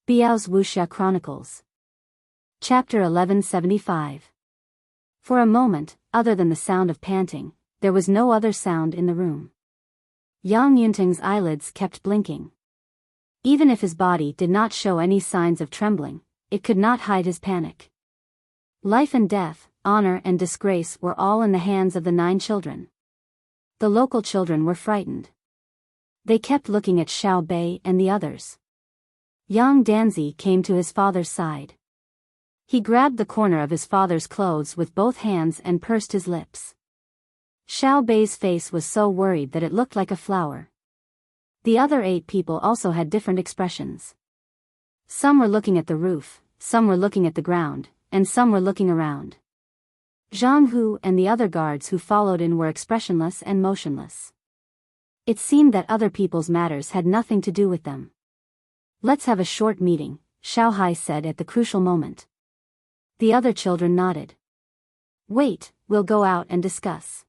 Biyao's Wuxia Chronicles. Chapter 1175. For a moment, other than the sound of panting, there was no other sound in the room. Yang Yunting's eyelids kept blinking. Even if his body did not show any signs of trembling, it could not hide his panic. Life and death, honor and disgrace were all in the hands of the 9 children. The local children were frightened. They kept looking at Xiao Bei and the others. Yang Danzi came to his father's side. He grabbed the corner of his father's clothes with both hands and pursed his lips. Xiao Bei's face was so worried that it looked like a flower. The other 8 people also had different expressions. Some were looking at the roof, some were looking at the ground, and some were looking around. Zhang Hu and the other guards who followed in were expressionless and motionless. It seemed that other people's matters had nothing to do with them. "Let's have a short meeting," Xiao Hai said at the crucial moment. The other children nodded. "Wait, we'll go out and discuss.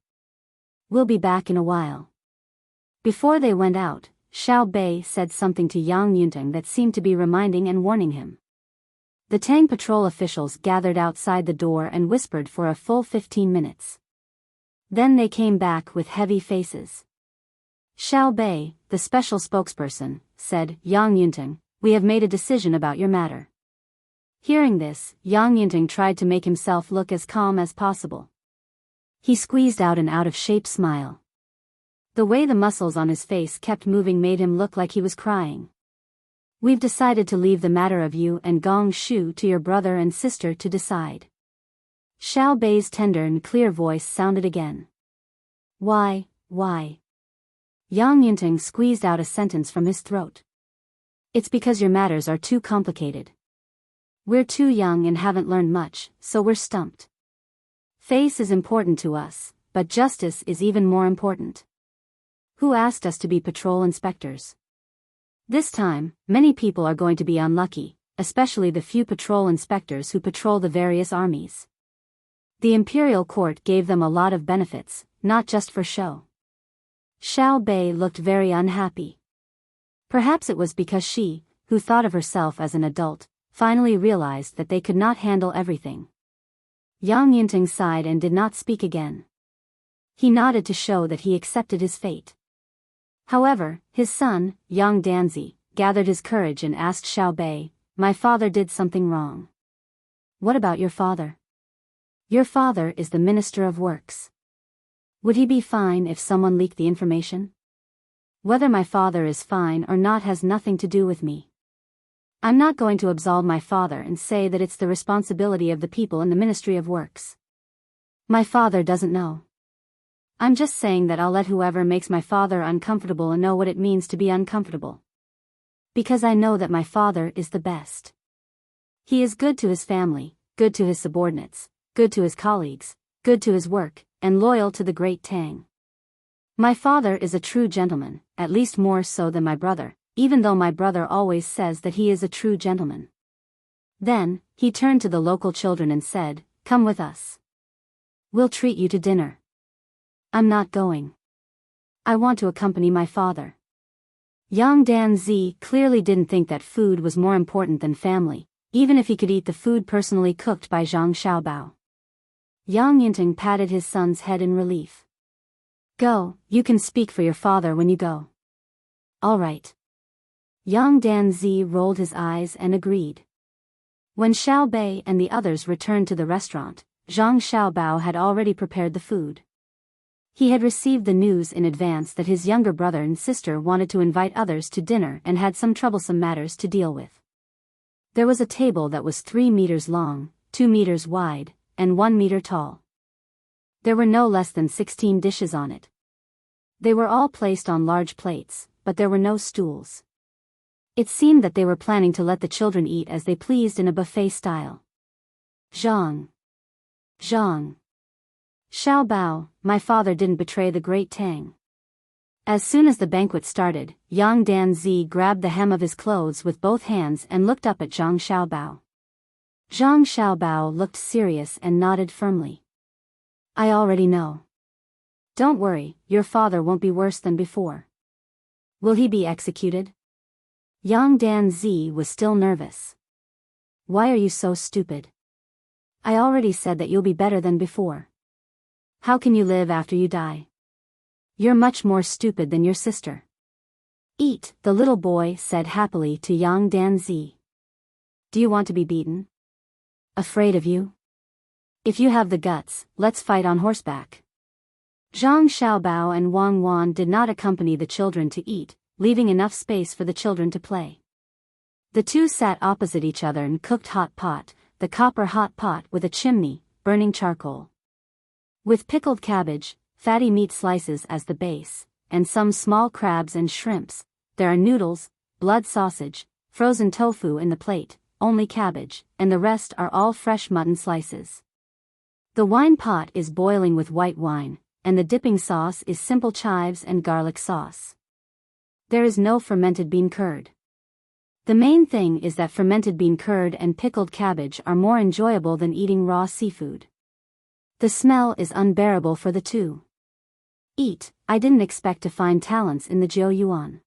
We'll be back in a while." Before they went out, Xiao Bei said something to Yang Yunting that seemed to be reminding and warning him. The Tang patrol officials gathered outside the door and whispered for a full 15 minutes. Then they came back with heavy faces. Xiao Bei, the special spokesperson, said, "Yang Yunting, we have made a decision about your matter." Hearing this, Yang Yunting tried to make himself look as calm as possible. He squeezed out an out-of-shape smile. The way the muscles on his face kept moving made him look like he was crying. "We've decided to leave the matter of you and Gong Shu to your brother and sister to decide." Xiao Bei's tender and clear voice sounded again. Why? Yang Yunting squeezed out a sentence from his throat. "It's because your matters are too complicated. We're too young and haven't learned much, so we're stumped. Face is important to us, but justice is even more important. Who asked us to be patrol inspectors? This time, many people are going to be unlucky, especially the few patrol inspectors who patrol the various armies. The imperial court gave them a lot of benefits, not just for show." Xiao Bei looked very unhappy. Perhaps it was because she, who thought of herself as an adult, finally realized that they could not handle everything. Yang Yunting sighed and did not speak again. He nodded to show that he accepted his fate. However, his son, Yang Danzi, gathered his courage and asked Xiao Bei, "My father did something wrong." "What about your father?" "Your father is the Minister of Works. Would he be fine if someone leaked the information?" "Whether my father is fine or not has nothing to do with me. I'm not going to absolve my father and say that it's the responsibility of the people in the Ministry of Works. My father doesn't know. I'm just saying that I'll let whoever makes my father uncomfortable and know what it means to be uncomfortable. Because I know that my father is the best. He is good to his family, good to his subordinates, good to his colleagues, good to his work, and loyal to the great Tang. My father is a true gentleman, at least more so than my brother, even though my brother always says that he is a true gentleman." Then, he turned to the local children and said, "Come with us. We'll treat you to dinner." "I'm not going. I want to accompany my father." Yang Danzi clearly didn't think that food was more important than family, even if he could eat the food personally cooked by Zhang Xiaobao. Yang Yunting patted his son's head in relief. "Go, you can speak for your father when you go." "All right." Yang Danzi rolled his eyes and agreed. When Xiao Bei and the others returned to the restaurant, Zhang Xiaobao had already prepared the food. He had received the news in advance that his younger brother and sister wanted to invite others to dinner and had some troublesome matters to deal with. There was a table that was 3 meters long, 2 meters wide, and 1 meter tall. There were no less than 16 dishes on it. They were all placed on large plates, but there were no stools. It seemed that they were planning to let the children eat as they pleased in a buffet style. Zhang. Xiao Bao, my father didn't betray the great Tang." As soon as the banquet started, Yang Danzi grabbed the hem of his clothes with both hands and looked up at Zhang Xiaobao. Zhang Xiaobao looked serious and nodded firmly. "I already know. Don't worry, your father won't be worse than before." "Will he be executed?" Yang Danzi was still nervous. Why are you so stupid? I already said that you'll be better than before. How can you live after you die? You're much more stupid than your sister. Eat, the little boy said happily to Yang Danzi. Do you want to be beaten? Afraid of you? If you have the guts, let's fight on horseback. Zhang Xiaobao and Wang Wan did not accompany the children to eat, leaving enough space for the children to play. The two sat opposite each other and cooked hot pot, the copper hot pot with a chimney, burning charcoal. With pickled cabbage, fatty meat slices as the base, and some small crabs and shrimps, there are noodles, blood sausage, frozen tofu in the plate, only cabbage, and the rest are all fresh mutton slices. The wine pot is boiling with white wine, and the dipping sauce is simple chives and garlic sauce. There is no fermented bean curd. The main thing is that fermented bean curd and pickled cabbage are more enjoyable than eating raw seafood. The smell is unbearable for the two. Eat, I didn't expect to find talents in the Jiu Yuan.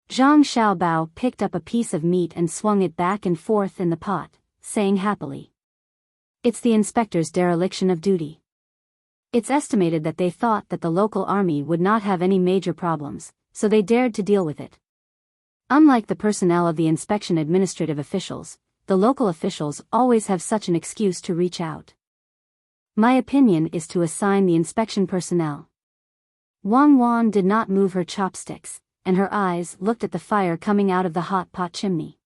Zhang Xiaobao picked up a piece of meat and swung it back and forth in the pot, saying happily. It's the inspector's dereliction of duty. It's estimated that they thought that the local army would not have any major problems, so they dared to deal with it. Unlike the personnel of the inspection administrative officials, the local officials always have such an excuse to reach out. My opinion is to assign the inspection personnel. Wang Wan did not move her chopsticks, and her eyes looked at the fire coming out of the hot pot chimney.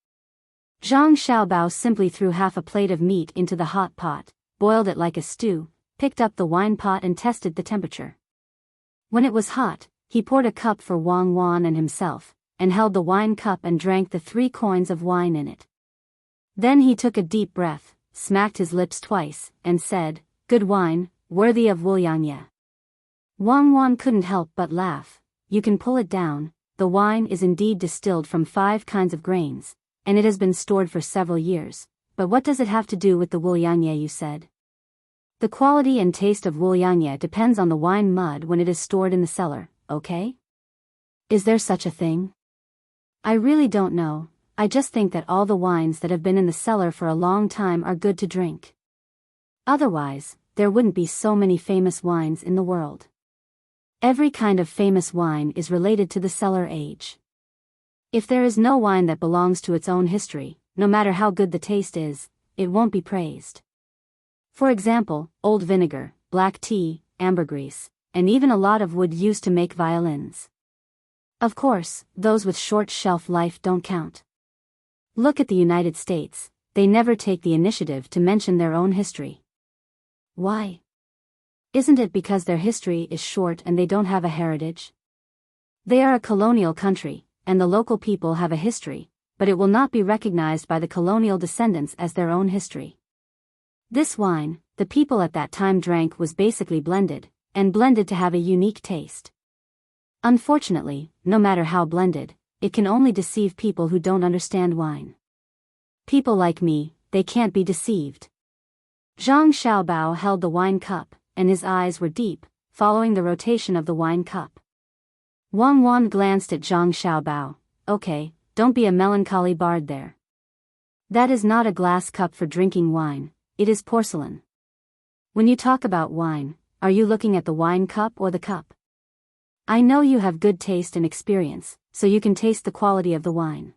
Zhang Xiaobao simply threw half a plate of meat into the hot pot, boiled it like a stew, picked up the wine pot and tested the temperature. When it was hot, he poured a cup for Wang Wan and himself, and held the wine cup and drank the 3 coins of wine in it. Then he took a deep breath, smacked his lips twice, and said, "Good wine, worthy of Wuliangye." Wang Wan couldn't help but laugh. You can pull it down, the wine is indeed distilled from 5 kinds of grains, and it has been stored for several years, but what does it have to do with the Wuliangye you said? The quality and taste of Wuliangye depends on the wine mud when it is stored in the cellar, okay? Is there such a thing? I really don't know, I just think that all the wines that have been in the cellar for a long time are good to drink. Otherwise, there wouldn't be so many famous wines in the world. Every kind of famous wine is related to the cellar age. If there is no wine that belongs to its own history, no matter how good the taste is, it won't be praised. For example, old vinegar, black tea, ambergris, and even a lot of wood used to make violins. Of course, those with short shelf life don't count. Look at the United States, they never take the initiative to mention their own history. Why? Isn't it because their history is short and they don't have a heritage? They are a colonial country, and the local people have a history, but it will not be recognized by the colonial descendants as their own history. This wine, the people at that time drank, was basically blended, and blended to have a unique taste. Unfortunately, no matter how blended, it can only deceive people who don't understand wine. People like me, they can't be deceived. Zhang Xiaobao held the wine cup, and his eyes were deep, following the rotation of the wine cup. Wang Wan glanced at Zhang Xiaobao. Okay, don't be a melancholy bard there. That is not a glass cup for drinking wine, it is porcelain. When you talk about wine, are you looking at the wine cup or the cup? I know you have good taste and experience, so you can taste the quality of the wine.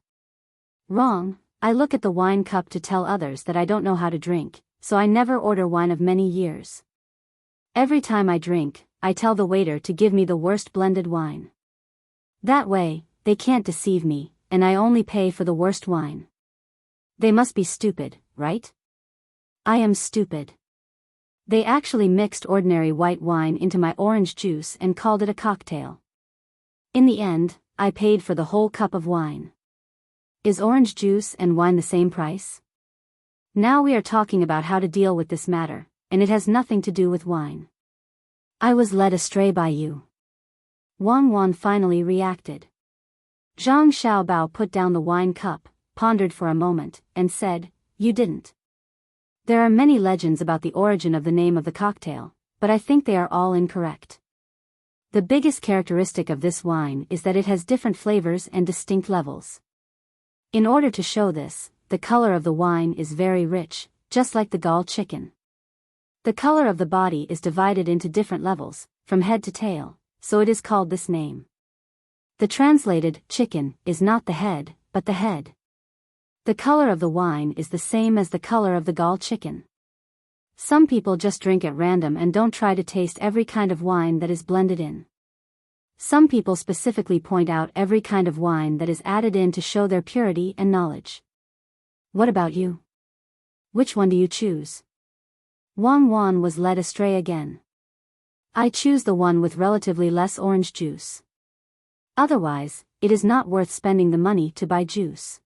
Wrong, I look at the wine cup to tell others that I don't know how to drink, so I never order wine of many years. Every time I drink, I tell the waiter to give me the worst blended wine. That way, they can't deceive me, and I only pay for the worst wine. They must be stupid, right? I am stupid. They actually mixed ordinary white wine into my orange juice and called it a cocktail. In the end, I paid for the whole cup of wine. Is orange juice and wine the same price? Now we are talking about how to deal with this matter, and it has nothing to do with wine. I was led astray by you. Wang Wan finally reacted. Zhang Xiaobao put down the wine cup, pondered for a moment, and said, "You didn't." There are many legends about the origin of the name of the cocktail, but I think they are all incorrect. The biggest characteristic of this wine is that it has different flavors and distinct levels. In order to show this, the color of the wine is very rich, just like the gall chicken. The color of the body is divided into different levels, from head to tail, so it is called this name. The translated chicken is not the head, but the head. The color of the wine is the same as the color of the gall chicken. Some people just drink at random and don't try to taste every kind of wine that is blended in. Some people specifically point out every kind of wine that is added in to show their purity and knowledge. What about you? Which one do you choose? Wang Wan was led astray again. I choose the one with relatively less orange juice. Otherwise, it is not worth spending the money to buy juice.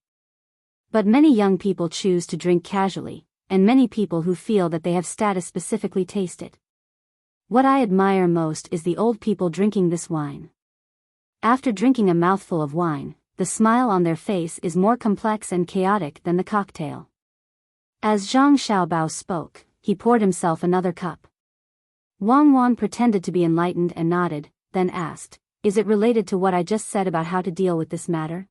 But many young people choose to drink casually, and many people who feel that they have status specifically taste it. What I admire most is the old people drinking this wine. After drinking a mouthful of wine, the smile on their face is more complex and chaotic than the cocktail. As Zhang Xiaobao spoke, he poured himself another cup. Wang Wan pretended to be enlightened and nodded, then asked, "Is it related to what I just said about how to deal with this matter?"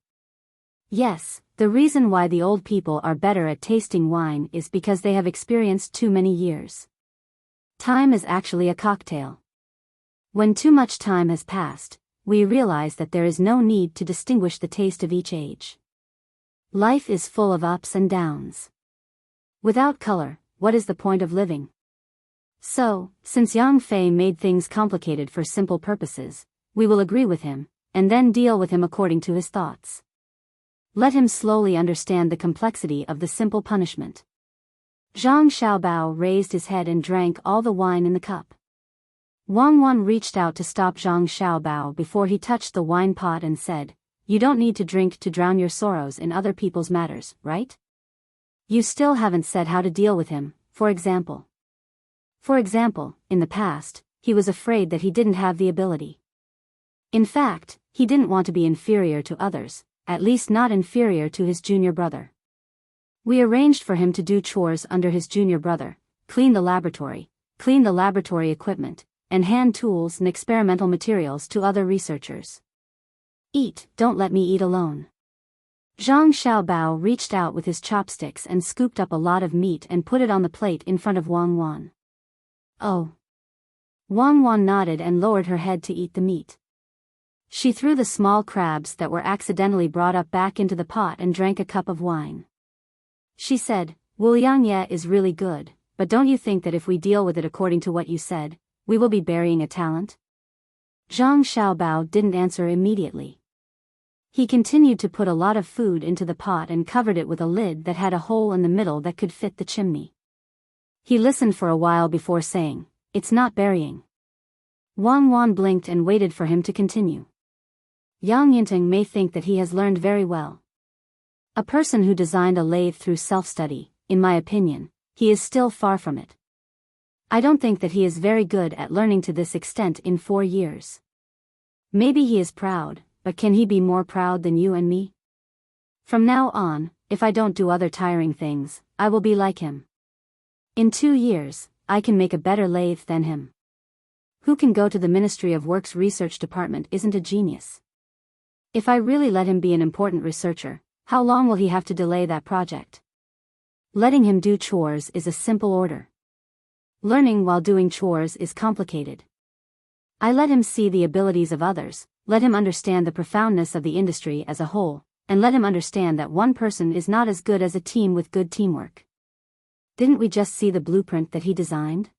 Yes, the reason why the old people are better at tasting wine is because they have experienced too many years. Time is actually a cocktail. When too much time has passed, we realize that there is no need to distinguish the taste of each age. Life is full of ups and downs. Without color, what is the point of living? So, since Yang Fei made things complicated for simple purposes, we will agree with him, and then deal with him according to his thoughts. Let him slowly understand the complexity of the simple punishment. Zhang Xiaobao raised his head and drank all the wine in the cup. Wang Wan reached out to stop Zhang Xiaobao before he touched the wine pot and said, "You don't need to drink to drown your sorrows in other people's matters, right? You still haven't said how to deal with him, for example." For example, in the past, he was afraid that he didn't have the ability. In fact, he didn't want to be inferior to others, at least not inferior to his junior brother. We arranged for him to do chores under his junior brother, clean the laboratory equipment, and hand tools and experimental materials to other researchers. Eat, don't let me eat alone. Zhang Xiaobao reached out with his chopsticks and scooped up a lot of meat and put it on the plate in front of Wang Wan. Oh. Wang Wan nodded and lowered her head to eat the meat. She threw the small crabs that were accidentally brought up back into the pot and drank a cup of wine. She said, "Wuliangye is really good, but don't you think that if we deal with it according to what you said, we will be burying a talent?" Zhang Xiaobao didn't answer immediately. He continued to put a lot of food into the pot and covered it with a lid that had a hole in the middle that could fit the chimney. He listened for a while before saying, "It's not burying." Wang Wan blinked and waited for him to continue. Yang Yinting may think that he has learned very well. A person who designed a lathe through self-study, in my opinion, he is still far from it. I don't think that he is very good at learning to this extent in 4 years. Maybe he is proud, but can he be more proud than you and me? From now on, if I don't do other tiring things, I will be like him. In 2 years, I can make a better lathe than him. Who can go to the Ministry of Works research department isn't a genius. If I really let him be an important researcher, how long will he have to delay that project? Letting him do chores is a simple order. Learning while doing chores is complicated. I let him see the abilities of others, let him understand the profoundness of the industry as a whole, and let him understand that one person is not as good as a team with good teamwork. Didn't we just see the blueprint that he designed?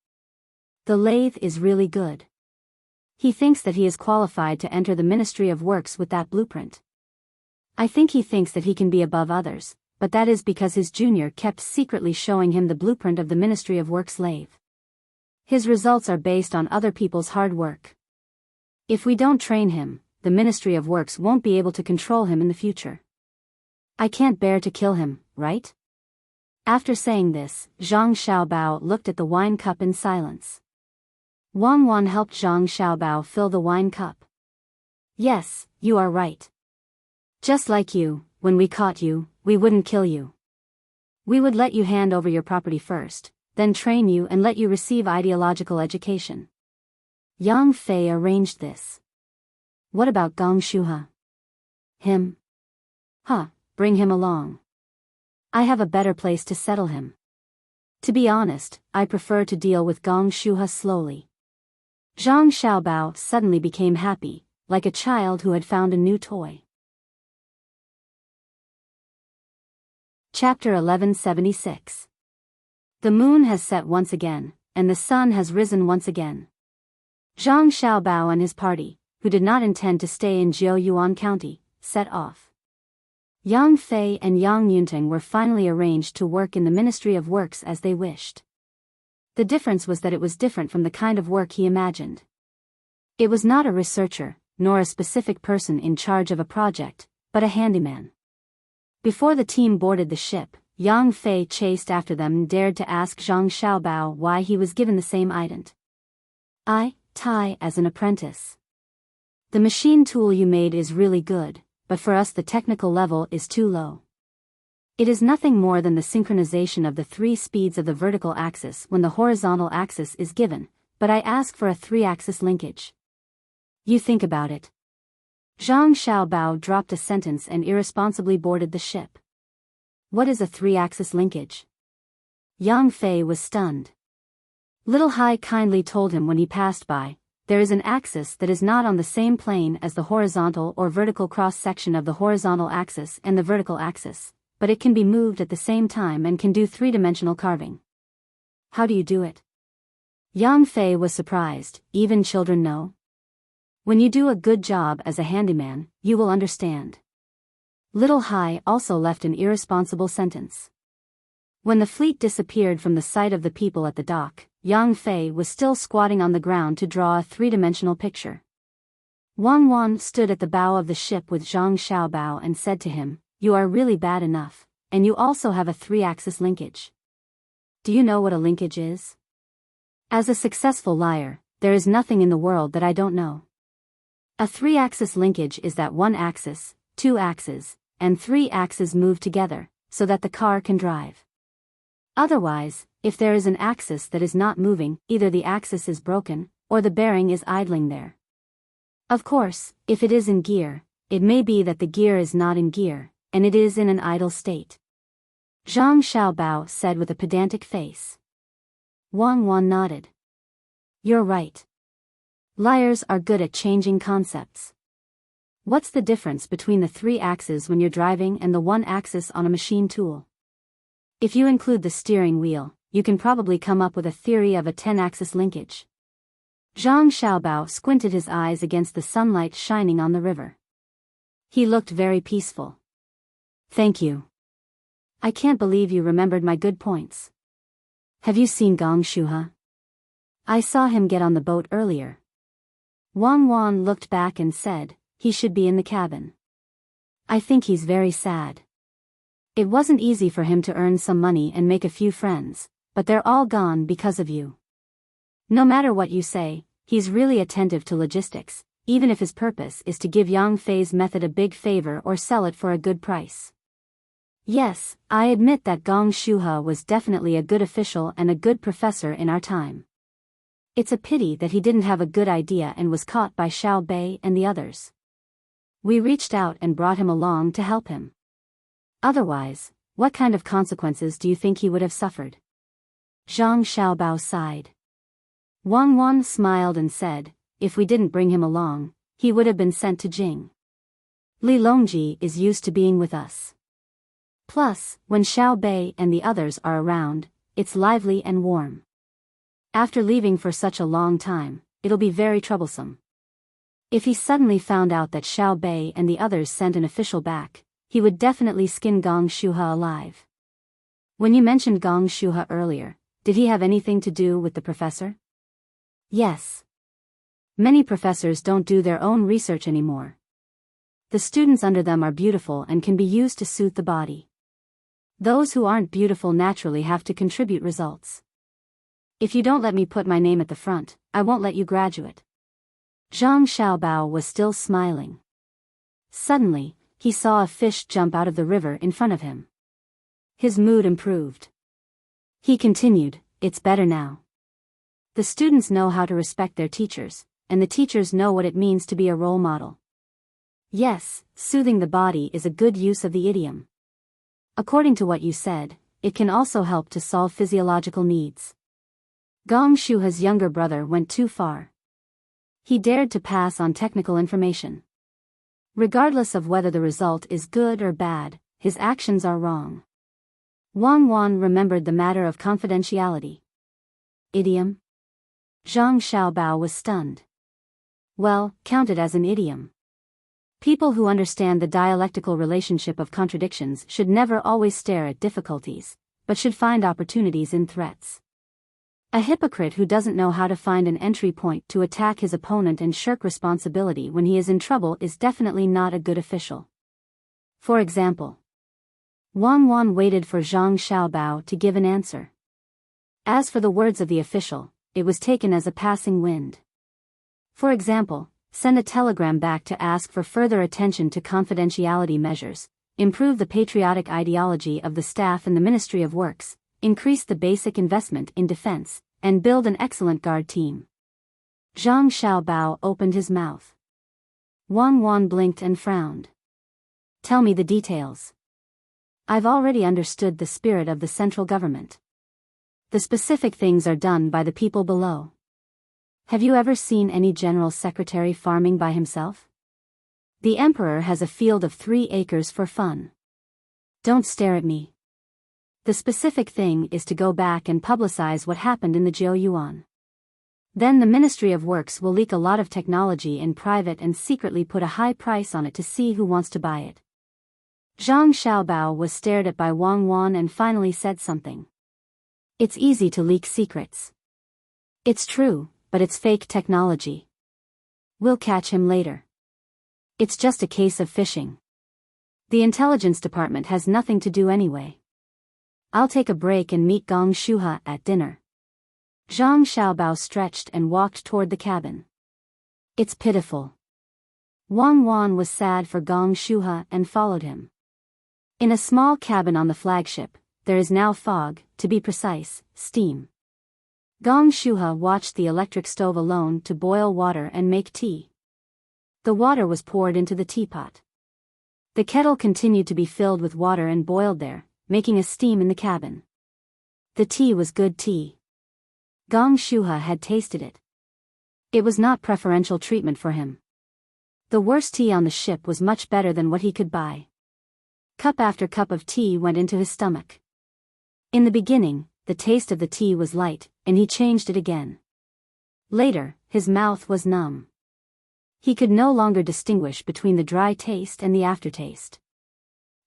The lathe is really good. He thinks that he is qualified to enter the Ministry of Works with that blueprint. I think he thinks that he can be above others, but that is because his junior kept secretly showing him the blueprint of the Ministry of Works lathe. His results are based on other people's hard work. If we don't train him, the Ministry of Works won't be able to control him in the future. I can't bear to kill him, right? After saying this, Zhang Xiaobao looked at the wine cup in silence. Wang Wan helped Zhang Xiaobao fill the wine cup. Yes, you are right. Just like you, when we caught you, we wouldn't kill you. We would let you hand over your property first, then train you and let you receive ideological education. Yang Fei arranged this. What about Gong Shuha? Him? Huh, bring him along. I have a better place to settle him. To be honest, I prefer to deal with Gong Shuhe slowly. Zhang Xiaobao suddenly became happy, like a child who had found a new toy. Chapter 1176. The moon has set once again, and the sun has risen once again. Zhang Xiaobao and his party, who did not intend to stay in Jiuyuan County, set off. Yang Fei and Yang Yunting were finally arranged to work in the Ministry of Works as they wished. The difference was that it was different from the kind of work he imagined. It was not a researcher, nor a specific person in charge of a project, but a handyman. Before the team boarded the ship, Yang Fei chased after them and dared to ask Zhang Xiaobao why he was given the same ident. Tai as an apprentice. The machine tool you made is really good, but for us the technical level is too low. It is nothing more than the synchronization of the 3 speeds of the vertical axis when the horizontal axis is given, but I ask for a 3-axis linkage. You think about it. Zhang Xiaobao dropped a sentence and irresponsibly boarded the ship. What is a 3-axis linkage? Yang Fei was stunned. Little Hai kindly told him when he passed by, there is an axis that is not on the same plane as the horizontal or vertical cross-section of the horizontal axis and the vertical axis, but it can be moved at the same time and can do 3-dimensional carving. How do you do it? Yang Fei was surprised. Even children know? When you do a good job as a handyman, you will understand. Little Hai also left an irresponsible sentence. When the fleet disappeared from the sight of the people at the dock, Yang Fei was still squatting on the ground to draw a 3-dimensional picture. Wang Wan stood at the bow of the ship with Zhang Xiaobao and said to him, "You are really bad enough, and you also have a 3-axis linkage. Do you know what a linkage is?" As a successful liar, there is nothing in the world that I don't know. A 3-axis linkage is that 1 axis, 2 axes, and 3 axes move together, so that the car can drive. Otherwise, if there is an axis that is not moving, either the axis is broken, or the bearing is idling there. Of course, if it is in gear, it may be that the gear is not in gear, and it is in an idle state. Zhang Xiaobao said with a pedantic face. Wang Wan nodded. You're right. Liars are good at changing concepts. What's the difference between the 3 axes when you're driving and the 1 axis on a machine tool? If you include the steering wheel, you can probably come up with a theory of a 10-axis linkage. Zhang Xiaobao squinted his eyes against the sunlight shining on the river. He looked very peaceful. Thank you. I can't believe you remembered my good points. Have you seen Gong Shuhe? I saw him get on the boat earlier. Wang Wan looked back and said, he should be in the cabin. I think he's very sad. It wasn't easy for him to earn some money and make a few friends, but they're all gone because of you. No matter what you say, he's really attentive to logistics, even if his purpose is to give Yang Fei's method a big favor or sell it for a good price. Yes, I admit that Gong Shuhe was definitely a good official and a good professor in our time. It's a pity that he didn't have a good idea and was caught by Xiao Bei and the others. We reached out and brought him along to help him. Otherwise, what kind of consequences do you think he would have suffered? Zhang Xiaobao sighed. Wang Wan smiled and said, if we didn't bring him along, he would have been sent to Jing. Li Longji is used to being with us. Plus, when Xiao Bei and the others are around, it's lively and warm. After leaving for such a long time, it'll be very troublesome. If he suddenly found out that Xiao Bei and the others sent an official back, he would definitely skin Gong Shuhe alive. When you mentioned Gong Shuhe earlier, did he have anything to do with the professor? Yes. Many professors don't do their own research anymore. The students under them are beautiful and can be used to suit the body. Those who aren't beautiful naturally have to contribute results. If you don't let me put my name at the front, I won't let you graduate. Zhang Xiaobao was still smiling. Suddenly, he saw a fish jump out of the river in front of him. His mood improved. He continued, it's better now. The students know how to respect their teachers, and the teachers know what it means to be a role model. Yes, soothing the body is a good use of the idiom. According to what you said, it can also help to solve physiological needs. Gong Shuha's younger brother went too far. He dared to pass on technical information. Regardless of whether the result is good or bad, his actions are wrong. Wang Wan remembered the matter of confidentiality. Idiom? Zhang Xiaobao was stunned. Well, count it as an idiom. People who understand the dialectical relationship of contradictions should never always stare at difficulties, but should find opportunities in threats. A hypocrite who doesn't know how to find an entry point to attack his opponent and shirk responsibility when he is in trouble is definitely not a good official. For example, Wang Wan waited for Zhang Xiaobao to give an answer. As for the words of the official, it was taken as a passing wind. For example, send a telegram back to ask for further attention to confidentiality measures, improve the patriotic ideology of the staff in the Ministry of Works, increase the basic investment in defense, and build an excellent guard team. Zhang Xiaobao opened his mouth. Wang Wan blinked and frowned. Tell me the details. I've already understood the spirit of the central government. The specific things are done by the people below. Have you ever seen any general secretary farming by himself? The emperor has a field of 3 acres for fun. Don't stare at me. The specific thing is to go back and publicize what happened in the Jiuyuan. Then the Ministry of Works will leak a lot of technology in private and secretly put a high price on it to see who wants to buy it. Zhang Xiaobao was stared at by Wang Wan and finally said something. It's easy to leak secrets. It's true, but it's fake technology. We'll catch him later. It's just a case of phishing. The intelligence department has nothing to do anyway. I'll take a break and meet Gong Shuha at dinner. Zhang Xiaobao stretched and walked toward the cabin. It's pitiful. Wang Wan was sad for Gong Shuha and followed him. In a small cabin on the flagship, there is now fog, to be precise, steam. Gong Shuha watched the electric stove alone to boil water and make tea. The water was poured into the teapot. The kettle continued to be filled with water and boiled there, making a steam in the cabin. The tea was good tea. Gong Shuha had tasted it. It was not preferential treatment for him. The worst tea on the ship was much better than what he could buy. Cup after cup of tea went into his stomach. In the beginning, the taste of the tea was light, and he changed it again. Later, his mouth was numb. He could no longer distinguish between the dry taste and the aftertaste.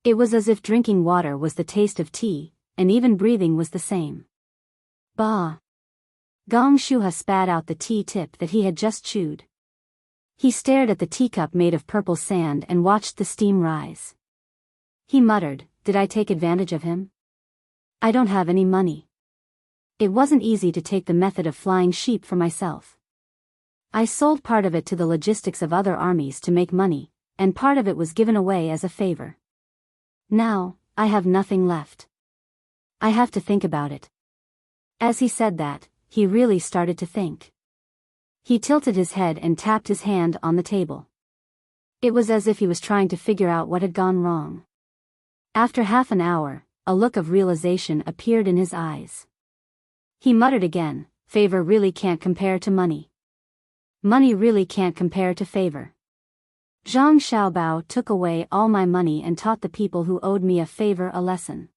It was as if drinking water was the taste of tea, and even breathing was the same. Bah! Gong Shuha spat out the tea tip that he had just chewed. He stared at the teacup made of purple sand and watched the steam rise. He muttered, "Did I take advantage of him? I don't have any money. It wasn't easy to take the method of flying sheep for myself. I sold part of it to the logistics of other armies to make money, and part of it was given away as a favor. Now, I have nothing left. I have to think about it." As he said that, he really started to think. He tilted his head and tapped his hand on the table. It was as if he was trying to figure out what had gone wrong. After half an hour, a look of realization appeared in his eyes. He muttered again, "Favor really can't compare to money. Money really can't compare to favor. Zhang Xiaobao took away all my money and taught the people who owed me a favor a lesson.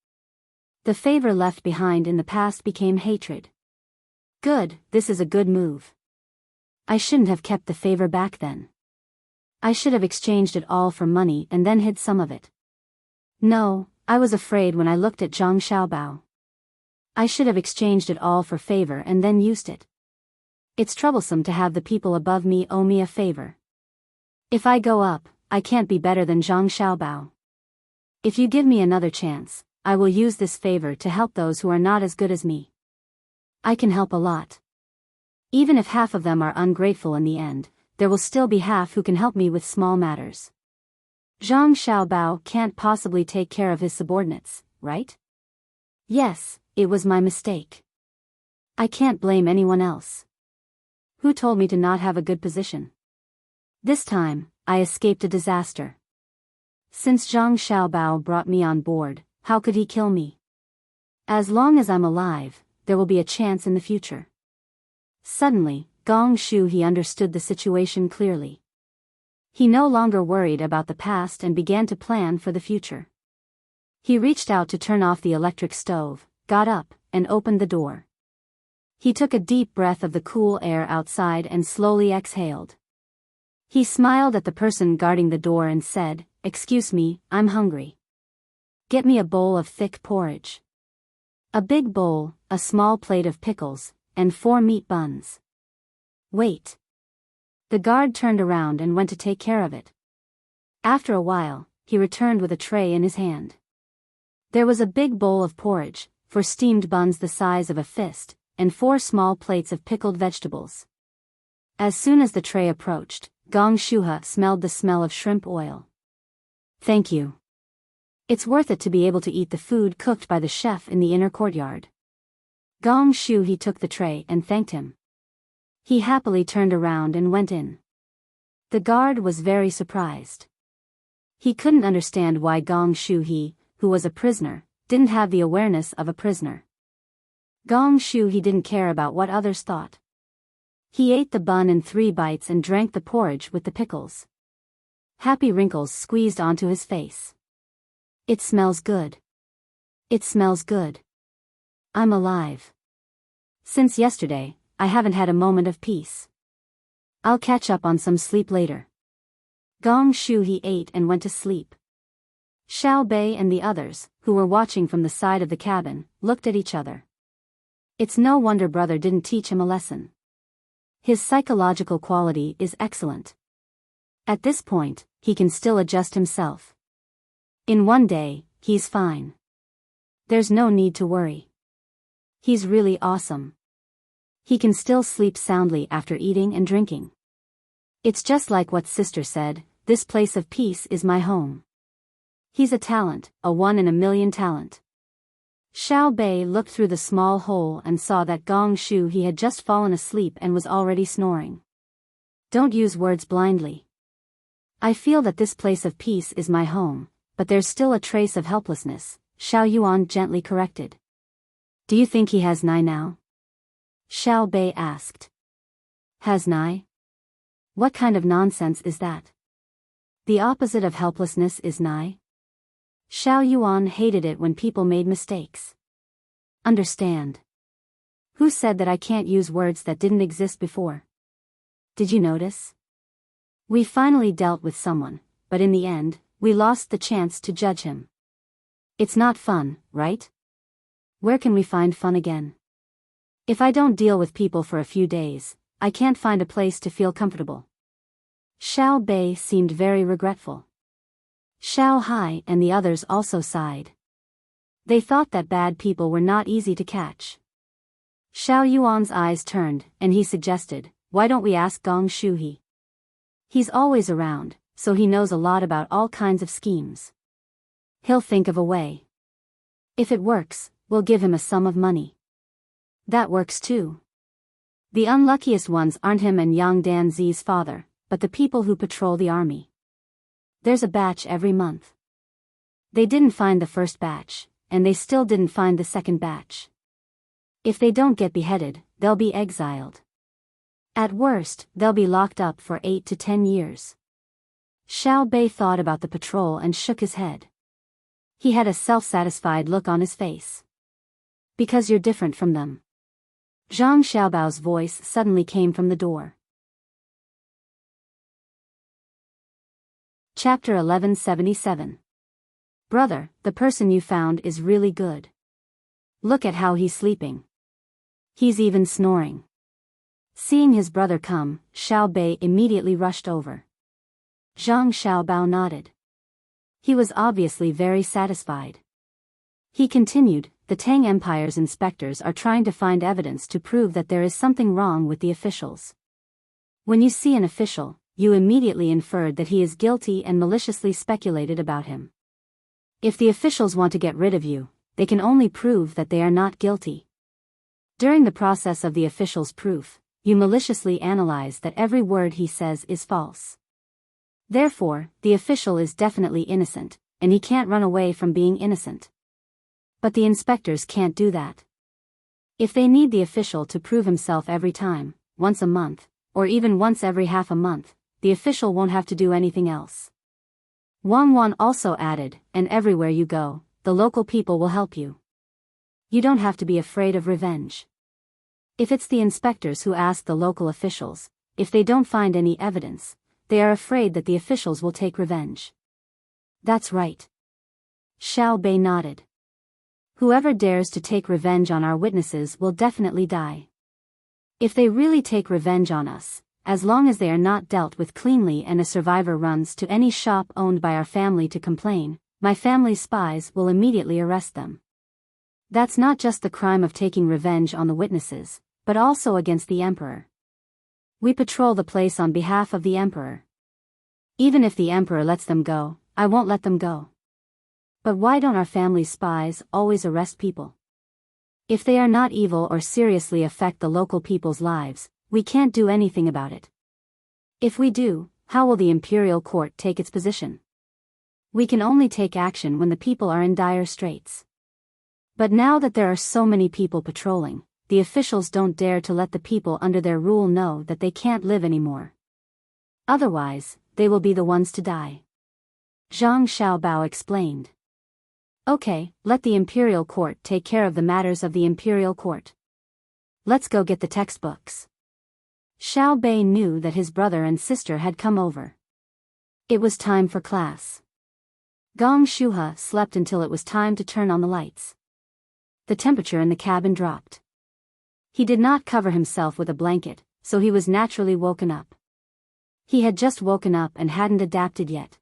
The favor left behind in the past became hatred. Good, this is a good move. I shouldn't have kept the favor back then. I should have exchanged it all for money and then hid some of it. No, I was afraid when I looked at Zhang Xiaobao. I should have exchanged it all for favor and then used it. It's troublesome to have the people above me owe me a favor. If I go up, I can't be better than Zhang Xiaobao. If you give me another chance, I will use this favor to help those who are not as good as me. I can help a lot. Even if half of them are ungrateful in the end, there will still be half who can help me with small matters. Zhang Xiaobao can't possibly take care of his subordinates, right? Yes, it was my mistake. I can't blame anyone else. Who told me to not have a good position? This time, I escaped a disaster. Since Zhang Xiaobao brought me on board, how could he kill me? As long as I'm alive, there will be a chance in the future. Suddenly, Gong Shu he understood the situation clearly. He no longer worried about the past and began to plan for the future. He reached out to turn off the electric stove, got up, and opened the door. He took a deep breath of the cool air outside and slowly exhaled. He smiled at the person guarding the door and said, "Excuse me, I'm hungry. Get me a bowl of thick porridge. A big bowl, a small plate of pickles, and 4 meat buns." "Wait." The guard turned around and went to take care of it. After a while, he returned with a tray in his hand. There was a big bowl of porridge, 4 steamed buns the size of a fist, and 4 small plates of pickled vegetables. As soon as the tray approached, Gong Shuha smelled the smell of shrimp oil. "Thank you. It's worth it to be able to eat the food cooked by the chef in the inner courtyard." Gong Shu he took the tray and thanked him. He happily turned around and went in. The guard was very surprised. He couldn't understand why Gong Shu he, who was a prisoner, didn't have the awareness of a prisoner. Gong Shu he didn't care about what others thought. He ate the bun in 3 bites and drank the porridge with the pickles. Happy wrinkles squeezed onto his face. "It smells good. It smells good. I'm alive. Since yesterday, I haven't had a moment of peace. I'll catch up on some sleep later." Gong Shu he ate and went to sleep. Xiao Bei and the others, who were watching from the side of the cabin, looked at each other. It's no wonder brother didn't teach him a lesson. His psychological quality is excellent. At this point, he can still adjust himself. In one day, he's fine. There's no need to worry. He's really awesome. He can still sleep soundly after eating and drinking. It's just like what sister said, this place of peace is my home. He's a talent, a 1 in a million talent. Xiao Bei looked through the small hole and saw that Gong Shu he had just fallen asleep and was already snoring. Don't use words blindly. I feel that this place of peace is my home, but there's still a trace of helplessness, Xiao Yuan gently corrected. Do you think he has Nai now? Xiao Bei asked. Has Nai? What kind of nonsense is that? The opposite of helplessness is Nai. Xiao Yuan hated it when people made mistakes. Understand. Who said that I can't use words that didn't exist before? Did you notice? We finally dealt with someone, but in the end, we lost the chance to judge him. It's not fun, right? Where can we find fun again? If I don't deal with people for a few days, I can't find a place to feel comfortable. Xiao Bei seemed very regretful. Xiao Hai and the others also sighed. They thought that bad people were not easy to catch. Xiao Yuan's eyes turned, and he suggested, why don't we ask Gong Shuhi? He's always around, so he knows a lot about all kinds of schemes. He'll think of a way. If it works, we'll give him a sum of money. That works too. The unluckiest ones aren't him and Yang Danzi's father, but the people who patrol the army. There's a batch every month. They didn't find the first batch, and they still didn't find the second batch. If they don't get beheaded, they'll be exiled. At worst, they'll be locked up for 8 to 10 years. Xiao Bei thought about the patrol and shook his head. He had a self-satisfied look on his face. Because you're different from them. Zhang Xiaobao's voice suddenly came from the door. Chapter 1177. Brother, the person you found is really good. Look at how he's sleeping. He's even snoring. Seeing his brother come, Xiao Bei immediately rushed over. Zhang Xiaobao nodded. He was obviously very satisfied. He continued, the Tang Empire's inspectors are trying to find evidence to prove that there is something wrong with the officials. When you see an official, you immediately inferred that he is guilty and maliciously speculated about him. If the officials want to get rid of you, they can only prove that they are not guilty. During the process of the official's proof, you maliciously analyze that every word he says is false. Therefore, the official is definitely innocent, and he can't run away from being innocent. But the inspectors can't do that. If they need the official to prove himself every time, once a month, or even once every half a month, the official won't have to do anything else. Wang Wan also added, and everywhere you go, the local people will help you. You don't have to be afraid of revenge. If it's the inspectors who ask the local officials, if they don't find any evidence, they are afraid that the officials will take revenge. That's right. Xiao Bei nodded. Whoever dares to take revenge on our witnesses will definitely die. If they really take revenge on us, as long as they are not dealt with cleanly and a survivor runs to any shop owned by our family to complain, my family's spies will immediately arrest them. That's not just the crime of taking revenge on the witnesses, but also against the emperor. We patrol the place on behalf of the emperor. Even if the emperor lets them go, I won't let them go. But why don't our family's spies always arrest people? If they are not evil or seriously affect the local people's lives, we can't do anything about it. If we do, how will the imperial court take its position? We can only take action when the people are in dire straits. But now that there are so many people patrolling, the officials don't dare to let the people under their rule know that they can't live anymore. Otherwise, they will be the ones to die. Zhang Xiaobao explained. Okay, let the imperial court take care of the matters of the imperial court. Let's go get the textbooks. Xiao Bei knew that his brother and sister had come over. It was time for class. Gong Shuhe slept until it was time to turn on the lights. The temperature in the cabin dropped. He did not cover himself with a blanket, so he was naturally woken up. He had just woken up and hadn't adapted yet.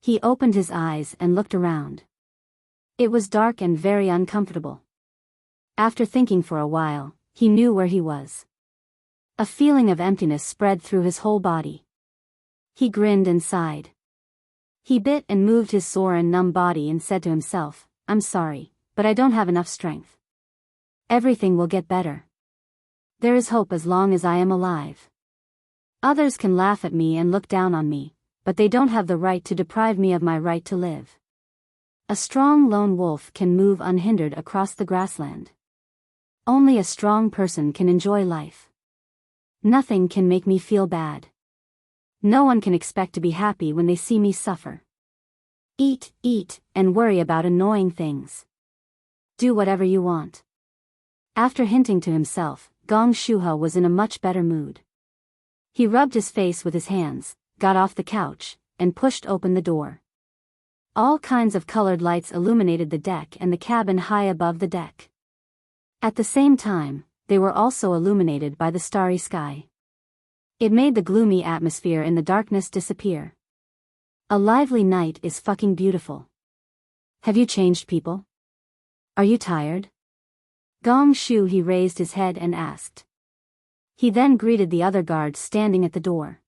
He opened his eyes and looked around. It was dark and very uncomfortable. After thinking for a while, he knew where he was. A feeling of emptiness spread through his whole body. He grinned and sighed. He bit and moved his sore and numb body and said to himself, I'm sorry, but I don't have enough strength. Everything will get better. There is hope as long as I am alive. Others can laugh at me and look down on me, but they don't have the right to deprive me of my right to live. A strong lone wolf can move unhindered across the grassland. Only a strong person can enjoy life. Nothing can make me feel bad. No one can expect to be happy when they see me suffer. Eat, and worry about annoying things. Do whatever you want. After hinting to himself, Gong Shuhe was in a much better mood. He rubbed his face with his hands, got off the couch, and pushed open the door. All kinds of colored lights illuminated the deck and the cabin high above the deck. At the same time, they were also illuminated by the starry sky. It made the gloomy atmosphere in the darkness disappear. A lively night is fucking beautiful. Have you changed people? Are you tired? Gong Shuhe raised his head and asked. He then greeted the other guards standing at the door.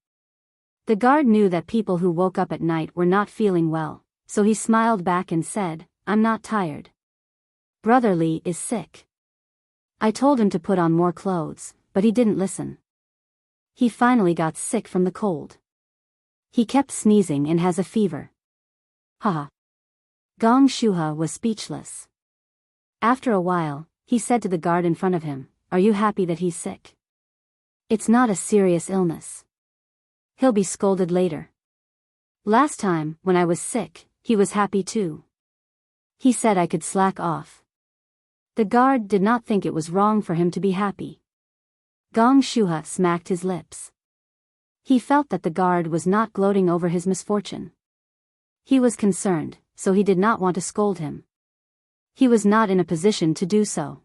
The guard knew that people who woke up at night were not feeling well, so he smiled back and said, I'm not tired. Brother Li is sick. I told him to put on more clothes, but he didn't listen. He finally got sick from the cold. He kept sneezing and has a fever. Haha. Gong Shuhe was speechless. After a while, he said to the guard in front of him, Are you happy that he's sick? It's not a serious illness. He'll be scolded later. Last time, when I was sick, he was happy too. He said I could slack off. The guard did not think it was wrong for him to be happy. Gong Shuhe smacked his lips. He felt that the guard was not gloating over his misfortune. He was concerned, so he did not want to scold him. He was not in a position to do so.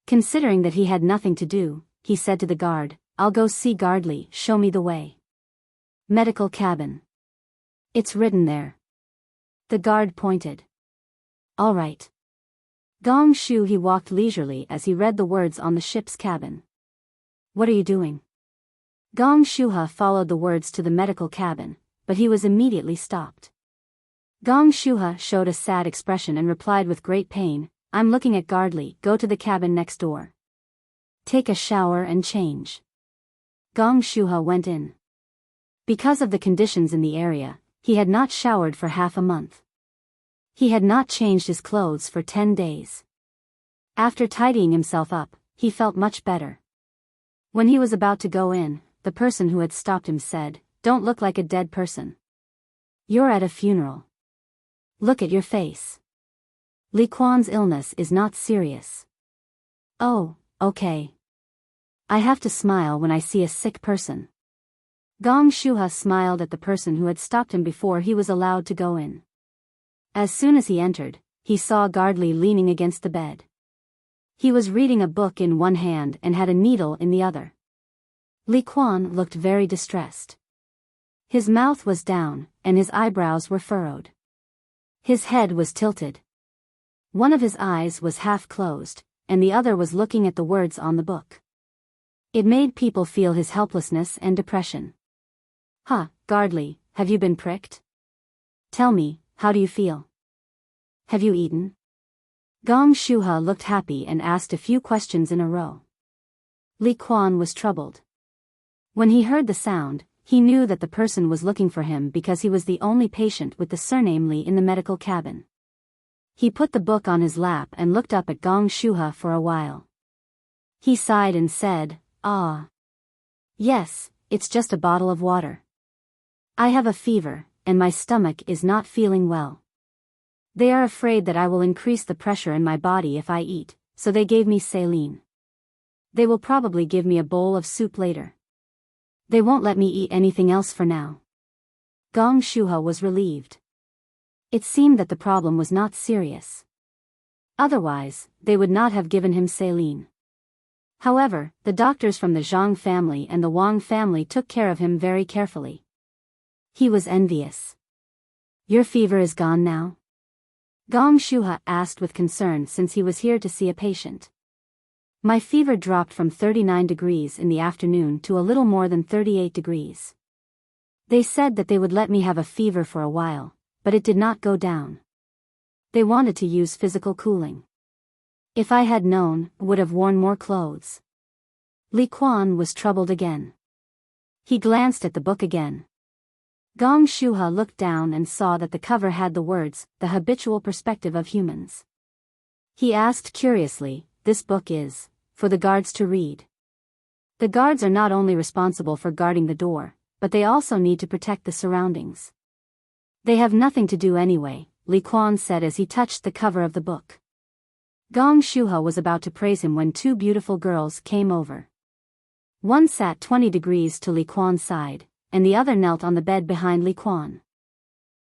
Considering that he had nothing to do, he said to the guard, I'll go see Guard Li, show me the way. Medical cabin. It's written there. The guard pointed. All right. Gong Shuhe walked leisurely as he read the words on the ship's cabin. What are you doing? Gong Shuhe followed the words to the medical cabin, but he was immediately stopped. Gong Shuhe showed a sad expression and replied with great pain, I'm looking at Guard Li, go to the cabin next door. Take a shower and change. Gong Shuhe went in. Because of the conditions in the area, he had not showered for half a month. He had not changed his clothes for 10 days. After tidying himself up, he felt much better. When he was about to go in, the person who had stopped him said, "Don't look like a dead person. You're at a funeral. Look at your face. Li Quan's illness is not serious." "Oh, okay. I have to smile when I see a sick person." Gong Shuha smiled at the person who had stopped him before he was allowed to go in. As soon as he entered, he saw Gardley leaning against the bed. He was reading a book in one hand and had a needle in the other. Li Quan looked very distressed. His mouth was down, and his eyebrows were furrowed. His head was tilted. One of his eyes was half closed, and the other was looking at the words on the book. It made people feel his helplessness and depression. "Huh, Gardley, have you been pricked? Tell me, how do you feel? Have you eaten?" Gong Shuha looked happy and asked a few questions in a row. Li Quan was troubled. When he heard the sound, he knew that the person was looking for him because he was the only patient with the surname Li in the medical cabin. He put the book on his lap and looked up at Gong Shuha for a while. He sighed and said, "Ah. Yes, it's just a bottle of water. I have a fever, and my stomach is not feeling well. They are afraid that I will increase the pressure in my body if I eat, so they gave me saline. They will probably give me a bowl of soup later. They won't let me eat anything else for now." Gong Shuha was relieved. It seemed that the problem was not serious. Otherwise, they would not have given him saline. However, the doctors from the Zhang family and the Wang family took care of him very carefully. He was envious. "Your fever is gone now?" Gong Shuha asked with concern since he was here to see a patient. "My fever dropped from 39 degrees in the afternoon to a little more than 38 degrees. They said that they would let me have a fever for a while, but it did not go down. They wanted to use physical cooling. If I had known, I would have worn more clothes." Li Quan was troubled again. He glanced at the book again. Gong Shuha looked down and saw that the cover had the words, "The Habitual Perspective of Humans." He asked curiously, "This book is for the guards to read?" The guards are not only responsible for guarding the door, but they also need to protect the surroundings. They have nothing to do anyway, Li Quan said as he touched the cover of the book. Gong Shuha was about to praise him when two beautiful girls came over. One sat 20 degrees to Li Quan's side, and the other knelt on the bed behind Li Quan.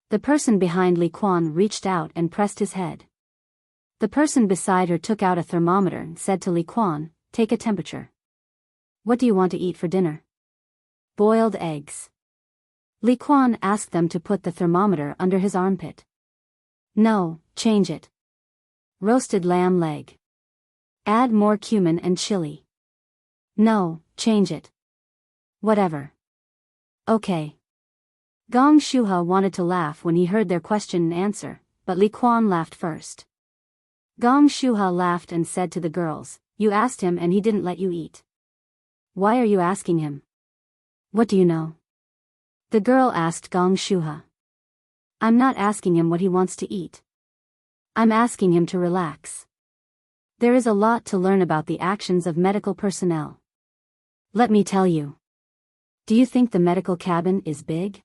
The person behind Li Quan reached out and pressed his head. The person beside her took out a thermometer and said to Li Quan, "Take a temperature. What do you want to eat for dinner?" "Boiled eggs." Li Quan asked them to put the thermometer under his armpit. "No, change it. Roasted lamb leg. Add more cumin and chili." "No, change it. Whatever." "Okay." Gong Shuha wanted to laugh when he heard their question and answer, but Li Quan laughed first. Gong Shuha laughed and said to the girls, "You asked him and he didn't let you eat. Why are you asking him? What do you know?" The girl asked Gong Shuha. "I'm not asking him what he wants to eat. I'm asking him to relax. There is a lot to learn about the actions of medical personnel. Let me tell you. Do you think the medical cabin is big?"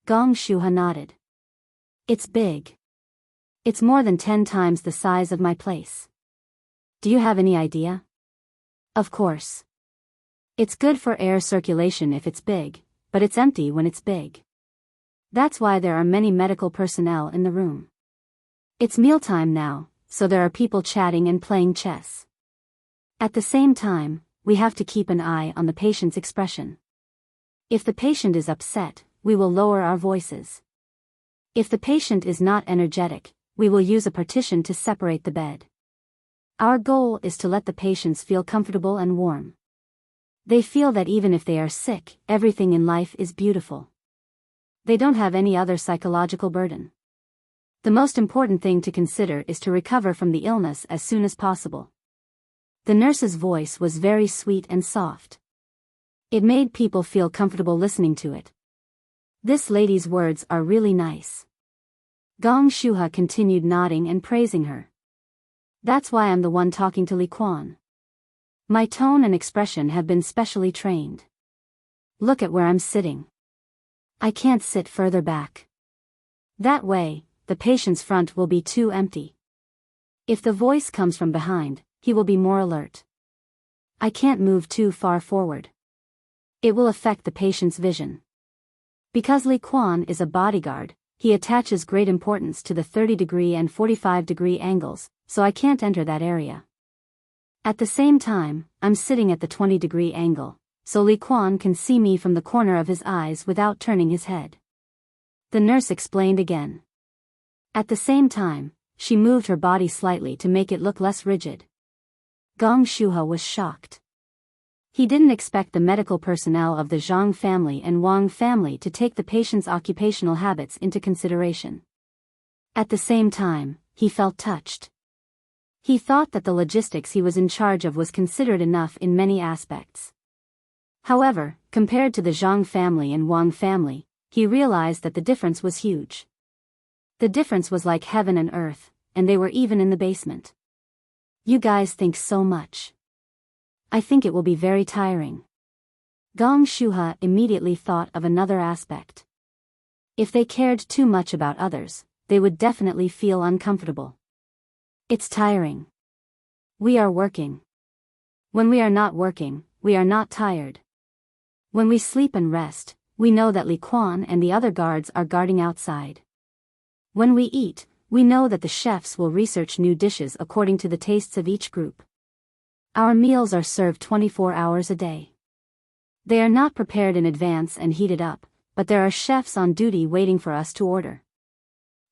Gong Shuha nodded. "It's big. It's more than 10 times the size of my place. Do you have any idea?" "Of course. It's good for air circulation if it's big, but it's empty when it's big. That's why there are many medical personnel in the room. It's mealtime now, so there are people chatting and playing chess. At the same time, we have to keep an eye on the patient's expression. If the patient is upset, we will lower our voices. If the patient is not energetic, we will use a partition to separate the bed. Our goal is to let the patients feel comfortable and warm. They feel that even if they are sick, everything in life is beautiful. They don't have any other psychological burden. The most important thing to consider is to recover from the illness as soon as possible." The nurse's voice was very sweet and soft. It made people feel comfortable listening to it. This lady's words are really nice. Gong Shuha continued nodding and praising her. That's why I'm the one talking to Li Quan. My tone and expression have been specially trained. Look at where I'm sitting. I can't sit further back. That way, the patient's front will be too empty. If the voice comes from behind, he will be more alert. I can't move too far forward. It will affect the patient's vision. Because Li Quan is a bodyguard, he attaches great importance to the 30-degree and 45-degree angles, so I can't enter that area. At the same time, I'm sitting at the 20-degree angle, so Li Quan can see me from the corner of his eyes without turning his head. The nurse explained again. At the same time, she moved her body slightly to make it look less rigid. Gong Shuha was shocked. He didn't expect the medical personnel of the Zhang family and Wang family to take the patient's occupational habits into consideration. At the same time, he felt touched. He thought that the logistics he was in charge of was considered enough in many aspects. However, compared to the Zhang family and Wang family, he realized that the difference was huge. The difference was like heaven and earth, and they were even in the basement. You guys think so much. I think it will be very tiring. Gong Shuha immediately thought of another aspect. If they cared too much about others, they would definitely feel uncomfortable. It's tiring. We are working. When we are not working, we are not tired. When we sleep and rest, we know that Li Quan and the other guards are guarding outside. When we eat, we know that the chefs will research new dishes according to the tastes of each group. Our meals are served 24 hours a day. They are not prepared in advance and heated up, but there are chefs on duty waiting for us to order.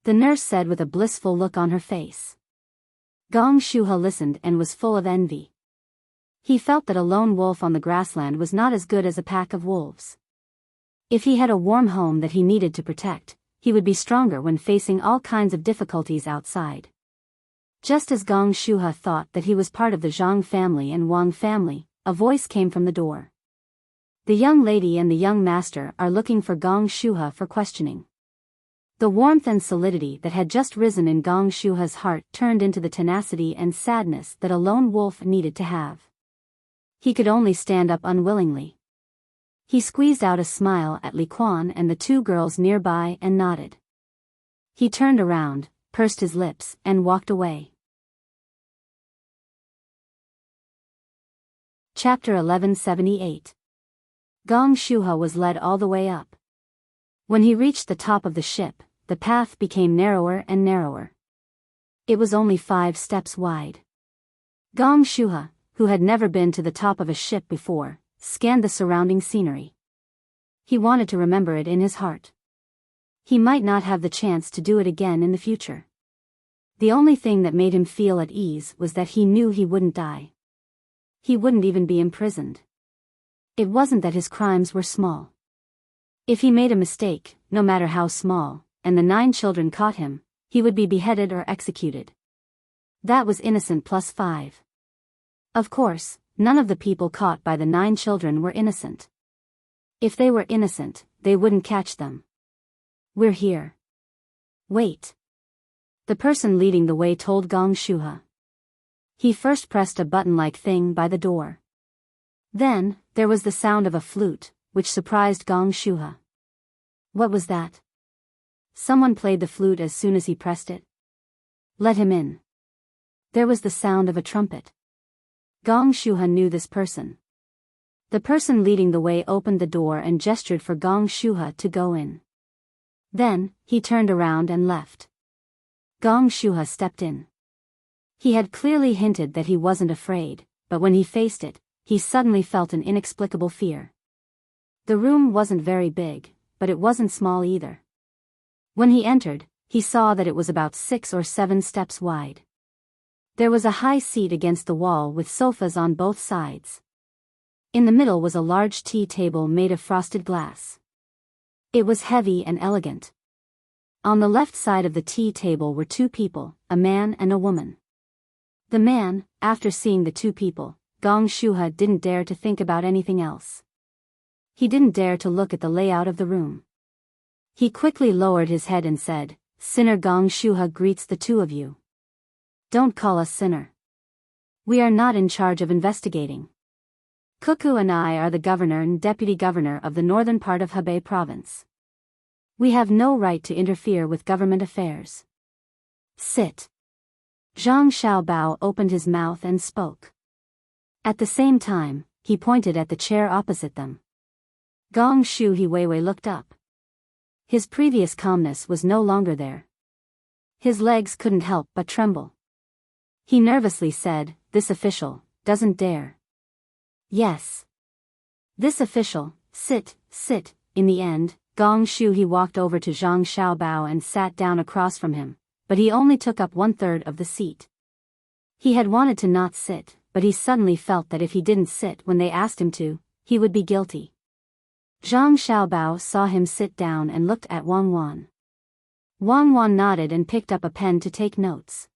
The nurse said with a blissful look on her face. Gong Shuha listened and was full of envy. He felt that a lone wolf on the grassland was not as good as a pack of wolves. If he had a warm home that he needed to protect, he would be stronger when facing all kinds of difficulties outside. Just as Gong Shuha thought that he was part of the Zhang family and Wang family, a voice came from the door. The young lady and the young master are looking for Gong Shuha for questioning. The warmth and solidity that had just risen in Gong Shuha's heart turned into the tenacity and sadness that a lone wolf needed to have. He could only stand up unwillingly. He squeezed out a smile at Li Quan and the two girls nearby and nodded. He turned around, pursed his lips, and walked away. Chapter 1178. Gong Shuha was led all the way up. When he reached the top of the ship, the path became narrower and narrower. It was only 5 steps wide. Gong Shuha, who had never been to the top of a ship before, scanned the surrounding scenery. He wanted to remember it in his heart. He might not have the chance to do it again in the future. The only thing that made him feel at ease was that he knew he wouldn't die. He wouldn't even be imprisoned. It wasn't that his crimes were small. If he made a mistake, no matter how small, and the 9 children caught him, he would be beheaded or executed. That was innocent plus 5. Of course, none of the people caught by the 9 children were innocent. If they were innocent, they wouldn't catch them. We're here. Wait. The person leading the way told Gong Shuha. He first pressed a button-like thing by the door. Then, there was the sound of a flute, which surprised Gong Shuha. What was that? Someone played the flute as soon as he pressed it. Let him in. There was the sound of a trumpet. Gong Shuha knew this person. The person leading the way opened the door and gestured for Gong Shuha to go in. Then, he turned around and left. Gong Shuha stepped in. He had clearly hinted that he wasn't afraid, but when he faced it, he suddenly felt an inexplicable fear. The room wasn't very big, but it wasn't small either. When he entered, he saw that it was about 6 or 7 steps wide. There was a high seat against the wall with sofas on both sides. In the middle was a large tea table made of frosted glass. It was heavy and elegant. On the left side of the tea table were 2 people, a man and a woman. The man, after seeing the 2 people, Gong Shuha didn't dare to think about anything else. He didn't dare to look at the layout of the room. He quickly lowered his head and said, "Sinner Gong Shuha greets the two of you. Don't call us sinner. We are not in charge of investigating. Cuckoo and I are the governor and deputy governor of the northern part of Hebei province. We have no right to interfere with government affairs. Sit." Zhang Xiaobao opened his mouth and spoke. At the same time, he pointed at the chair opposite them. Gong Shu Hiweiwei looked up. His previous calmness was no longer there. His legs couldn't help but tremble. He nervously said, "This official doesn't dare." "Yes. This official, sit." In the end, Gong Shu he walked over to Zhang Xiaobao and sat down across from him, but he only took up 1/3 of the seat. He had wanted to not sit, but he suddenly felt that if he didn't sit when they asked him to, he would be guilty. Zhang Xiaobao saw him sit down and looked at Wang Wan. Wang Wan nodded and picked up a pen to take notes.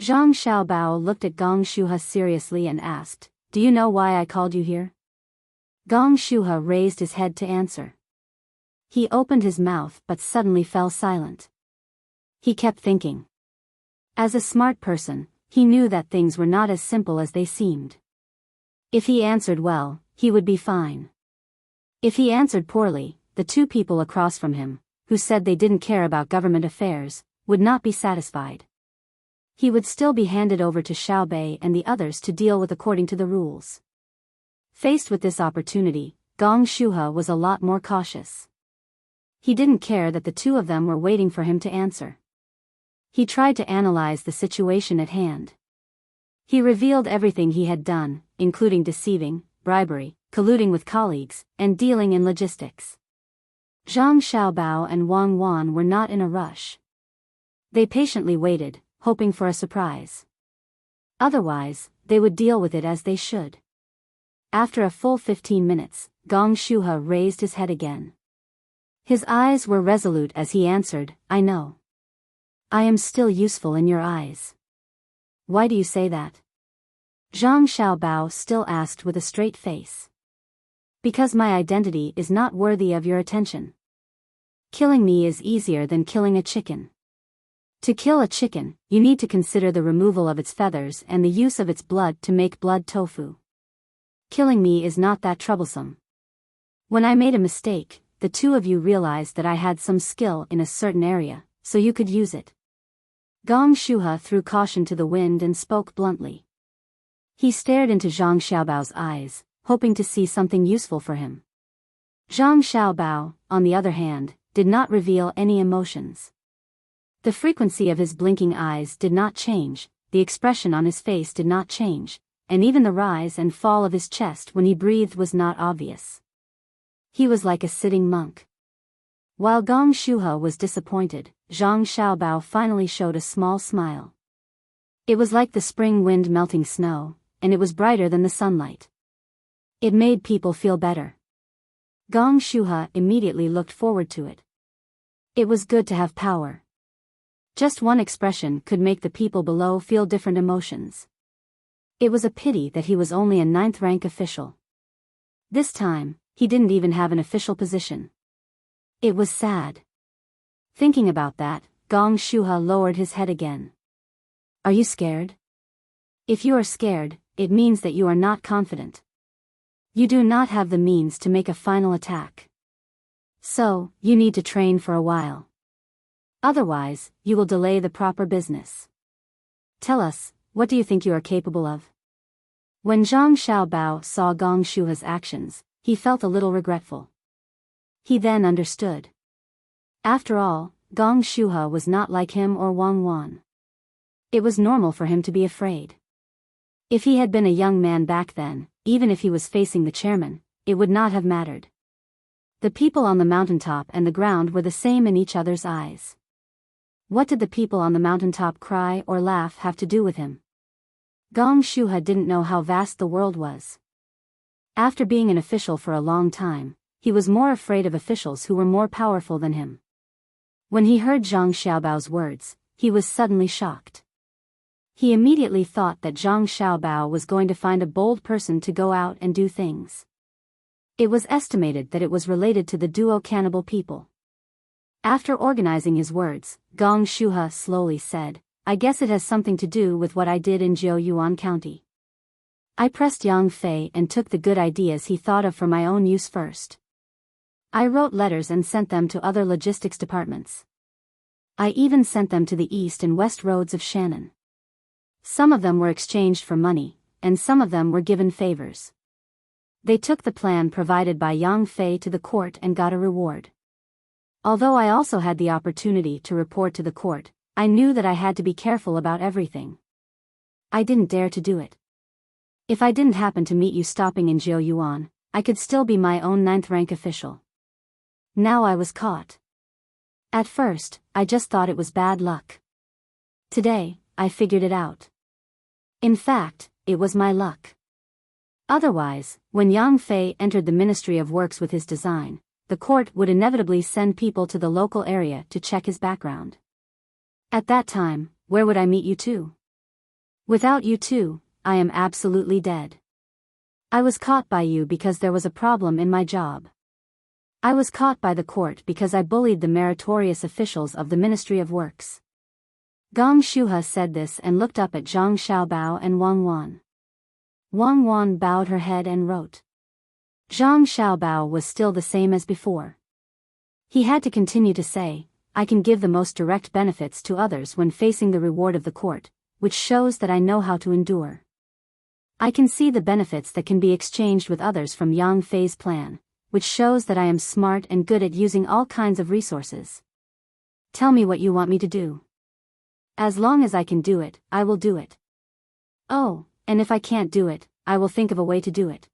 Zhang Xiaobao looked at Gong Shuha seriously and asked, "Do you know why I called you here?" Gong Shuha raised his head to answer. He opened his mouth but suddenly fell silent. He kept thinking. As a smart person, he knew that things were not as simple as they seemed. If he answered well, he would be fine. If he answered poorly, the two people across from him, who said they didn't care about government affairs, would not be satisfied. He would still be handed over to Xiaobei and the others to deal with according to the rules. Faced with this opportunity, Gong Shuha was a lot more cautious. He didn't care that the two of them were waiting for him to answer. He tried to analyze the situation at hand. He revealed everything he had done, including deceiving, bribery, colluding with colleagues, and dealing in logistics. Zhang Xiaobao and Wang Wan were not in a rush. They patiently waited, hoping for a surprise. Otherwise, they would deal with it as they should. After a full 15 minutes, Gong Shuha raised his head again. His eyes were resolute as he answered, "I know. I am still useful in your eyes." "Why do you say that?" Zhang Xiaobao still asked with a straight face. "Because my identity is not worthy of your attention. Killing me is easier than killing a chicken. To kill a chicken, you need to consider the removal of its feathers and the use of its blood to make blood tofu. Killing me is not that troublesome. When I made a mistake, the two of you realized that I had some skill in a certain area, so you could use it." Gong Shuha threw caution to the wind and spoke bluntly. He stared into Zhang Xiaobao's eyes, hoping to see something useful for him. Zhang Xiaobao, on the other hand, did not reveal any emotions. The frequency of his blinking eyes did not change, the expression on his face did not change, and even the rise and fall of his chest when he breathed was not obvious. He was like a sitting monk. While Gong Shuha was disappointed, Zhang Xiaobao finally showed a small smile. It was like the spring wind melting snow, and it was brighter than the sunlight. It made people feel better. Gong Shuha immediately looked forward to it. It was good to have power. Just one expression could make the people below feel different emotions. It was a pity that he was only a 9th-rank official. This time, he didn't even have an official position. It was sad. Thinking about that, Gong Shuha lowered his head again. "Are you scared? If you are scared, it means that you are not confident. You do not have the means to make a final attack. So, you need to train for a while. Otherwise, you will delay the proper business. Tell us, what do you think you are capable of?" When Zhang Xiaobao saw Gong Shuha's actions, he felt a little regretful. He then understood. After all, Gong Shuha was not like him or Wang Wan. It was normal for him to be afraid. If he had been a young man back then, even if he was facing the chairman, it would not have mattered. The people on the mountaintop and the ground were the same in each other's eyes. What did the people on the mountaintop cry or laugh have to do with him? Gong Shuha didn't know how vast the world was. After being an official for a long time, he was more afraid of officials who were more powerful than him. When he heard Zhang Xiaobao's words, he was suddenly shocked. He immediately thought that Zhang Xiaobao was going to find a bold person to go out and do things. It was estimated that it was related to the duo cannibal people. After organizing his words, Gong Shuhe slowly said, I guess it has something to do with what I did in Jiuyuan County. I pressed Yang Fei and took the good ideas he thought of for my own use first. I wrote letters and sent them to other logistics departments. I even sent them to the east and west roads of Shannon. Some of them were exchanged for money, and some of them were given favors. They took the plan provided by Yang Fei to the court and got a reward. Although I also had the opportunity to report to the court, I knew that I had to be careful about everything. I didn't dare to do it. If I didn't happen to meet you stopping in Jiuyuan, I could still be my own 9th rank official. Now I was caught. At first, I just thought it was bad luck. Today, I figured it out. In fact, it was my luck. Otherwise, when Yang Fei entered the Ministry of Works with his design, the court would inevitably send people to the local area to check his background. At that time, where would I meet you two? Without you two, I am absolutely dead. I was caught by you because there was a problem in my job. I was caught by the court because I bullied the meritorious officials of the Ministry of Works. Gong Shuhe said this and looked up at Zhang Xiaobao and Wang Wan. Wang Wan bowed her head and wrote. Zhang Xiaobao was still the same as before. He had to continue to say, I can give the most direct benefits to others when facing the reward of the court, which shows that I know how to endure. I can see the benefits that can be exchanged with others from Yang Fei's plan, which shows that I am smart and good at using all kinds of resources. Tell me what you want me to do. As long as I can do it, I will do it. Oh, and if I can't do it, I will think of a way to do it.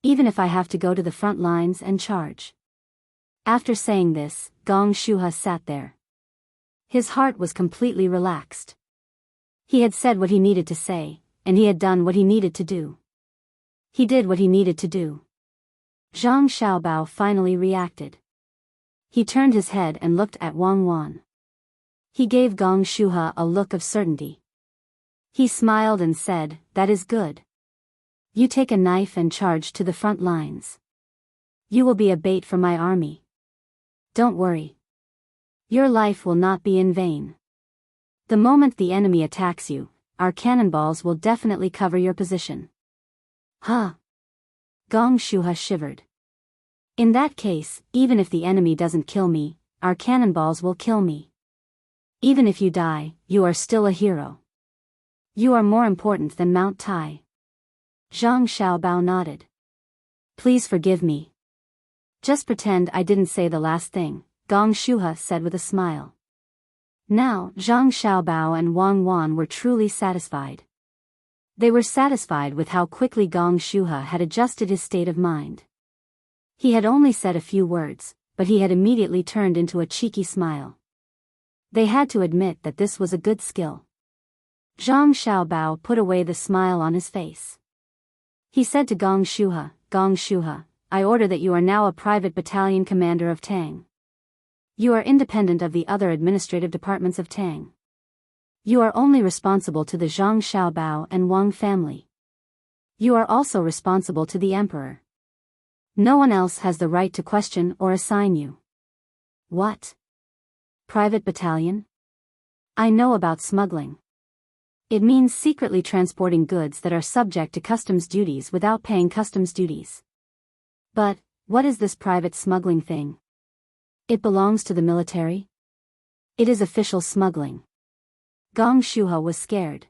Even if I have to go to the front lines and charge. After saying this, Gong Shuhe sat there. His heart was completely relaxed. He had said what he needed to say, and he had done what he needed to do. He did what he needed to do. Zhang Xiaobao finally reacted. He turned his head and looked at Wang Wan. He gave Gong Shuhe a look of certainty. He smiled and said, that is good. You take a knife and charge to the front lines. You will be a bait for my army. Don't worry. Your life will not be in vain. The moment the enemy attacks you, our cannonballs will definitely cover your position. Huh? Gong Shuhe shivered. In that case, even if the enemy doesn't kill me, our cannonballs will kill me. Even if you die, you are still a hero. You are more important than Mount Tai. Zhang Xiaobao nodded. Please forgive me. Just pretend I didn't say the last thing, Gong Shuhe said with a smile. Now, Zhang Xiaobao and Wang Wan were truly satisfied. They were satisfied with how quickly Gong Shuhe had adjusted his state of mind. He had only said a few words, but he had immediately turned into a cheeky smile. They had to admit that this was a good skill. Zhang Xiaobao put away the smile on his face. He said to Gong Shuhe, I order that you are now a private battalion commander of Tang. You are independent of the other administrative departments of Tang. You are only responsible to the Zhang Xiaobao and Wang family. You are also responsible to the emperor. No one else has the right to question or assign you. What? Private battalion? I know about smuggling. It means secretly transporting goods that are subject to customs duties without paying customs duties. But, what is this private smuggling thing? It belongs to the military? It is official smuggling. Gong Shuhe was scared.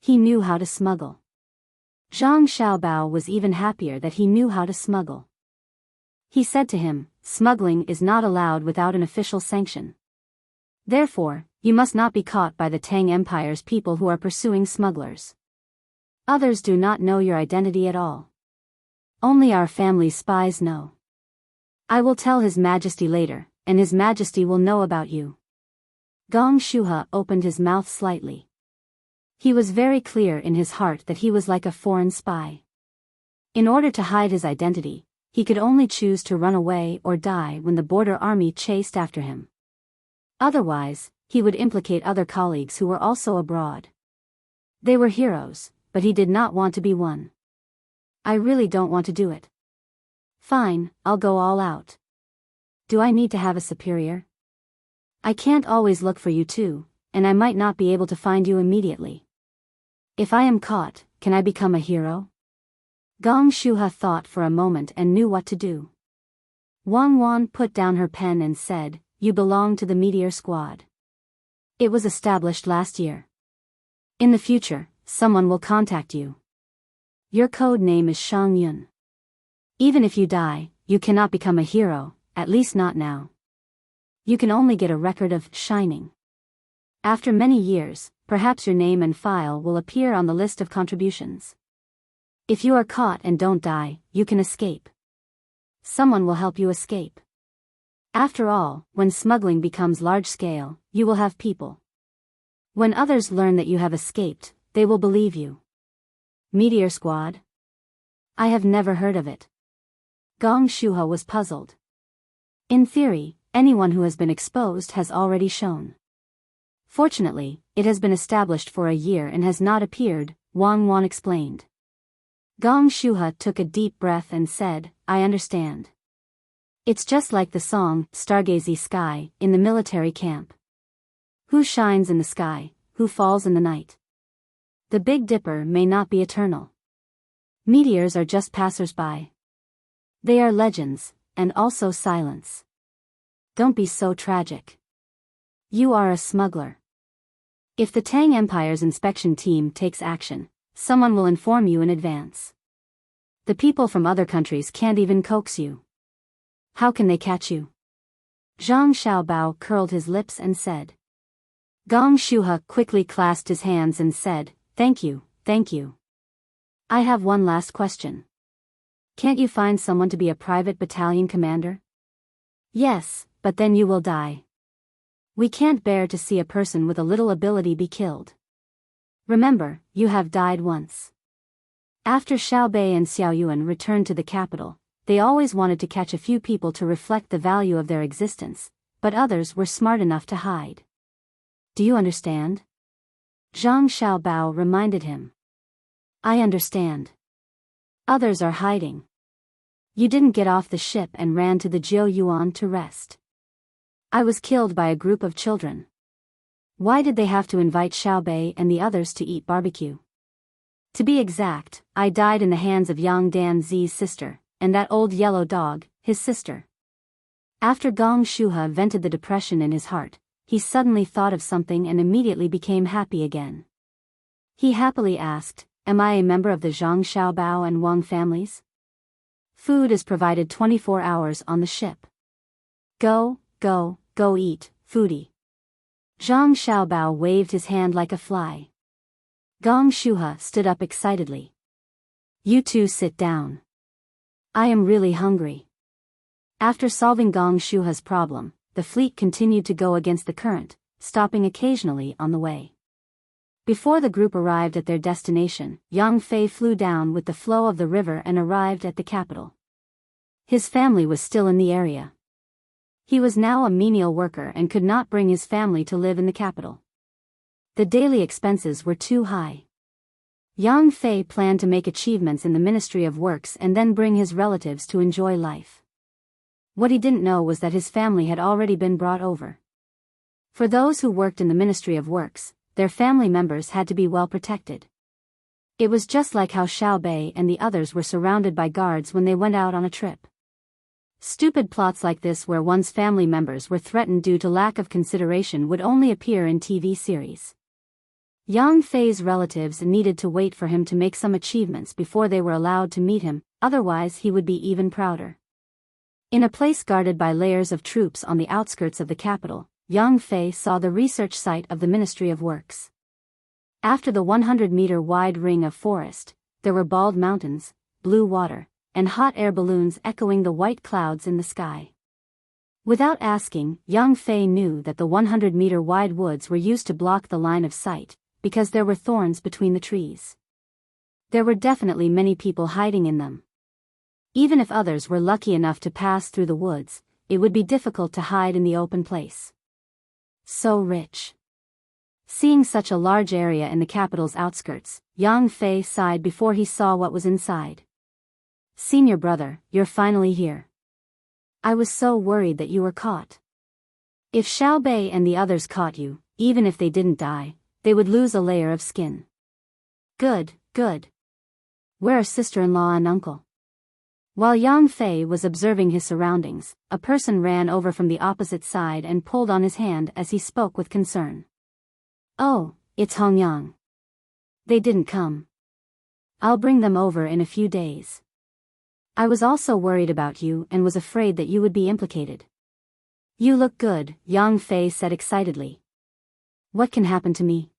He knew how to smuggle. Zhang Xiaobao was even happier that he knew how to smuggle. He said to him, smuggling is not allowed without an official sanction. Therefore, you must not be caught by the Tang Empire's people who are pursuing smugglers. Others do not know your identity at all. Only our family's spies know. I will tell His Majesty later, and His Majesty will know about you. Gong Shuhe opened his mouth slightly. He was very clear in his heart that he was like a foreign spy. In order to hide his identity, he could only choose to run away or die when the border army chased after him. Otherwise, he would implicate other colleagues who were also abroad. They were heroes, but he did not want to be one. I really don't want to do it. Fine, I'll go all out. Do I need to have a superior? I can't always look for you too, and I might not be able to find you immediately. If I am caught, can I become a hero? Gong Shuha thought for a moment and knew what to do. Wang Wan put down her pen and said, "You belong to the Meteor Squad. It was established last year. In the future, someone will contact you. Your code name is Shang Yun. Even if you die, you cannot become a hero, at least not now. You can only get a record of shining. After many years, perhaps your name and file will appear on the list of contributions. If you are caught and don't die, you can escape. Someone will help you escape. After all, when smuggling becomes large-scale, you will have people. When others learn that you have escaped, they will believe you." Meteor Squad? I have never heard of it. Gong Shuha was puzzled. In theory, anyone who has been exposed has already shown. Fortunately, it has been established for a year and has not appeared, Wang Wan explained. Gong Shuha took a deep breath and said, "I understand. It's just like the song, Stargazy Sky, in the military camp. Who shines in the sky, who falls in the night? The Big Dipper may not be eternal. Meteors are just passers-by. They are legends, and also silence. Don't be so tragic. You are a smuggler. If the Tang Empire's inspection team takes action, someone will inform you in advance. The people from other countries can't even coax you. How can they catch you?" Zhang Xiaobao curled his lips and said. Gong Shuha quickly clasped his hands and said, Thank you, thank you. I have one last question. Can't you find someone to be a private battalion commander?" "Yes, but then you will die. We can't bear to see a person with a little ability be killed. Remember, you have died once." After Xiao Bei and Xiao Yuan returned to the capital, they always wanted to catch a few people to reflect the value of their existence, but others were smart enough to hide. "Do you understand?" Zhang Xiaobao reminded him. "I understand. Others are hiding. You didn't get off the ship and ran to the Jiu Yuan to rest. I was killed by a group of children. Why did they have to invite Xiao Bei and the others to eat barbecue? To be exact, I died in the hands of Yang Dan Zi's sister, and that old yellow dog, his sister." After Gong Shuha vented the depression in his heart, he suddenly thought of something and immediately became happy again. He happily asked, "Am I a member of the Zhang Xiaobao and Wang families?" "Food is provided 24 hours on the ship. Go eat, foodie." Zhang Xiaobao waved his hand like a fly. Gong Shuha stood up excitedly. "You two sit down. I am really hungry." After solving Gong Shuha's problem, the fleet continued to go against the current, stopping occasionally on the way. Before the group arrived at their destination, Yang Fei flew down with the flow of the river and arrived at the capital. His family was still in the area. He was now a menial worker and could not bring his family to live in the capital. The daily expenses were too high. Yang Fei planned to make achievements in the Ministry of Works and then bring his relatives to enjoy life. What he didn't know was that his family had already been brought over. For those who worked in the Ministry of Works, their family members had to be well protected. It was just like how Xiao Bei and the others were surrounded by guards when they went out on a trip. Stupid plots like this where one's family members were threatened due to lack of consideration would only appear in TV series. Yang Fei's relatives needed to wait for him to make some achievements before they were allowed to meet him, otherwise he would be even prouder. In a place guarded by layers of troops on the outskirts of the capital, Yang Fei saw the research site of the Ministry of Works. After the 100-meter-wide ring of forest, there were bald mountains, blue water, and hot air balloons echoing the white clouds in the sky. Without asking, Yang Fei knew that the 100-meter-wide woods were used to block the line of sight, because there were thorns between the trees. There were definitely many people hiding in them. Even if others were lucky enough to pass through the woods, it would be difficult to hide in the open place. So rich. Seeing such a large area in the capital's outskirts, Yang Fei sighed before he saw what was inside. "Senior brother, you're finally here. I was so worried that you were caught. If Xiao Bei and the others caught you, even if they didn't die, they would lose a layer of skin. Good, good. Where are sister-in-law and uncle? While Yang Fei was observing his surroundings, a person ran over from the opposite side and pulled on his hand as he spoke with concern. Oh, it's Hong Yang. They didn't come. I'll bring them over in a few days. I was also worried about you and was afraid that you would be implicated. You look good, Yang Fei said excitedly. What can happen to me?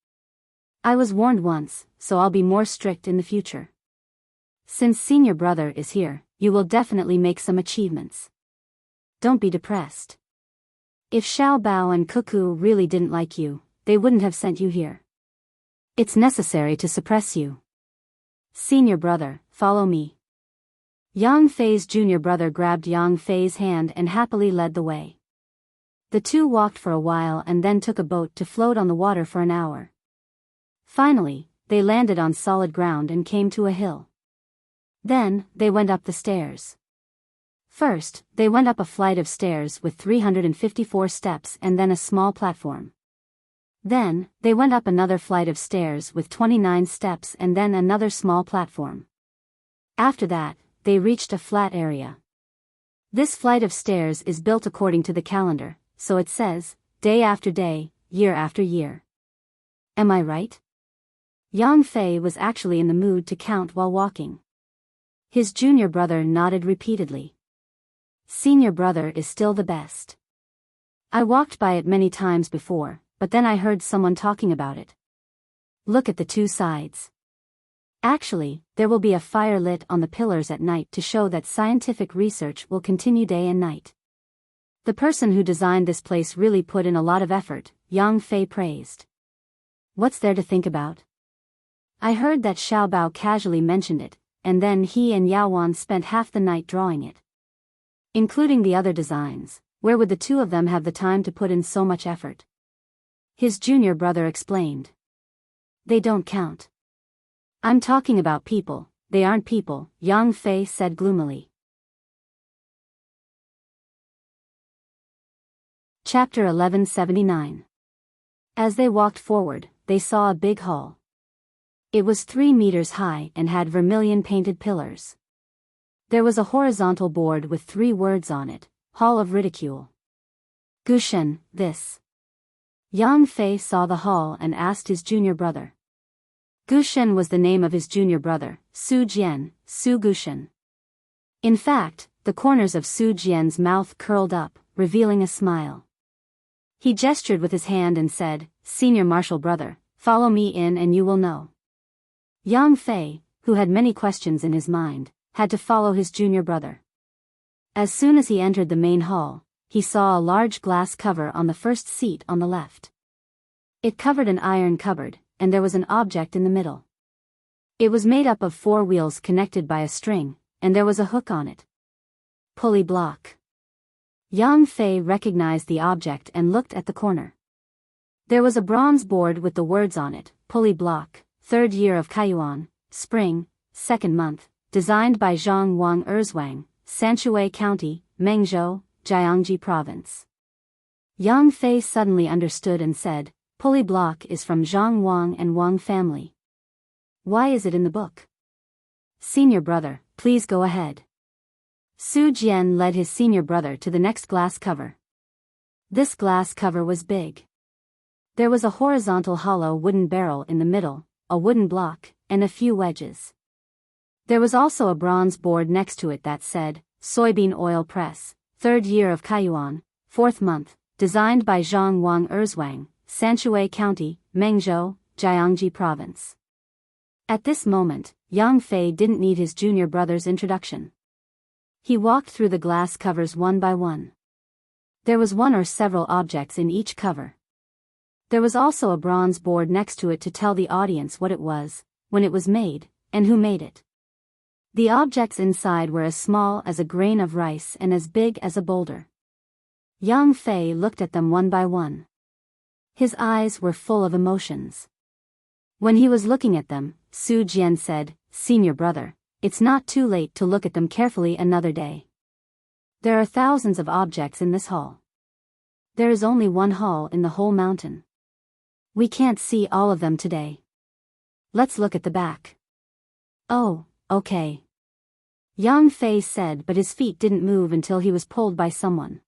I was warned once, so I'll be more strict in the future. Since senior brother is here, you will definitely make some achievements. Don't be depressed. If Xiao Bao and Cuckoo really didn't like you, they wouldn't have sent you here. It's necessary to suppress you. Senior brother, follow me. Yang Fei's junior brother grabbed Yang Fei's hand and happily led the way. The two walked for a while and then took a boat to float on the water for an hour. Finally, they landed on solid ground and came to a hill. Then, they went up the stairs. First, they went up a flight of stairs with 354 steps and then a small platform. Then, they went up another flight of stairs with 29 steps and then another small platform. After that, they reached a flat area. This flight of stairs is built according to the calendar, so it says, day after day, year after year. Am I right? Yang Fei was actually in the mood to count while walking. His junior brother nodded repeatedly. Senior brother is still the best. I walked by it many times before, but then I heard someone talking about it. Look at the two sides. Actually, there will be a fire lit on the pillars at night to show that scientific research will continue day and night. The person who designed this place really put in a lot of effort, Yang Fei praised. What's there to think about? I heard that Xiao Bao casually mentioned it, and then he and Yao Wan spent half the night drawing it. Including the other designs, where would the two of them have the time to put in so much effort? His junior brother explained. They don't count. I'm talking about people, they aren't people, Yang Fei said gloomily. Chapter 1179. As they walked forward, they saw a big hall. It was 3 meters high and had vermilion-painted pillars. There was a horizontal board with 3 words on it, Hall of Ridicule. Gushen, this. Yang Fei saw the hall and asked his junior brother. Gushen was the name of his junior brother, Su Jian, Su Gushen. In fact, the corners of Su Jian's mouth curled up, revealing a smile. He gestured with his hand and said, Senior martial brother, follow me in and you will know. Yang Fei, who had many questions in his mind, had to follow his junior brother. As soon as he entered the main hall, he saw a large glass cover on the first seat on the left. It covered an iron cupboard, and there was an object in the middle. It was made up of 4 wheels connected by a string, and there was a hook on it. Pulley block. Yang Fei recognized the object and looked at the corner. There was a bronze board with the words on it, pulley block, 3rd year of Kaiyuan, spring, 2nd month, designed by Zhang Wang Erzwang, Sanshui County, Mengzhou, Jiangji Province. Yang Fei suddenly understood and said, pulley block is from Zhang Wang and Wang family. Why is it in the book? Senior brother, please go ahead. Su Jian led his senior brother to the next glass cover. This glass cover was big. There was a horizontal hollow wooden barrel in the middle, a wooden block, and a few wedges. There was also a bronze board next to it that said, soybean oil press, 3rd year of Kaiyuan, 4th month, designed by Zhang Wang Erzwang, Sanshui County, Mengzhou, Jiangji Province. At this moment, Yang Fei didn't need his junior brother's introduction. He walked through the glass covers one by one. There was one or several objects in each cover. There was also a bronze board next to it to tell the audience what it was, when it was made, and who made it. The objects inside were as small as a grain of rice and as big as a boulder. Yang Fei looked at them one by one. His eyes were full of emotions. When he was looking at them, Su Jian said, Senior brother, it's not too late to look at them carefully another day. There are thousands of objects in this hall. There is only one hall in the whole mountain. We can't see all of them today. Let's look at the back. Oh, okay. Yang Fei said, but his feet didn't move until he was pulled by someone.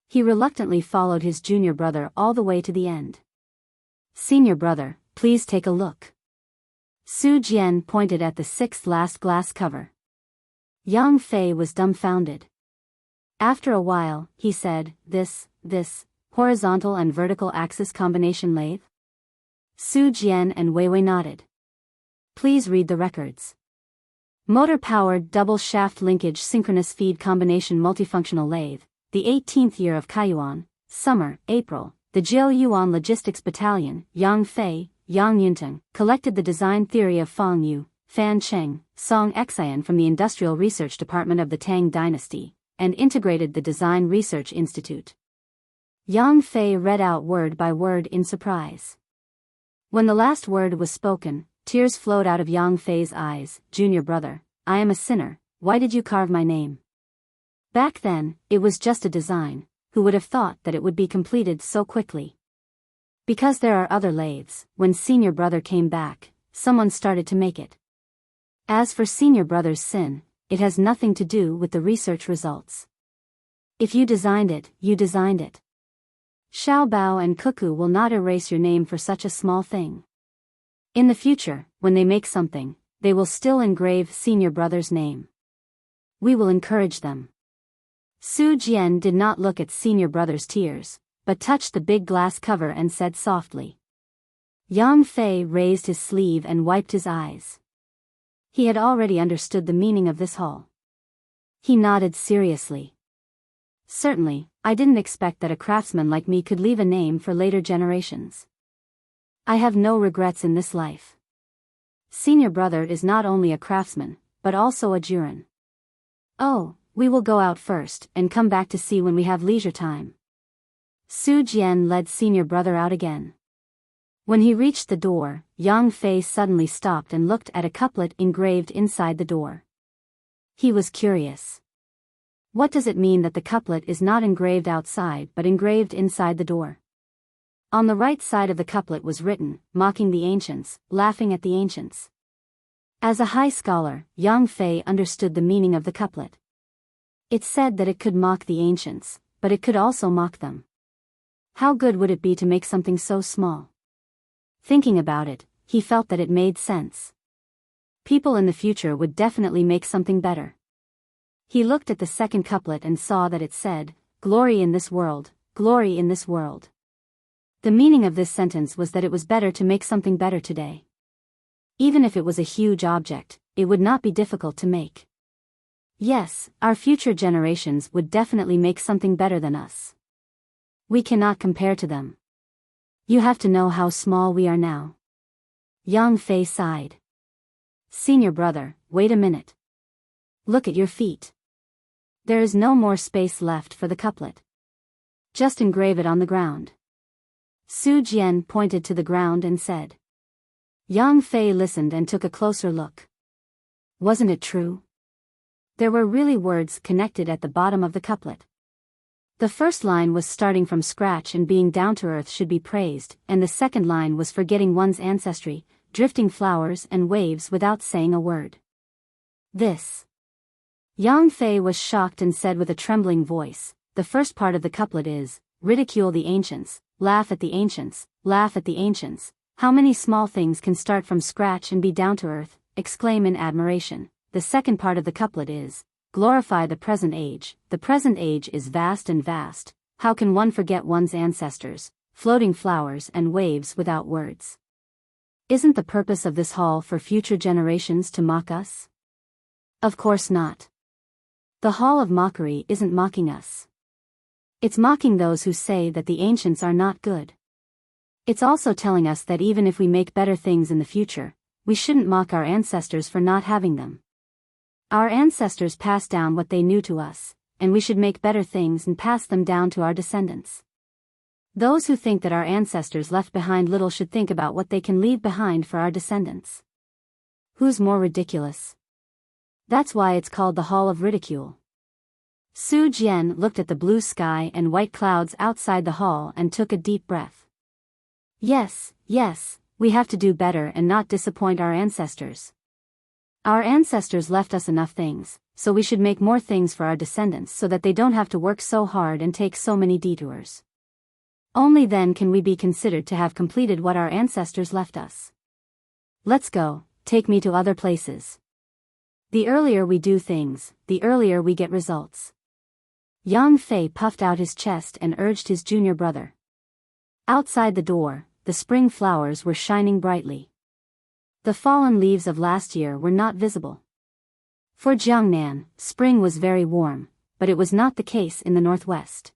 He reluctantly followed his junior brother all the way to the end. Senior brother, please take a look. Su Jian pointed at the sixth last glass cover. Yang Fei was dumbfounded. After a while, he said, this, horizontal and vertical axis combination lathe? Su Jian and Weiwei nodded. Please read the records. Motor-powered double-shaft linkage synchronous feed combination multifunctional lathe, the 18th year of Kaiyuan, summer, April, the Jiuyuan Logistics Battalion, Yang Fei, Yang Yunteng, collected the design theory of Fang Yu, Fan Cheng, Song Xian from the Industrial Research Department of the Tang Dynasty, and integrated the Design Research Institute. Yang Fei read out word by word in surprise. When the last word was spoken, tears flowed out of Yang Fei's eyes. Junior brother, I am a sinner, why did you carve my name? Back then, it was just a design, who would have thought that it would be completed so quickly? Because there are other lathes, when senior brother came back, someone started to make it. As for senior brother's sin, it has nothing to do with the research results. If you designed it, you designed it. Xiao Bao and Cuckoo will not erase your name for such a small thing. In the future, when they make something, they will still engrave senior brother's name. We will encourage them. Su Jian did not look at senior brother's tears, but touched the big glass cover and said softly. Yang Fei raised his sleeve and wiped his eyes. He had already understood the meaning of this hall. He nodded seriously. Certainly, I didn't expect that a craftsman like me could leave a name for later generations. I have no regrets in this life. Senior brother is not only a craftsman, but also a Juren. Oh, we will go out first and come back to see when we have leisure time. Su Jian led senior brother out again. When he reached the door, Yang Fei suddenly stopped and looked at a couplet engraved inside the door. He was curious. What does it mean that the couplet is not engraved outside but engraved inside the door? On the right side of the couplet was written, mocking the ancients, laughing at the ancients. As a high scholar, Yang Fei understood the meaning of the couplet. It said that it could mock the ancients, but it could also mock them. How good would it be to make something so small? Thinking about it, he felt that it made sense. People in the future would definitely make something better. He looked at the second couplet and saw that it said, glory in this world, glory in this world. The meaning of this sentence was that it was better to make something better today. Even if it was a huge object, it would not be difficult to make. Yes, our future generations would definitely make something better than us. We cannot compare to them. You have to know how small we are now. Yang Fei sighed. Senior brother, wait a minute. Look at your feet. There is no more space left for the couplet. Just engrave it on the ground. Su Jian pointed to the ground and said. Yang Fei listened and took a closer look. Wasn't it true? There were really words connected at the bottom of the couplet. The first line was starting from scratch and being down to earth should be praised, and the second line was forgetting one's ancestry, drifting flowers and waves without saying a word. This. Yang Fei was shocked and said with a trembling voice, the first part of the couplet is, ridicule the ancients, laugh at the ancients, laugh at the ancients. How many small things can start from scratch and be down to earth, exclaim in admiration. The second part of the couplet is, glorify the present age. The present age is vast and vast. How can one forget one's ancestors, floating flowers and waves without words? Isn't the purpose of this hall for future generations to mock us? Of course not. The hall of mockery isn't mocking us. It's mocking those who say that the ancients are not good. It's also telling us that even if we make better things in the future, we shouldn't mock our ancestors for not having them. Our ancestors passed down what they knew to us, and we should make better things and pass them down to our descendants. Those who think that our ancestors left behind little should think about what they can leave behind for our descendants. Who's more ridiculous? That's why it's called the Hall of Ridicule. Su Jian looked at the blue sky and white clouds outside the hall and took a deep breath. Yes, we have to do better and not disappoint our ancestors. Our ancestors left us enough things, so we should make more things for our descendants so that they don't have to work so hard and take so many detours. Only then can we be considered to have completed what our ancestors left us. Let's go, take me to other places. The earlier we do things, the earlier we get results. Yang Fei puffed out his chest and urged his junior brother. Outside the door, the spring flowers were shining brightly. The fallen leaves of last year were not visible. For Jiangnan, spring was very warm, but it was not the case in the northwest.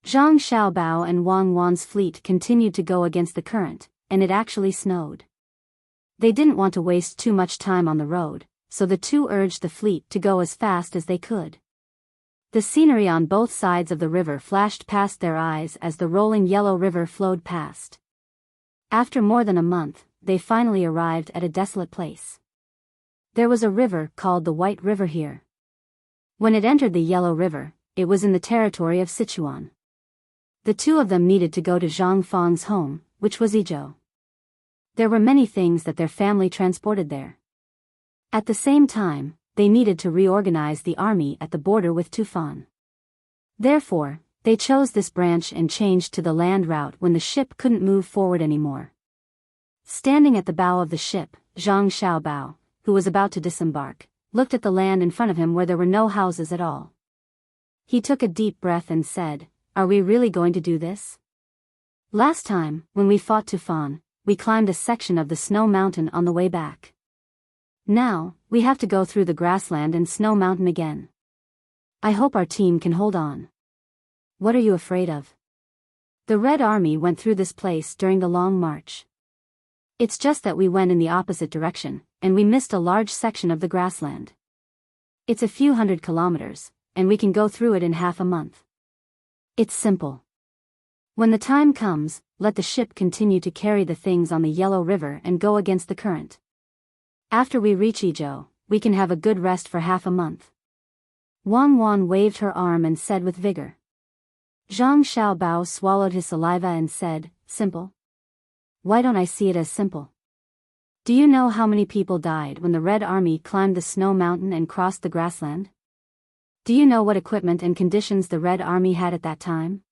Zhang Xiaobao and Wang Wan's fleet continued to go against the current, and it actually snowed. They didn't want to waste too much time on the road, so the two urged the fleet to go as fast as they could. The scenery on both sides of the river flashed past their eyes as the rolling yellow river flowed past. After more than a month, they finally arrived at a desolate place. There was a river called the White River here. When it entered the Yellow River, it was in the territory of Sichuan. The two of them needed to go to Zhang Fang's home, which was Izhou. There were many things that their family transported there. At the same time, they needed to reorganize the army at the border with Tufan. Therefore, they chose this branch and changed to the land route when the ship couldn't move forward anymore. Standing at the bow of the ship, Zhang Xiaobao, who was about to disembark, looked at the land in front of him where there were no houses at all. He took a deep breath and said, "Are we really going to do this? Last time, when we fought Tufan, we climbed a section of the snow mountain on the way back. Now, we have to go through the grassland and snow mountain again. I hope our team can hold on." "What are you afraid of?" "The Red Army went through this place during the long march. It's just that we went in the opposite direction, and we missed a large section of the grassland. It's a few hundred kilometers, and we can go through it in half a month. It's simple. When the time comes, let the ship continue to carry the things on the Yellow River and go against the current. After we reach Izhou, we can have a good rest for half a month." Wang Wan waved her arm and said with vigor. Zhang Xiaobao swallowed his saliva and said, "Simple? Why don't I see it as simple? Do you know how many people died when the Red Army climbed the snow mountain and crossed the grassland? Do you know what equipment and conditions the Red Army had at that time?"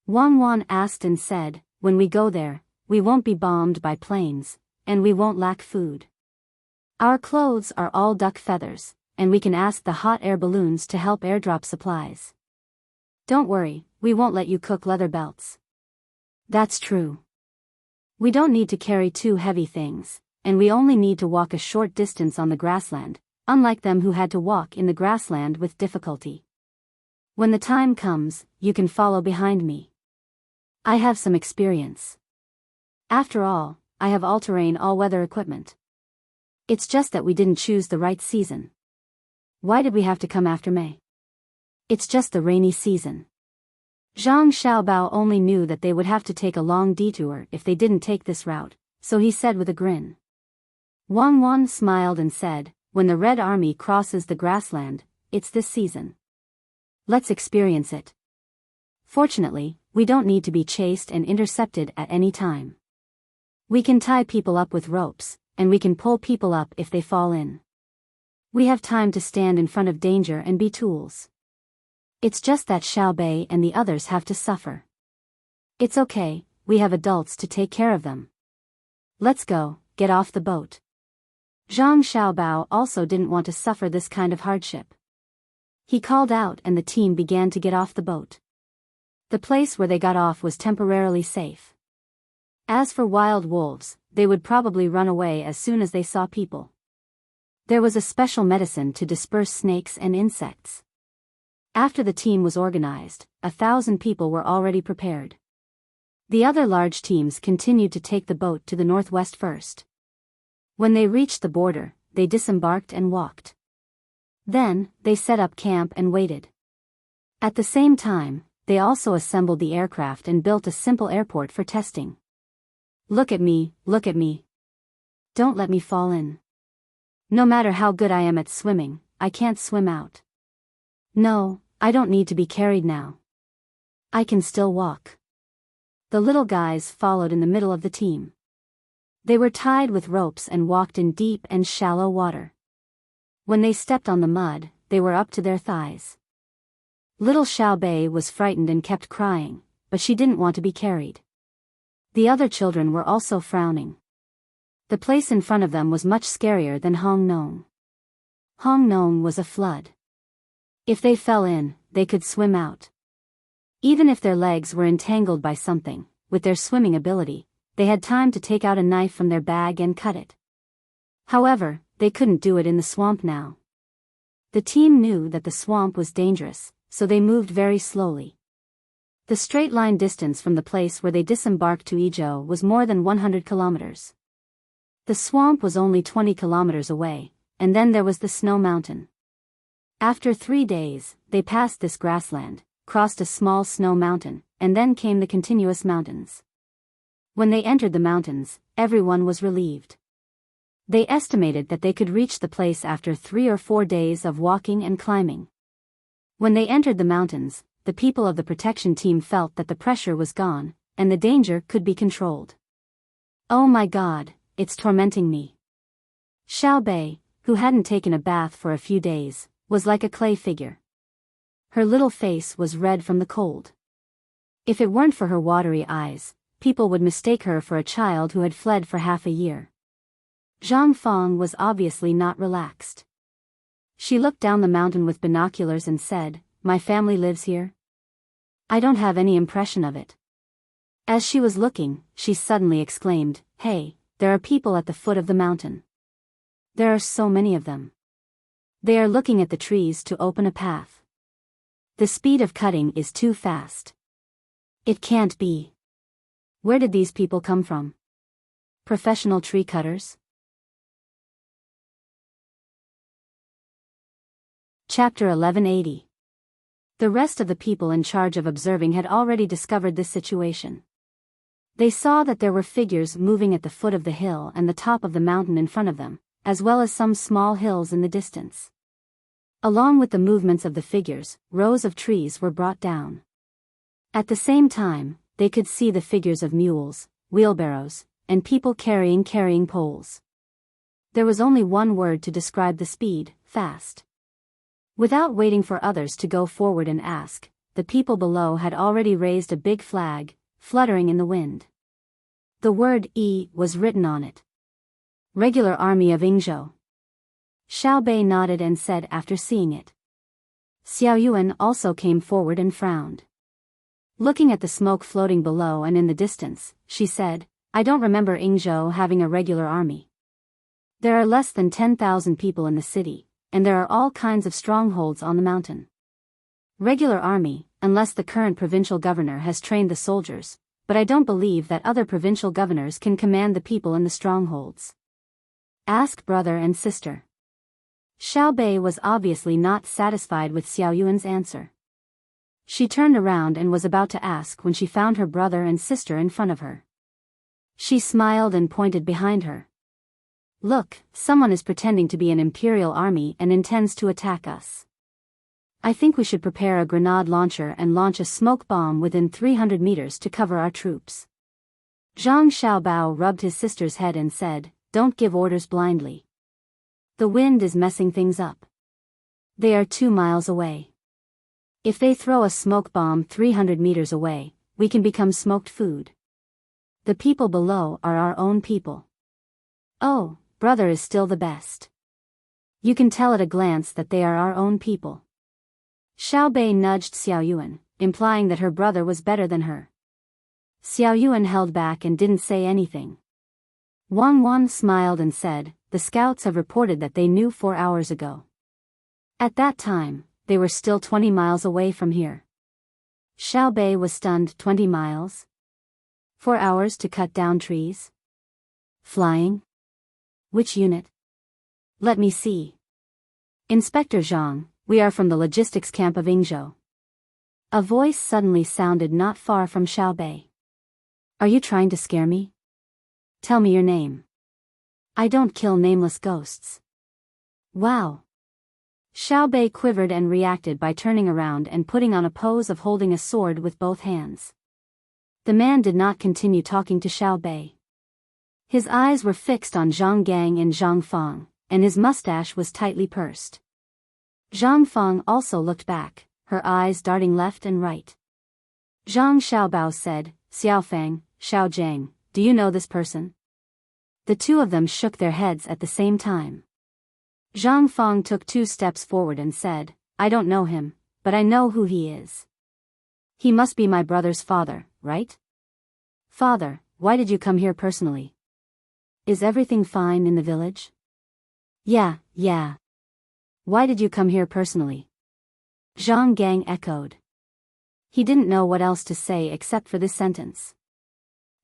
Wang Wan asked and said, "When we go there, we won't be bombed by planes, and we won't lack food. Our clothes are all duck feathers, and we can ask the hot air balloons to help airdrop supplies. Don't worry, we won't let you cook leather belts." "That's true. We don't need to carry too heavy things, and we only need to walk a short distance on the grassland, unlike them who had to walk in the grassland with difficulty. When the time comes, you can follow behind me. I have some experience. After all, I have all-terrain all-weather equipment. It's just that we didn't choose the right season. Why did we have to come after May? It's just the rainy season." Zhang Xiaobao only knew that they would have to take a long detour if they didn't take this route, so he said with a grin. Wang Wan smiled and said, "When the Red Army crosses the grassland, it's this season. Let's experience it. Fortunately, we don't need to be chased and intercepted at any time. We can tie people up with ropes, and we can pull people up if they fall in. We have time to stand in front of danger and be tools. It's just that Xiaobei and the others have to suffer. It's okay, we have adults to take care of them. Let's go, get off the boat." Zhang Xiaobao also didn't want to suffer this kind of hardship. He called out and the team began to get off the boat. The place where they got off was temporarily safe. As for wild wolves, they would probably run away as soon as they saw people. There was a special medicine to disperse snakes and insects. After the team was organized, 1,000 people were already prepared. The other large teams continued to take the boat to the northwest first. When they reached the border, they disembarked and walked. Then, they set up camp and waited. At the same time, they also assembled the aircraft and built a simple airport for testing. Look at me. Don't let me fall in. No matter how good I am at swimming, I can't swim out. No, I don't need to be carried now. I can still walk. The little guys followed in the middle of the team. They were tied with ropes and walked in deep and shallow water. When they stepped on the mud, they were up to their thighs. Little Xiaobei was frightened and kept crying, but she didn't want to be carried. The other children were also frowning. The place in front of them was much scarier than Hong Nong. Hong Nong was a flood. If they fell in, they could swim out. Even if their legs were entangled by something, with their swimming ability, they had time to take out a knife from their bag and cut it. However, they couldn't do it in the swamp now. The team knew that the swamp was dangerous, so they moved very slowly. The straight line distance from the place where they disembarked to Izhou was more than 100 kilometers. The swamp was only 20 kilometers away, and then there was the snow mountain. After 3 days, they passed this grassland, crossed a small snow mountain, and then came the continuous mountains. When they entered the mountains, everyone was relieved. They estimated that they could reach the place after 3 or 4 days of walking and climbing. When they entered the mountains, the people of the protection team felt that the pressure was gone, and the danger could be controlled. Oh my God, it's tormenting me. Xiaobei, who hadn't taken a bath for a few days, was like a clay figure. Her little face was red from the cold. If it weren't for her watery eyes, people would mistake her for a child who had fled for half a year. Zhang Fong was obviously not relaxed. She looked down the mountain with binoculars and said, "My family lives here? I don't have any impression of it." As she was looking, she suddenly exclaimed, "Hey, there are people at the foot of the mountain. There are so many of them. They are looking at the trees to open a path. The speed of cutting is too fast. It can't be. Where did these people come from? Professional tree cutters?" Chapter 1180. The rest of the people in charge of observing had already discovered this situation. They saw that there were figures moving at the foot of the hill and the top of the mountain in front of them, as well as some small hills in the distance. Along with the movements of the figures, rows of trees were brought down. At the same time, they could see the figures of mules, wheelbarrows, and people carrying poles. There was only one word to describe the speed: fast. Without waiting for others to go forward and ask, the people below had already raised a big flag, fluttering in the wind. The word "E" was written on it. Regular Army of Ingzhou. Xiaobei nodded and said after seeing it. Xiao Yuan also came forward and frowned. Looking at the smoke floating below and in the distance, she said, "I don't remember Ingzhou having a regular army. There are less than 10,000 people in the city, and there are all kinds of strongholds on the mountain. Regular army, unless the current provincial governor has trained the soldiers, but I don't believe that other provincial governors can command the people in the strongholds. Ask brother and sister." Xiaobei was obviously not satisfied with Xiao Yuan's answer. She turned around and was about to ask when she found her brother and sister in front of her. She smiled and pointed behind her. "Look, someone is pretending to be an imperial army and intends to attack us. I think we should prepare a grenade launcher and launch a smoke bomb within 300 meters to cover our troops." Zhang Xiaobao rubbed his sister's head and said, "Don't give orders blindly. The wind is messing things up. They are 2 miles away. If they throw a smoke bomb 300 meters away, we can become smoked food. The people below are our own people. Oh, brother is still the best. You can tell at a glance that they are our own people." Xiaobei nudged Xiao Yuan, implying that her brother was better than her. Xiao Yuan held back and didn't say anything. Wang Wan smiled and said, "The scouts have reported that they knew 4 hours ago. At that time, they were still 20 miles away from here." Xiaobei was stunned. 20 miles? 4 hours to cut down trees? Flying? Which unit? Let me see. "Inspector Zhang, we are from the logistics camp of Ingzhou." A voice suddenly sounded not far from Xiaobei. "Are you trying to scare me? Tell me your name. I don't kill nameless ghosts." "Wow." Xiao Bei quivered and reacted by turning around and putting on a pose of holding a sword with both hands. The man did not continue talking to Xiao Bei. His eyes were fixed on Zhang Gang and Zhang Fang, and his mustache was tightly pursed. Zhang Fang also looked back, her eyes darting left and right. Zhang Xiaobao said, Xiaofang, Xiao Jiang, do you know this person? The two of them shook their heads at the same time. Zhang Fang took 2 steps forward and said, I don't know him, but I know who he is. He must be my brother's father, right? Father, why did you come here personally? Is everything fine in the village? Yeah. Why did you come here personally? Zhang Gang echoed. He didn't know what else to say except for this sentence.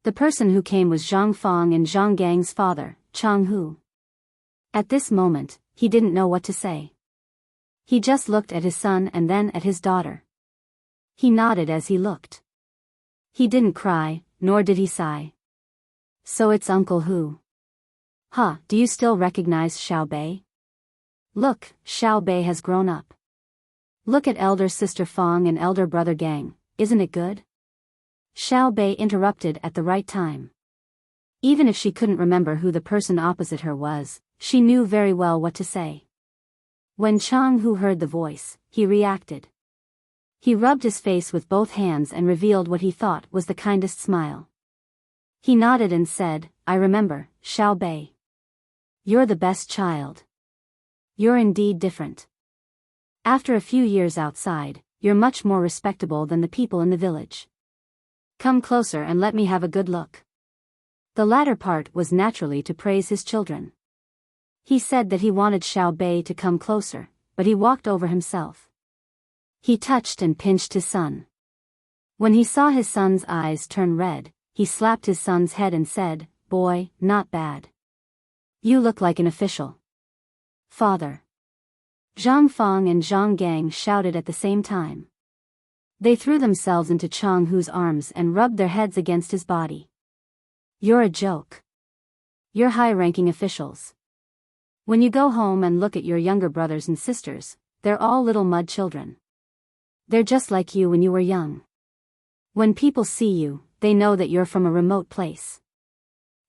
The person who came was Zhang Fang and Zhang Gang's father, Chang Hu. At this moment, he didn't know what to say. He just looked at his son and then at his daughter. He nodded as he looked. He didn't cry, nor did he sigh. So it's Uncle Hu. Huh, do you still recognize Xiao Bei? Look, Xiao Bei has grown up. Look at elder sister Fang and elder brother Gang, isn't it good? Xiao Bei interrupted at the right time. Even if she couldn't remember who the person opposite her was, she knew very well what to say. When Chang Hu heard the voice, he reacted. He rubbed his face with both hands and revealed what he thought was the kindest smile. He nodded and said, I remember, Xiao Bei. You're the best child. You're indeed different. After a few years outside, you're much more respectable than the people in the village. Come closer and let me have a good look. The latter part was naturally to praise his children. He said that he wanted Xiao Bei to come closer, but he walked over himself. He touched and pinched his son. When he saw his son's eyes turn red, he slapped his son's head and said, Boy, not bad. You look like an official. Father. Zhang Fang and Zhang Gang shouted at the same time. They threw themselves into Chang Hu's arms and rubbed their heads against his body. You're a joke. You're high-ranking officials. When you go home and look at your younger brothers and sisters, they're all little mud children. They're just like you when you were young. When people see you, they know that you're from a remote place.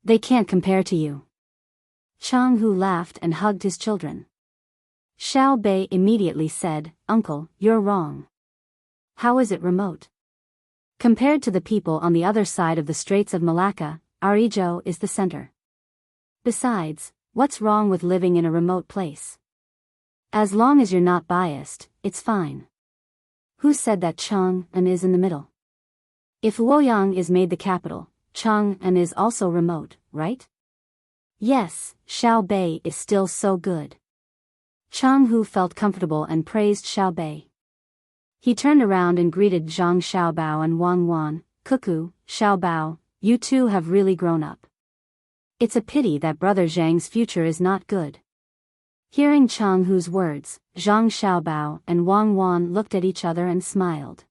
They can't compare to you. Chang Hu laughed and hugged his children. Xiao Bei immediately said, Uncle, you're wrong. How is it remote? Compared to the people on the other side of the Straits of Malacca, Arijo is the center. Besides, what's wrong with living in a remote place? As long as you're not biased, it's fine. Who said that Chang'an is in the middle? If Luoyang is made the capital, Chang'an is also remote, right? Yes, Xiao Bei is still so good. Chang Hu felt comfortable and praised Xiao Bei. He turned around and greeted Zhang Xiaobao and Wang Wan, Cuckoo, Xiaobao, you two have really grown up. It's a pity that brother Zhang's future is not good. Hearing Chang Hu's words, Zhang Xiaobao and Wang Wan looked at each other and smiled.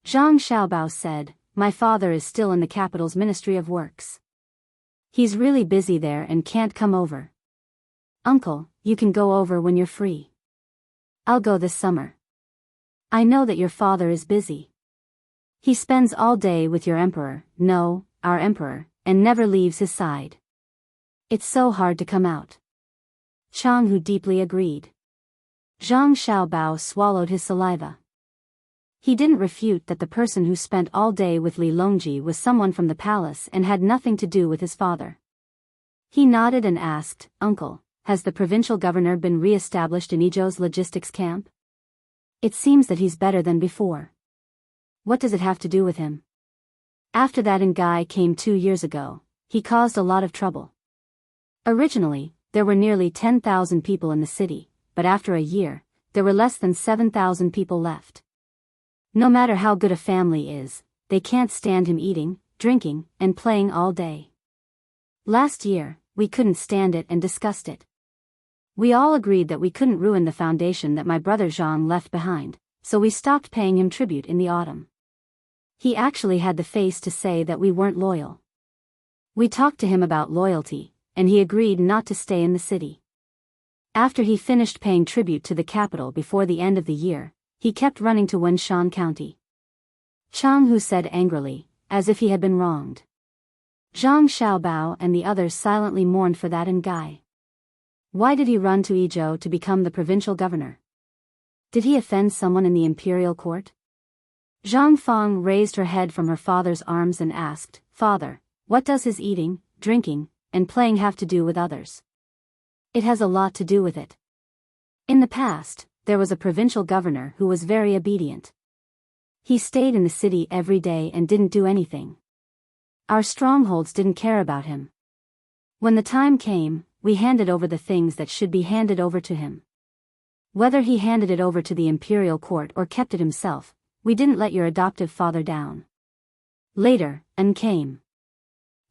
Zhang Xiaobao said, My father is still in the capital's Ministry of Works. He's really busy there and can't come over. Uncle, you can go over when you're free. I'll go this summer. I know that your father is busy. He spends all day with your emperor, no, our emperor, and never leaves his side. It's so hard to come out. Chang Hu deeply agreed. Zhang Xiaobao swallowed his saliva. He didn't refute that the person who spent all day with Li Longji was someone from the palace and had nothing to do with his father. He nodded and asked, Uncle, has the provincial governor been re-established in Izhou's logistics camp? It seems that he's better than before. What does it have to do with him? After that Ngai came 2 years ago, he caused a lot of trouble. Originally, there were nearly 10,000 people in the city, but after a year, there were less than 7,000 people left. No matter how good a family is, they can't stand him eating, drinking, and playing all day. Last year, we couldn't stand it and discussed it. We all agreed that we couldn't ruin the foundation that my brother Zhang left behind, so we stopped paying him tribute in the autumn. He actually had the face to say that we weren't loyal. We talked to him about loyalty, and he agreed not to stay in the city. After he finished paying tribute to the capital before the end of the year, he kept running to Wenshan County. Chang Hu said angrily, as if he had been wronged. Zhang Xiaobao and the others silently mourned for that guy. Why did he run to Yizhou to become the provincial governor? Did he offend someone in the imperial court? Zhang Fang raised her head from her father's arms and asked, "Father, what does his eating, drinking, and playing have to do with others?" "It has a lot to do with it. In the past, there was a provincial governor who was very obedient. He stayed in the city every day and didn't do anything. Our strongholds didn't care about him. When the time came, we handed over the things that should be handed over to him. Whether he handed it over to the imperial court or kept it himself, we didn't let your adoptive father down." Later, An came.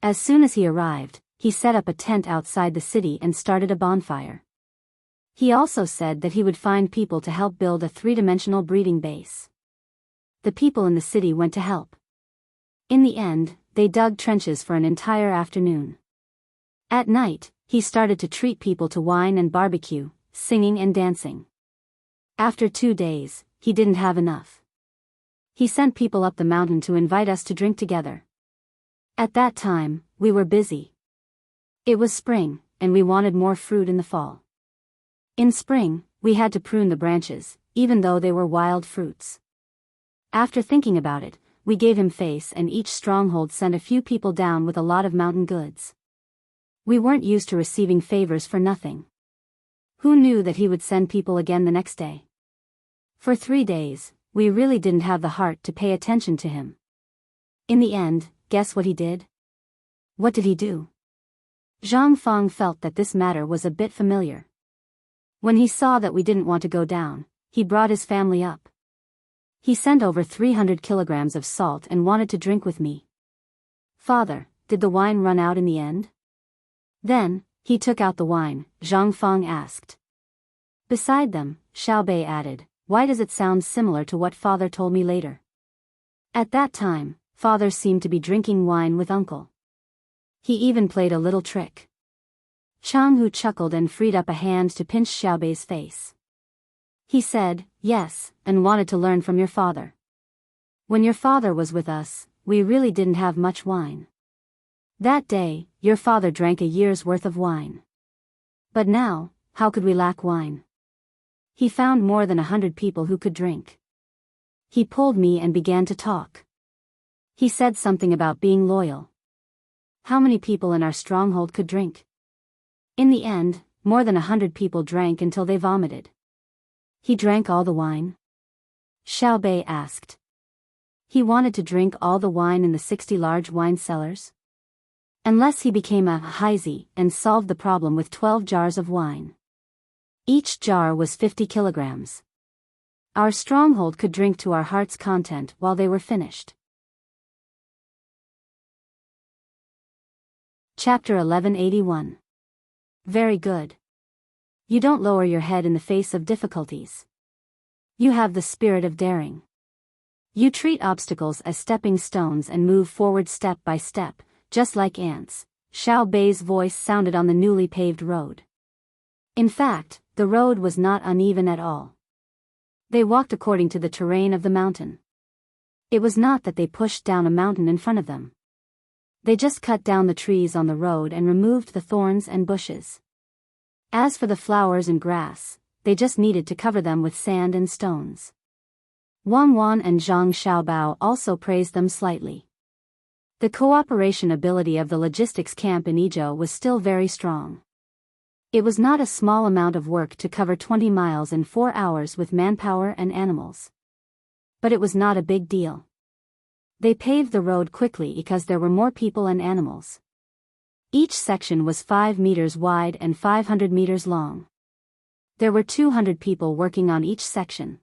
As soon as he arrived, he set up a tent outside the city and started a bonfire. He also said that he would find people to help build a three-dimensional breeding base. The people in the city went to help. In the end, they dug trenches for an entire afternoon. At night, he started to treat people to wine and barbecue, singing and dancing. After 2 days, he didn't have enough. He sent people up the mountain to invite us to drink together. At that time, we were busy. It was spring, and we wanted more fruit in the fall. In spring, we had to prune the branches, even though they were wild fruits. After thinking about it, we gave him face and each stronghold sent a few people down with a lot of mountain goods. We weren't used to receiving favors for nothing. Who knew that he would send people again the next day? For 3 days, we really didn't have the heart to pay attention to him. In the end, guess what he did? What did he do? Zhang Fang felt that this matter was a bit familiar. When he saw that we didn't want to go down, he brought his family up. He sent over 300 kilograms of salt and wanted to drink with me. "Father, did the wine run out in the end?" "Then, he took out the wine," Zhang Fang asked. Beside them, Xiaobei added, "Why does it sound similar to what father told me later?" At that time, father seemed to be drinking wine with uncle. He even played a little trick. Chang Hu chuckled and freed up a hand to pinch Xiaobei's face. He said, "Yes, and wanted to learn from your father. When your father was with us, we really didn't have much wine. That day, your father drank a year's worth of wine. But now, how could we lack wine? He found more than 100 people who could drink. He pulled me and began to talk. He said something about being loyal. How many people in our stronghold could drink? In the end, more than 100 people drank until they vomited." "He drank all the wine?" Xiaobei asked. "He wanted to drink all the wine in the 60 large wine cellars? Unless he became a Heizi and solved the problem with 12 jars of wine. Each jar was 50 kilograms. Our stronghold could drink to our heart's content while they were finished." Chapter 1181. Very good. You don't lower your head in the face of difficulties. You have the spirit of daring. You treat obstacles as stepping stones and move forward step by step, just like ants. Xiao Bei's voice sounded on the newly paved road. In fact, the road was not uneven at all. They walked according to the terrain of the mountain. It was not that they pushed down a mountain in front of them. They just cut down the trees on the road and removed the thorns and bushes. As for the flowers and grass, they just needed to cover them with sand and stones. Wang Wan and Zhang Xiaobao also praised them slightly. The cooperation ability of the logistics camp in Yizhou was still very strong. It was not a small amount of work to cover 20 miles in 4 hours with manpower and animals. But it was not a big deal. They paved the road quickly because there were more people and animals. Each section was 5 meters wide and 500 meters long. There were 200 people working on each section.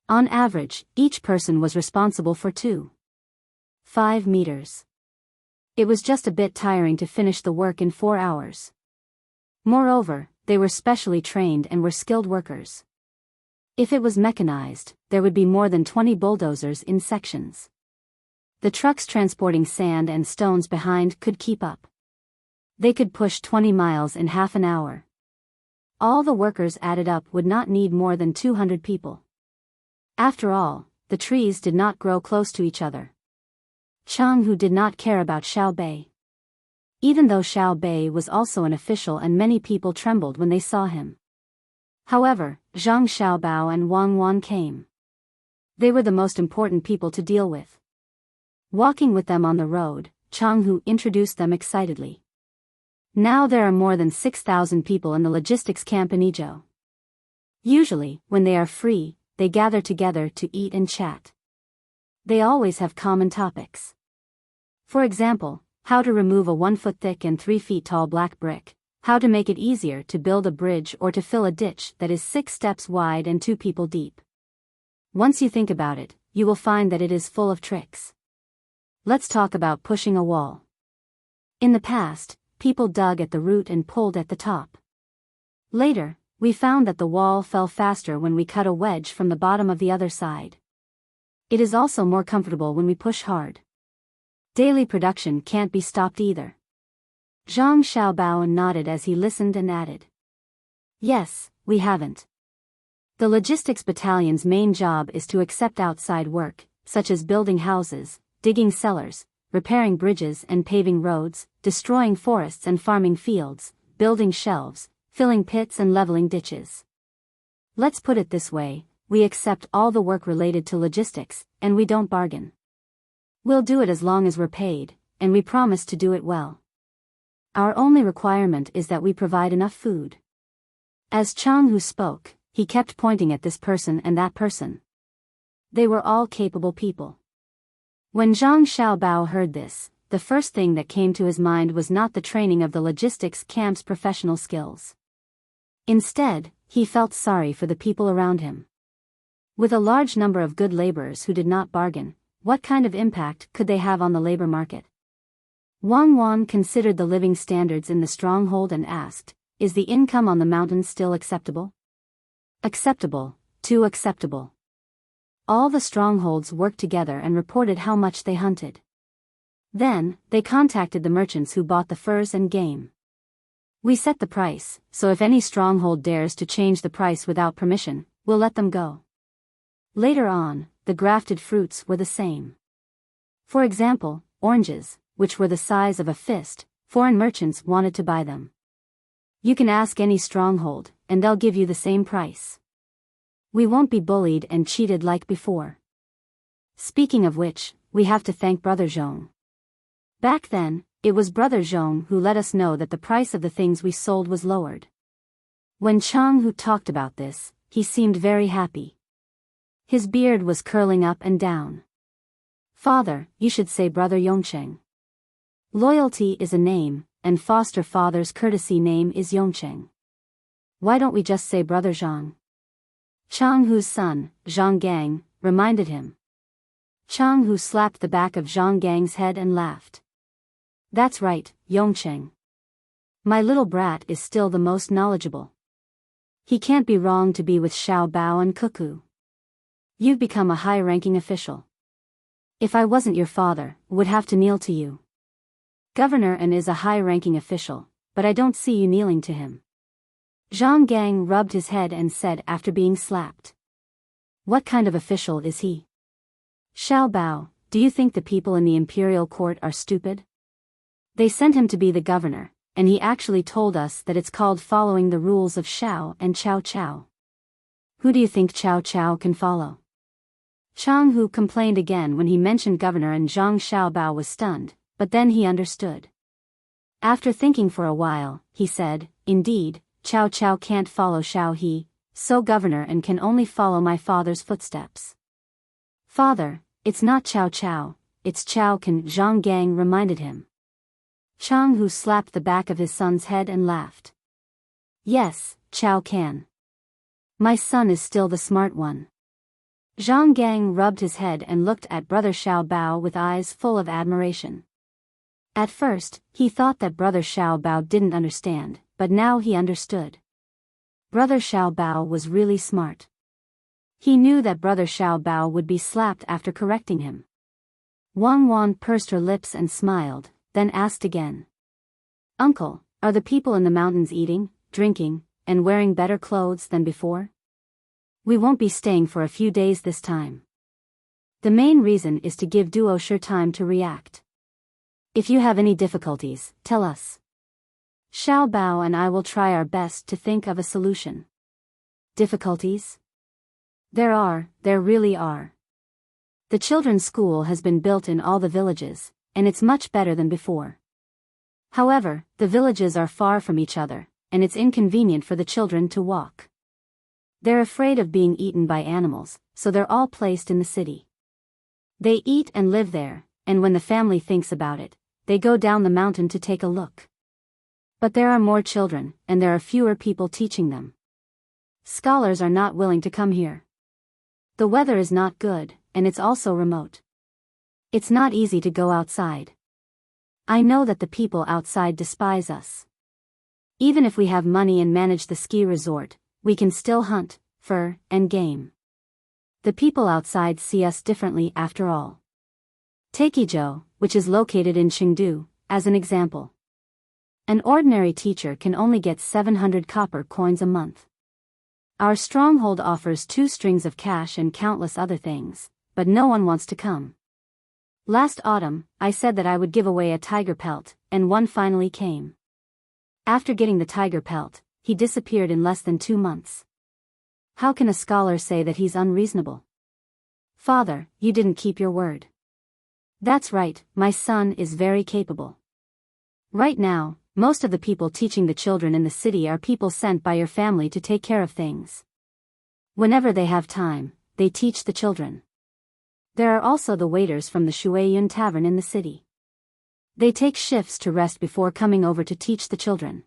On average, each person was responsible for 2.5 meters. It was just a bit tiring to finish the work in 4 hours. Moreover, they were specially trained and were skilled workers. If it was mechanized, there would be more than 20 bulldozers in sections. The trucks transporting sand and stones behind could keep up. They could push 20 miles in half an hour. All the workers added up would not need more than 200 people. After all, the trees did not grow close to each other. Chang Hu did not care about Xiao Bei. Even though Xiao Bei was also an official and many people trembled when they saw him. However, Zhang Xiaobao and Wang Wan came. They were the most important people to deal with. Walking with them on the road, Chang Hu introduced them excitedly. Now there are more than 6,000 people in the logistics camp in Izhou. Usually, when they are free, they gather together to eat and chat. They always have common topics. For example, how to remove a 1-foot thick and 3 feet tall black brick, how to make it easier to build a bridge or to fill a ditch that is 6 steps wide and 2 people deep. Once you think about it, you will find that it is full of tricks. Let's talk about pushing a wall. In the past, people dug at the root and pulled at the top. Later, we found that the wall fell faster when we cut a wedge from the bottom of the other side. It is also more comfortable when we push hard. Daily production can't be stopped either. Zhang Xiaobao nodded as he listened and added. Yes, we haven't. The logistics battalion's main job is to accept outside work, such as building houses, digging cellars, repairing bridges and paving roads, destroying forests and farming fields, building shelves, filling pits and leveling ditches. Let's put it this way, we accept all the work related to logistics, and we don't bargain. We'll do it as long as we're paid, and we promise to do it well. Our only requirement is that we provide enough food. As Chang Hu spoke, he kept pointing at this person and that person. They were all capable people. When Zhang Xiaobao heard this, the first thing that came to his mind was not the training of the logistics camp's professional skills. Instead, he felt sorry for the people around him. With a large number of good laborers who did not bargain, what kind of impact could they have on the labor market? Wang Wan considered the living standards in the stronghold and asked, "Is the income on the mountain still acceptable?" "Acceptable, too acceptable." All the strongholds worked together and reported how much they hunted. Then, they contacted the merchants who bought the furs and game. "We set the price, so if any stronghold dares to change the price without permission, we'll let them go." Later on, the grafted fruits were the same. For example, oranges, which were the size of a fist, foreign merchants wanted to buy them. You can ask any stronghold, and they'll give you the same price. We won't be bullied and cheated like before. Speaking of which, we have to thank Brother Zhong. Back then, it was Brother Zhong who let us know that the price of the things we sold was lowered. When Chang Hu talked about this, he seemed very happy. His beard was curling up and down. "Father, you should say Brother Yongcheng. Loyalty is a name, and foster father's courtesy name is Yongcheng. Why don't we just say Brother Zhang?" Chang Hu's son, Zhang Gang, reminded him. Chang Hu slapped the back of Zhang Gang's head and laughed. "That's right, Yongcheng. My little brat is still the most knowledgeable. He can't be wrong to be with Xiao Bao and Cuckoo. You've become a high-ranking official. If I wasn't your father, would have to kneel to you. Governor and is a high-ranking official, but I don't see you kneeling to him." Zhang Gang rubbed his head and said after being slapped. "What kind of official is he? Xiao Bao, do you think the people in the imperial court are stupid? They sent him to be the governor, and he actually told us that it's called following the rules of Xiao and Chao Chao. Who do you think Chao Chao can follow?" Chang Hu complained again when he mentioned governor and Zhang Xiaobao was stunned, but then he understood. After thinking for a while, he said, "Indeed, Chao Chao can't follow Xiao He, so governor and can only follow my father's footsteps." "Father, it's not Chao Chao, it's Chao Can," Zhang Gang reminded him. Chang Hu slapped the back of his son's head and laughed. "Yes, Chao Can. My son is still the smart one." Zhang Gang rubbed his head and looked at Brother Xiao Bao with eyes full of admiration. At first, he thought that Brother Xiao Bao didn't understand, but now he understood. Brother Xiao Bao was really smart. He knew that Brother Xiao Bao would be slapped after correcting him. Wang Wan pursed her lips and smiled, then asked again. "Uncle, are the people in the mountains eating, drinking, and wearing better clothes than before? We won't be staying for a few days this time. The main reason is to give Duosher time to react. If you have any difficulties, tell us. Xiao Bao and I will try our best to think of a solution. Difficulties? There really are. The children's school has been built in all the villages, and it's much better than before. However, the villages are far from each other, and it's inconvenient for the children to walk. They're afraid of being eaten by animals, so they're all placed in the city. They eat and live there, and when the family thinks about it, they go down the mountain to take a look. But there are more children, and there are fewer people teaching them. Scholars are not willing to come here. The weather is not good, and it's also remote. It's not easy to go outside. I know that the people outside despise us. Even if we have money and manage the ski resort, we can still hunt, fur, and game. The people outside see us differently after all. Take Yizhou, which is located in Chengdu, as an example. An ordinary teacher can only get 700 copper coins a month. Our stronghold offers 2 strings of cash and countless other things, but no one wants to come. Last autumn, I said that I would give away a tiger pelt, and one finally came. After getting the tiger pelt, he disappeared in less than 2 months. How can a scholar say that he's unreasonable? Father, you didn't keep your word. That's right, my son is very capable. Right now, most of the people teaching the children in the city are people sent by your family to take care of things. Whenever they have time, they teach the children. There are also the waiters from the Shuiyun Tavern in the city. They take shifts to rest before coming over to teach the children.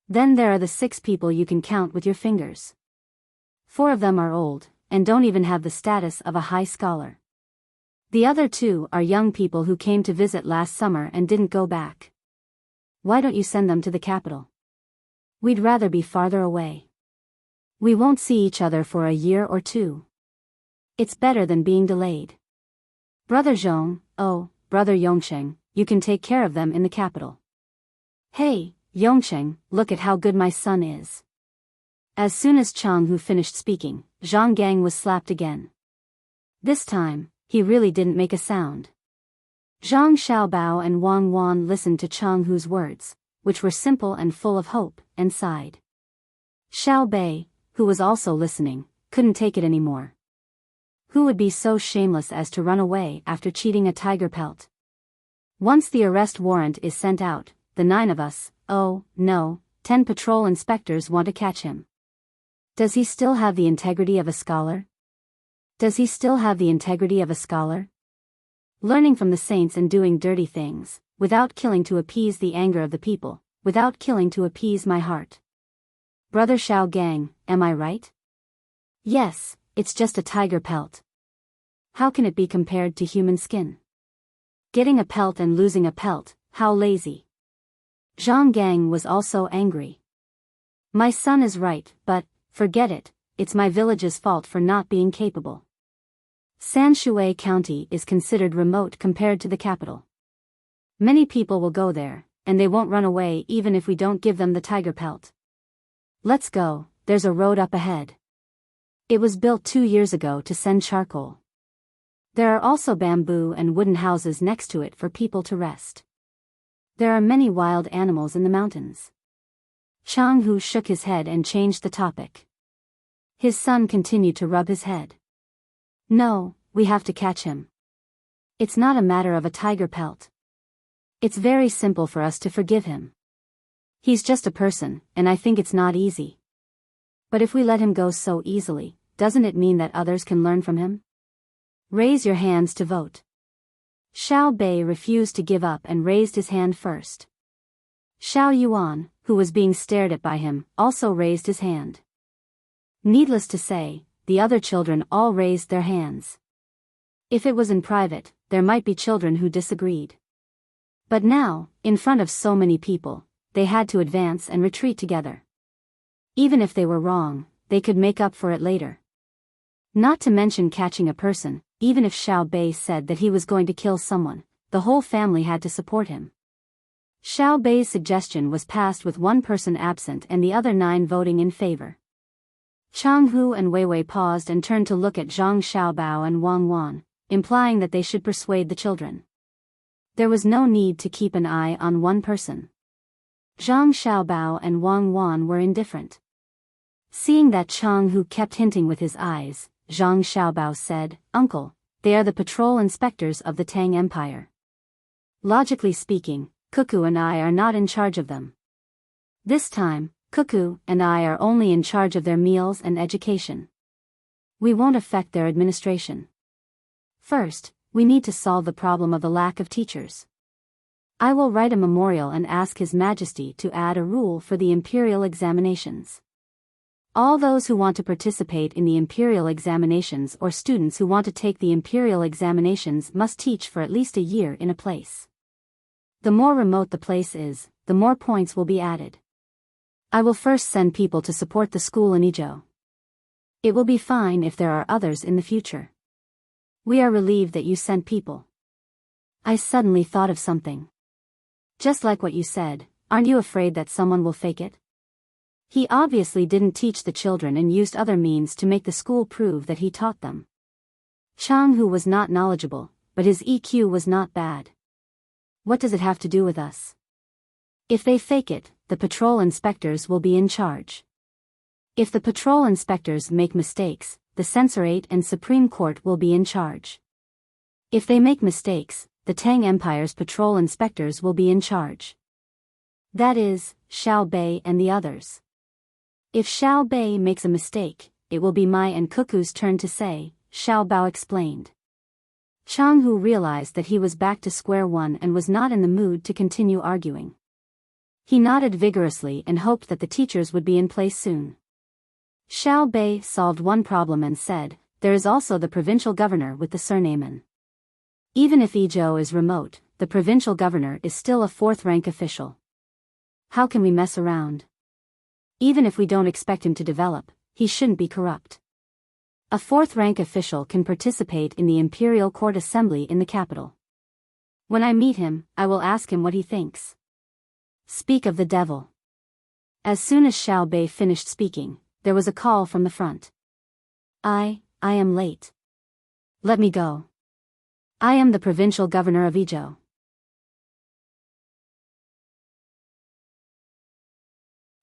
Then there are the 6 people you can count with your fingers. 4 of them are old, and don't even have the status of a high scholar. The other 2 are young people who came to visit last summer and didn't go back. Why don't you send them to the capital? We'd rather be farther away. We won't see each other for a year or 2. It's better than being delayed. Brother Zhong, Brother Yongcheng, you can take care of them in the capital. Hey, Yongcheng, look at how good my son is. As soon as Chang Hu finished speaking, Zhang Gang was slapped again. This time, he really didn't make a sound. Zhang Xiaobao and Wang Wan listened to Chang Hu's words, which were simple and full of hope, and sighed. Xiao Bei, who was also listening, couldn't take it anymore. Who would be so shameless as to run away after cheating a tiger pelt? Once the arrest warrant is sent out, the 9 of us, 10 patrol inspectors want to catch him. Does he still have the integrity of a scholar? Learning from the saints and doing dirty things, without killing to appease the anger of the people, without killing to appease my heart. Brother Xiao Gang, am I right? Yes, it's just a tiger pelt. How can it be compared to human skin? Getting a pelt and losing a pelt, how lazy. Zhang Gang was also angry. My son is right, but, forget it, it's my village's fault for not being capable. Sanshui County is considered remote compared to the capital. Many people will go there, and they won't run away even if we don't give them the tiger pelt. Let's go, there's a road up ahead. It was built 2 years ago to send charcoal. There are also bamboo and wooden houses next to it for people to rest. There are many wild animals in the mountains. Chang Hu shook his head and changed the topic. His son continued to rub his head. No, we have to catch him. It's not a matter of a tiger pelt. It's very simple for us to forgive him. He's just a person, and I think it's not easy. But if we let him go so easily, doesn't it mean that others can learn from him? Raise your hands to vote. Xiao Bei refused to give up and raised his hand first. Xiao Yuan, who was being stared at by him, also raised his hand. Needless to say, the other children all raised their hands. If it was in private, there might be children who disagreed. But now, in front of so many people, they had to advance and retreat together. Even if they were wrong, they could make up for it later. Not to mention catching a person, even if Xiao Bei said that he was going to kill someone, the whole family had to support him. Xiao Bei's suggestion was passed with one person absent and the other 9 voting in favor. Chang Hu and Wei Wei paused and turned to look at Zhang Xiaobao and Wang Wan, implying that they should persuade the children. There was no need to keep an eye on one person. Zhang Xiaobao and Wang Wan were indifferent. Seeing that Chang Hu kept hinting with his eyes, Zhang Xiaobao said, "Uncle, they are the patrol inspectors of the Tang Empire. Logically speaking, Cuckoo and I are not in charge of them. This time, Cuckoo and I are only in charge of their meals and education. We won't affect their administration. First, we need to solve the problem of the lack of teachers. I will write a memorial and ask His Majesty to add a rule for the imperial examinations. All those who want to participate in the imperial examinations or students who want to take the imperial examinations must teach for at least a year in a place. The more remote the place is, the more points will be added. I will first send people to support the school in Izhou. It will be fine if there are others in the future. We are relieved that you sent people." I suddenly thought of something. Just like what you said, aren't you afraid that someone will fake it? He obviously didn't teach the children and used other means to make the school prove that he taught them. Chang Hu was not knowledgeable, but his EQ was not bad. What does it have to do with us? If they fake it, the patrol inspectors will be in charge. If the patrol inspectors make mistakes, the Censorate and Supreme Court will be in charge. If they make mistakes, the Tang Empire's patrol inspectors will be in charge. That is, Xiao Bei and the others. If Xiao Bei makes a mistake, it will be my and Cuckoo's turn to say, Xiao Bao explained. Chang Hu realized that he was back to square one and was not in the mood to continue arguing. He nodded vigorously and hoped that the teachers would be in place soon. Xiao Bei solved one problem and said, "There is also the provincial governor with the surname An. Even if Izhou is remote, the provincial governor is still a 4th-rank official. How can we mess around? Even if we don't expect him to develop, he shouldn't be corrupt. A 4th-rank official can participate in the Imperial Court Assembly in the capital. When I meet him, I will ask him what he thinks." Speak of the devil. As soon as Xiao Bei finished speaking, there was a call from the front. I am late. Let me go. I am the provincial governor of Izhou.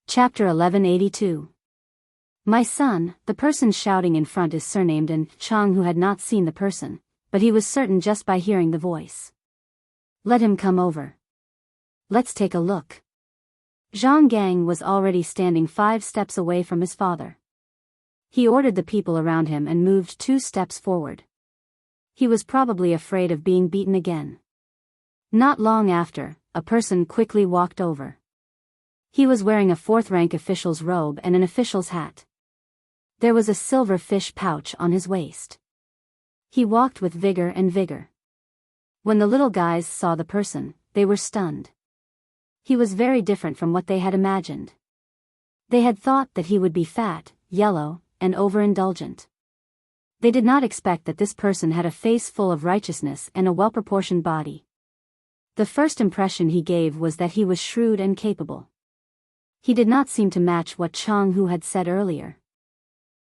Chapter 1182. My son, the person shouting in front is surnamed An. Chang, who had not seen the person, but he was certain just by hearing the voice. Let him come over. Let's take a look. Zhang Gang was already standing 5 steps away from his father. He ordered the people around him and moved 2 steps forward. He was probably afraid of being beaten again. Not long after, a person quickly walked over. He was wearing a 4th-rank official's robe and an official's hat. There was a silver fish pouch on his waist. He walked with vigor and vigor. When the little guys saw the person, they were stunned. He was very different from what they had imagined. They had thought that he would be fat, yellow, and overindulgent. They did not expect that this person had a face full of righteousness and a well-proportioned body. The first impression he gave was that he was shrewd and capable. He did not seem to match what Chang Hu had said earlier.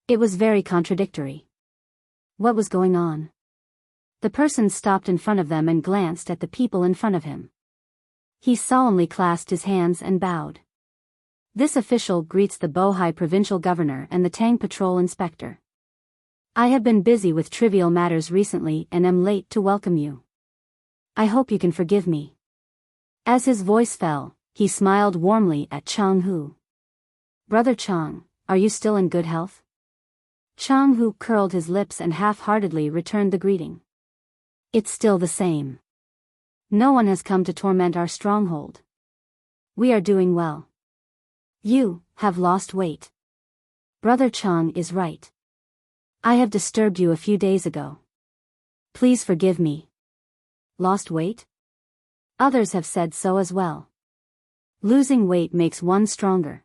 It was very contradictory. What was going on? The person stopped in front of them and glanced at the people in front of him. He solemnly clasped his hands and bowed. This official greets the Bohai provincial governor and the Tang patrol inspector. I have been busy with trivial matters recently and am late to welcome you. I hope you can forgive me. As his voice fell, he smiled warmly at Chang Hu. Brother Chang, are you still in good health? Chang Hu curled his lips and half-heartedly returned the greeting. It's still the same. No one has come to torment our stronghold. We are doing well. You have lost weight. Brother Chang is right. I have disturbed you a few days ago. Please forgive me. Lost weight? Others have said so as well. Losing weight makes one stronger.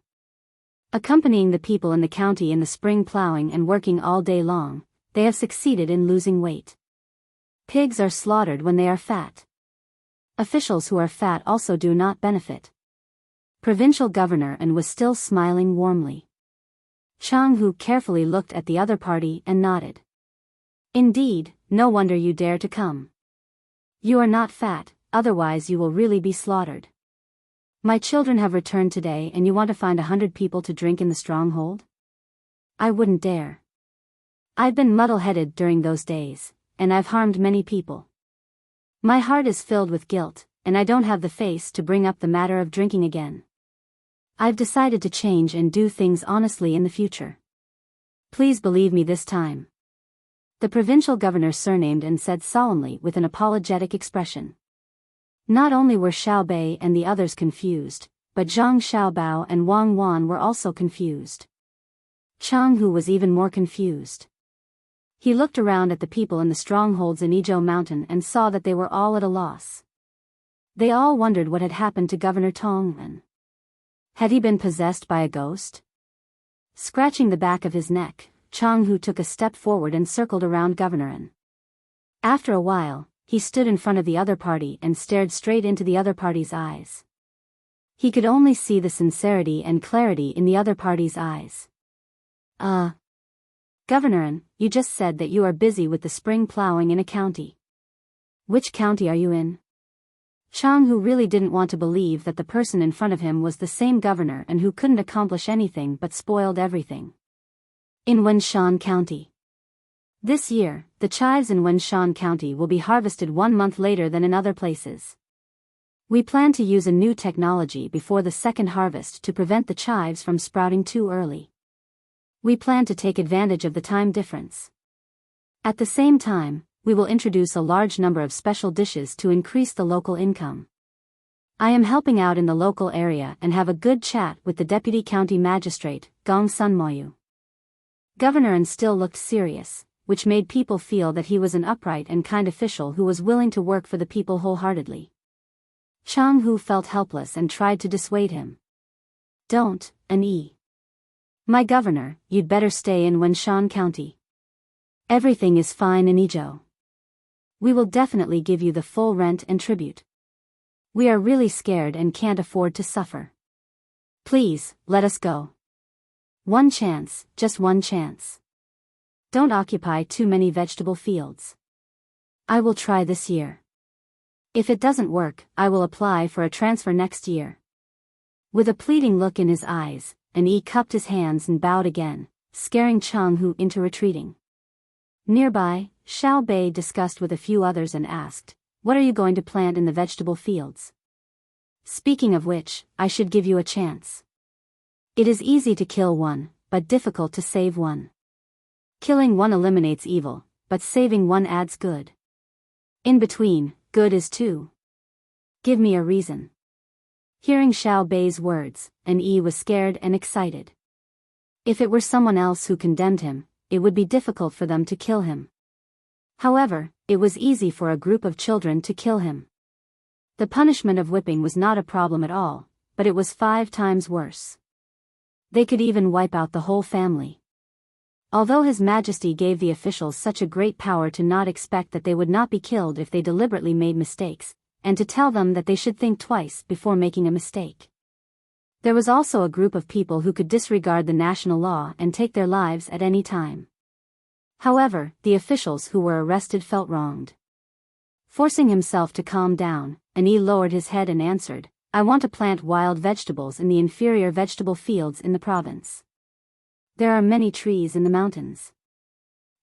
Accompanying the people in the county in the spring plowing and working all day long, they have succeeded in losing weight. Pigs are slaughtered when they are fat. Officials who are fat also do not benefit. Provincial governor and was still smiling warmly. Chang Hu carefully looked at the other party and nodded. Indeed, no wonder you dare to come. You are not fat, otherwise you will really be slaughtered. My children have returned today and you want to find 100 people to drink in the stronghold? I wouldn't dare. I've been muddle-headed during those days, and I've harmed many people. My heart is filled with guilt, and I don't have the face to bring up the matter of drinking again. I've decided to change and do things honestly in the future. Please believe me this time. The provincial governor surnamed and said solemnly with an apologetic expression. Not only were Xiao Bei and the others confused, but Zhang Xiaobao and Wang Wan were also confused. Chang Hu was even more confused. He looked around at the people in the strongholds in Izhou Mountain and saw that they were all at a loss. They all wondered what had happened to Governor Tong. Had he been possessed by a ghost? Scratching the back of his neck, Chang Hu took a step forward and circled around Governor An. After a while, he stood in front of the other party and stared straight into the other party's eyes. He could only see the sincerity and clarity in the other party's eyes. Governor An, you just said that you are busy with the spring plowing in a county. Which county are you in? Chang Hu really didn't want to believe that the person in front of him was the same governor and who couldn't accomplish anything but spoiled everything. In Wenshan County. This year, the chives in Wenshan County will be harvested 1 month later than in other places. We plan to use a new technology before the second harvest to prevent the chives from sprouting too early. We plan to take advantage of the time difference. At the same time, we will introduce a large number of special dishes to increase the local income. I am helping out in the local area and have a good chat with the deputy county magistrate, Gong Sun Moyu. Governor An still looked serious, which made people feel that he was an upright and kind official who was willing to work for the people wholeheartedly. Chang Hu felt helpless and tried to dissuade him. Don't, An. My governor, you'd better stay in Wenshan County. Everything is fine in Izhou. We will definitely give you the full rent and tribute. We are really scared and can't afford to suffer. Please, let us go. One chance, just one chance. Don't occupy too many vegetable fields. I will try this year. If it doesn't work, I will apply for a transfer next year. With a pleading look in his eyes, An cupped his hands and bowed again, scaring Chang Hu into retreating. Nearby, Xiao Bei discussed with a few others and asked, what are you going to plant in the vegetable fields? Speaking of which, I should give you a chance. It is easy to kill one, but difficult to save one. Killing one eliminates evil, but saving one adds good. In between, good is two. Give me a reason. Hearing Xiao Bei's words, An was scared and excited. If it were someone else who condemned him, it would be difficult for them to kill him. However, it was easy for a group of children to kill him. The punishment of whipping was not a problem at all, but it was 5 times worse. They could even wipe out the whole family. Although His Majesty gave the officials such a great power to not expect that they would not be killed if they deliberately made mistakes, and to tell them that they should think twice before making a mistake. There was also a group of people who could disregard the national law and take their lives at any time. However, the officials who were arrested felt wronged. Forcing himself to calm down, An lowered his head and answered, I want to plant wild vegetables in the inferior vegetable fields in the province. There are many trees in the mountains.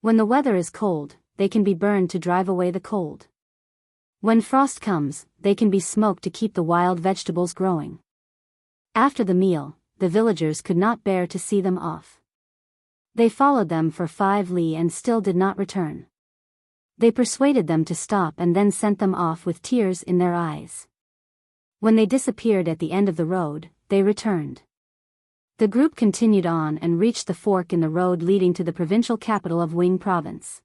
When the weather is cold, they can be burned to drive away the cold. When frost comes, they can be smoked to keep the wild vegetables growing. After the meal, the villagers could not bear to see them off. They followed them for 5 li and still did not return. They persuaded them to stop and then sent them off with tears in their eyes. When they disappeared at the end of the road, they returned. The group continued on and reached the fork in the road leading to the provincial capital of Wing Province.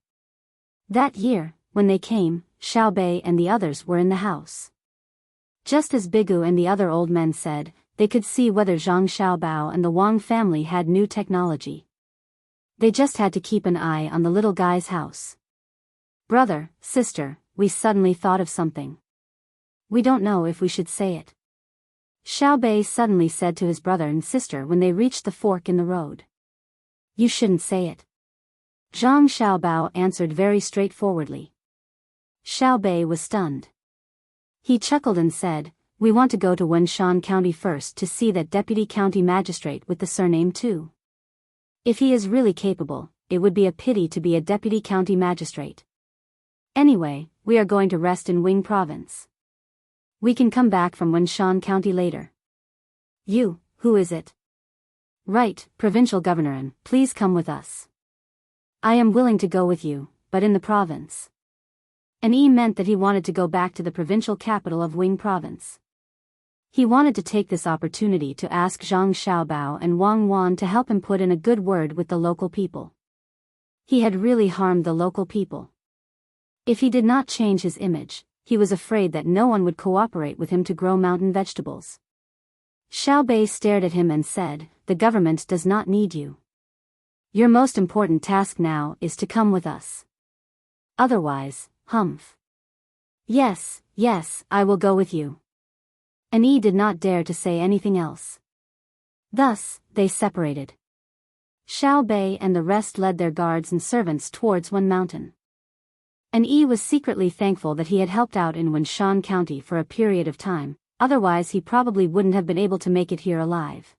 That year, when they came, Xiao Bei and the others were in the house. Just as Bigu and the other old men said, they could see whether Zhang Xiaobao and the Wang family had new technology. They just had to keep an eye on the little guy's house. Brother, sister, we suddenly thought of something. We don't know if we should say it. Xiao Bei suddenly said to his brother and sister when they reached the fork in the road. You shouldn't say it. Zhang Xiaobao answered very straightforwardly. Xiao Bei was stunned. He chuckled and said, We want to go to Wenshan County first to see that deputy county magistrate with the surname too. If he is really capable, it would be a pity to be a deputy county magistrate. Anyway, we are going to rest in Wing Province. We can come back from Wenshan County later. You, who is it? Right, Provincial Governor, and please come with us. I am willing to go with you, but in the province. An E meant that he wanted to go back to the provincial capital of Wing Province. He wanted to take this opportunity to ask Zhang Xiaobao and Wang Wan to help him put in a good word with the local people. He had really harmed the local people. If he did not change his image, he was afraid that no one would cooperate with him to grow mountain vegetables. Xiao Bei stared at him and said, The government does not need you. Your most important task now is to come with us. Otherwise, humph. Yes, I will go with you. And Yi did not dare to say anything else. Thus, they separated. Xiao Bei and the rest led their guards and servants towards one mountain. And Yi was secretly thankful that he had helped out in Wenshan County for a period of time, otherwise he probably wouldn't have been able to make it here alive.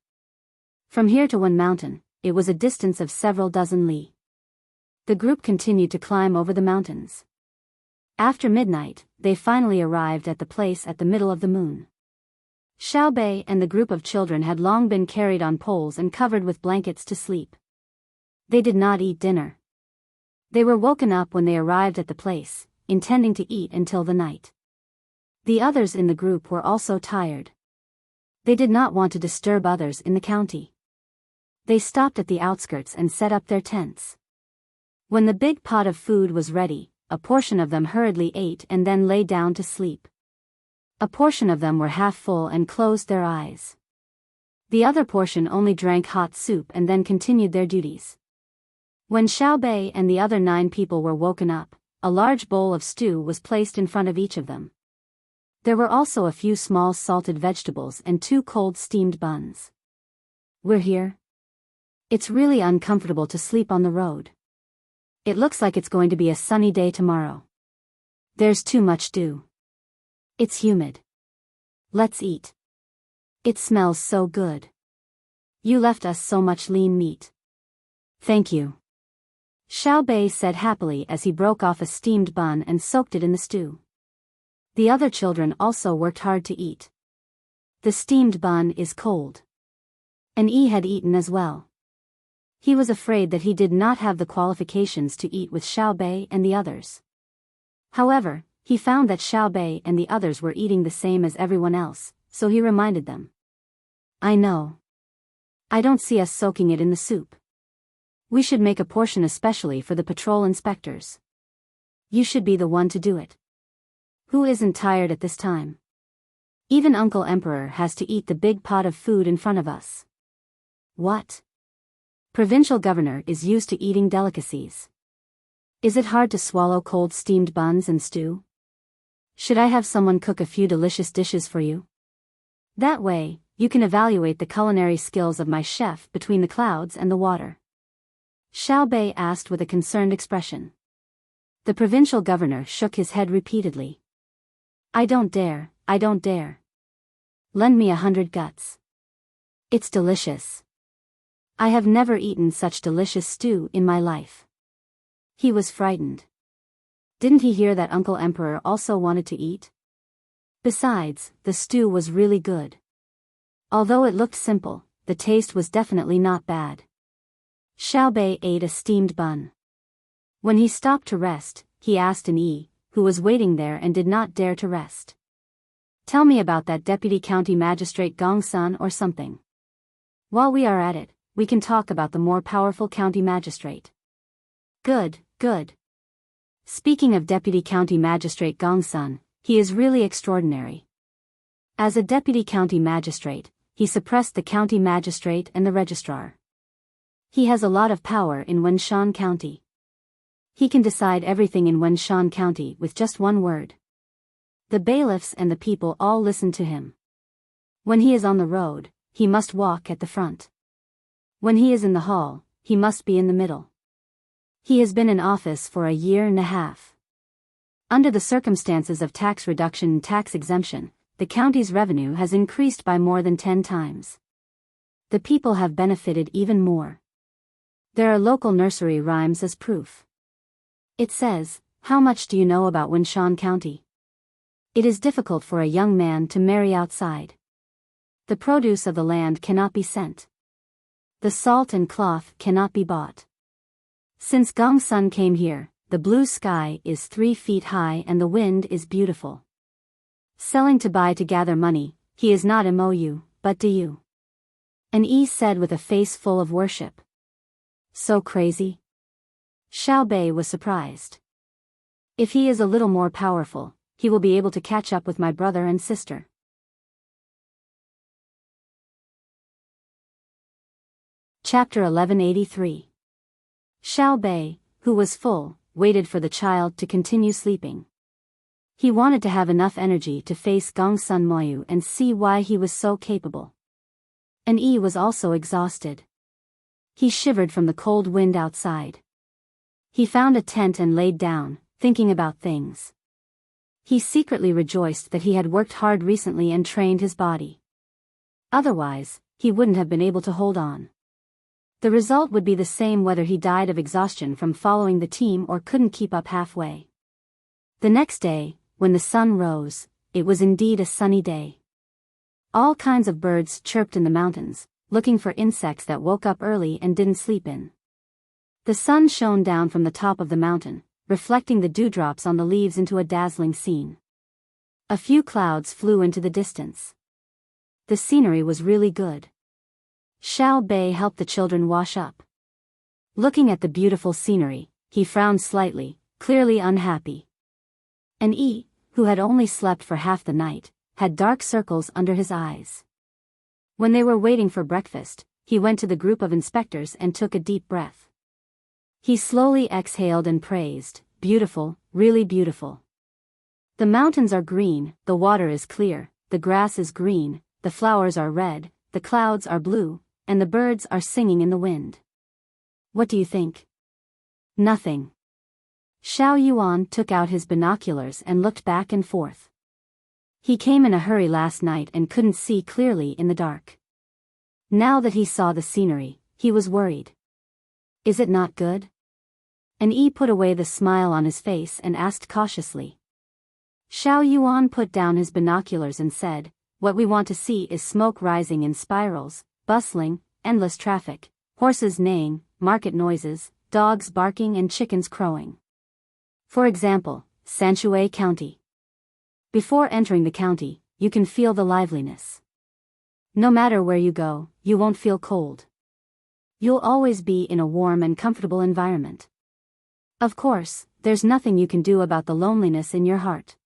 From here to one mountain, it was a distance of several dozen li. The group continued to climb over the mountains. After midnight, they finally arrived at the place at the middle of the moon. Xiao Bei and the group of children had long been carried on poles and covered with blankets to sleep. They did not eat dinner. They were woken up when they arrived at the place, intending to eat until the night. The others in the group were also tired. They did not want to disturb others in the county. They stopped at the outskirts and set up their tents. When the big pot of food was ready, a portion of them hurriedly ate and then lay down to sleep. A portion of them were half full and closed their eyes. The other portion only drank hot soup and then continued their duties. When Xiao Bei and the other 9 people were woken up, a large bowl of stew was placed in front of each of them. There were also a few small salted vegetables and 2 cold steamed buns. We're here. It's really uncomfortable to sleep on the road. It looks like it's going to be a sunny day tomorrow. There's too much dew. It's humid. Let's eat. It smells so good. You left us so much lean meat. Thank you. Xiao Bei said happily as he broke off a steamed bun and soaked it in the stew. The other children also worked hard to eat. The steamed bun is cold. And Yi had eaten as well. He was afraid that he did not have the qualifications to eat with Xiao Bei and the others. However, he found that Xiao Bei and the others were eating the same as everyone else, so he reminded them. I know. I don't see us soaking it in the soup. We should make a portion especially for the patrol inspectors. You should be the one to do it. Who isn't tired at this time? Even Uncle Emperor has to eat the big pot of food in front of us. What? Provincial Governor is used to eating delicacies. Is it hard to swallow cold steamed buns and stew? Should I have someone cook a few delicious dishes for you? That way, you can evaluate the culinary skills of my chef between the clouds and the water. Xiao Bei asked with a concerned expression. The provincial governor shook his head repeatedly. I don't dare. Lend me 100 guts. It's delicious. I have never eaten such delicious stew in my life. He was frightened. Didn't he hear that Uncle Emperor also wanted to eat? Besides, the stew was really good. Although it looked simple, the taste was definitely not bad. Xiao Bei ate a steamed bun. When he stopped to rest, he asked an Yi, who was waiting there and did not dare to rest. Tell me about that deputy county magistrate Gongsun or something. While we are at it, we can talk about the more powerful county magistrate. Good. Speaking of deputy county magistrate Gongsun, he is really extraordinary. As a deputy county magistrate, he suppressed the county magistrate and the registrar. He has a lot of power in Wenshan County. He can decide everything in Wenshan County with just one word. The bailiffs and the people all listened to him. When he is on the road, he must walk at the front. When he is in the hall, he must be in the middle. He has been in office for a year and a half. Under the circumstances of tax reduction and tax exemption, the county's revenue has increased by more than 10 times. The people have benefited even more. There are local nursery rhymes as proof. It says, "How much do you know about Wuxia County? It is difficult for a young man to marry outside. The produce of the land cannot be sent. The salt and cloth cannot be bought. Since Gongsun came here, the blue sky is 3 feet high and the wind is beautiful. Selling to buy to gather money, he is not MOU, but DU." An E said with a face full of worship. So crazy? Xiao Bei was surprised. If he is a little more powerful, he will be able to catch up with my brother and sister. Chapter 1183. Xiao Bei, who was full, waited for the child to continue sleeping. He wanted to have enough energy to face Gongsun Moyu and see why he was so capable. An E was also exhausted. He shivered from the cold wind outside. He found a tent and laid down, thinking about things. He secretly rejoiced that he had worked hard recently and trained his body. Otherwise, he wouldn't have been able to hold on. The result would be the same whether he died of exhaustion from following the team or couldn't keep up halfway. The next day, when the sun rose, it was indeed a sunny day. All kinds of birds chirped in the mountains, looking for insects that woke up early and didn't sleep in. The sun shone down from the top of the mountain, reflecting the dewdrops on the leaves into a dazzling scene. A few clouds flew into the distance. The scenery was really good. Xiao Bei helped the children wash up. Looking at the beautiful scenery, he frowned slightly, clearly unhappy. An E, who had only slept for half the night, had dark circles under his eyes. When they were waiting for breakfast, he went to the group of inspectors and took a deep breath. He slowly exhaled and praised, "Beautiful, really beautiful. The mountains are green, the water is clear, the grass is green, the flowers are red, the clouds are blue, and the birds are singing in the wind. What do you think?" "Nothing." Xiao Yuan took out his binoculars and looked back and forth. He came in a hurry last night and couldn't see clearly in the dark. Now that he saw the scenery, he was worried. "Is it not good?" An E put away the smile on his face and asked cautiously. Xiao Yuan put down his binoculars and said, "What we want to see is smoke rising in spirals, bustling, endless traffic, horses neighing, market noises, dogs barking and chickens crowing. For example, Sanshui County. Before entering the county, you can feel the liveliness. No matter where you go, you won't feel cold. You'll always be in a warm and comfortable environment. Of course, there's nothing you can do about the loneliness in your heart.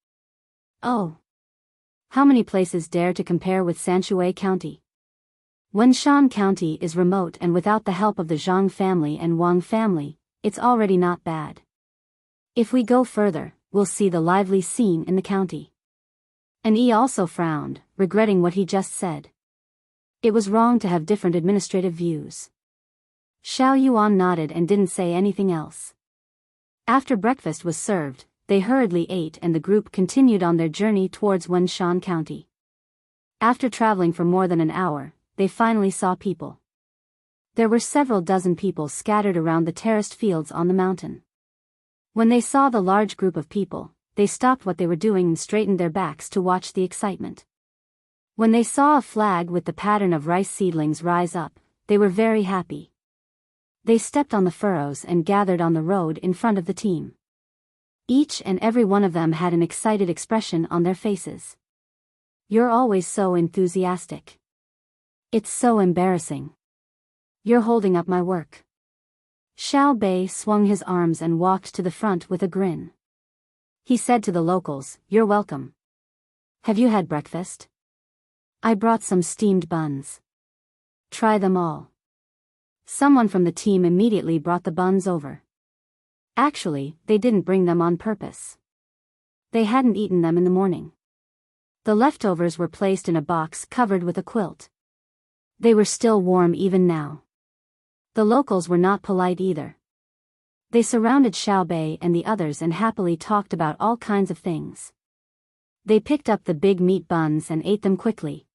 Oh! How many places dare to compare with Sanshui County? Wenshan County is remote and without the help of the Zhang family and Wang family, it's already not bad. If we go further, we'll see the lively scene in the county." And he also frowned, regretting what he just said. It was wrong to have different administrative views. Xiao Yuan nodded and didn't say anything else. After breakfast was served, they hurriedly ate and the group continued on their journey towards Wenshan County. After traveling for more than an hour, they finally saw people. There were several dozen people scattered around the terraced fields on the mountain. When they saw the large group of people, they stopped what they were doing and straightened their backs to watch the excitement. When they saw a flag with the pattern of rice seedlings rise up, they were very happy. They stepped on the furrows and gathered on the road in front of the team. Each and every one of them had an excited expression on their faces. "You're always so enthusiastic. It's so embarrassing. You're holding up my work." Xiao Bei swung his arms and walked to the front with a grin. He said to the locals, "You're welcome. Have you had breakfast? I brought some steamed buns. Try them all." Someone from the team immediately brought the buns over. Actually, they didn't bring them on purpose. They hadn't eaten them in the morning. The leftovers were placed in a box covered with a quilt. They were still warm even now. The locals were not polite either. They surrounded Xiaobei and the others and happily talked about all kinds of things. They picked up the big meat buns and ate them quickly.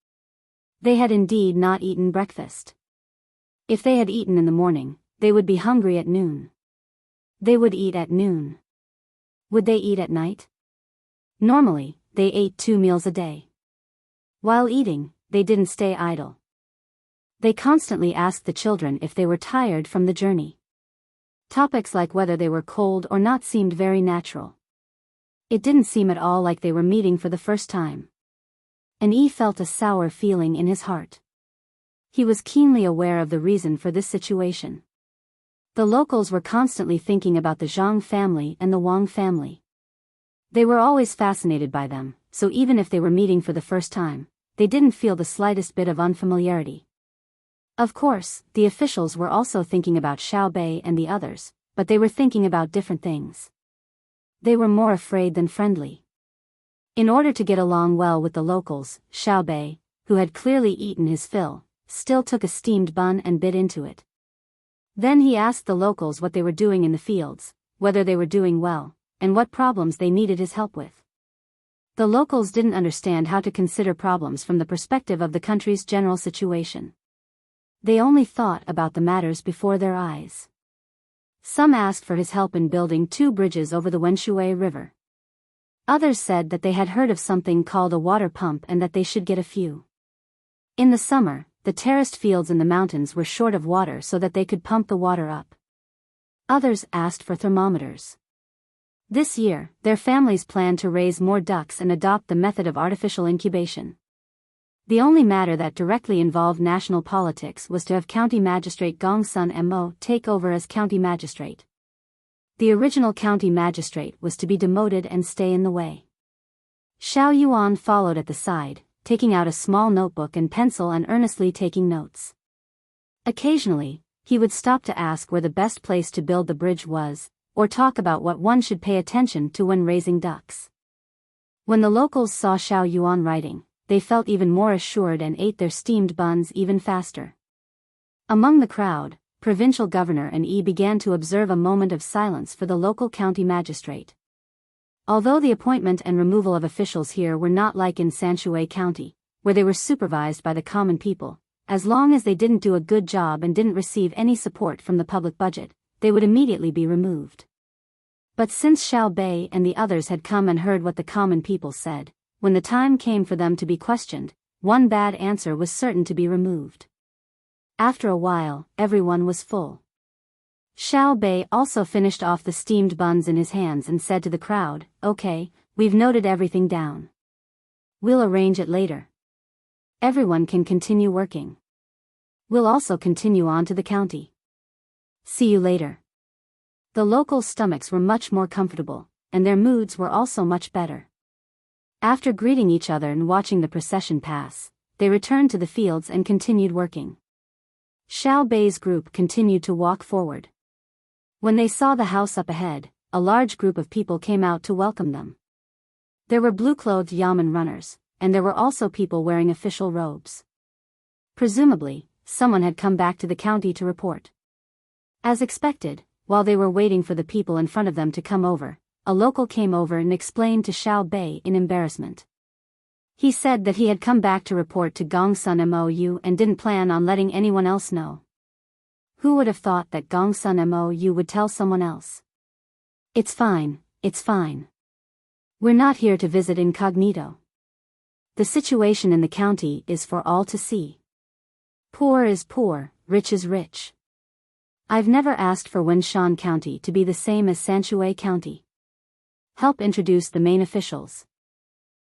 They had indeed not eaten breakfast. If they had eaten in the morning, they would be hungry at noon. They would eat at noon. Would they eat at night? Normally, they ate 2 meals a day. While eating, they didn't stay idle. They constantly asked the children if they were tired from the journey. Topics like whether they were cold or not seemed very natural. It didn't seem at all like they were meeting for the first time. And Yi felt a sour feeling in his heart. He was keenly aware of the reason for this situation. The locals were constantly thinking about the Zhang family and the Wang family. They were always fascinated by them, so even if they were meeting for the first time, they didn't feel the slightest bit of unfamiliarity. Of course, the officials were also thinking about Xiaobei and the others, but they were thinking about different things. They were more afraid than friendly. In order to get along well with the locals, Xiaobei, who had clearly eaten his fill, still took a steamed bun and bit into it. Then he asked the locals what they were doing in the fields, whether they were doing well, and what problems they needed his help with. The locals didn't understand how to consider problems from the perspective of the country's general situation. They only thought about the matters before their eyes. Some asked for his help in building 2 bridges over the Wenshui River. Others said that they had heard of something called a water pump and that they should get a few. In the summer, the terraced fields in the mountains were short of water so that they could pump the water up. Others asked for thermometers. This year, their families planned to raise more ducks and adopt the method of artificial incubation. The only matter that directly involved national politics was to have County Magistrate Gongsun Mo take over as County Magistrate. The original County Magistrate was to be demoted and stay in the way. Xiao Yuan followed at the side, taking out a small notebook and pencil and earnestly taking notes. Occasionally, he would stop to ask where the best place to build the bridge was, or talk about what one should pay attention to when raising ducks. When the locals saw Xiao Yuan writing, they felt even more assured and ate their steamed buns even faster. Among the crowd, Provincial Governor and Yi began to observe a moment of silence for the local county magistrate. Although the appointment and removal of officials here were not like in Sanshui County, where they were supervised by the common people, as long as they didn't do a good job and didn't receive any support from the public budget, they would immediately be removed. But since Xiaobei and the others had come and heard what the common people said, when the time came for them to be questioned, one bad answer was certain to be removed. After a while, everyone was full. Xiaobei also finished off the steamed buns in his hands and said to the crowd, "Okay, we've noted everything down. We'll arrange it later. Everyone can continue working. We'll also continue on to the county. See you later." The local stomachs were much more comfortable, and their moods were also much better. After greeting each other and watching the procession pass, they returned to the fields and continued working. Xiaobei's group continued to walk forward. When they saw the house up ahead, a large group of people came out to welcome them. There were blue-clothed yamen runners, and there were also people wearing official robes. Presumably, someone had come back to the county to report. As expected, while they were waiting for the people in front of them to come over, a local came over and explained to Xiaobei in embarrassment. He said that he had come back to report to Gongsun Mou and didn't plan on letting anyone else know. Who would have thought that Gongsun Mou would tell someone else? It's fine, it's fine. We're not here to visit incognito. The situation in the county is for all to see. Poor is poor, rich is rich. I've never asked for Wenshan County to be the same as Sanshui County. Help introduce the main officials.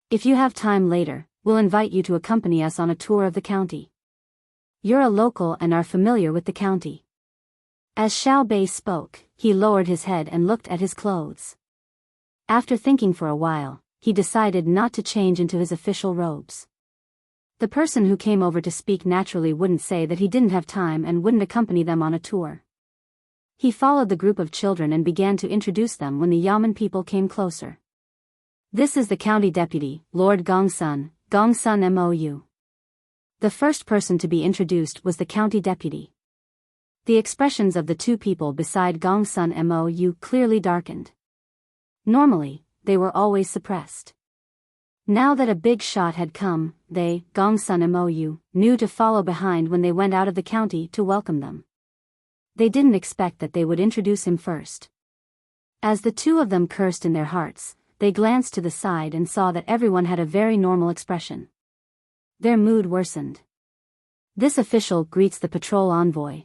If you have time later, we'll invite you to accompany us on a tour of the county. You're a local and are familiar with the county. As Xiaobei spoke, he lowered his head and looked at his clothes. After thinking for a while, he decided not to change into his official robes. The person who came over to speak naturally wouldn't say that he didn't have time and wouldn't accompany them on a tour. He followed the group of children and began to introduce them when the yamen people came closer. This is the county deputy, Lord Gongsun, Gongsun Mou. The first person to be introduced was the county deputy. The expressions of the two people beside Gongsun Mou clearly darkened. Normally, they were always suppressed. Now that a big shot had come, they, Gongsun Mou, knew to follow behind when they went out of the county to welcome them. They didn't expect that they would introduce him first. As the two of them cursed in their hearts, they glanced to the side and saw that everyone had a very normal expression. Their mood worsened. This official greets the patrol envoy.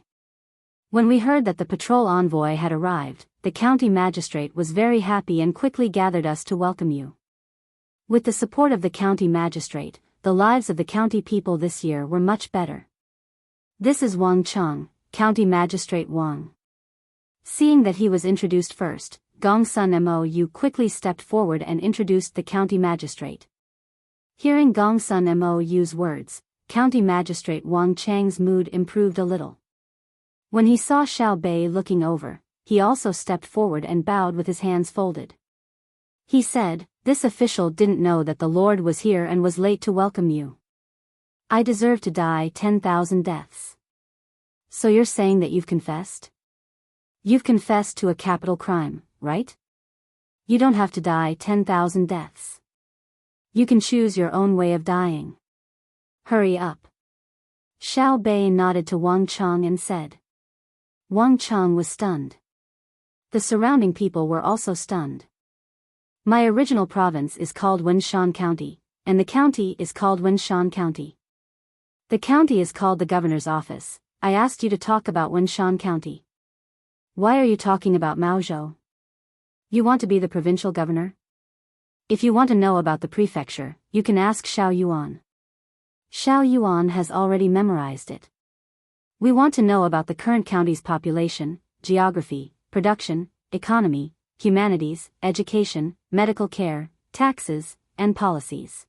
When we heard that the patrol envoy had arrived, the county magistrate was very happy and quickly gathered us to welcome you. With the support of the county magistrate, the lives of the county people this year were much better. This is Wang Cheng, County Magistrate Wang. Seeing that he was introduced first, Gongsun Mou quickly stepped forward and introduced the county magistrate. Hearing Gongsun Mou's words, County Magistrate Wang Cheng's mood improved a little. When he saw Xiao Bei looking over, he also stepped forward and bowed with his hands folded. He said, "This official didn't know that the Lord was here and was late to welcome you. I deserve to die 10,000 deaths. So you're saying that you've confessed? You've confessed to a capital crime, right? You don't have to die 10,000 deaths. You can choose your own way of dying. Hurry up." Xiao Bei nodded to Wang Cheng and said. Wang Cheng was stunned. The surrounding people were also stunned. My original province is called Wenshan County, and the county is called Wenshan County. The county is called the governor's office. I asked you to talk about Wenshan County. Why are you talking about Maozhou? You want to be the provincial governor? If you want to know about the prefecture, you can ask Xiao Yuan. Xiao Yuan has already memorized it. We want to know about the current county's population, geography, production, economy, humanities, education, medical care, taxes, and policies.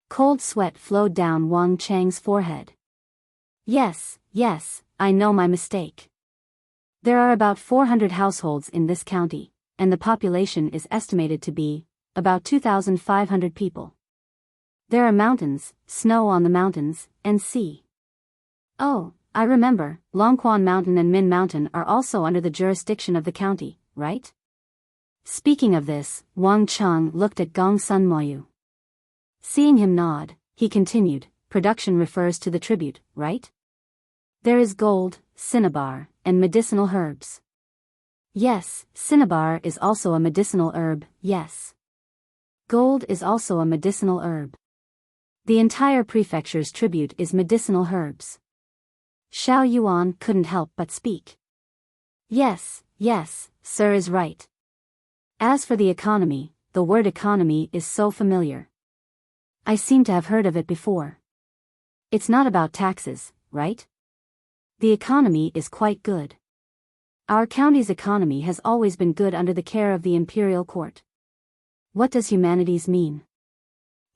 Cold sweat flowed down Wang Cheng's forehead. Yes, I know my mistake. There are about 400 households in this county, and the population is estimated to be about 2,500 people. There are mountains, snow on the mountains, and sea. Oh, I remember, Longquan Mountain and Min Mountain are also under the jurisdiction of the county, right? Speaking of this, Wang Cheng looked at Gongsun Mou. Seeing him nod, he continued, production refers to the tribute, right? There is gold, cinnabar, and medicinal herbs. Yes, cinnabar is also a medicinal herb, yes. Gold is also a medicinal herb. The entire prefecture's tribute is medicinal herbs. Xiao Yuan couldn't help but speak. Yes, sir is right. As for the economy, the word economy is so familiar. I seem to have heard of it before. It's not about taxes, right? The economy is quite good. Our county's economy has always been good under the care of the imperial court. What does humanities mean?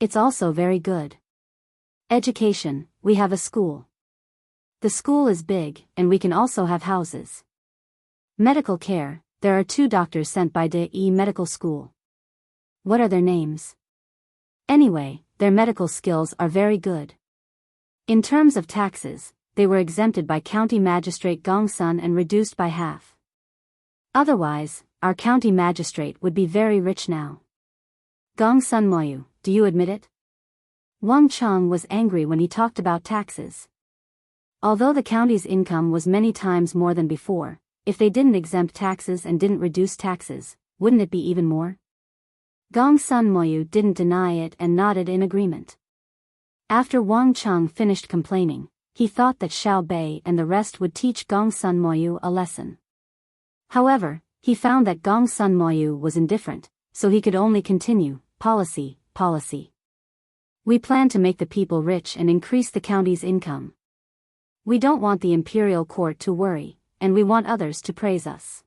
It's also very good. Education, we have a school. The school is big, and we can also have houses. Medical care, there are 2 doctors sent by DE Medical School. What are their names? Anyway, their medical skills are very good. In terms of taxes, they were exempted by County Magistrate Gongsun and reduced by half. Otherwise, our county magistrate would be very rich now. Gongsun Mou, do you admit it? Wang Cheng was angry when he talked about taxes. Although the county's income was many times more than before, if they didn't exempt taxes and didn't reduce taxes, wouldn't it be even more? Gongsun Mou didn't deny it and nodded in agreement. After Wang Cheng finished complaining, he thought that Xiao Bei and the rest would teach Gongsun Mou a lesson. However, he found that Gongsun Mou was indifferent, so he could only continue, policy. We plan to make the people rich and increase the county's income. We don't want the imperial court to worry, and we want others to praise us.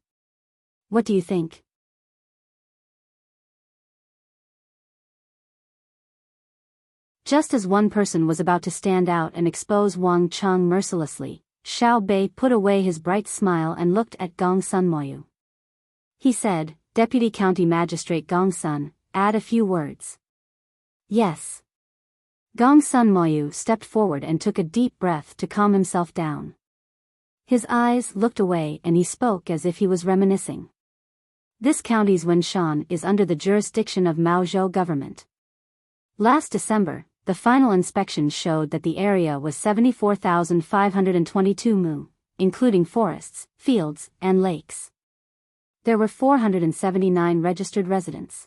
What do you think? Just as one person was about to stand out and expose Wang Cheng mercilessly, Xiao Bei put away his bright smile and looked at Gongsun Mou. He said, Deputy County Magistrate Gongsun, add a few words. Yes. Gongsun Moyu stepped forward and took a deep breath to calm himself down. His eyes looked away and he spoke as if he was reminiscing. This county's Wenshan is under the jurisdiction of Maozhou government. Last December, the final inspection showed that the area was 74,522 mu, including forests, fields, and lakes. There were 479 registered residents.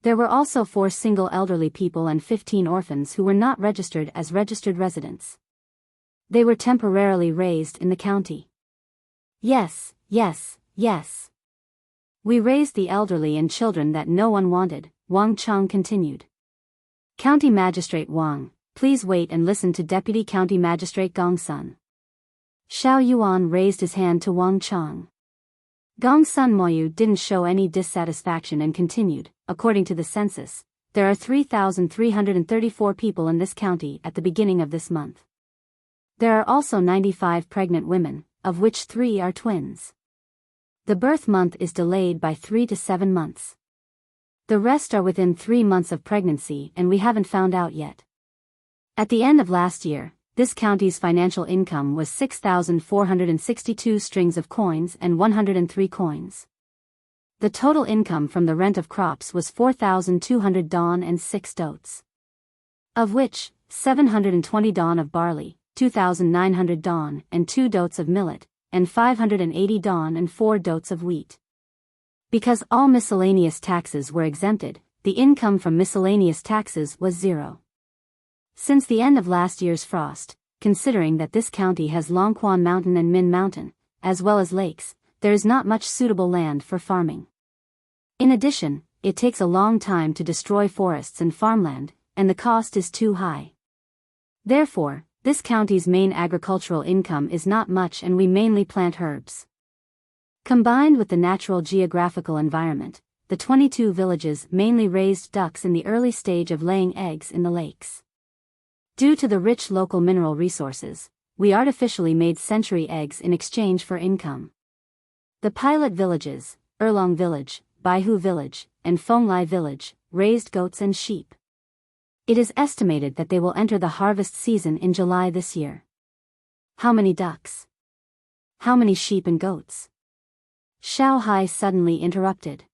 There were also 4 single elderly people and 15 orphans who were not registered as registered residents. They were temporarily raised in the county. Yes, yes, yes. We raised the elderly and children that no one wanted, Wang Chang continued. County Magistrate Wang, please wait and listen to Deputy County Magistrate Gongsun. Xiao Yuan raised his hand to Wang Chang. Gongsun Moyu didn't show any dissatisfaction and continued, according to the census, there are 3,334 people in this county at the beginning of this month. There are also 95 pregnant women, of which 3 are twins. The birth month is delayed by 3 to 7 months. The rest are within 3 months of pregnancy and we haven't found out yet. At the end of last year, this county's financial income was 6,462 strings of coins and 103 coins. The total income from the rent of crops was 4,200 don and 6 dots. Of which, 720 don of barley, 2,900 don and 2 dots of millet, and 580 don and 4 dots of wheat. Because all miscellaneous taxes were exempted, the income from miscellaneous taxes was 0. Since the end of last year's frost, considering that this county has Longquan Mountain and Min Mountain, as well as lakes, there is not much suitable land for farming. In addition, it takes a long time to destroy forests and farmland, and the cost is too high. Therefore, this county's main agricultural income is not much and we mainly plant herbs. Combined with the natural geographical environment, the 22 villages mainly raised ducks in the early stage of laying eggs in the lakes. Due to the rich local mineral resources, we artificially made century eggs in exchange for income. The pilot villages, Erlong Village, Baihu Village, and Fenglai Village, raised goats and sheep. It is estimated that they will enter the harvest season in July this year. How many ducks? How many sheep and goats? Xiao Hai suddenly interrupted.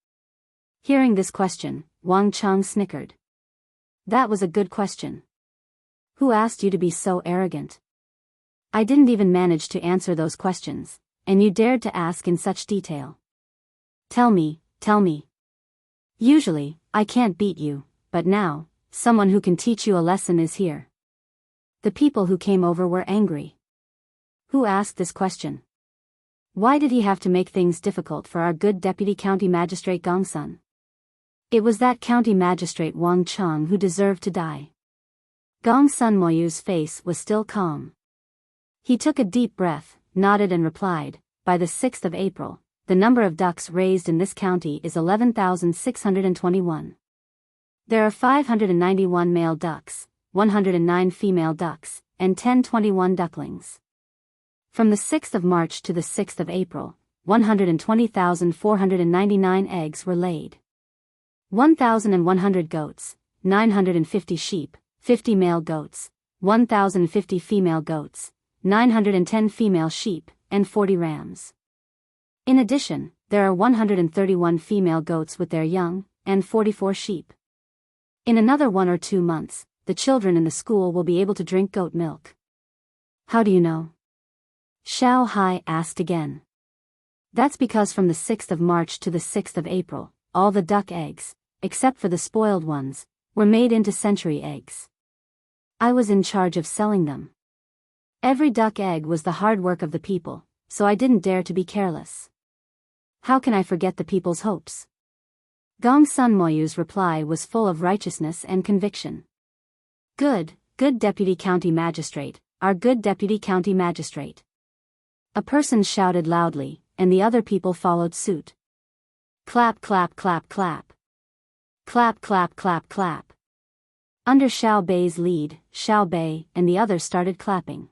Hearing this question, Wang Chang snickered. That was a good question. Who asked you to be so arrogant? I didn't even manage to answer those questions, and you dared to ask in such detail. Tell me, tell me. Usually, I can't beat you, but now, someone who can teach you a lesson is here. The people who came over were angry. Who asked this question? Why did he have to make things difficult for our good Deputy County Magistrate Gongsun? It was that County Magistrate Wang Chang who deserved to die. Gongsun Moyu's face was still calm. He took a deep breath, nodded and replied, by the 6th of April, the number of ducks raised in this county is 11,621. There are 591 male ducks, 109 female ducks, and 1021 ducklings. From the 6th of March to the 6th of April, 120,499 eggs were laid. 1,100 goats, 950 sheep, 50 male goats, 1,050 female goats, 910 female sheep, and 40 rams. In addition, there are 131 female goats with their young, and 44 sheep. In another 1 or 2 months, the children in the school will be able to drink goat milk. How do you know? Xiao Hai asked again. That's because from the 6th of March to the 6th of April, all the duck eggs, except for the spoiled ones, were made into century eggs. I was in charge of selling them. Every duck egg was the hard work of the people, so I didn't dare to be careless. How can I forget the people's hopes? Gongsun Moyu's reply was full of righteousness and conviction. Good Deputy County Magistrate, our good Deputy County Magistrate. A person shouted loudly, and the other people followed suit. Clap clap clap clap. Clap clap clap clap. Under Xiao Bei's lead, Xiao Bei and the others started clapping.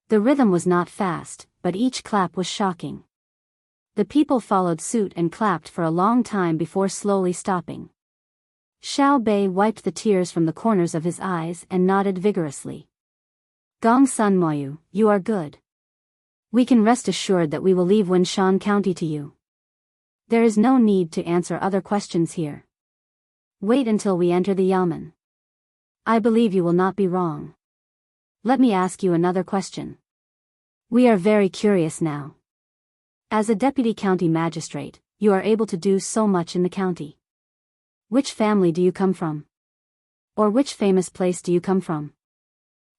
The rhythm was not fast, but each clap was shocking. The people followed suit and clapped for a long time before slowly stopping. Xiao Bei wiped the tears from the corners of his eyes and nodded vigorously. Gong Sun Moyu, you are good. We can rest assured that we will leave Wenshan County to you. There is no need to answer other questions here. Wait until we enter the yamen. I believe you will not be wrong. Let me ask you another question. We are very curious now. As a deputy county magistrate, you are able to do so much in the county. Which family do you come from? Or which famous place do you come from?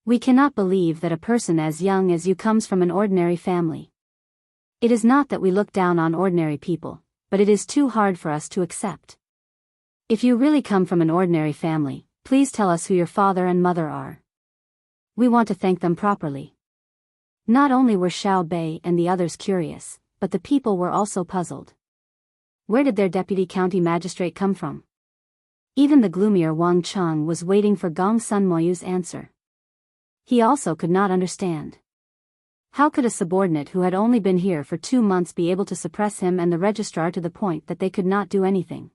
We cannot believe that a person as young as you comes from an ordinary family. It is not that we look down on ordinary people, but it is too hard for us to accept. If you really come from an ordinary family, please tell us who your father and mother are. We want to thank them properly. Not only were Xiao Bei and the others curious, but the people were also puzzled. Where did their deputy county magistrate come from? Even the gloomier Wang Cheng was waiting for Gong Sun Moyu's answer. He also could not understand. How could a subordinate who had only been here for 2 months be able to suppress him and the registrar to the point that they could not do anything?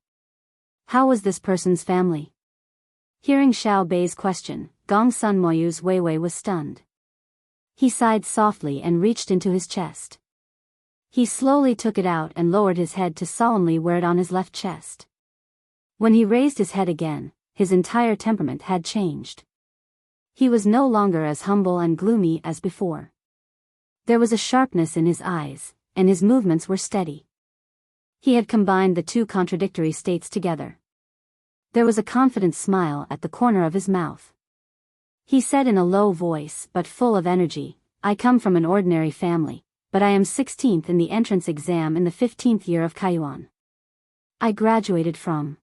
How was this person's family? Hearing Xiao Bei's question, Gong Sun Moyu's Weiwei was stunned. He sighed softly and reached into his chest. He slowly took it out and lowered his head to solemnly wear it on his left chest. When he raised his head again, his entire temperament had changed. He was no longer as humble and gloomy as before. There was a sharpness in his eyes, and his movements were steady. He had combined the two contradictory states together. There was a confident smile at the corner of his mouth. He said in a low voice but full of energy, I come from an ordinary family, but I am 16th in the entrance exam in the 15th year of Kaiyuan. I graduated from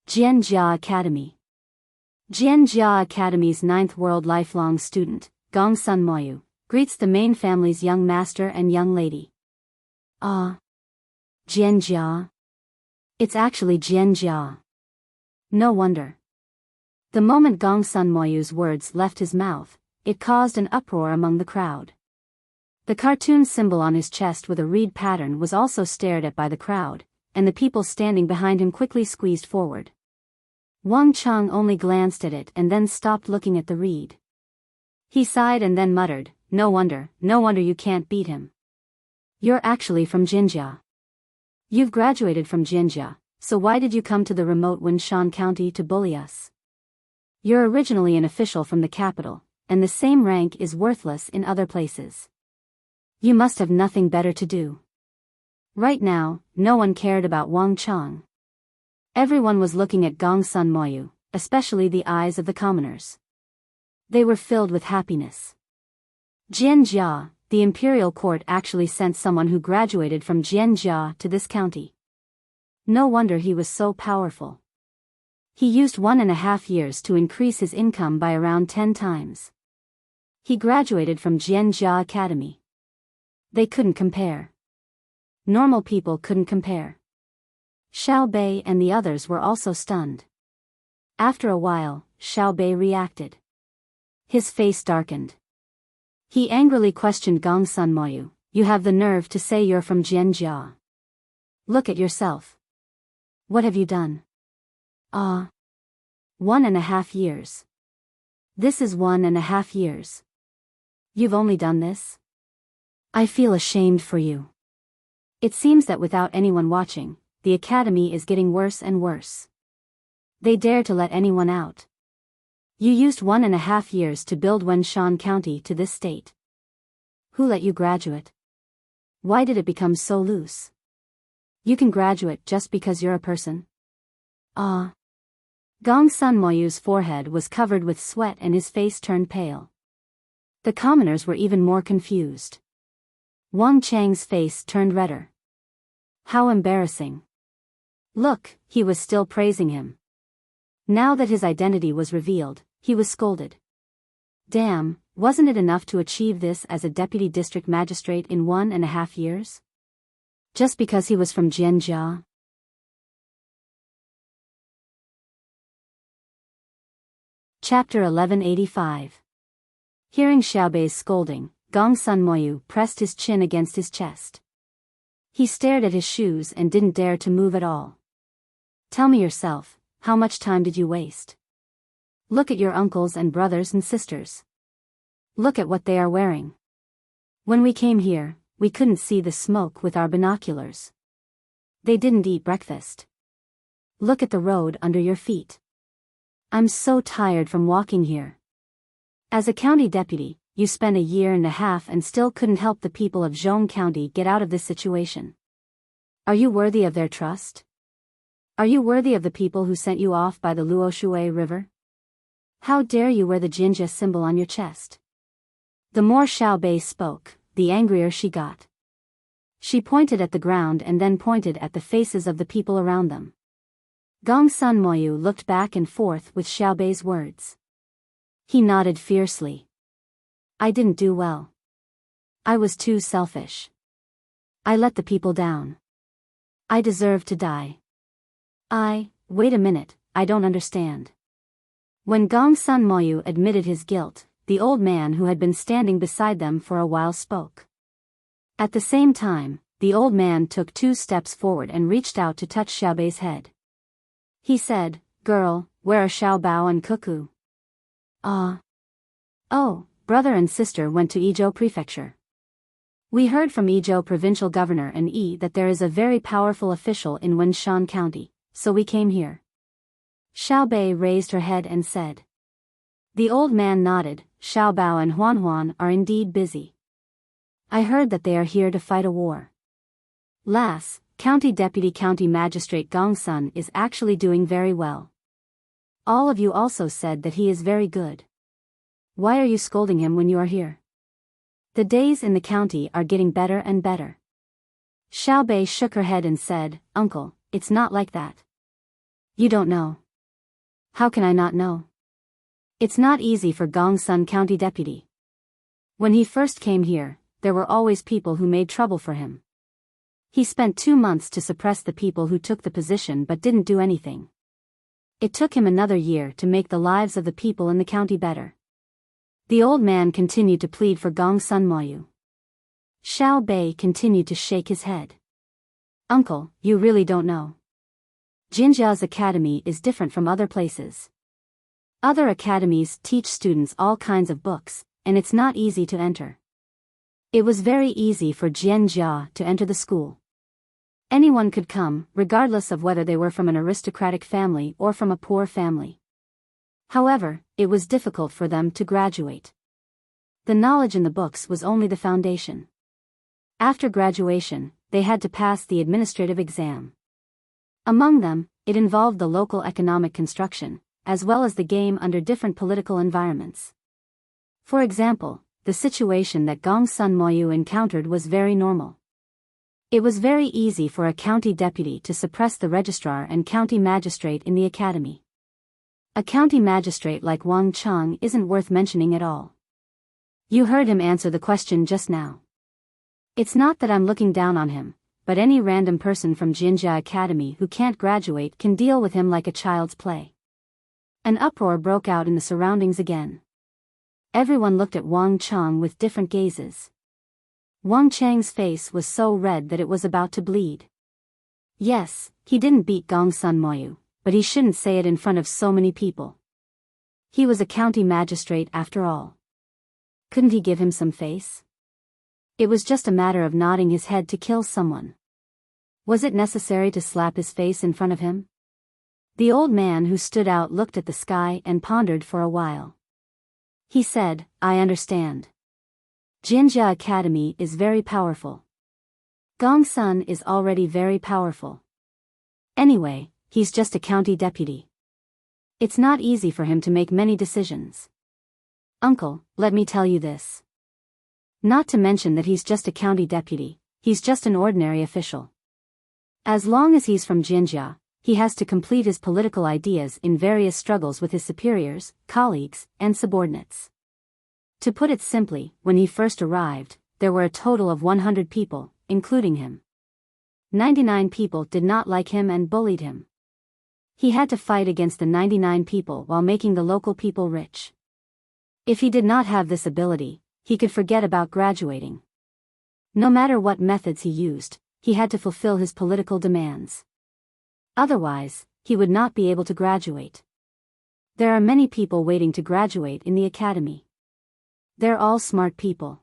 Jianjia Academy. Jianjia Academy's 9th World Lifelong Student, Gong Sun Moyu, greets the main family's young master and young lady. Ah. Jianjia. It's actually Jianjia. No wonder. The moment Gong Sun Moyu's words left his mouth, it caused an uproar among the crowd. The cartoon symbol on his chest with a reed pattern was also stared at by the crowd, and the people standing behind him quickly squeezed forward. Wang Cheng only glanced at it and then stopped looking at the reed. He sighed and then muttered, no wonder you can't beat him. You're actually from Jinjia. You've graduated from Jinjia, so why did you come to the remote Wenshan County to bully us? You're originally an official from the capital, and the same rank is worthless in other places. You must have nothing better to do. Right now, no one cared about Wang Cheng. Everyone was looking at Gong Sun Moyu, especially the eyes of the commoners. They were filled with happiness. Jianjia, the imperial court actually sent someone who graduated from Jianjia to this county. No wonder he was so powerful. He used 1.5 years to increase his income by around 10 times. He graduated from Jianjia Academy. They couldn't compare. Normal people couldn't compare. Xiao Bei and the others were also stunned. After a while, Xiao Bei reacted. His face darkened. He angrily questioned Gong Sun Moyu, you have the nerve to say you're from Jianjia. Look at yourself. What have you done? 1.5 years. This is 1.5 years. You've only done this? I feel ashamed for you. It seems that without anyone watching, the academy is getting worse and worse. They dare to let anyone out. You used 1.5 years to build Wenshan County to this state. Who let you graduate? Why did it become so loose? You can graduate just because you're a person? Gong Sun Moyu's forehead was covered with sweat and his face turned pale. The commoners were even more confused. Wang Cheng's face turned redder. How embarrassing. Look, he was still praising him. Now that his identity was revealed, he was scolded. Damn, wasn't it enough to achieve this as a deputy district magistrate in 1.5 years? Just because he was from Jianjia? Chapter 1185. Hearing Xiaobei's scolding, Gong Sun Moyu pressed his chin against his chest. He stared at his shoes and didn't dare to move at all. Tell me yourself, how much time did you waste? Look at your uncles and brothers and sisters. Look at what they are wearing. When we came here, we couldn't see the smoke with our binoculars. They didn't eat breakfast. Look at the road under your feet. I'm so tired from walking here. As a county deputy, you spent a year and a half and still couldn't help the people of Zhong County get out of this situation. Are you worthy of their trust? Are you worthy of the people who sent you off by the Luoshui River? How dare you wear the Jinjia symbol on your chest? The more Xiao Bei spoke, the angrier she got. She pointed at the ground and then pointed at the faces of the people around them. Gong Sun Moyu looked back and forth with Xiao Bei's words. He nodded fiercely. I didn't do well. I was too selfish. I let the people down. I deserve to die. Wait a minute, I don't understand. When Gong Sun Moyu admitted his guilt, the old man who had been standing beside them for a while spoke. At the same time, the old man took 2 steps forward and reached out to touch Xiao Bei's head. He said, Girl, where are Xiao Bao and Cuckoo? Oh, brother and sister went to Izhou Prefecture. We heard from Izhou Provincial Governor and that there is a very powerful official in Wenshan County, so we came here. Xiao Bei raised her head and said. The old man nodded. Xiao Bao and Huan Huan are indeed busy. I heard that they are here to fight a war. Las, County Deputy County Magistrate Gong Sun is actually doing very well. All of you also said that he is very good. Why are you scolding him when you are here? The days in the county are getting better and better. Xiao Bei shook her head and said, Uncle, it's not like that. You don't know. How can I not know? It's not easy for Gong Sun County Deputy. When he first came here, there were always people who made trouble for him. He spent 2 months to suppress the people who took the position but didn't do anything. It took him another year to make the lives of the people in the county better. The old man continued to plead for Gong Sun Moyu. Xiao Bei continued to shake his head. Uncle, you really don't know. Jinjia's academy is different from other places. Other academies teach students all kinds of books, and it's not easy to enter. It was very easy for Jianjia to enter the school. Anyone could come, regardless of whether they were from an aristocratic family or from a poor family. However, it was difficult for them to graduate. The knowledge in the books was only the foundation. After graduation, they had to pass the administrative exam. Among them, it involved the local economic construction, as well as the game under different political environments. For example, the situation that Gong Sun Moyu encountered was very normal. It was very easy for a county deputy to suppress the registrar and county magistrate in the academy. A county magistrate like Wang Cheng isn't worth mentioning at all. You heard him answer the question just now. It's not that I'm looking down on him, but any random person from Jinjia Academy who can't graduate can deal with him like a child's play. An uproar broke out in the surroundings again. Everyone looked at Wang Cheng with different gazes. Wang Cheng's face was so red that it was about to bleed. Yes, he didn't beat Gong Sun Moyu, but he shouldn't say it in front of so many people. He was a county magistrate after all. Couldn't he give him some face? It was just a matter of nodding his head to kill someone. Was it necessary to slap his face in front of him? The old man who stood out looked at the sky and pondered for a while. He said, I understand. Jinjia Academy is very powerful. Gong Sun is already very powerful. Anyway, he's just a county deputy. It's not easy for him to make many decisions. Uncle, let me tell you this. Not to mention that he's just a county deputy, he's just an ordinary official. As long as he's from Jinjia, he has to complete his political ideas in various struggles with his superiors, colleagues, and subordinates. To put it simply, when he first arrived, there were a total of 100 people, including him. 99 people did not like him and bullied him. He had to fight against the 99 people while making the local people rich. If he did not have this ability, he could forget about graduating. No matter what methods he used, he had to fulfill his political demands. Otherwise, he would not be able to graduate. There are many people waiting to graduate in the academy. They're all smart people.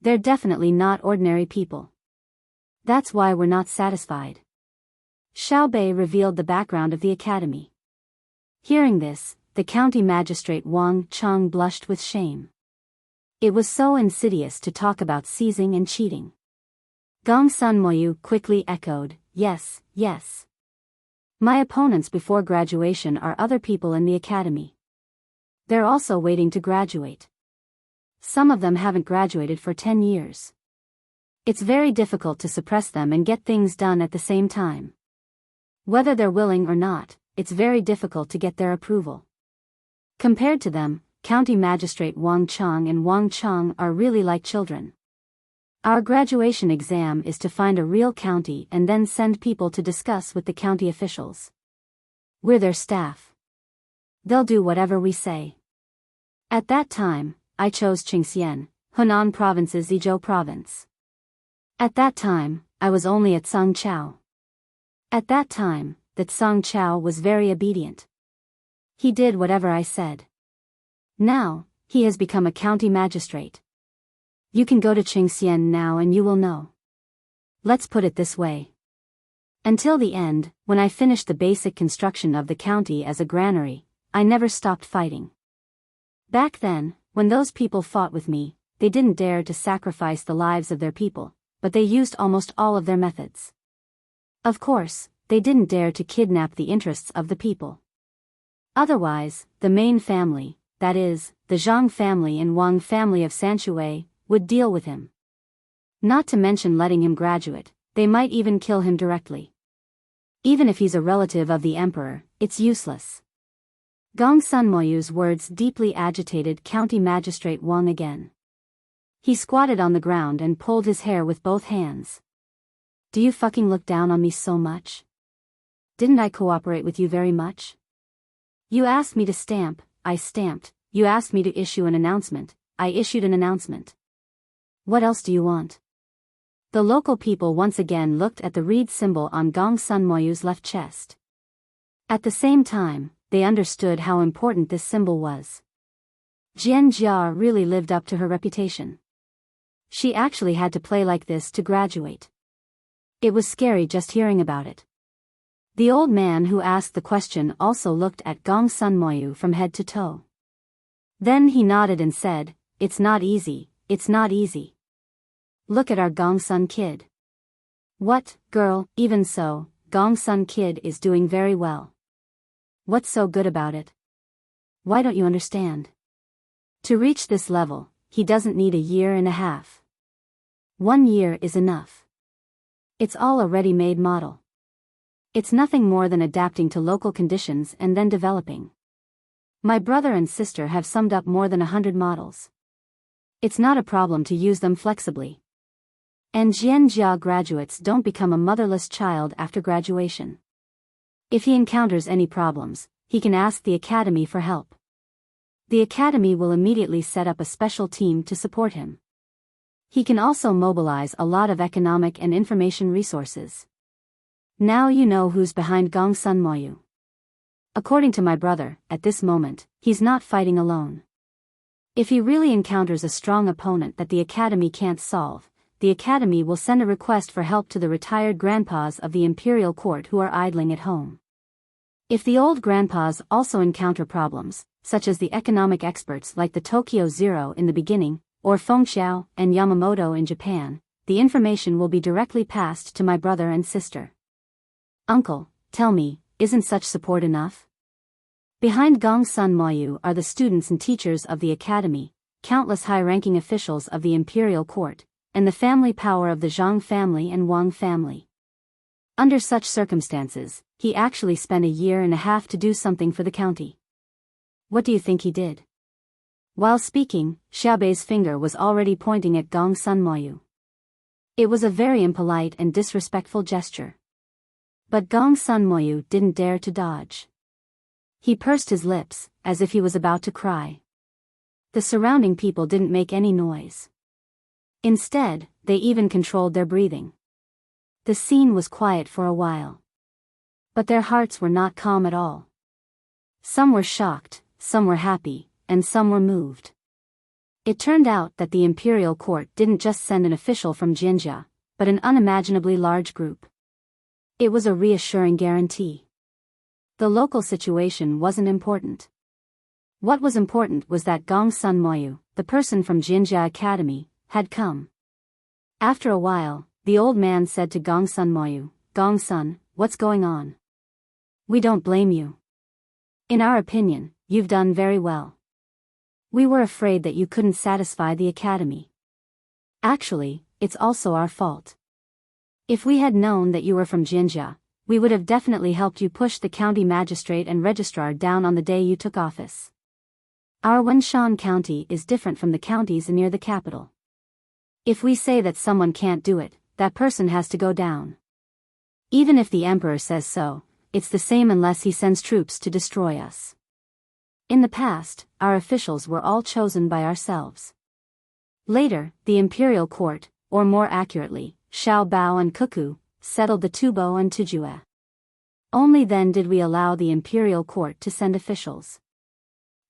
They're definitely not ordinary people. That's why we're not satisfied. Xiaobei revealed the background of the academy. Hearing this, the county magistrate Wang Cheng blushed with shame. It was so insidious to talk about seizing and cheating. Gong Sun Moyu quickly echoed, yes, yes. My opponents before graduation are other people in the academy. They're also waiting to graduate. Some of them haven't graduated for 10 years. It's very difficult to suppress them and get things done at the same time. Whether they're willing or not, it's very difficult to get their approval. Compared to them, County Magistrate Wang Cheng and Wang Cheng are really like children. Our graduation exam is to find a real county and then send people to discuss with the county officials. We're their staff. They'll do whatever we say. At that time, I chose Qingxian, Hunan Province's Izhou Province. At that time, I was only at Songqiao. At that time, that Songqiao was very obedient. He did whatever I said. Now, he has become a county magistrate. You can go to Qingxian now and you will know. Let's put it this way. Until the end, when I finished the basic construction of the county as a granary, I never stopped fighting. Back then, when those people fought with me, they didn't dare to sacrifice the lives of their people, but they used almost all of their methods. Of course, they didn't dare to kidnap the interests of the people. Otherwise, the main family, that is, the Zhang family and Wang family of Sanshui, would deal with him. Not to mention letting him graduate, they might even kill him directly. Even if he's a relative of the emperor, it's useless. Gong Sun Moyu's words deeply agitated County Magistrate Wang again. He squatted on the ground and pulled his hair with both hands. Do you fucking look down on me so much? Didn't I cooperate with you very much? You asked me to stamp, I stamped. You asked me to issue an announcement, I issued an announcement. What else do you want? The local people once again looked at the reed symbol on Gong Sun Moyu's left chest. At the same time, they understood how important this symbol was. Jian Jia really lived up to her reputation. She actually had to play like this to graduate. It was scary just hearing about it. The old man who asked the question also looked at Gong Sun Moyu from head to toe. Then he nodded and said, it's not easy, it's not easy. Look at our Gong Sun kid. What, girl, even so, Gong Sun kid is doing very well. What's so good about it? Why don't you understand? To reach this level, he doesn't need a year and a half. 1 year is enough. It's all a ready-made model. It's nothing more than adapting to local conditions and then developing. My brother and sister have summed up more than 100 models. It's not a problem to use them flexibly. And Jianjia graduates don't become a motherless child after graduation. If he encounters any problems, he can ask the academy for help. The academy will immediately set up a special team to support him. He can also mobilize a lot of economic and information resources. Now you know who's behind Gong Sun Moyu. According to my brother, at this moment, he's not fighting alone. If he really encounters a strong opponent that the academy can't solve, the academy will send a request for help to the retired grandpas of the imperial court who are idling at home. If the old grandpas also encounter problems, such as the economic experts like the Tokyo Zero in the beginning, or Fengxiao and Yamamoto in Japan, the information will be directly passed to my brother and sister. Uncle, tell me, isn't such support enough? Behind Gong Sun Moyu are the students and teachers of the academy, countless high-ranking officials of the imperial court, and the family power of the Zhang family and Wang family. Under such circumstances, he actually spent a year and a half to do something for the county. What do you think he did? While speaking, Xiaobei's finger was already pointing at Gong Sun Moyu. It was a very impolite and disrespectful gesture. But Gong Sun Moyu didn't dare to dodge. He pursed his lips, as if he was about to cry. The surrounding people didn't make any noise. Instead, they even controlled their breathing. The scene was quiet for a while. But their hearts were not calm at all. Some were shocked, some were happy, and some were moved. It turned out that the imperial court didn't just send an official from Jinjia, but an unimaginably large group. It was a reassuring guarantee. The local situation wasn't important. What was important was that Gongsun Moyu, the person from Jinjia Academy, had come. After a while, the old man said to Gongsun Moyu, "Gongsun, what's going on? We don't blame you. In our opinion, you've done very well. We were afraid that you couldn't satisfy the academy. Actually, it's also our fault. If we had known that you were from Jinjia, we would have definitely helped you push the county magistrate and registrar down on the day you took office. Our Wenshan County is different from the counties near the capital. If we say that someone can't do it, that person has to go down. Even if the emperor says so, it's the same unless he sends troops to destroy us. In the past, our officials were all chosen by ourselves. Later, the imperial court, or more accurately, Xiao Bao and Kuku, settled the Tubo and Tujue. Only then did we allow the imperial court to send officials.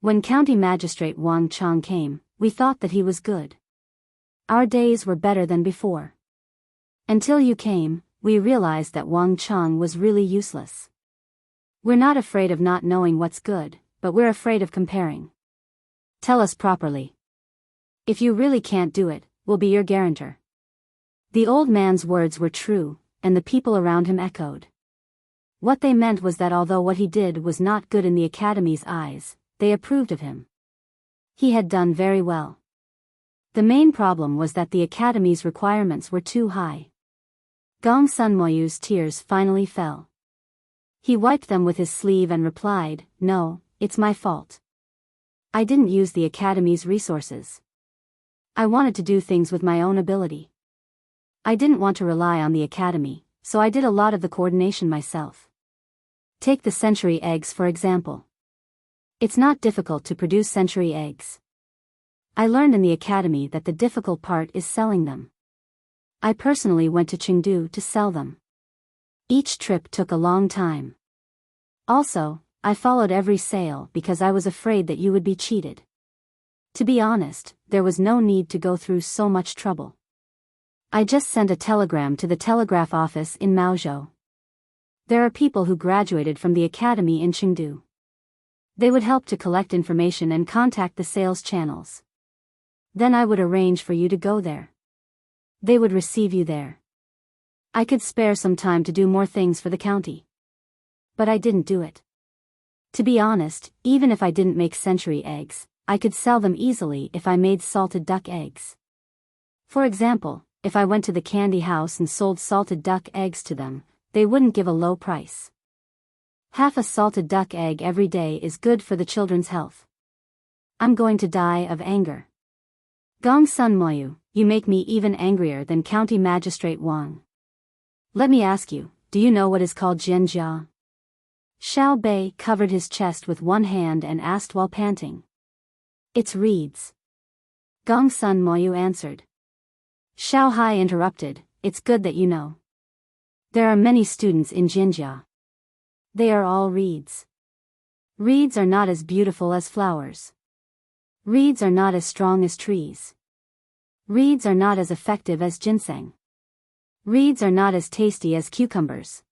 When county magistrate Wang Chang came, we thought that he was good. Our days were better than before. Until you came, we realized that Wang Chang was really useless. We're not afraid of not knowing what's good, but we're afraid of comparing. Tell us properly. If you really can't do it, we'll be your guarantor." The old man's words were true, and the people around him echoed. What they meant was that although what he did was not good in the academy's eyes, they approved of him. He had done very well. The main problem was that the academy's requirements were too high. Gongsun Moyu's tears finally fell. He wiped them with his sleeve and replied, "No, it's my fault. I didn't use the academy's resources. I wanted to do things with my own ability. I didn't want to rely on the academy, so I did a lot of the coordination myself. Take the century eggs for example. It's not difficult to produce century eggs. I learned in the academy that the difficult part is selling them. I personally went to Chengdu to sell them. Each trip took a long time. Also, I followed every sale because I was afraid that you would be cheated. To be honest, there was no need to go through so much trouble. I just sent a telegram to the telegraph office in Maozhou. There are people who graduated from the academy in Chengdu. They would help to collect information and contact the sales channels. Then I would arrange for you to go there. They would receive you there. I could spare some time to do more things for the county. But I didn't do it. To be honest, even if I didn't make century eggs, I could sell them easily if I made salted duck eggs. For example, if I went to the candy house and sold salted duck eggs to them, they wouldn't give a low price. Half a salted duck egg every day is good for the children's health. I'm going to die of anger. Gongsun Moyu, you make me even angrier than County Magistrate Wang. Let me ask you, do you know what is called Jinjia? Xiao Bei covered his chest with one hand and asked while panting. It's reeds. Gongsun Moyu answered. Xiao Hai interrupted, it's good that you know. There are many students in Jinjia. They are all reeds. Reeds are not as beautiful as flowers. Reeds are not as strong as trees. Reeds are not as effective as ginseng. Reeds are not as tasty as cucumbers.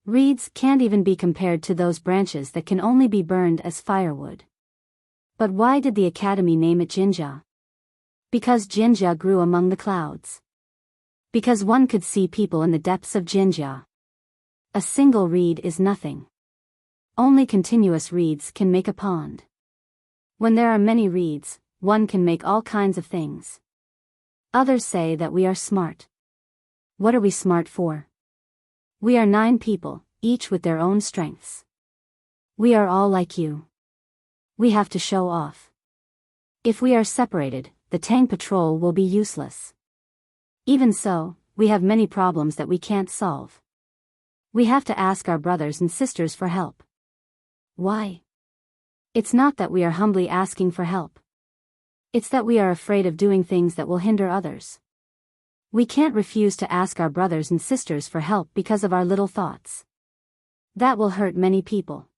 Reeds can't even be compared to those branches that can only be burned as firewood. But why did the academy name it Jinjia? Because Jinjia grew among the clouds. Because one could see people in the depths of Jinjia. A single reed is nothing. Only continuous reeds can make a pond. When there are many reeds, one can make all kinds of things. Others say that we are smart. What are we smart for? We are 9 people, each with their own strengths. We are all like you. We have to show off. If we are separated, the Tang patrol will be useless. Even so, we have many problems that we can't solve. We have to ask our brothers and sisters for help. Why? It's not that we are humbly asking for help. It's that we are afraid of doing things that will hinder others. We can't refuse to ask our brothers and sisters for help because of our little thoughts. That will hurt many people.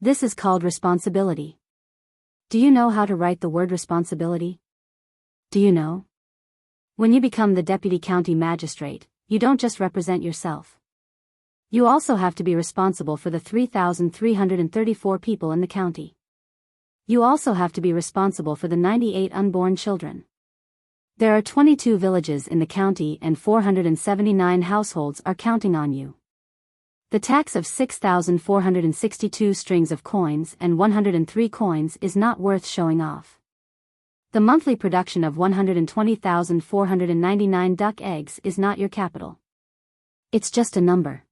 This is called responsibility. Do you know how to write the word responsibility? Do you know? When you become the deputy county magistrate, you don't just represent yourself. You also have to be responsible for the 3,334 people in the county. You also have to be responsible for the 98 unborn children. There are 22 villages in the county and 479 households are counting on you. The tax of 6,462 strings of coins and 103 coins is not worth showing off. The monthly production of 120,499 duck eggs is not your capital. It's just a number.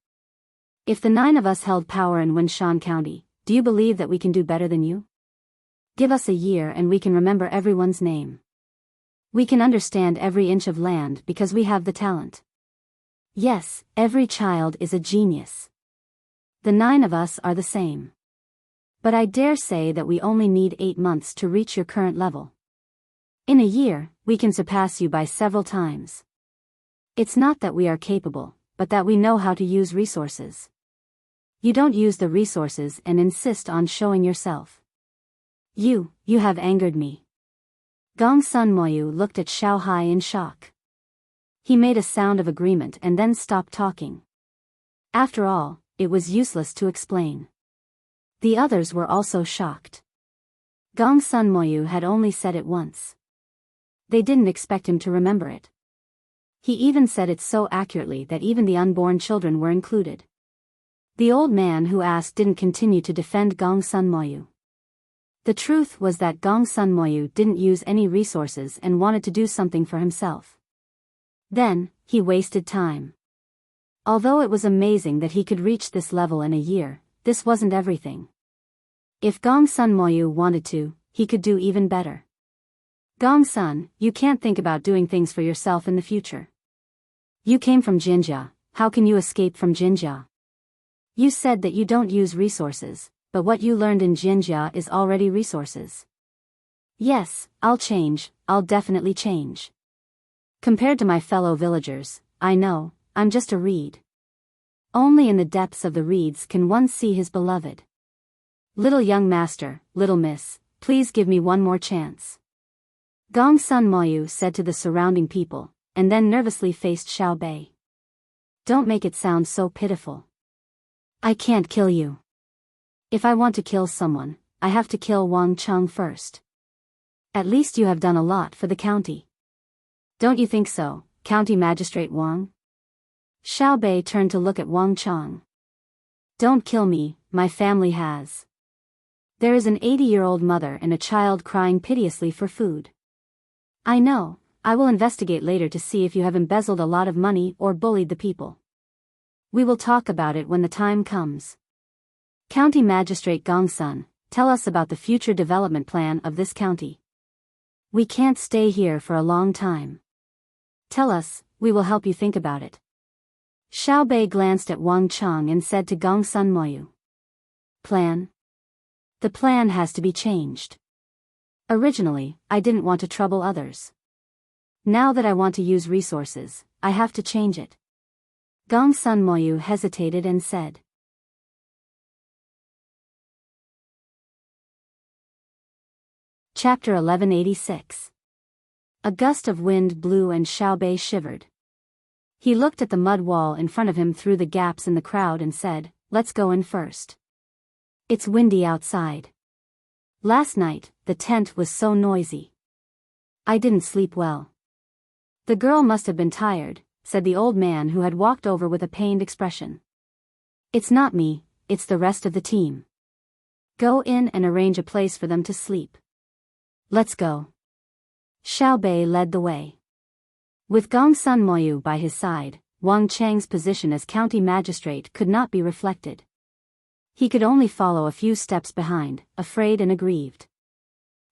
If the 9 of us held power in Wuxia County, do you believe that we can do better than you? Give us a year and we can remember everyone's name. We can understand every inch of land because we have the talent. Yes, every child is a genius. The 9 of us are the same. But I dare say that we only need 8 months to reach your current level. In a year, we can surpass you by several times. It's not that we are capable, but that we know how to use resources. You don't use the resources and insist on showing yourself. You have angered me. Gong Sun Moyu looked at Xiao Hai in shock. He made a sound of agreement and then stopped talking. After all, it was useless to explain. The others were also shocked. Gong Sun Moyu had only said it once. They didn't expect him to remember it. He even said it so accurately that even the unborn children were included. The old man who asked didn't continue to defend Gong Sun Moyu. The truth was that Gong Sun Moyu didn't use any resources and wanted to do something for himself. Then, he wasted time. Although it was amazing that he could reach this level in a year, this wasn't everything. If Gong Sun Moyu wanted to, he could do even better. Gong Sun, you can't think about doing things for yourself in the future. You came from Jinjia, how can you escape from Jinjia? You said that you don't use resources, but what you learned in Jinjia is already resources. Yes, I'll change, I'll definitely change. Compared to my fellow villagers, I know, I'm just a reed. Only in the depths of the reeds can one see his beloved. Little young master, little miss, please give me one more chance. Gong Sun Moyu said to the surrounding people, and then nervously faced Xiao Bei. Don't make it sound so pitiful. I can't kill you. If I want to kill someone, I have to kill Wang Cheng first. At least you have done a lot for the county. Don't you think so, County Magistrate Wang? Xiao Bei turned to look at Wang Cheng. Don't kill me, my family has. There is an 80-year-old mother and a child crying piteously for food. I know, I will investigate later to see if you have embezzled a lot of money or bullied the people. We will talk about it when the time comes. County Magistrate Gong Sun, tell us about the future development plan of this county. We can't stay here for a long time. Tell us, we will help you think about it. Xiao Bei glanced at Wang Cheng and said to Gong Sun Moyu. Plan? The plan has to be changed. Originally, I didn't want to trouble others. Now that I want to use resources, I have to change it. Gong Sun Moyu hesitated and said. Chapter 1186. A gust of wind blew and Xiao Bei shivered. He looked at the mud wall in front of him through the gaps in the crowd and said, let's go in first. It's windy outside. Last night, the tent was so noisy. I didn't sleep well. The girl must have been tired, said the old man who had walked over with a pained expression. It's not me, it's the rest of the team. Go in and arrange a place for them to sleep. Let's go. Xiao Bei led the way. With Gong Sun Moyu by his side, Wang Cheng's position as county magistrate could not be reflected. He could only follow a few steps behind, afraid and aggrieved.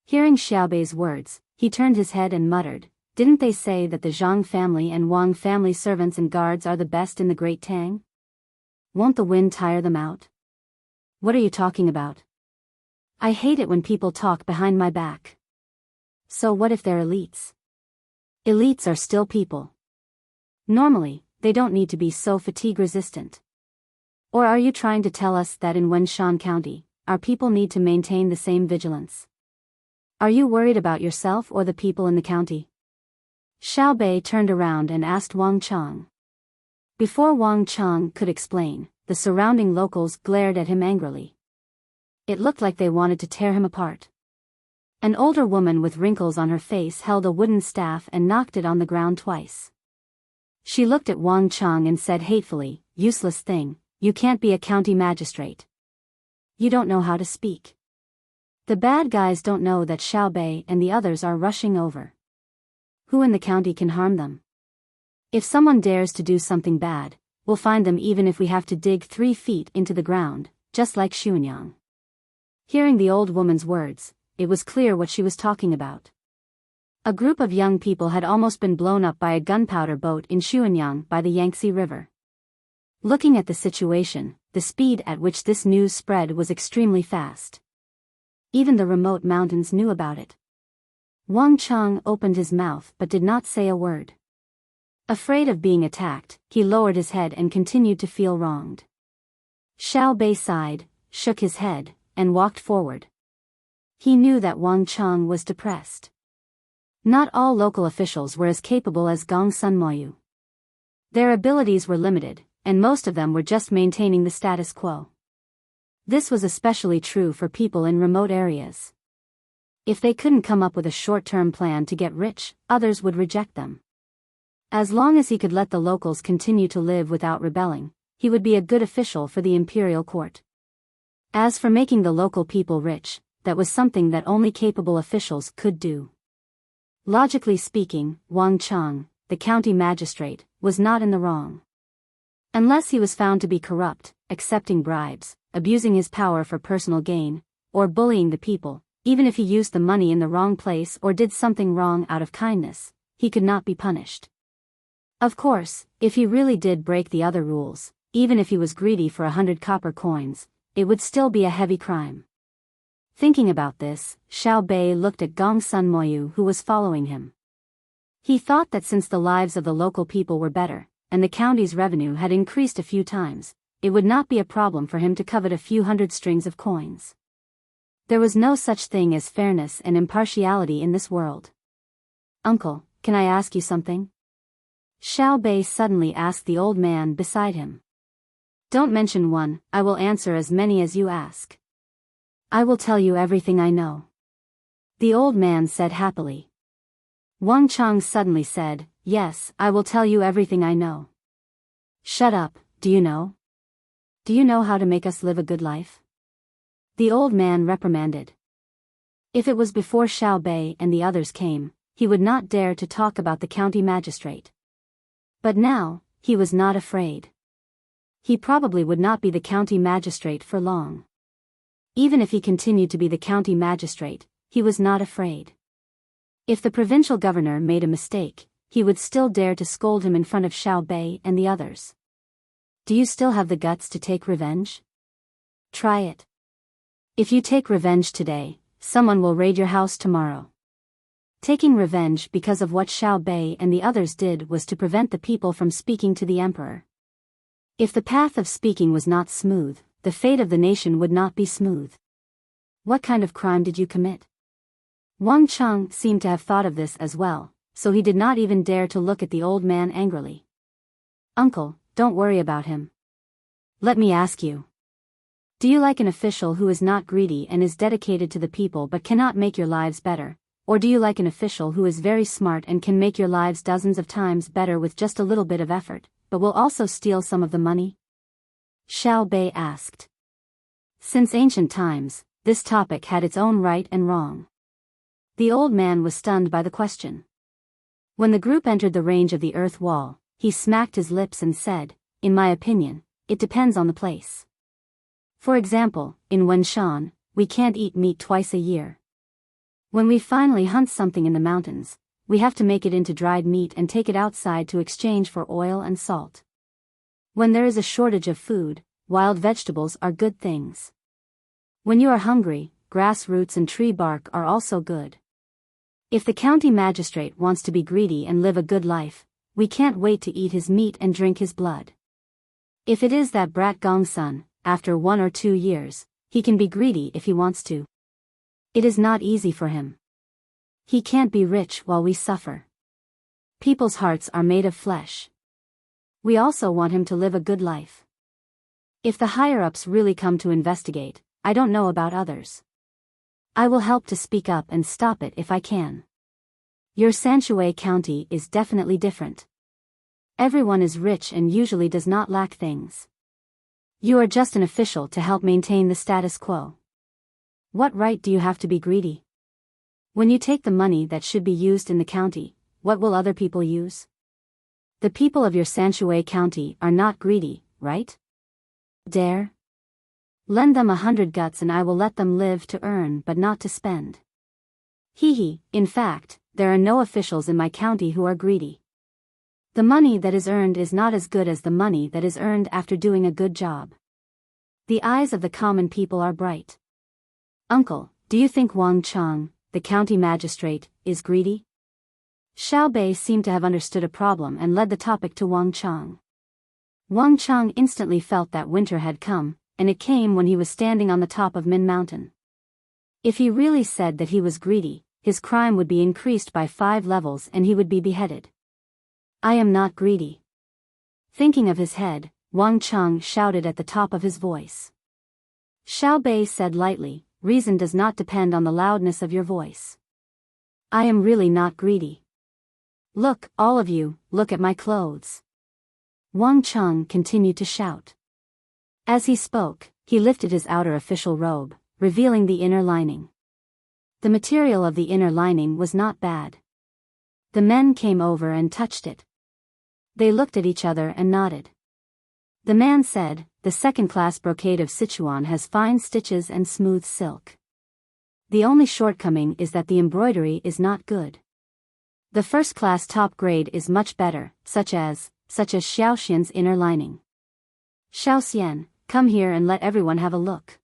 Hearing Xiao Bei's words, he turned his head and muttered, didn't they say that the Zhang family and Wang family servants and guards are the best in the Great Tang? Won't the wind tire them out? What are you talking about? I hate it when people talk behind my back. So what if they're elites? Elites are still people. Normally, they don't need to be so fatigue resistant. Or are you trying to tell us that in Wenshan County, our people need to maintain the same vigilance? Are you worried about yourself or the people in the county? Xiao Bei turned around and asked Wang Chang. Before Wang Chang could explain, the surrounding locals glared at him angrily. It looked like they wanted to tear him apart. An older woman with wrinkles on her face held a wooden staff and knocked it on the ground twice. She looked at Wang Chang and said hatefully, "Useless thing, you can't be a county magistrate. You don't know how to speak. The bad guys don't know that Xiao Bei and the others are rushing over. Who in the county can harm them? If someone dares to do something bad, we'll find them even if we have to dig 3 feet into the ground, just like Xuanyang." Hearing the old woman's words, it was clear what she was talking about. A group of young people had almost been blown up by a gunpowder boat in Xuanyang by the Yangtze River. Looking at the situation, the speed at which this news spread was extremely fast. Even the remote mountains knew about it. Wang Chang opened his mouth but did not say a word. Afraid of being attacked, he lowered his head and continued to feel wronged. Xiao Bei sighed, shook his head, and walked forward. He knew that Wang Chang was depressed. Not all local officials were as capable as Gong Sun Moyu. Their abilities were limited, and most of them were just maintaining the status quo. This was especially true for people in remote areas. If they couldn't come up with a short-term plan to get rich, others would reject them. As long as he could let the locals continue to live without rebelling, he would be a good official for the imperial court. As for making the local people rich, that was something that only capable officials could do. Logically speaking, Wang Chang, the county magistrate, was not in the wrong. Unless he was found to be corrupt, accepting bribes, abusing his power for personal gain, or bullying the people, even if he used the money in the wrong place or did something wrong out of kindness, he could not be punished. Of course, if he really did break the other rules, even if he was greedy for 100 copper coins, it would still be a heavy crime. Thinking about this, Xiao Bei looked at Gong Sun Moyu who was following him. He thought that since the lives of the local people were better, and the county's revenue had increased a few times, it would not be a problem for him to covet a few hundred strings of coins. There was no such thing as fairness and impartiality in this world. "Uncle, can I ask you something?" Xiao Bei suddenly asked the old man beside him. "Don't mention one, I will answer as many as you ask. I will tell you everything I know," the old man said happily. Wang Chang suddenly said, "Yes, I will tell you everything I know." "Shut up, do you know? Do you know how to make us live a good life?" the old man reprimanded. If it was before Xiao Bei and the others came, he would not dare to talk about the county magistrate. But now, he was not afraid. He probably would not be the county magistrate for long. Even if he continued to be the county magistrate, he was not afraid. If the provincial governor made a mistake, he would still dare to scold him in front of Xiao Bei and the others. Do you still have the guts to take revenge? Try it. If you take revenge today, someone will raid your house tomorrow. Taking revenge because of what Xiao Bei and the others did was to prevent the people from speaking to the emperor. If the path of speaking was not smooth, the fate of the nation would not be smooth. What kind of crime did you commit? Wang Chang seemed to have thought of this as well, so he did not even dare to look at the old man angrily. "Uncle, don't worry about him. Let me ask you. Do you like an official who is not greedy and is dedicated to the people but cannot make your lives better, or do you like an official who is very smart and can make your lives dozens of times better with just a little bit of effort, but will also steal some of the money?" Xiao Bei asked. Since ancient times, this topic had its own right and wrong. The old man was stunned by the question. When the group entered the range of the earth wall, he smacked his lips and said, "In my opinion, it depends on the place. For example, in Wenshan, we can't eat meat twice a year. When we finally hunt something in the mountains, we have to make it into dried meat and take it outside to exchange for oil and salt. When there is a shortage of food, wild vegetables are good things. When you are hungry, grass roots and tree bark are also good. If the county magistrate wants to be greedy and live a good life, we can't wait to eat his meat and drink his blood. If it is that brat Gongsun, after 1 or 2 years, he can be greedy if he wants to. It is not easy for him. He can't be rich while we suffer. People's hearts are made of flesh. We also want him to live a good life. If the higher-ups really come to investigate, I don't know about others. I will help to speak up and stop it if I can. Your Sanshui County is definitely different. Everyone is rich and usually does not lack things. You are just an official to help maintain the status quo. What right do you have to be greedy? When you take the money that should be used in the county, what will other people use? The people of your Sanshui County are not greedy, right? Dare? Lend them 100 guts and I will let them live to earn but not to spend. Hee. In fact, there are no officials in my county who are greedy. The money that is earned is not as good as the money that is earned after doing a good job. The eyes of the common people are bright. Uncle, do you think Wang Chang, the county magistrate, is greedy? Xiao Bei seemed to have understood a problem and led the topic to Wang Chang. Wang Chang instantly felt that winter had come, and it came when he was standing on the top of Min Mountain. If he really said that he was greedy, his crime would be increased by 5 levels and he would be beheaded. I am not greedy. Thinking of his head, Wang Chang shouted at the top of his voice. Xiao Bei said lightly, reason does not depend on the loudness of your voice. I am really not greedy. Look, all of you, look at my clothes. Wang Chang continued to shout. As he spoke, he lifted his outer official robe, revealing the inner lining. The material of the inner lining was not bad. The men came over and touched it. They looked at each other and nodded. The man said, the second-class brocade of Sichuan has fine stitches and smooth silk. The only shortcoming is that the embroidery is not good. The first-class top grade is much better, such as Xiaoxian's inner lining. Xiaoxian, come here and let everyone have a look.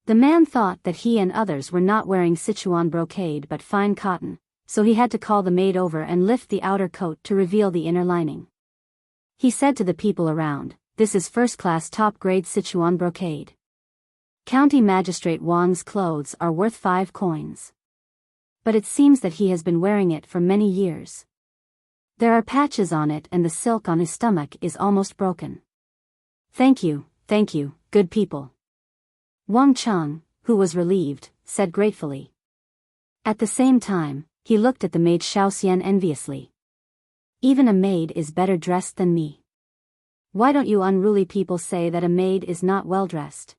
The man thought that he and others were not wearing Sichuan brocade but fine cotton, so he had to call the maid over and lift the outer coat to reveal the inner lining. He said to the people around, this is first-class top-grade Sichuan brocade. County Magistrate Wang's clothes are worth 5 coins. But it seems that he has been wearing it for many years. There are patches on it and the silk on his stomach is almost broken. Thank you, good people. Wang Chang, who was relieved, said gratefully. At the same time, he looked at the maid Xiaoxian enviously. Even a maid is better dressed than me. Why don't you unruly people say that a maid is not well dressed?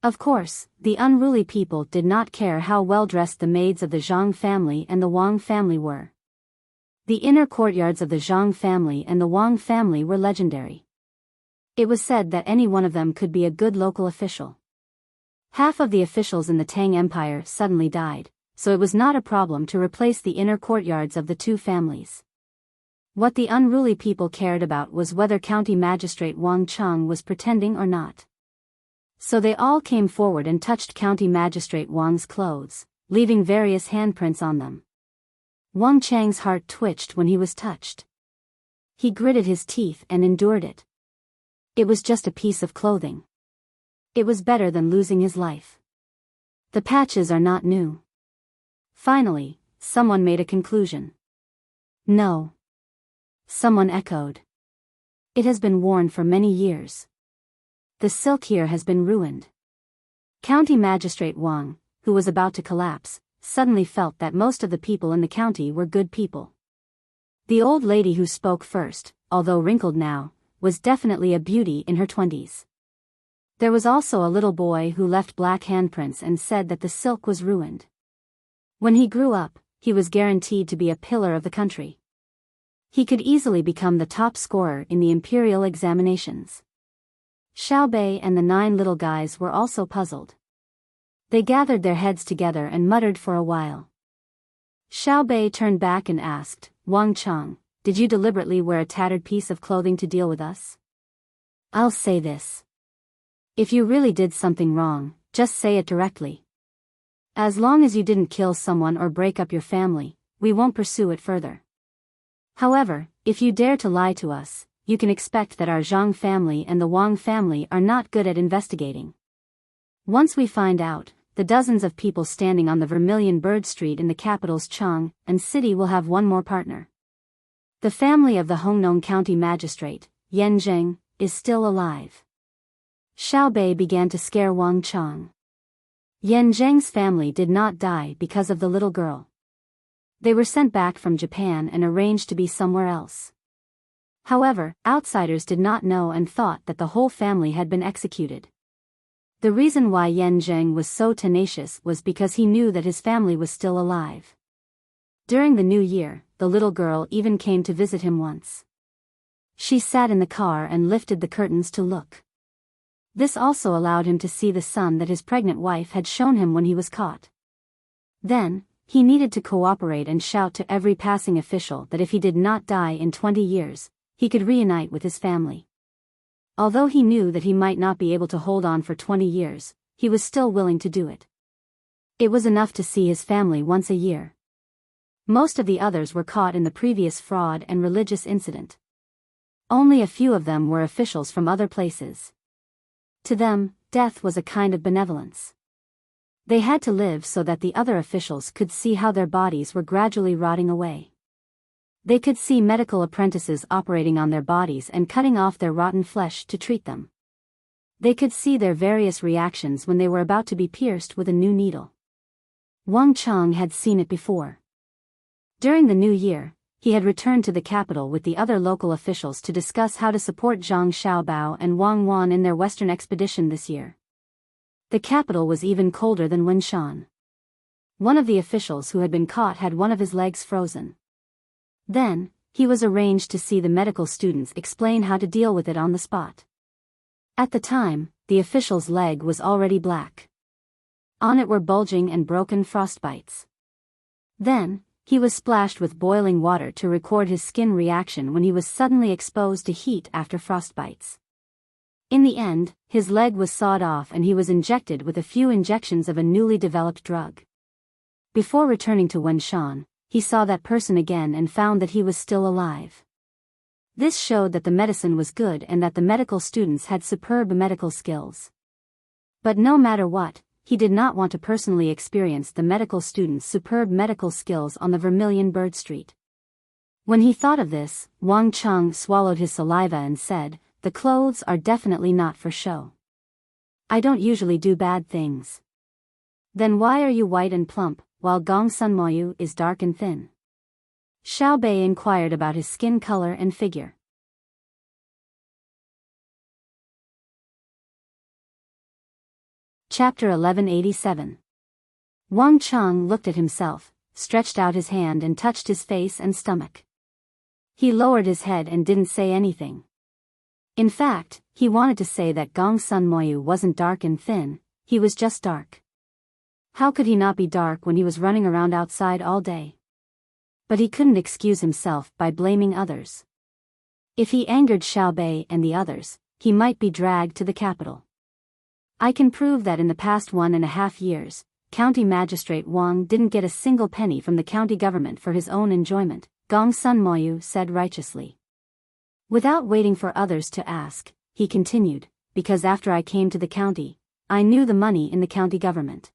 Of course, the unruly people did not care how well dressed the maids of the Zhang family and the Wang family were. The inner courtyards of the Zhang family and the Wang family were legendary. It was said that any one of them could be a good local official. Half of the officials in the Tang Empire suddenly died, so it was not a problem to replace the inner courtyards of the 2 families. What the unruly people cared about was whether County Magistrate Wang Chang was pretending or not. So they all came forward and touched County Magistrate Wang's clothes, leaving various handprints on them. Wang Chang's heart twitched when he was touched. He gritted his teeth and endured it. It was just a piece of clothing. It was better than losing his life. The patches are not new. Finally, someone made a conclusion. No. Someone echoed. It has been worn for many years. The silk here has been ruined. County Magistrate Wang, who was about to collapse, suddenly felt that most of the people in the county were good people. The old lady who spoke first, although wrinkled now, was definitely a beauty in her 20s. There was also a little boy who left black handprints and said that the silk was ruined. When he grew up, he was guaranteed to be a pillar of the country. He could easily become the top scorer in the imperial examinations. Xiao Bei and the 9 little guys were also puzzled. They gathered their heads together and muttered for a while. Xiao Bei turned back and asked, Wang Chang, did you deliberately wear a tattered piece of clothing to deal with us? I'll say this. If you really did something wrong, just say it directly. As long as you didn't kill someone or break up your family, we won't pursue it further. However, if you dare to lie to us, you can expect that our Zhang family and the Wang family are not good at investigating. Once we find out, the dozens of people standing on the Vermilion Bird Street in the capital's Chang and city will have one more partner. The family of the Hongnong County Magistrate, Yan Zheng, is still alive. Xiao Bei began to scare Wang Chang. Yan Zheng's family did not die because of the little girl. They were sent back from Japan and arranged to be somewhere else. However, outsiders did not know and thought that the whole family had been executed. The reason why Yan Zheng was so tenacious was because he knew that his family was still alive. During the new year, the little girl even came to visit him once. She sat in the car and lifted the curtains to look. This also allowed him to see the son that his pregnant wife had shown him when he was caught. Then, he needed to cooperate and shout to every passing official that if he did not die in 20 years, he could reunite with his family. Although he knew that he might not be able to hold on for 20 years, he was still willing to do it. It was enough to see his family once a year. Most of the others were caught in the previous fraud and religious incident. Only a few of them were officials from other places. To them, death was a kind of benevolence. They had to live so that the other officials could see how their bodies were gradually rotting away. They could see medical apprentices operating on their bodies and cutting off their rotten flesh to treat them. They could see their various reactions when they were about to be pierced with a new needle. Wang Chang had seen it before. During the new year, he had returned to the capital with the other local officials to discuss how to support Zhang Xiaobao and Wang Wan in their western expedition this year. The capital was even colder than Wenshan. One of the officials who had been caught had one of his legs frozen. Then, he was arranged to see the medical students explain how to deal with it on the spot. At the time, the official's leg was already black. On it were bulging and broken frostbites. Then, he was splashed with boiling water to record his skin reaction when he was suddenly exposed to heat after frostbites. In the end, his leg was sawed off and he was injected with a few injections of a newly developed drug. Before returning to Wenshan, he saw that person again and found that he was still alive. This showed that the medicine was good and that the medical students had superb medical skills. But no matter what, he did not want to personally experience the medical students' superb medical skills on the Vermilion Bird Street. When he thought of this, Wang Chang swallowed his saliva and said, "The clothes are definitely not for show. I don't usually do bad things." "Then why are you white and plump, while Gong Sun Moyu is dark and thin?" Xiao Bei inquired about his skin color and figure. Chapter 1187. Wang Chang looked at himself, stretched out his hand and touched his face and stomach. He lowered his head and didn't say anything. In fact, he wanted to say that Gong Sun Moyu wasn't dark and thin, he was just dark. How could he not be dark when he was running around outside all day? But he couldn't excuse himself by blaming others. If he angered Xiao Bei and the others, he might be dragged to the capital. "I can prove that in the past 1.5 years, County Magistrate Wang didn't get a single penny from the county government for his own enjoyment," Gong Sun Moyu said righteously. Without waiting for others to ask, he continued, "Because after I came to the county, I knew the money in the county government.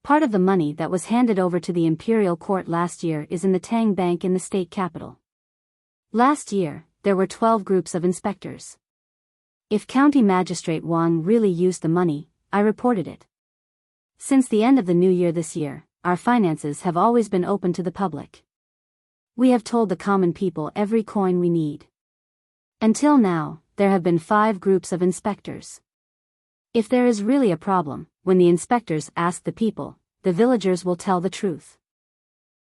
Part of the money that was handed over to the imperial court last year is in the Tang Bank in the state capital. Last year, there were 12 groups of inspectors. If County Magistrate Wang really used the money, I reported it. Since the end of the new year this year, our finances have always been open to the public. We have told the common people every coin we need. Until now, there have been 5 groups of inspectors. If there is really a problem, when the inspectors ask the people, the villagers will tell the truth.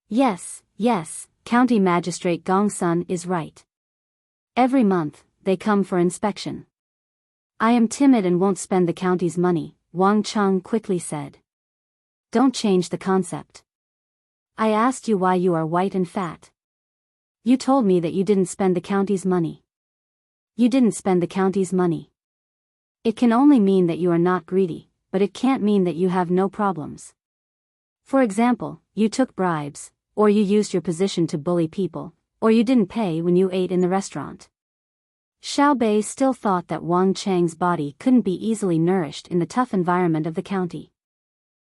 Yes, County Magistrate Gong Sun is right. Every month, they come for inspection. I am timid and won't spend the county's money," Wang Chang quickly said. "Don't change the concept. I asked you why you are white and fat. You told me that you didn't spend the county's money. You didn't spend the county's money. It can only mean that you are not greedy, but it can't mean that you have no problems. For example, you took bribes, or you used your position to bully people, or you didn't pay when you ate in the restaurant. Xiao Bei still thought that Wang Chang's body couldn't be easily nourished in the tough environment of the county.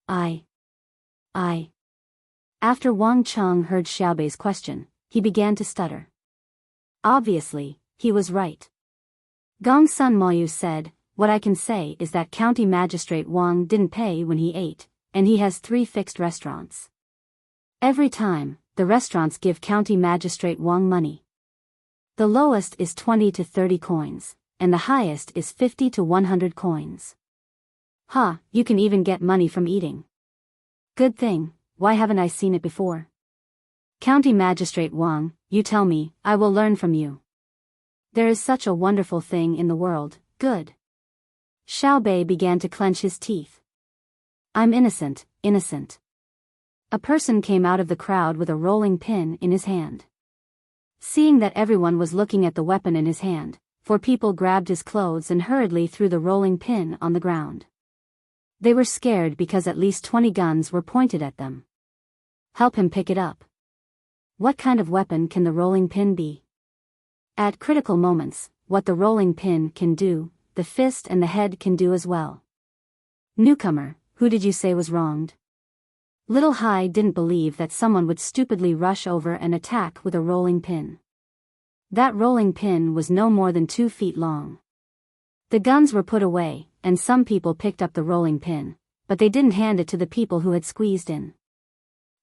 I. After Wang Chang heard Xiao Bei's question, he began to stutter. Obviously, he was right. Gong Sun Moyu said, "What I can say is that County Magistrate Wang didn't pay when he ate, and he has 3 fixed restaurants. Every time, the restaurants give County Magistrate Wang money. The lowest is 20 to 30 coins, and the highest is 50 to 100 coins. You can even get money from eating. Good thing, why haven't I seen it before? County Magistrate Wang, you tell me, I will learn from you. There is such a wonderful thing in the world, good." Xiao Bei began to clench his teeth. "I'm innocent, innocent." A person came out of the crowd with a rolling pin in his hand. Seeing that everyone was looking at the weapon in his hand, 4 people grabbed his clothes and hurriedly threw the rolling pin on the ground. They were scared because at least 20 guns were pointed at them. "Help him pick it up." What kind of weapon can the rolling pin be? At critical moments, what the rolling pin can do, the fist and the head can do as well. "Newcomer, who did you say was wronged?" Little Hai didn't believe that someone would stupidly rush over and attack with a rolling pin. That rolling pin was no more than 2 feet long. The guns were put away, and some people picked up the rolling pin, but they didn't hand it to the people who had squeezed in.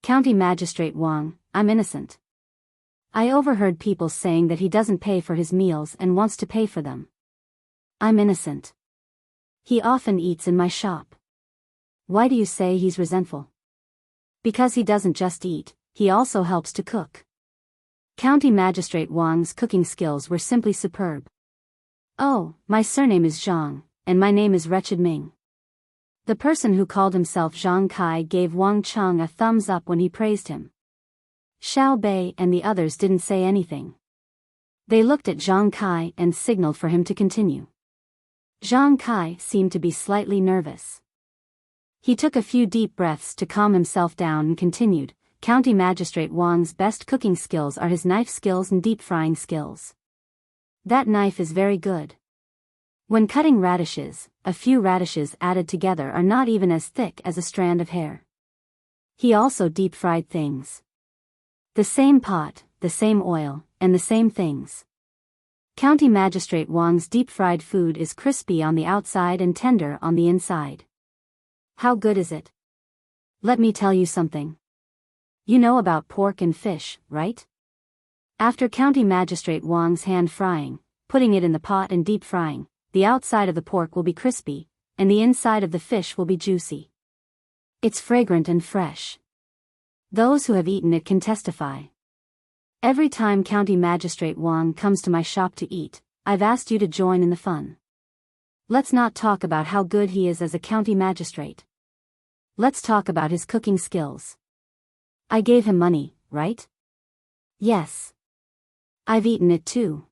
"County Magistrate Wang, I'm innocent. I overheard people saying that he doesn't pay for his meals and wants to pay for them. I'm innocent. He often eats in my shop. Why do you say he's resentful?" "Because he doesn't just eat, he also helps to cook." County Magistrate Wang's cooking skills were simply superb. "Oh, my surname is Zhang, and my name is Wretched Ming." The person who called himself Zhang Kai gave Wang Chang a thumbs up when he praised him. Xiao Bei and the others didn't say anything. They looked at Zhang Kai and signaled for him to continue. Zhang Kai seemed to be slightly nervous. He took a few deep breaths to calm himself down and continued, "County Magistrate Wang's best cooking skills are his knife skills and deep frying skills. That knife is very good. When cutting radishes, a few radishes added together are not even as thick as a strand of hair. He also deep-fried things. The same pot, the same oil, and the same things. County Magistrate Wang's deep-fried food is crispy on the outside and tender on the inside. How good is it? Let me tell you something. You know about pork and fish, right? After County Magistrate Wang's hand frying, putting it in the pot and deep frying, the outside of the pork will be crispy, and the inside of the fish will be juicy. It's fragrant and fresh. Those who have eaten it can testify. Every time County Magistrate Wang comes to my shop to eat, I've asked you to join in the fun. Let's not talk about how good he is as a county magistrate. Let's talk about his cooking skills. I gave him money, right? Yes. I've eaten it too.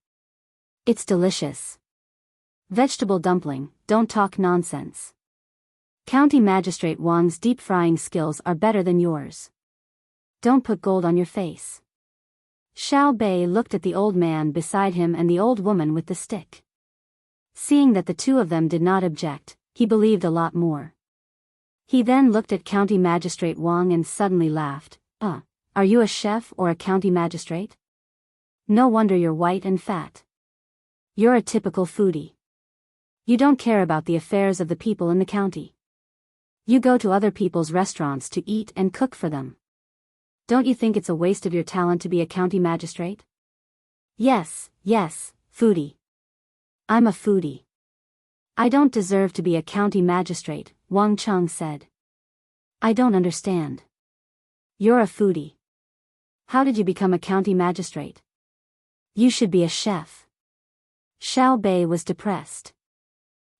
It's delicious. Vegetable dumpling, don't talk nonsense. County Magistrate Wang's deep frying skills are better than yours. Don't put gold on your face." Xiao Bei looked at the old man beside him and the old woman with the stick. Seeing that the 2 of them did not object, he believed a lot more. He then looked at County Magistrate Wang and suddenly laughed. Are you a chef or a county magistrate? No wonder you're white and fat. You're a typical foodie. You don't care about the affairs of the people in the county. You go to other people's restaurants to eat and cook for them. Don't you think it's a waste of your talent to be a county magistrate?" Yes, foodie. I'm a foodie. I don't deserve to be a county magistrate," Wang Cheng said. "I don't understand. You're a foodie. How did you become a county magistrate? You should be a chef." Xiao Bei was depressed.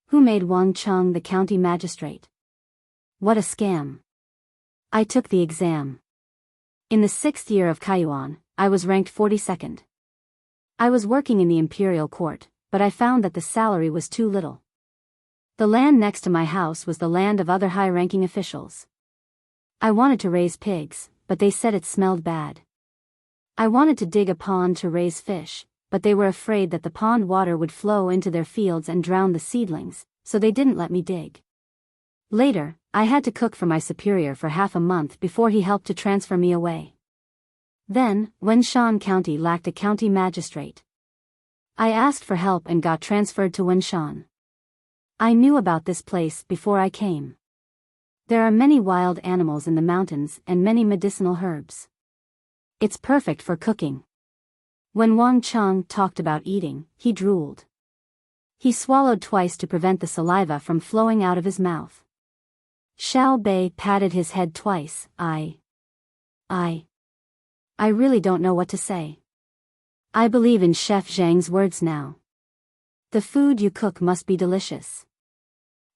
Who made Wang Cheng the county magistrate? What a scam. I took the exam. In the 6th year of Kaiyuan, I was ranked 42nd. I was working in the imperial court, but I found that the salary was too little. The land next to my house was the land of other high-ranking officials. I wanted to raise pigs, but they said it smelled bad. I wanted to dig a pond to raise fish, but they were afraid that the pond water would flow into their fields and drown the seedlings, so they didn't let me dig. Later, I had to cook for my superior for half a month before he helped to transfer me away. Then, Wenshan County lacked a county magistrate. I asked for help and got transferred to Wenshan. I knew about this place before I came. There are many wild animals in the mountains and many medicinal herbs. It's perfect for cooking. When Wang Cheng talked about eating, he drooled. He swallowed twice to prevent the saliva from flowing out of his mouth. Xiao Bei patted his head twice. I really don't know what to say. I believe in Chef Zhang's words now. The food you cook must be delicious.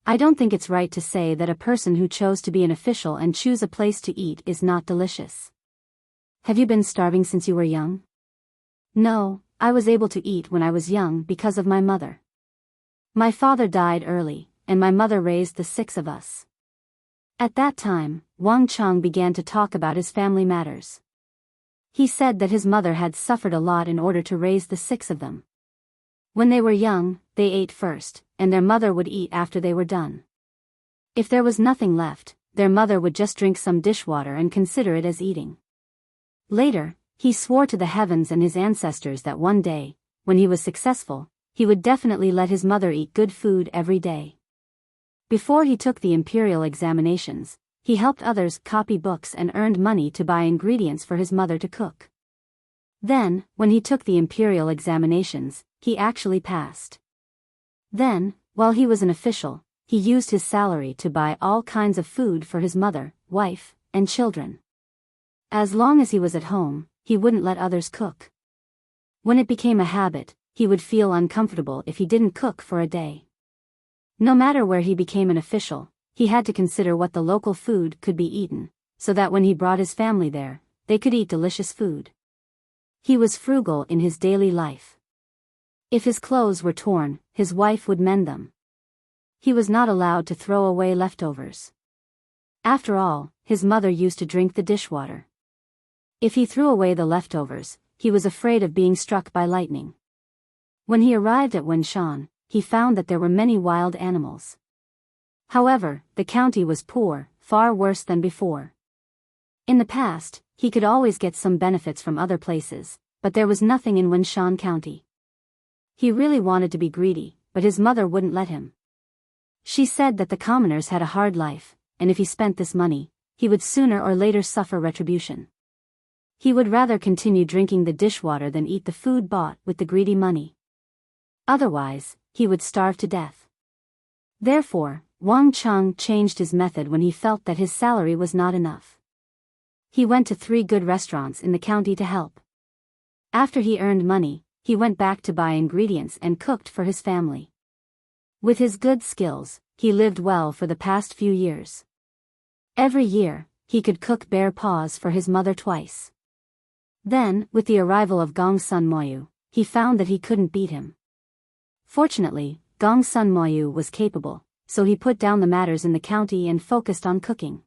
I don't think it's right to say that a person who chose to be an official and choose a place to eat is not delicious. Have you been starving since you were young? No, I was able to eat when I was young because of my mother. My father died early, and my mother raised the 6 of us. At that time, Wang Cheng began to talk about his family matters. He said that his mother had suffered a lot in order to raise the 6 of them. When they were young, they ate first, and their mother would eat after they were done. If there was nothing left, their mother would just drink some dishwater and consider it as eating. Later, he swore to the heavens and his ancestors that one day, when he was successful, he would definitely let his mother eat good food every day. Before he took the imperial examinations, he helped others copy books and earned money to buy ingredients for his mother to cook. Then, when he took the imperial examinations, he actually passed. Then, while he was an official, he used his salary to buy all kinds of food for his mother, wife, and children. As long as he was at home, he wouldn't let others cook. When it became a habit, he would feel uncomfortable if he didn't cook for a day. No matter where he became an official, he had to consider what the local food could be eaten, so that when he brought his family there, they could eat delicious food. He was frugal in his daily life. If his clothes were torn, his wife would mend them. He was not allowed to throw away leftovers. After all, his mother used to drink the dishwater. If he threw away the leftovers, he was afraid of being struck by lightning. When he arrived at Wenshan, he found that there were many wild animals. However, the county was poor, far worse than before. In the past, he could always get some benefits from other places, but there was nothing in Wenshan County. He really wanted to be greedy, but his mother wouldn't let him. She said that the commoners had a hard life, and if he spent this money, he would sooner or later suffer retribution. He would rather continue drinking the dishwater than eat the food bought with the greedy money. Otherwise, he would starve to death. Therefore, Wang Cheng changed his method when he felt that his salary was not enough. He went to 3 good restaurants in the county to help. After he earned money, he went back to buy ingredients and cooked for his family. With his good skills, he lived well for the past few years. Every year, he could cook bear paws for his mother twice. Then, with the arrival of Gong Sun Moyu, he found that he couldn't beat him. Fortunately, Gong Sun Moyu was capable, so he put down the matters in the county and focused on cooking.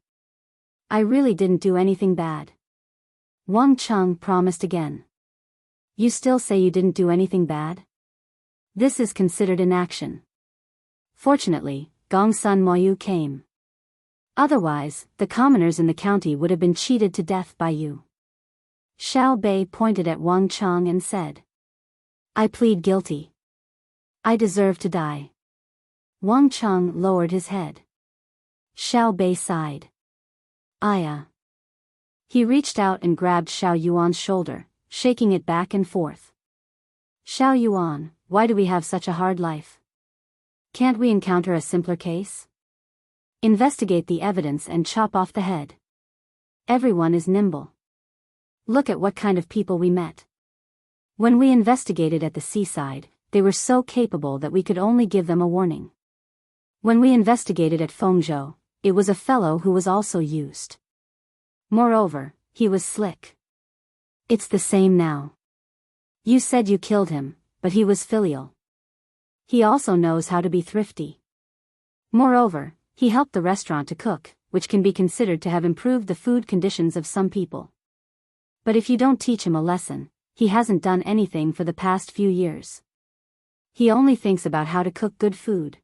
I really didn't do anything bad. Wang Cheng promised again. You still say you didn't do anything bad? This is considered inaction. Fortunately, Gong Sun Moyu came. Otherwise, the commoners in the county would have been cheated to death by you. Xiao Bei pointed at Wang Cheng and said, I plead guilty. I deserve to die. Wang Cheng lowered his head. Xiao Bei sighed. He reached out and grabbed Xiao Yuan's shoulder, shaking it back and forth. Xiao Yuan, why do we have such a hard life? Can't we encounter a simpler case? Investigate the evidence and chop off the head. Everyone is nimble. Look at what kind of people we met. When we investigated at the seaside, they were so capable that we could only give them a warning. When we investigated at Fengzhou, it was a fellow who was also used. Moreover, he was slick. It's the same now. You said you killed him, but he was filial. He also knows how to be thrifty. Moreover, he helped the restaurant to cook, which can be considered to have improved the food conditions of some people. But if you don't teach him a lesson, he hasn't done anything for the past few years. He only thinks about how to cook good food.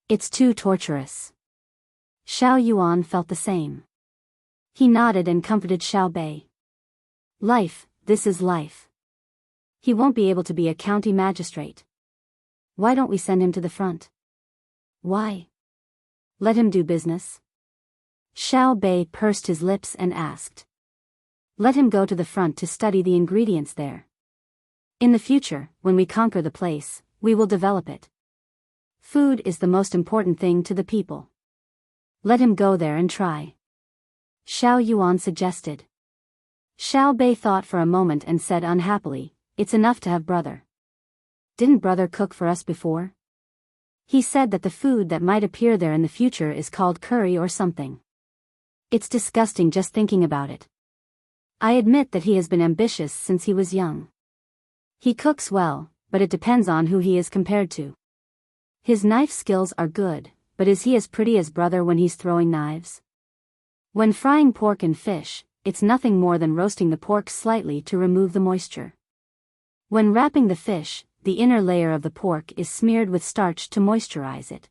It's too torturous. Xiao Yuan felt the same. He nodded and comforted Xiao Bei. Life, this is life. He won't be able to be a county magistrate. Why don't we send him to the front? Why? Let him do business? Xiao Bei pursed his lips and asked. Let him go to the front to study the ingredients there. In the future, when we conquer the place, we will develop it. Food is the most important thing to the people. Let him go there and try. Xiao Yuan suggested. Xiao Bei thought for a moment and said unhappily, it's enough to have brother. Didn't brother cook for us before? He said that the food that might appear there in the future is called curry or something. It's disgusting just thinking about it. I admit that he has been ambitious since he was young. He cooks well, but it depends on who he is compared to. His knife skills are good, but is he as pretty as brother when he's throwing knives? When frying pork and fish, it's nothing more than roasting the pork slightly to remove the moisture. When wrapping the fish, the inner layer of the pork is smeared with starch to moisturize it.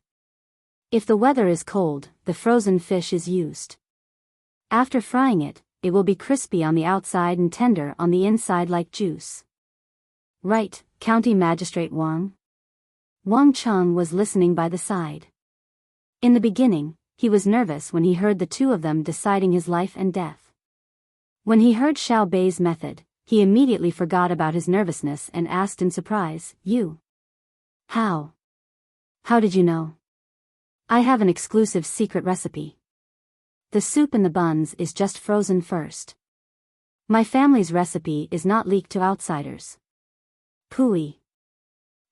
If the weather is cold, the frozen fish is used. After frying it, it will be crispy on the outside and tender on the inside like juice. Right, County Magistrate Wang? Wang Cheng was listening by the side. In the beginning, he was nervous when he heard the two of them deciding his life and death. When he heard Xiao Bei's method, he immediately forgot about his nervousness and asked in surprise, You? How? How did you know? I have an exclusive secret recipe. The soup in the buns is just frozen first. My family's recipe is not leaked to outsiders. Pooey.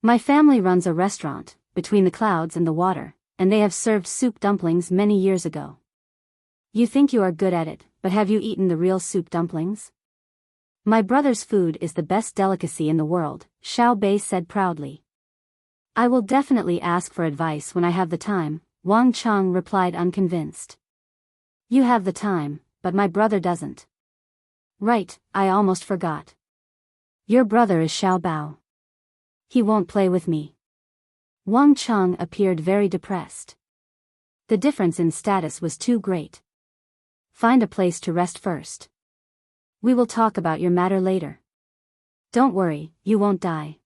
My family runs a restaurant, between the clouds and the water, and they have served soup dumplings many years ago. You think you are good at it, but have you eaten the real soup dumplings? My brother's food is the best delicacy in the world, Xiao Bei said proudly. I will definitely ask for advice when I have the time, Wang Cheng replied unconvinced. You have the time, but my brother doesn't. Right, I almost forgot. Your brother is Xiao Bao. He won't play with me. Wang Cheng appeared very depressed. The difference in status was too great. Find a place to rest first. We will talk about your matter later. Don't worry, you won't die.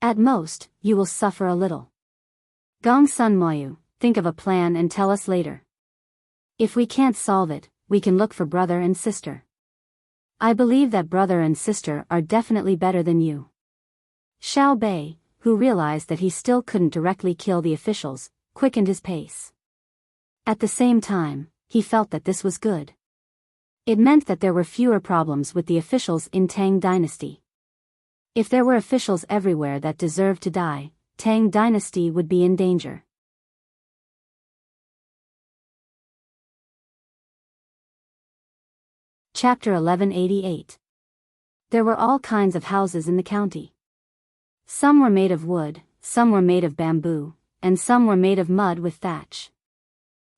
At most, you will suffer a little. Gong Sun Moyu, think of a plan and tell us later. If we can't solve it, we can look for brother and sister. I believe that brother and sister are definitely better than you. Xiao Bei, who realized that he still couldn't directly kill the officials, quickened his pace. At the same time, he felt that this was good. It meant that there were fewer problems with the officials in Tang Dynasty. If there were officials everywhere that deserved to die, Tang Dynasty would be in danger. Chapter 1188. There were all kinds of houses in the county. Some were made of wood, some were made of bamboo, and some were made of mud with thatch.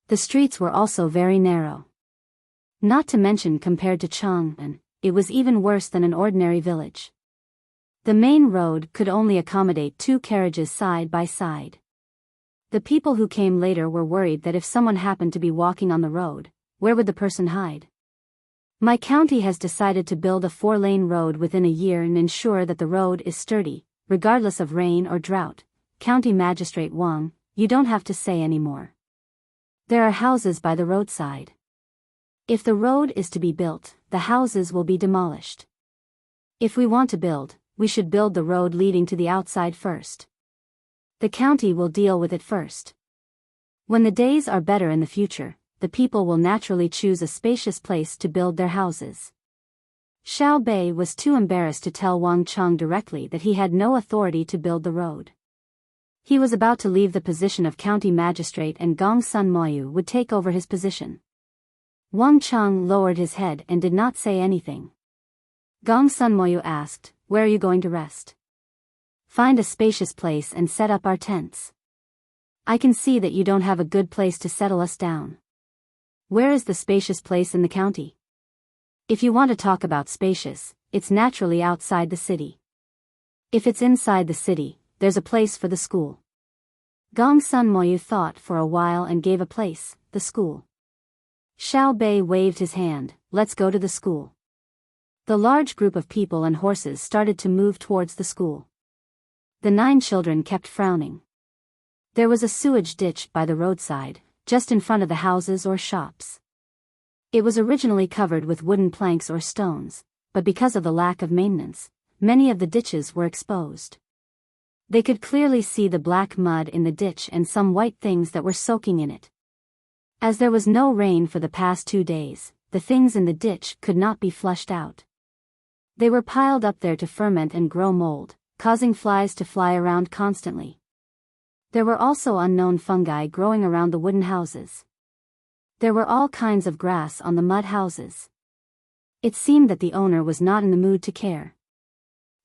The streets were also very narrow. Not to mention compared to Chang'an, it was even worse than an ordinary village. The main road could only accommodate 2 carriages side by side. The people who came later were worried that if someone happened to be walking on the road, where would the person hide? My county has decided to build a 4-lane road within a year and ensure that the road is sturdy, regardless of rain or drought. County Magistrate Wang, you don't have to say any more. There are houses by the roadside. If the road is to be built, the houses will be demolished. If we want to build, we should build the road leading to the outside first. The county will deal with it first. When the days are better in the future, the people will naturally choose a spacious place to build their houses. Xiao Bei was too embarrassed to tell Wang Cheng directly that he had no authority to build the road. He was about to leave the position of county magistrate and Gong Sun Moyu would take over his position. Wang Cheng lowered his head and did not say anything. Gong Sun Moyu asked, Where are you going to rest? Find a spacious place and set up our tents. I can see that you don't have a good place to settle us down. Where is the spacious place in the county? If you want to talk about spacious, it's naturally outside the city. If it's inside the city, there's a place for the school. Gong Sun Moyu thought for a while and gave a place, the school. Xiao Bei waved his hand, let's go to the school. The large group of people and horses started to move towards the school. The 9 children kept frowning. There was a sewage ditch by the roadside, just in front of the houses or shops. It was originally covered with wooden planks or stones, but because of the lack of maintenance, many of the ditches were exposed. They could clearly see the black mud in the ditch and some white things that were soaking in it. As there was no rain for the past 2 days, the things in the ditch could not be flushed out. They were piled up there to ferment and grow mold, causing flies to fly around constantly. There were also unknown fungi growing around the wooden houses. There were all kinds of grass on the mud houses. It seemed that the owner was not in the mood to care.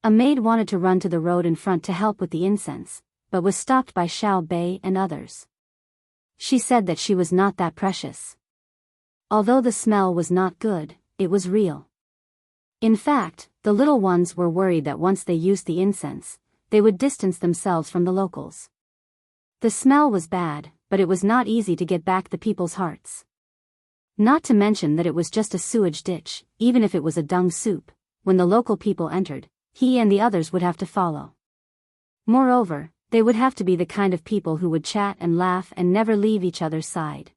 A maid wanted to run to the road in front to help with the incense, but was stopped by Xiao Bei and others. She said that she was not that precious. Although the smell was not good, it was real. In fact, the little ones were worried that once they used the incense, they would distance themselves from the locals. The smell was bad, but it was not easy to get back the people's hearts. Not to mention that it was just a sewage ditch, even if it was a dung soup, when the local people entered, he and the others would have to follow. Moreover, they would have to be the kind of people who would chat and laugh and never leave each other's side.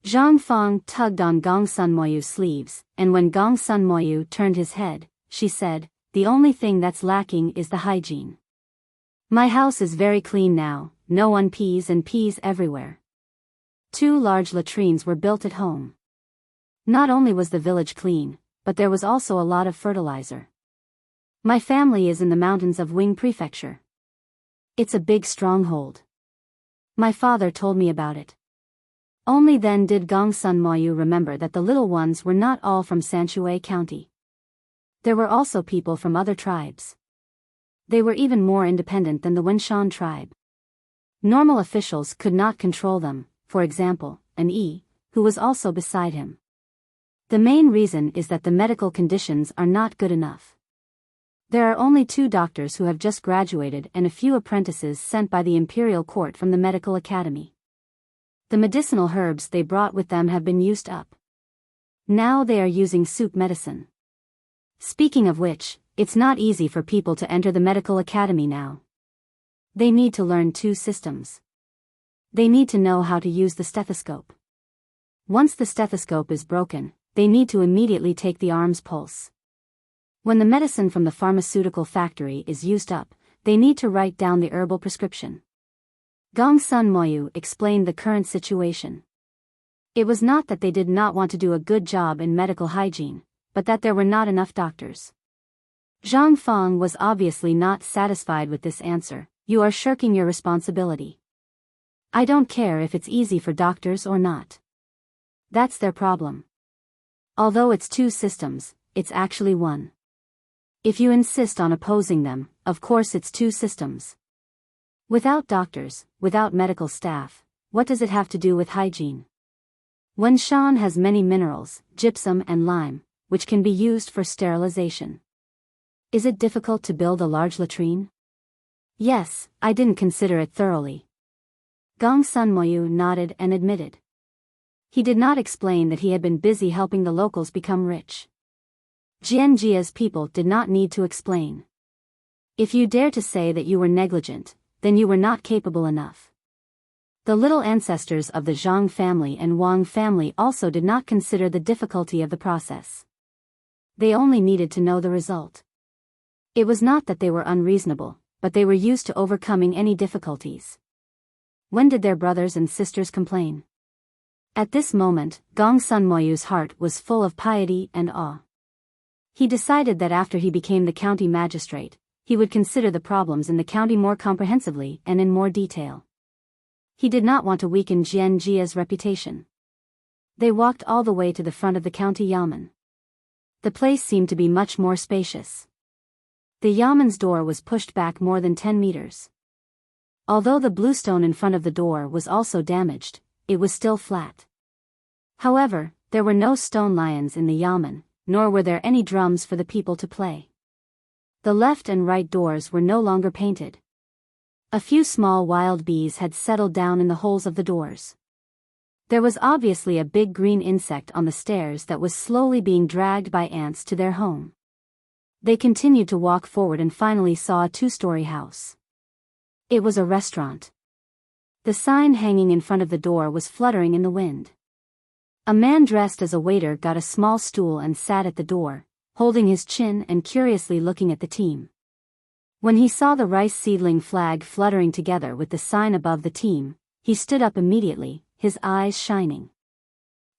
Zhang Fang tugged on Gong Sun Moyu's sleeves, and when Gong Sun Moyu turned his head, she said, the only thing that's lacking is the hygiene. My house is very clean now, no one pees and pees everywhere. 2 large latrines were built at home. Not only was the village clean, but there was also a lot of fertilizer. My family is in the mountains of Wing Prefecture. It's a big stronghold. My father told me about it. Only then did Gong Sun Moyu remember that the little ones were not all from Sanshui County. There were also people from other tribes. They were even more independent than the Wenshan tribe. Normal officials could not control them, for example, an Yi, who was also beside him. The main reason is that the medical conditions are not good enough. There are only 2 doctors who have just graduated and a few apprentices sent by the imperial court from the medical academy. The medicinal herbs they brought with them have been used up. Now they are using soup medicine. Speaking of which, it's not easy for people to enter the medical academy now. They need to learn 2 systems. They need to know how to use the stethoscope. Once the stethoscope is broken, they need to immediately take the arm's pulse. When the medicine from the pharmaceutical factory is used up, they need to write down the herbal prescription. Gong Sun Moyu explained the current situation. It was not that they did not want to do a good job in medical hygiene, but that there were not enough doctors. Zhang Fang was obviously not satisfied with this answer. You are shirking your responsibility. I don't care if it's easy for doctors or not. That's their problem. Although it's 2 systems, it's actually 1. If you insist on opposing them, of course it's 2 systems. Without doctors, without medical staff, what does it have to do with hygiene? Wenshan has many minerals, gypsum and lime, which can be used for sterilization. Is it difficult to build a large latrine? Yes, I didn't consider it thoroughly. Gong Sun Moyu nodded and admitted. He did not explain that he had been busy helping the locals become rich. Jianjia's people did not need to explain. If you dare to say that you were negligent, then you were not capable enough. The little ancestors of the Zhang family and Wang family also did not consider the difficulty of the process. They only needed to know the result. It was not that they were unreasonable, but they were used to overcoming any difficulties. When did their brothers and sisters complain? At this moment, Gong Sun Moyu's heart was full of piety and awe. He decided that after he became the county magistrate, he would consider the problems in the county more comprehensively and in more detail. He did not want to weaken Jianjia's reputation. They walked all the way to the front of the county yamen. The place seemed to be much more spacious. The yamen's door was pushed back more than 10 meters. Although the bluestone in front of the door was also damaged, it was still flat. However, there were no stone lions in the yamen, nor were there any drums for the people to play. The left and right doors were no longer painted. A few small wild bees had settled down in the holes of the doors. There was obviously a big green insect on the stairs that was slowly being dragged by ants to their home. They continued to walk forward and finally saw a 2-story house. It was a restaurant. The sign hanging in front of the door was fluttering in the wind. A man dressed as a waiter got a small stool and sat at the door, holding his chin and curiously looking at the team. When he saw the rice seedling flag fluttering together with the sign above the team, he stood up immediately, his eyes shining.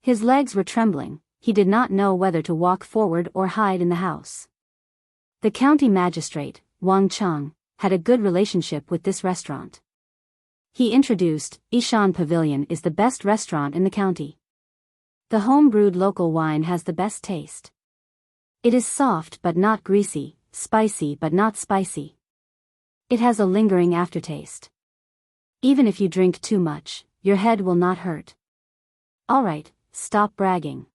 His legs were trembling, he did not know whether to walk forward or hide in the house. The county magistrate, Wang Cheng, had a good relationship with this restaurant. He introduced, Ishan Pavilion is the best restaurant in the county. The home-brewed local wine has the best taste. It is soft but not greasy, spicy but not spicy. It has a lingering aftertaste. Even if you drink too much, your head will not hurt. Alright, stop bragging.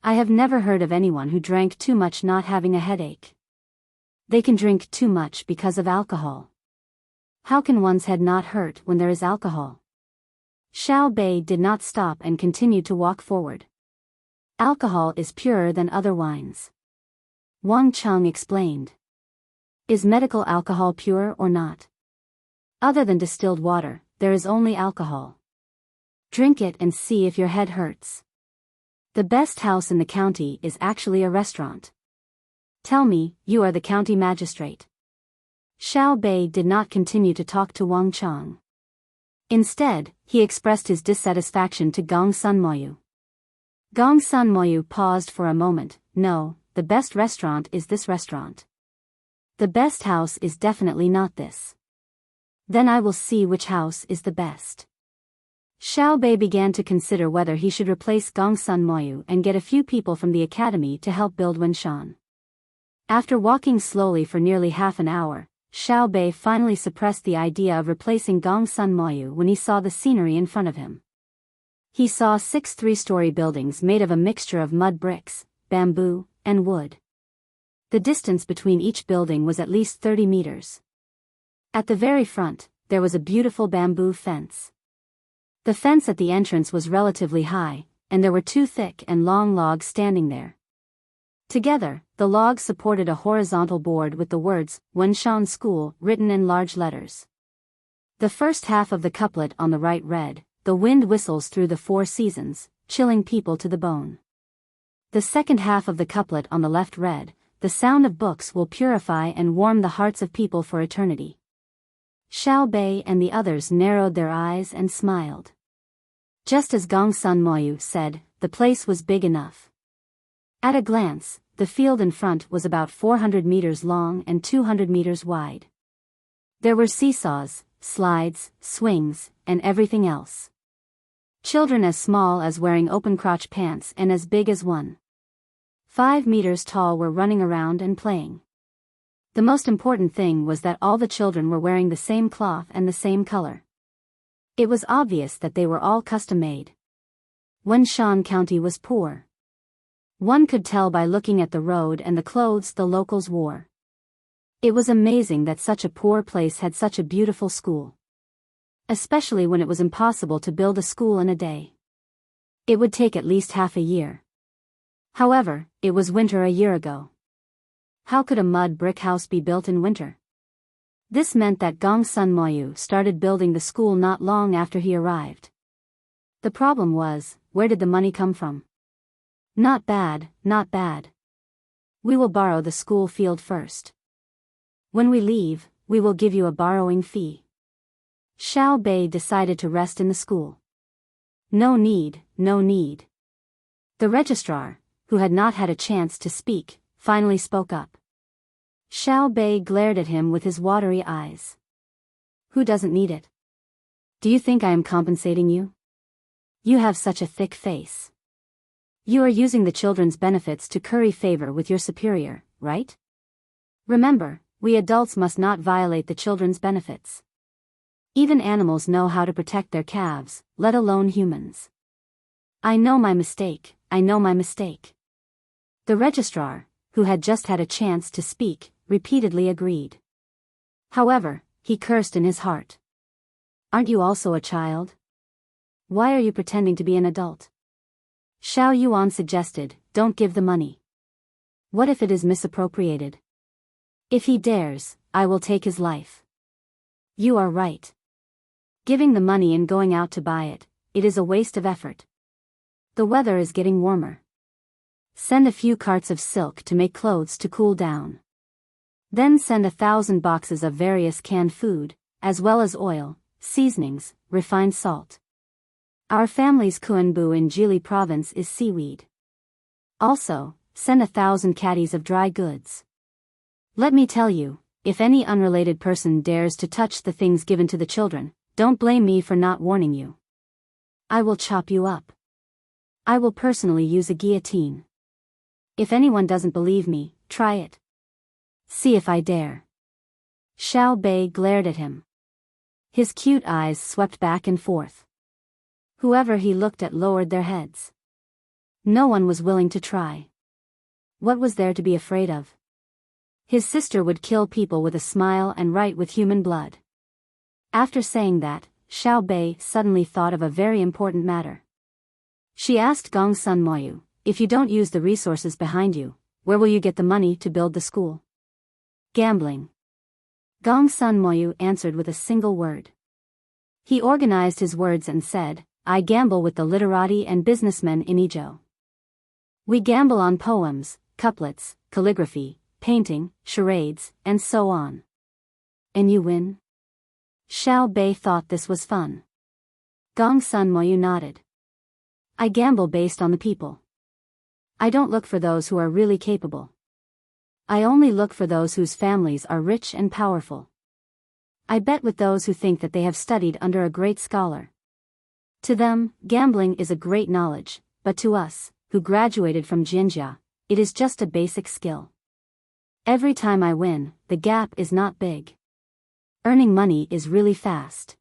I have never heard of anyone who drank too much not having a headache. They can drink too much because of alcohol. How can one's head not hurt when there is alcohol? Xiao Bei did not stop and continued to walk forward. Alcohol is purer than other wines. Wang Cheng explained. Is medical alcohol pure or not? Other than distilled water, there is only alcohol. Drink it and see if your head hurts. The best house in the county is actually a restaurant. Tell me, you are the county magistrate. Xiao Bei did not continue to talk to Wang Cheng. Instead, he expressed his dissatisfaction to Gong Sun Moyu. Gong Sun Moyu paused for a moment. No, the best restaurant is this restaurant. The best house is definitely not this. Then I will see which house is the best. Xiao Bei began to consider whether he should replace Gong Sun Moyu and get a few people from the academy to help build Wenshan. After walking slowly for nearly half an hour, Xiao Bei finally suppressed the idea of replacing Gong Sun Moyu when he saw the scenery in front of him. He saw 6 3-story buildings made of a mixture of mud bricks, bamboo, and wood. The distance between each building was at least 30 meters. At the very front, there was a beautiful bamboo fence. The fence at the entrance was relatively high, and there were 2 thick and long logs standing there. Together, the logs supported a horizontal board with the words, Wenshan School, written in large letters. The first half of the couplet on the right read, The wind whistles through the 4 seasons, chilling people to the bone. The second half of the couplet on the left read, The sound of books will purify and warm the hearts of people for eternity. Xiao Bei and the others narrowed their eyes and smiled. Just as Gong Sun Moyu said, the place was big enough. At a glance, the field in front was about 400 meters long and 200 meters wide. There were seesaws, slides, swings, and everything else. Children as small as wearing open-crotch pants and as big as 1.5 meters tall were running around and playing. The most important thing was that all the children were wearing the same cloth and the same color. It was obvious that they were all custom-made. Wenshan County was poor. One could tell by looking at the road and the clothes the locals wore. It was amazing that such a poor place had such a beautiful school. Especially when it was impossible to build a school in a day. It would take at least half a year. However, it was winter a year ago. How could a mud brick house be built in winter? This meant that Gong Sun Moyu started building the school not long after he arrived. The problem was, where did the money come from? Not bad, not bad. We will borrow the school field first. When we leave, we will give you a borrowing fee. Xiao Bei decided to rest in the school. No need, no need. The registrar, who had not had a chance to speak, finally spoke up. Xiao Bei glared at him with his watery eyes. Who doesn't need it? Do you think I am compensating you? You have such a thick face. You are using the children's benefits to curry favor with your superior, right? Remember, we adults must not violate the children's benefits. Even animals know how to protect their calves, let alone humans. I know my mistake, I know my mistake. The registrar, who had just had a chance to speak, repeatedly agreed. However, he cursed in his heart. Aren't you also a child? Why are you pretending to be an adult? Xiao Yuan suggested, don't give the money. What if it is misappropriated? If he dares, I will take his life. You are right. Giving the money and going out to buy it, it is a waste of effort. The weather is getting warmer. Send a few carts of silk to make clothes to cool down. Then send 1,000 boxes of various canned food, as well as oil, seasonings, refined salt. Our family's kuanbu in Jili province is seaweed. Also, send 1,000 caddies of dry goods. Let me tell you, if any unrelated person dares to touch the things given to the children, don't blame me for not warning you. I will chop you up. I will personally use a guillotine. If anyone doesn't believe me, try it. See if I dare. Xiao Bei glared at him. His cute eyes swept back and forth. Whoever he looked at lowered their heads. No one was willing to try. What was there to be afraid of? His sister would kill people with a smile and write with human blood. After saying that, Xiao Bei suddenly thought of a very important matter. She asked Gong Sun Moyu, if you don't use the resources behind you, where will you get the money to build the school? Gambling. Gong Sun Moyu answered with a single word. He organized his words and said, I gamble with the literati and businessmen in Izhou. We gamble on poems, couplets, calligraphy, painting, charades, and so on. And you win? Xiao Bei thought this was fun. Gong Sun Moyu nodded. I gamble based on the people. I don't look for those who are really capable. I only look for those whose families are rich and powerful. I bet with those who think that they have studied under a great scholar. To them, gambling is a great knowledge, but to us, who graduated from Jinjia, it is just a basic skill. Every time I win, the gap is not big. Earning money is really fast.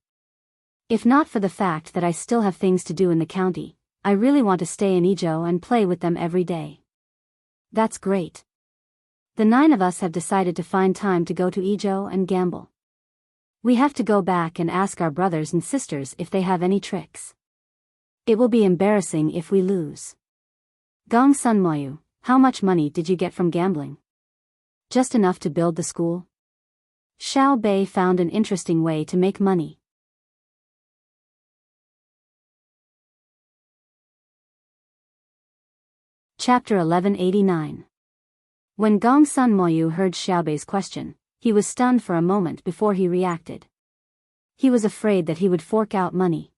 If not for the fact that I still have things to do in the county, I really want to stay in Izhou and play with them every day. That's great. The 9 of us have decided to find time to go to Izhou and gamble. We have to go back and ask our brothers and sisters if they have any tricks. It will be embarrassing if we lose. Gong Sun Moyu, how much money did you get from gambling? Just enough to build the school? Xiao Bei found an interesting way to make money. Chapter 1189. When Gong Sun Moyu heard Xiao Bei's question, he was stunned for a moment before he reacted. He was afraid that he would fork out money.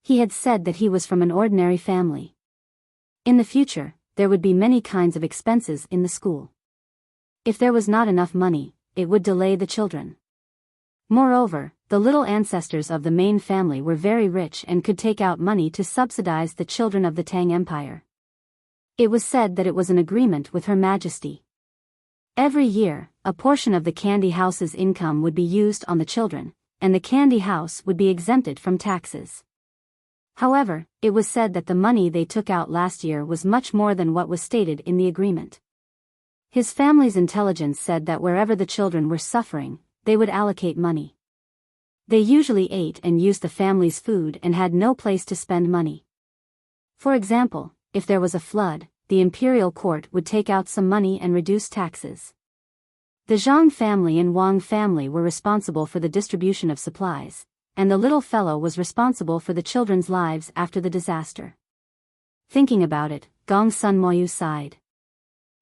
He had said that he was from an ordinary family. In the future, there would be many kinds of expenses in the school. If there was not enough money, it would delay the children. Moreover, the little ancestors of the main family were very rich and could take out money to subsidize the children of the Tang Empire. It was said that it was an agreement with Her Majesty. Every year, a portion of the candy house's income would be used on the children, and the candy house would be exempted from taxes. However, it was said that the money they took out last year was much more than what was stated in the agreement. His family's intelligence said that wherever the children were suffering, they would allocate money. They usually ate and used the family's food and had no place to spend money. For example, if there was a flood, the imperial court would take out some money and reduce taxes. The Zhang family and Wang family were responsible for the distribution of supplies, and the little fellow was responsible for the children's lives after the disaster. Thinking about it, Gong Sun Moyu sighed.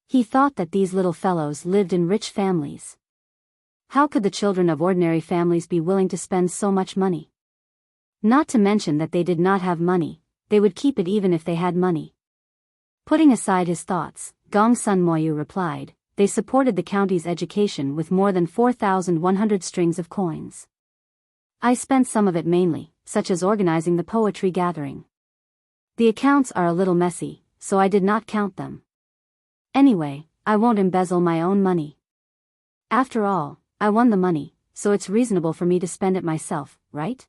He thought that these little fellows lived in rich families. How could the children of ordinary families be willing to spend so much money? Not to mention that they did not have money, they would keep it even if they had money. Putting aside his thoughts, Gong Sun Moyu replied, they supported the county's education with more than 4,100 strings of coins. I spent some of it mainly, such as organizing the poetry gathering. The accounts are a little messy, so I did not count them. Anyway, I won't embezzle my own money. After all, I won the money, so it's reasonable for me to spend it myself, right?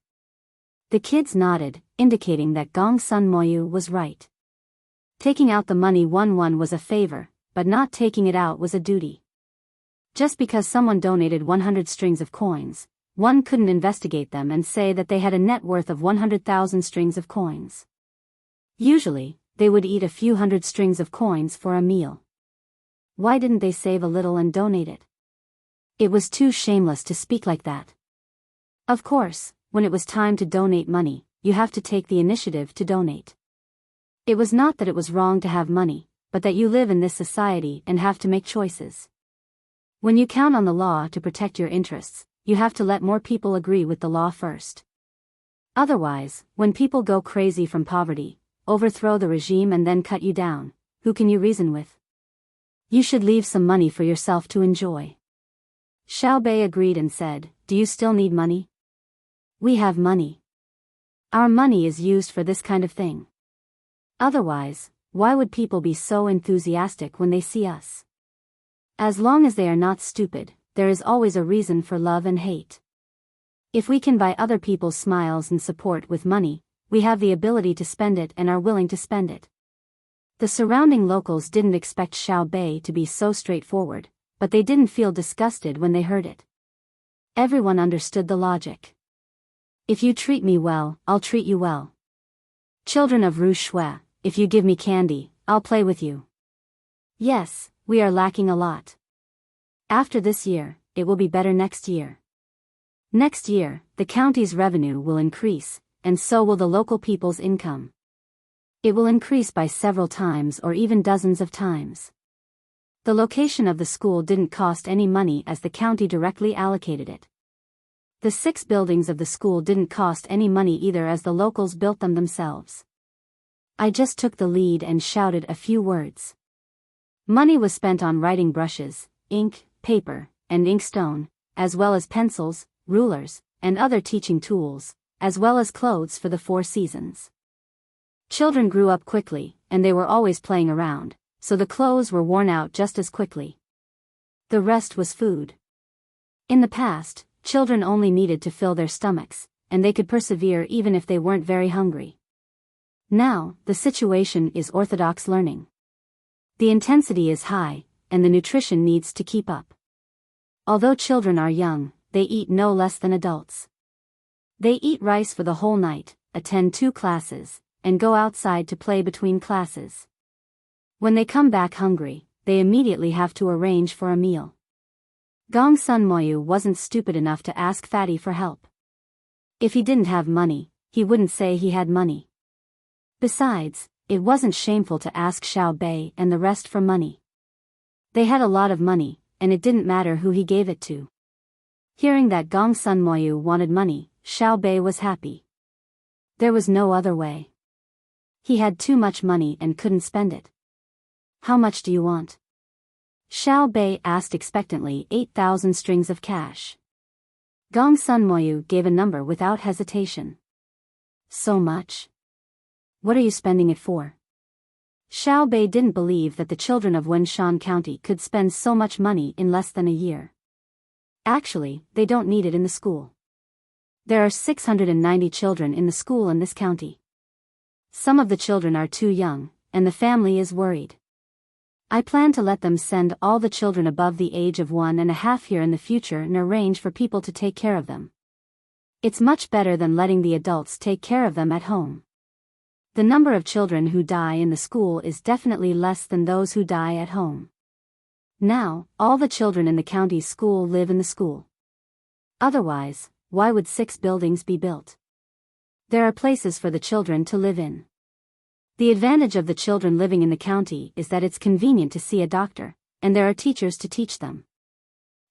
The kids nodded, indicating that Gong Sun Moyu was right. Taking out the money one was a favor, but not taking it out was a duty. Just because someone donated 100 strings of coins, one couldn't investigate them and say that they had a net worth of 100,000 strings of coins. Usually, they would eat a few hundred strings of coins for a meal. Why didn't they save a little and donate it? It was too shameless to speak like that. Of course, when it was time to donate money, you have to take the initiative to donate. It was not that it was wrong to have money, but that you live in this society and have to make choices. When you count on the law to protect your interests, you have to let more people agree with the law first. Otherwise, when people go crazy from poverty, overthrow the regime and then cut you down, who can you reason with? You should leave some money for yourself to enjoy. Xiao Bei agreed and said, "Do you still need money? We have money. Our money is used for this kind of thing. Otherwise, why would people be so enthusiastic when they see us? As long as they are not stupid, there is always a reason for love and hate. If we can buy other people's smiles and support with money, we have the ability to spend it and are willing to spend it." The surrounding locals didn't expect Xiao Bei to be so straightforward, but they didn't feel disgusted when they heard it. Everyone understood the logic. If you treat me well, I'll treat you well. Children of Ru Shui, if you give me candy, I'll play with you. Yes, we are lacking a lot. After this year, it will be better next year. Next year, the county's revenue will increase, and so will the local people's income. It will increase by several times or even dozens of times. The location of the school didn't cost any money as the county directly allocated it. The 6 buildings of the school didn't cost any money either as the locals built them themselves. I just took the lead and shouted a few words. Money was spent on writing brushes, ink, paper, and inkstone, as well as pencils, rulers, and other teaching tools, as well as clothes for the 4 seasons. Children grew up quickly, and they were always playing around, so the clothes were worn out just as quickly. The rest was food. In the past, children only needed to fill their stomachs, and they could persevere even if they weren't very hungry. Now, the situation is orthodox learning. The intensity is high, and the nutrition needs to keep up. Although children are young, they eat no less than adults. They eat rice for the whole night, attend 2 classes, and go outside to play between classes. When they come back hungry, they immediately have to arrange for a meal. Gong Sun Moyu wasn't stupid enough to ask Fatty for help. If he didn't have money, he wouldn't say he had money. Besides, it wasn't shameful to ask Xiao Bei and the rest for money. They had a lot of money, and it didn't matter who he gave it to. Hearing that Gong Sun Moyu wanted money, Xiao Bei was happy. There was no other way. He had too much money and couldn't spend it. "How much do you want?" Xiao Bei asked expectantly. 8,000 strings of cash. Gong Sun Moyu gave a number without hesitation. "So much? What are you spending it for?" Xiao Bei didn't believe that the children of Wenshan County could spend so much money in less than a year. Actually, they don't need it in the school. There are 690 children in the school in this county. Some of the children are too young, and the family is worried. I plan to let them send all the children above the age of 1.5 here in the future and arrange for people to take care of them. It's much better than letting the adults take care of them at home. The number of children who die in the school is definitely less than those who die at home. Now, all the children in the county's school live in the school. Otherwise, why would 6 buildings be built? There are places for the children to live in. The advantage of the children living in the county is that it's convenient to see a doctor, and there are teachers to teach them.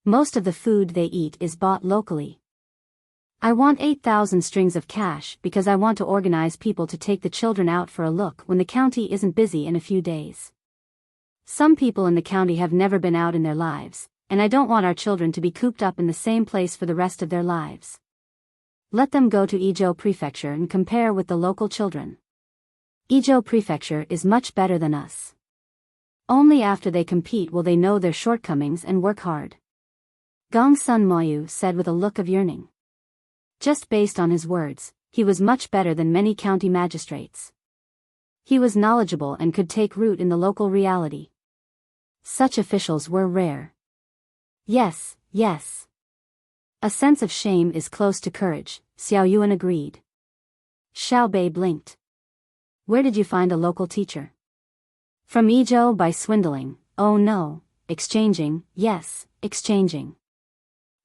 Most of the food they eat is bought locally. I want 8,000 strings of cash because I want to organize people to take the children out for a look when the county isn't busy in a few days. Some people in the county have never been out in their lives, and I don't want our children to be cooped up in the same place for the rest of their lives. Let them go to Izhou Prefecture and compare with the local children. Izhou Prefecture is much better than us. Only after they compete will they know their shortcomings and work hard. Gong Sun Moyu said with a look of yearning. Just based on his words, he was much better than many county magistrates. He was knowledgeable and could take root in the local reality. Such officials were rare. Yes, yes. A sense of shame is close to courage, Xiao Yuan agreed. Xiao Bei blinked. Where did you find a local teacher? From Izhou by swindling. Oh no, exchanging, yes, exchanging.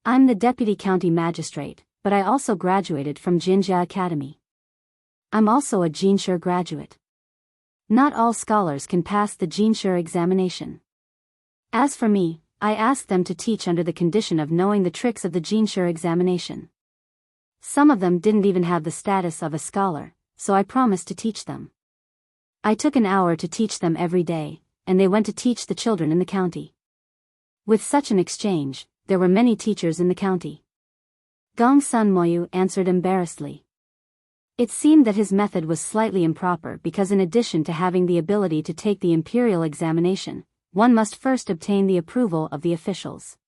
I'm the deputy county magistrate, but I also graduated from Jinjia Academy. I'm also a Jinshe graduate. Not all scholars can pass the Jinshe examination. As for me, I asked them to teach under the condition of knowing the tricks of the Jinshe examination. Some of them didn't even have the status of a scholar, so I promised to teach them. I took an hour to teach them every day, and they went to teach the children in the county. With such an exchange, there were many teachers in the county. Gong Sun Moyu answered embarrassedly. It seemed that his method was slightly improper because in addition to having the ability to take the imperial examination, one must first obtain the approval of the officials.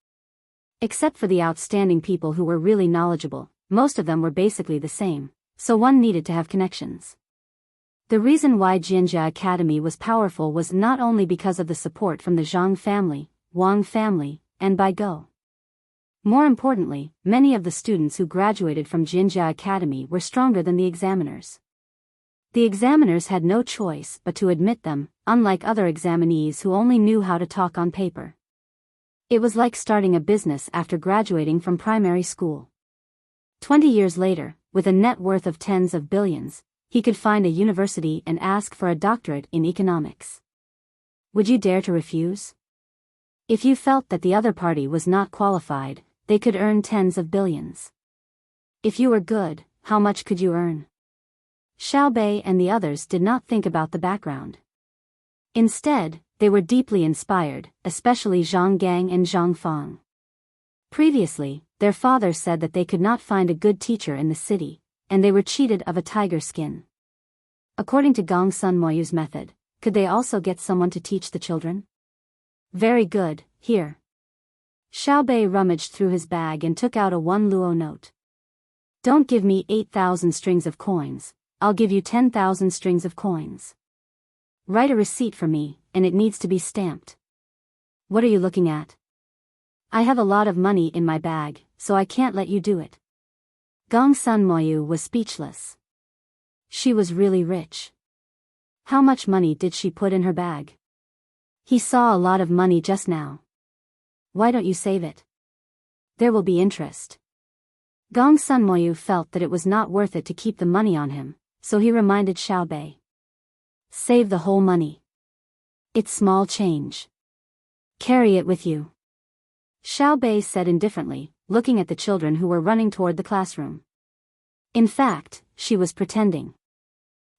Except for the outstanding people who were really knowledgeable, most of them were basically the same, so one needed to have connections. The reason why Jinjia Academy was powerful was not only because of the support from the Zhang family, Wang family, and Biyao. More importantly, many of the students who graduated from Jinjia Academy were stronger than the examiners. The examiners had no choice but to admit them, unlike other examinees who only knew how to talk on paper. It was like starting a business after graduating from primary school. 20 years later, with a net worth of tens of billions, he could find a university and ask for a doctorate in economics. Would you dare to refuse? If you felt that the other party was not qualified, they could earn tens of billions. If you were good, how much could you earn? Xiao Bei and the others did not think about the background. Instead, they were deeply inspired, especially Zhang Gang and Zhang Fang. Previously, their father said that they could not find a good teacher in the city, and they were cheated of a tiger skin. According to Gong Sun Moyu's method, could they also get someone to teach the children? Very good, here. Xiao Bei rummaged through his bag and took out a 1 luo note. Don't give me 8,000 strings of coins, I'll give you 10,000 strings of coins. Write a receipt for me, and it needs to be stamped. What are you looking at? I have a lot of money in my bag, so I can't let you do it. Gong Sun Moyu was speechless. She was really rich. How much money did she put in her bag? He saw a lot of money just now. Why don't you save it? There will be interest. Gong Sun Moyu felt that it was not worth it to keep the money on him, so he reminded Xiao Bei. Save the whole money. It's small change. Carry it with you. Xiao Bei said indifferently, looking at the children who were running toward the classroom. In fact, she was pretending.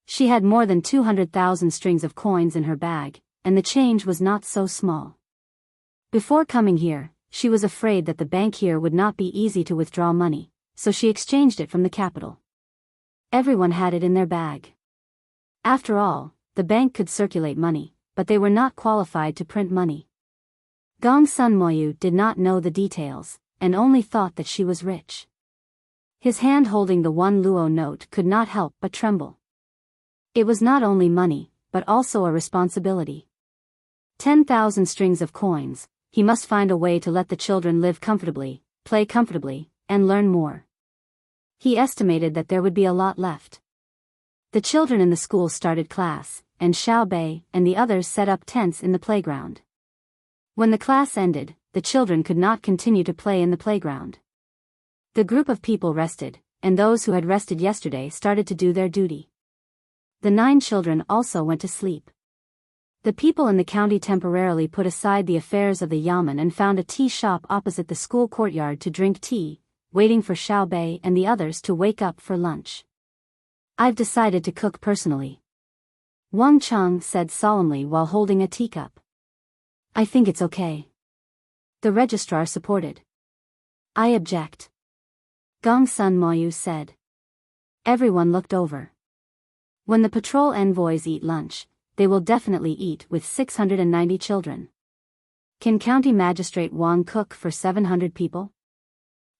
She had more than 200,000 strings of coins in her bag, and the change was not so small. Before coming here, she was afraid that the bank here would not be easy to withdraw money, so she exchanged it from the capital. Everyone had it in their bag. After all, the bank could circulate money, but they were not qualified to print money. Gong Sun Moyu did not know the details, and only thought that she was rich. His hand holding the 1 luo note could not help but tremble. It was not only money, but also a responsibility. 10,000 strings of coins. He must find a way to let the children live comfortably, play comfortably, and learn more. He estimated that there would be a lot left. The children in the school started class, and Xiao Bei and the others set up tents in the playground. When the class ended, the children could not continue to play in the playground. The group of people rested, and those who had rested yesterday started to do their duty. The 9 children also went to sleep. The people in the county temporarily put aside the affairs of the yamen and found a tea shop opposite the school courtyard to drink tea, waiting for Xiao Bei and the others to wake up for lunch. I've decided to cook personally. Wang Cheng said solemnly while holding a teacup. I think it's okay. The registrar supported. I object. Gong Sun Moyu said. Everyone looked over. When the patrol envoys eat lunch, they will definitely eat with 690 children. Can County Magistrate Wang cook for 700 people?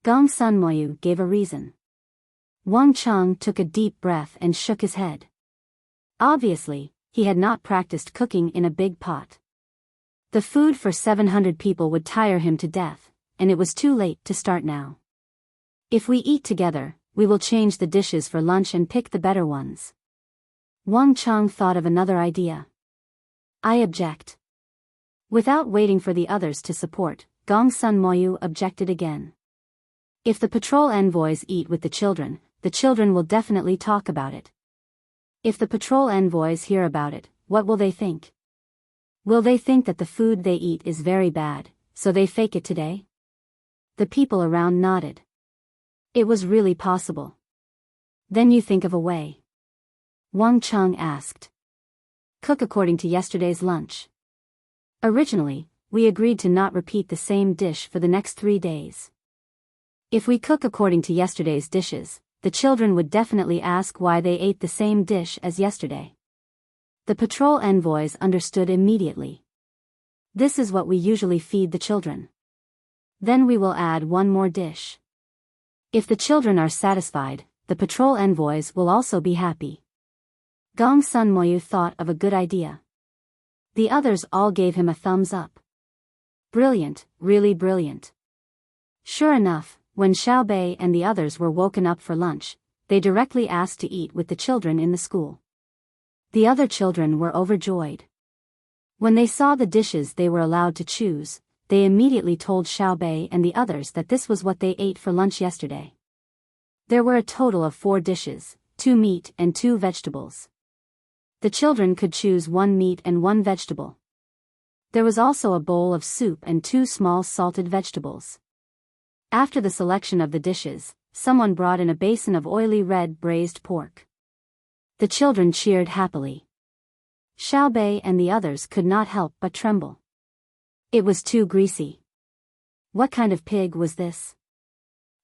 Gong Sun Moyu gave a reason. Wang Cheng took a deep breath and shook his head. Obviously, he had not practiced cooking in a big pot. The food for 700 people would tire him to death, and it was too late to start now. If we eat together, we will change the dishes for lunch and pick the better ones. Wang Cheng thought of another idea. I object. Without waiting for the others to support, Gong Sun Moyu objected again. If the patrol envoys eat with the children will definitely talk about it. If the patrol envoys hear about it, what will they think? Will they think that the food they eat is very bad, so they fake it today? The people around nodded. It was really possible. Then you think of a way. Wang Cheng asked. Cook according to yesterday's lunch. Originally, we agreed to not repeat the same dish for the next 3 days. If we cook according to yesterday's dishes, the children would definitely ask why they ate the same dish as yesterday. The patrol envoys understood immediately. This is what we usually feed the children. Then we will add one more dish. If the children are satisfied, the patrol envoys will also be happy. Gong Sun Moyu thought of a good idea. The others all gave him a thumbs up. Brilliant, really brilliant. Sure enough, when Xiao Bei and the others were woken up for lunch, they directly asked to eat with the children in the school. The other children were overjoyed. When they saw the dishes they were allowed to choose, they immediately told Xiao Bei and the others that this was what they ate for lunch yesterday. There were a total of 4 dishes, 2 meat and 2 vegetables. The children could choose 1 meat and 1 vegetable. There was also a bowl of soup and 2 small salted vegetables. After the selection of the dishes, someone brought in a basin of oily red braised pork. The children cheered happily. Xiao Bei and the others could not help but tremble. It was too greasy. What kind of pig was this?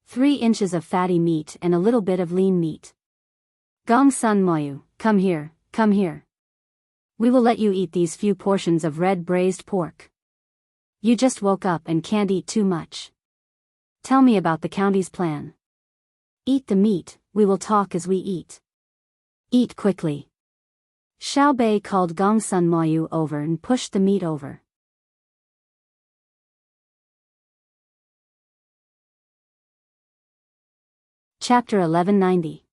3 inches of fatty meat and a little bit of lean meat. Gong Sun Moyu, come here, come here. We will let you eat these few portions of red braised pork. You just woke up and can't eat too much. Tell me about the county's plan. Eat the meat, we will talk as we eat. Eat quickly. Xiao Bei called Gong Sun Moyu over and pushed the meat over. Chapter 1190.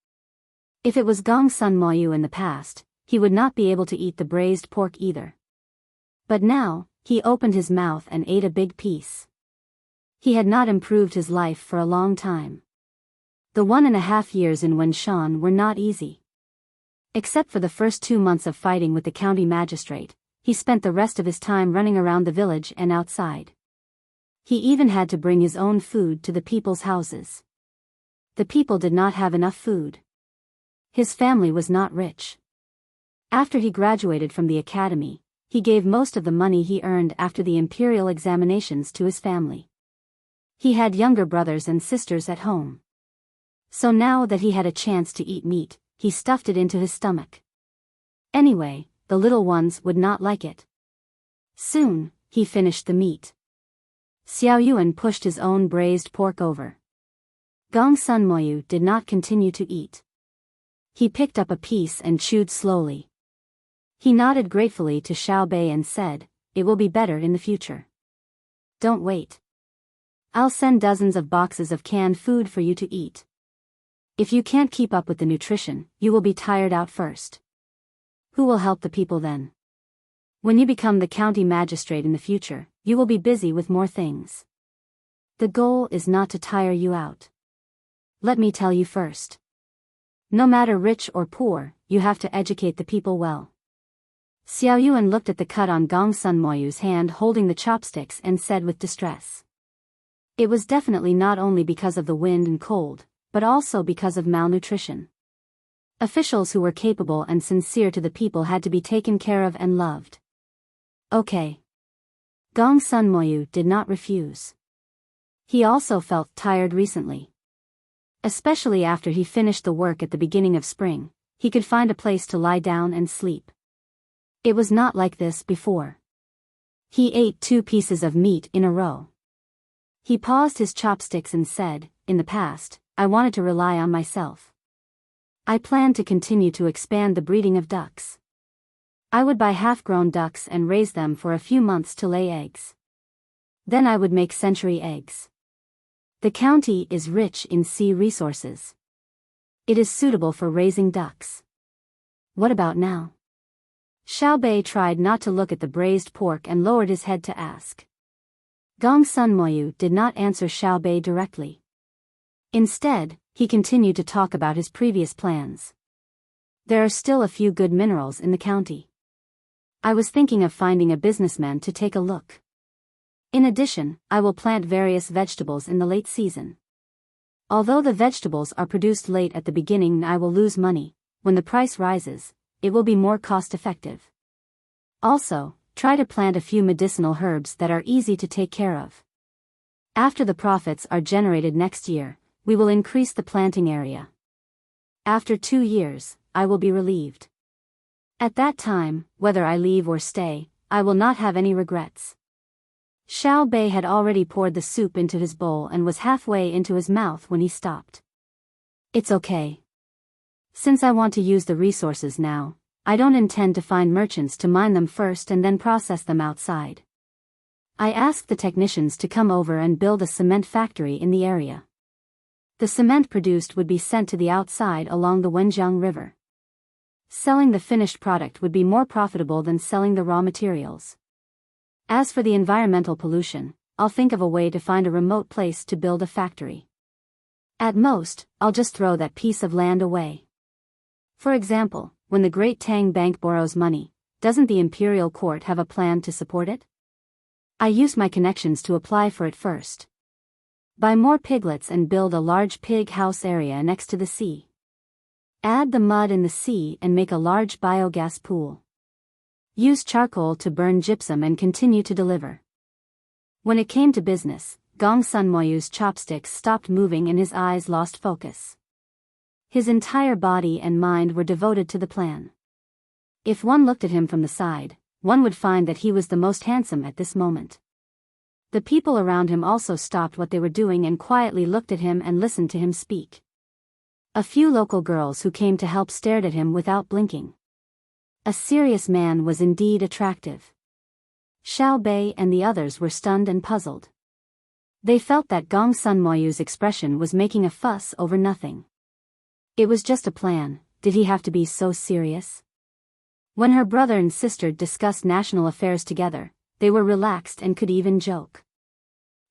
If it was Gong Sun Moyu in the past, he would not be able to eat the braised pork either. But now, he opened his mouth and ate a big piece. He had not improved his life for a long time. The 1.5 years in Wenshan were not easy. Except for the first 2 months of fighting with the county magistrate, he spent the rest of his time running around the village and outside. He even had to bring his own food to the people's houses. The people did not have enough food. His family was not rich. After he graduated from the academy, he gave most of the money he earned after the imperial examinations to his family. He had younger brothers and sisters at home. So now that he had a chance to eat meat, he stuffed it into his stomach. Anyway, the little ones would not like it. Soon, he finished the meat. Xiao Yuan pushed his own braised pork over. Gong Sun Moyu did not continue to eat. He picked up a piece and chewed slowly. He nodded gratefully to Xiao Bei and said, "It will be better in the future. Don't wait. I'll send dozens of boxes of canned food for you to eat. If you can't keep up with the nutrition, you will be tired out first. Who will help the people then? When you become the county magistrate in the future, you will be busy with more things. The goal is not to tire you out. Let me tell you first. No matter rich or poor, you have to educate the people well." Xiao Yuan looked at the cut on Gong Sun Moyu's hand holding the chopsticks and said with distress. It was definitely not only because of the wind and cold, but also because of malnutrition. Officials who were capable and sincere to the people had to be taken care of and loved. Okay. Gong Sun Moyu did not refuse. He also felt tired recently. Especially after he finished the work at the beginning of spring, he could find a place to lie down and sleep. It was not like this before. He ate 2 pieces of meat in a row. He paused his chopsticks and said, "In the past, I wanted to rely on myself. I planned to continue to expand the breeding of ducks. I would buy half-grown ducks and raise them for a few months to lay eggs. Then I would make century eggs. The county is rich in sea resources. It is suitable for raising ducks. What about now? Xiao Bei tried not to look at the braised pork and lowered his head to ask. Gong Sun Moyu did not answer Xiao Bei directly. Instead, he continued to talk about his previous plans. There are still a few good minerals in the county. I was thinking of finding a businessman to take a look. In addition, I will plant various vegetables in the late season. Although the vegetables are produced late at the beginning, I will lose money. When the price rises, it will be more cost-effective. Also, try to plant a few medicinal herbs that are easy to take care of. After the profits are generated next year, we will increase the planting area. After 2 years, I will be relieved. At that time, whether I leave or stay, I will not have any regrets. Xiao Bei had already poured the soup into his bowl and was halfway into his mouth when he stopped. It's okay. Since I want to use the resources now, I don't intend to find merchants to mine them first and then process them outside. I asked the technicians to come over and build a cement factory in the area. The cement produced would be sent to the outside along the Wenjiang River. Selling the finished product would be more profitable than selling the raw materials. As for the environmental pollution, I'll think of a way to find a remote place to build a factory. At most, I'll just throw that piece of land away. For example, when the Great Tang Bank borrows money, doesn't the Imperial Court have a plan to support it? I used my connections to apply for it first. Buy more piglets and build a large pig house area next to the sea. Add the mud in the sea and make a large biogas pool. Use charcoal to burn gypsum and continue to deliver. When it came to business, Gong Sun Moyu's chopsticks stopped moving and his eyes lost focus. His entire body and mind were devoted to the plan. If one looked at him from the side, one would find that he was the most handsome at this moment. The people around him also stopped what they were doing and quietly looked at him and listened to him speak. A few local girls who came to help stared at him without blinking. A serious man was indeed attractive. Xiao Bei and the others were stunned and puzzled. They felt that Gong Sun Moyu's expression was making a fuss over nothing. It was just a plan, did he have to be so serious? When her brother and sister discussed national affairs together, they were relaxed and could even joke.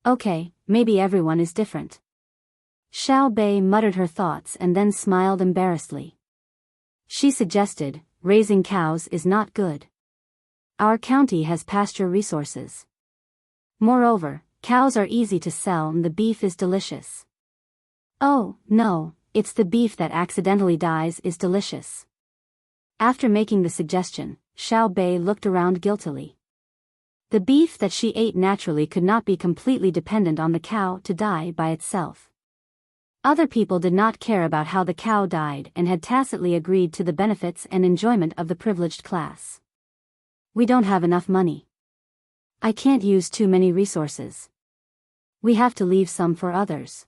Okay, maybe everyone is different. Xiao Bei muttered her thoughts and then smiled embarrassedly. She suggested, raising cows is not good. Our county has pasture resources. Moreover, cows are easy to sell and the beef is delicious. Oh, no, it's the beef that accidentally dies is delicious. After making the suggestion, Xiao Bei looked around guiltily. The beef that she ate naturally could not be completely dependent on the cow to die by itself. Other people did not care about how the cow died and had tacitly agreed to the benefits and enjoyment of the privileged class. We don't have enough money. I can't use too many resources. We have to leave some for others.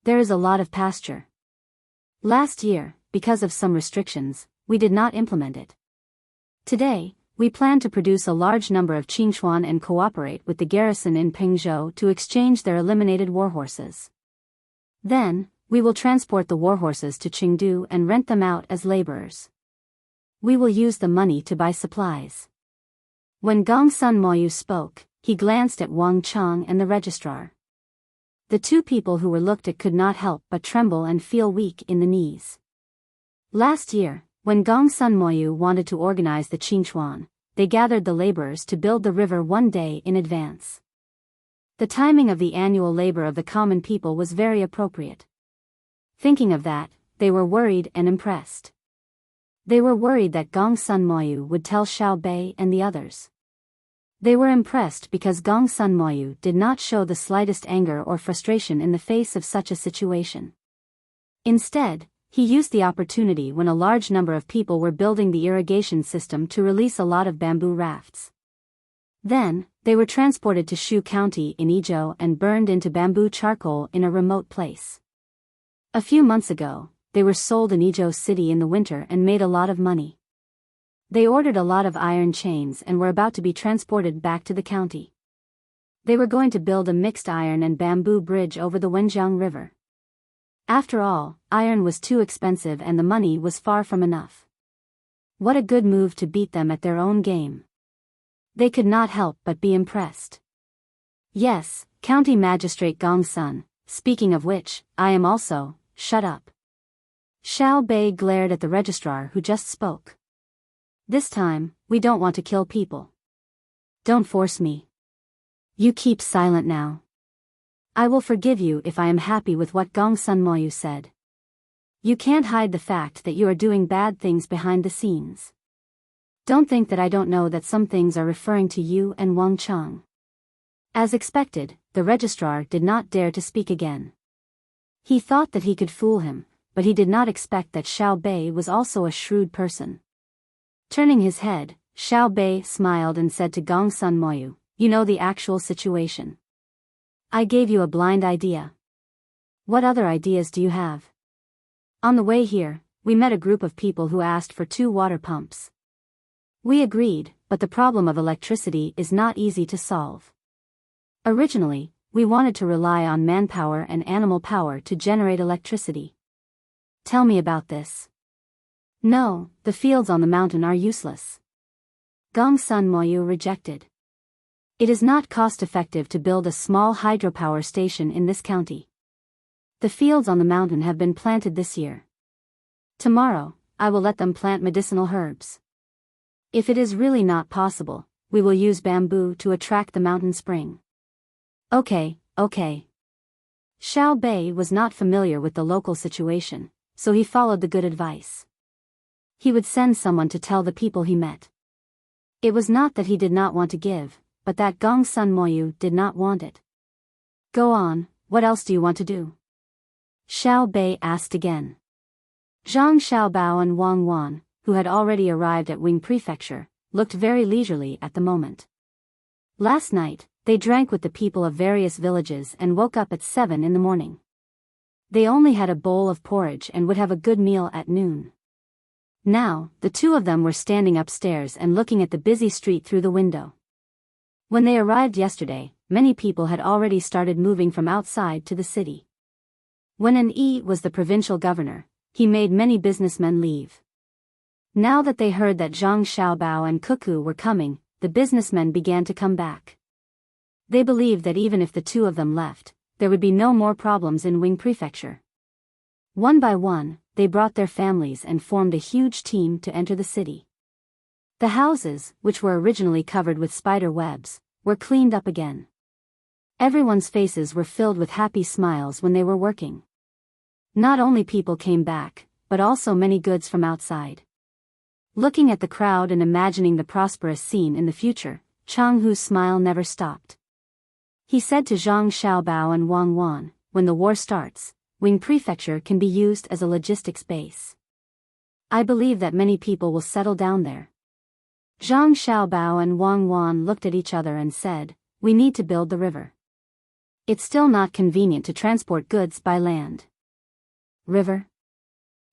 There is a lot of pasture. Last year, because of some restrictions, we did not implement it. Today, we plan to produce a large number of Qingchuan and cooperate with the garrison in Pengzhou to exchange their eliminated warhorses. Then, we will transport the warhorses to Chengdu and rent them out as laborers. We will use the money to buy supplies. When Gong Sun Moyu spoke, he glanced at Wang Chang and the registrar. The two people who were looked at could not help but tremble and feel weak in the knees. Last year, when Gong Sun Moyu wanted to organize the Qingchuan, they gathered the laborers to build the river one day in advance. The timing of the annual labor of the common people was very appropriate. Thinking of that, they were worried and impressed. They were worried that Gong Sun Moyu would tell Xiao Bei and the others. They were impressed because Gong Sun Moyu did not show the slightest anger or frustration in the face of such a situation. Instead, he used the opportunity when a large number of people were building the irrigation system to release a lot of bamboo rafts. Then, they were transported to Shu County in Izhou and burned into bamboo charcoal in a remote place. A few months ago, they were sold in Izhou City in the winter and made a lot of money. They ordered a lot of iron chains and were about to be transported back to the county. They were going to build a mixed iron and bamboo bridge over the Wenjiang River. After all, iron was too expensive and the money was far from enough. What a good move to beat them at their own game. They could not help but be impressed. Yes, County Magistrate Gong Sun, speaking of which, I am also, shut up. Xiao Bei glared at the registrar who just spoke. This time, we don't want to kill people. Don't force me. You keep silent now. I will forgive you if I am happy with what Gong Sun Moyu said. You can't hide the fact that you are doing bad things behind the scenes. Don't think that I don't know that some things are referring to you and Wang Cheng. As expected, the registrar did not dare to speak again. He thought that he could fool him, but he did not expect that Xiao Bei was also a shrewd person. Turning his head, Xiao Bei smiled and said to Gong Sun Moyu, "You know the actual situation. I gave you a blind idea. What other ideas do you have?" On the way here, we met a group of people who asked for 2 water pumps. We agreed, but the problem of electricity is not easy to solve. Originally, we wanted to rely on manpower and animal power to generate electricity. Tell me about this. No, the fields on the mountain are useless. Gong Sun Moyu rejected. It is not cost-effective to build a small hydropower station in this county. The fields on the mountain have been planted this year. Tomorrow, I will let them plant medicinal herbs. If it is really not possible, we will use bamboo to attract the mountain spring. Okay. Xiao Bei was not familiar with the local situation, so he followed the good advice. He would send someone to tell the people he met. It was not that he did not want to give, but that Gong Sun Moyu did not want it. Go on, what else do you want to do? Xiao Bei asked again. Zhang Xiaobao and Wang Wan, who had already arrived at Wing Prefecture, looked very leisurely at the moment. Last night, they drank with the people of various villages and woke up at 7 in the morning. They only had a bowl of porridge and would have a good meal at noon. Now, the 2 of them were standing upstairs and looking at the busy street through the window. When they arrived yesterday, many people had already started moving from outside to the city. When An Yi was the provincial governor, he made many businessmen leave. Now that they heard that Zhang Xiaobao and Cuckoo were coming, the businessmen began to come back. They believed that even if the 2 of them left, there would be no more problems in Wing Prefecture. One by one, they brought their families and formed a huge team to enter the city. The houses, which were originally covered with spider webs, were cleaned up again. Everyone's faces were filled with happy smiles when they were working. Not only people came back, but also many goods from outside. Looking at the crowd and imagining the prosperous scene in the future, Chang Hu's smile never stopped. He said to Zhang Xiaobao and Wang Wan, "When the war starts, Wing Prefecture can be used as a logistics base. I believe that many people will settle down there." Zhang Xiaobao and Wang Wan looked at each other and said, "We need to build the river. It's still not convenient to transport goods by land." River?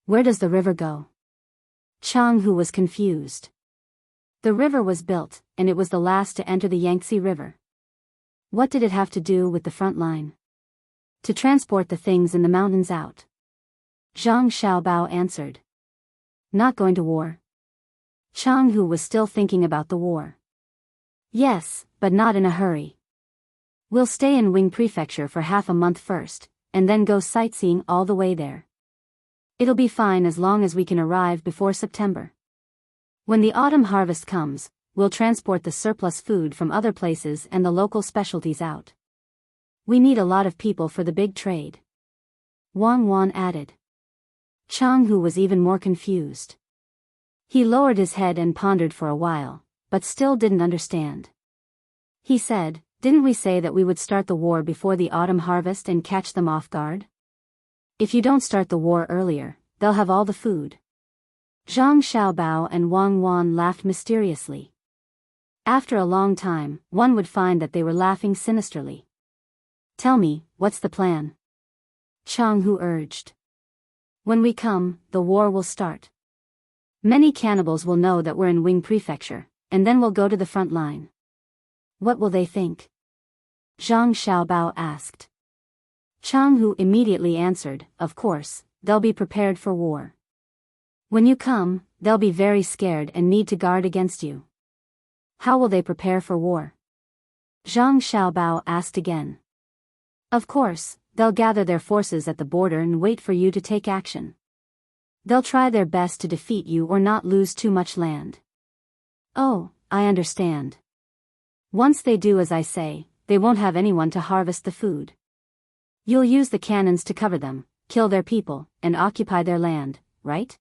Where does the river go? Chang Hu was confused. The river was built, and it was the last to enter the Yangtze River. What did it have to do with the front line? To transport the things in the mountains out. Zhang Xiaobao answered. Not going to war. Chang Hu was still thinking about the war. Yes, but not in a hurry. We'll stay in Wing Prefecture for half a month first, and then go sightseeing all the way there. It'll be fine as long as we can arrive before September. When the autumn harvest comes, we'll transport the surplus food from other places and the local specialties out. We need a lot of people for the big trade. Wang Wan added. Chang Hu was even more confused. He lowered his head and pondered for a while, but still didn't understand. He said, "Didn't we say that we would start the war before the autumn harvest and catch them off guard? If you don't start the war earlier, they'll have all the food." Zhang Xiaobao and Wang Wan laughed mysteriously. After a long time, one would find that they were laughing sinisterly. "Tell me, what's the plan?" Chang Hu urged. "When we come, the war will start. Many cannibals will know that we're in Wing Prefecture, and then we'll go to the front line. What will they think? Zhang Xiaobao asked. Chang Hu immediately answered, of course, they'll be prepared for war. When you come, they'll be very scared and need to guard against you. How will they prepare for war? Zhang Xiaobao asked again. Of course, they'll gather their forces at the border and wait for you to take action. They'll try their best to defeat you or not lose too much land. Oh, I understand. Once they do as I say, they won't have anyone to harvest the food. You'll use the cannons to cover them, kill their people, and occupy their land, right?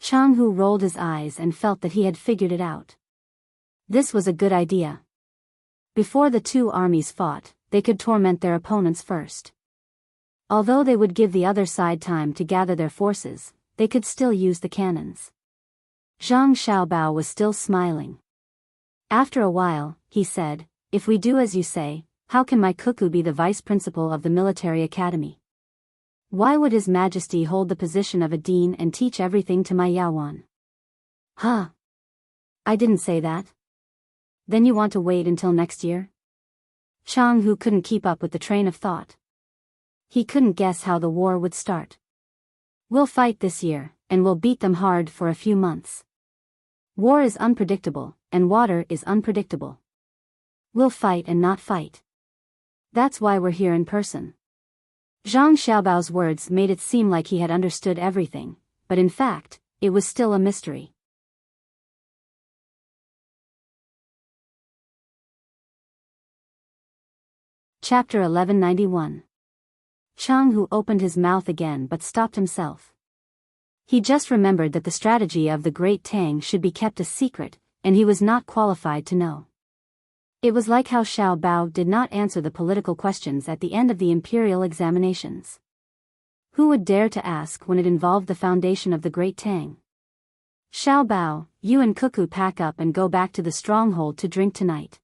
Chang Hu rolled his eyes and felt that he had figured it out. This was a good idea. Before the two armies fought, they could torment their opponents first. Although they would give the other side time to gather their forces, they could still use the cannons. Zhang Xiaobao was still smiling. After a while, he said, if we do as you say, how can my cuckoo be the vice principal of the military academy? Why would His Majesty hold the position of a dean and teach everything to my Yaowan? Huh? I didn't say that. Then you want to wait until next year? Chang Hu couldn't keep up with the train of thought. He couldn't guess how the war would start. We'll fight this year, and we'll beat them hard for a few months. War is unpredictable, and water is unpredictable. We'll fight and not fight. That's why we're here in person. Zhang Xiaobao's words made it seem like he had understood everything, but in fact, it was still a mystery. Chapter 1191. Chang Hu opened his mouth again but stopped himself. He just remembered that the strategy of the great Tang should be kept a secret, and he was not qualified to know. It was like how Xiao Bao did not answer the political questions at the end of the imperial examinations. Who would dare to ask when it involved the foundation of the great Tang? Xiao Bao, you and Cuckoo pack up and go back to the stronghold to drink tonight.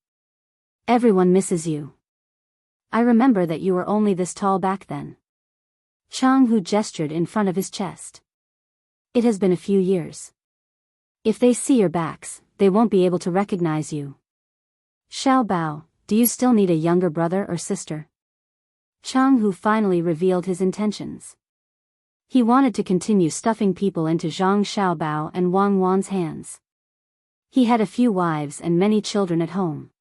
Everyone misses you. I remember that you were only this tall back then. Chang Hu gestured in front of his chest. It has been a few years. If they see your backs, they won't be able to recognize you. Xiao Bao, do you still need a younger brother or sister? Chang Hu finally revealed his intentions. He wanted to continue stuffing people into Zhang Xiaobao and Wang Wan's hands. He had a few wives and many children at home.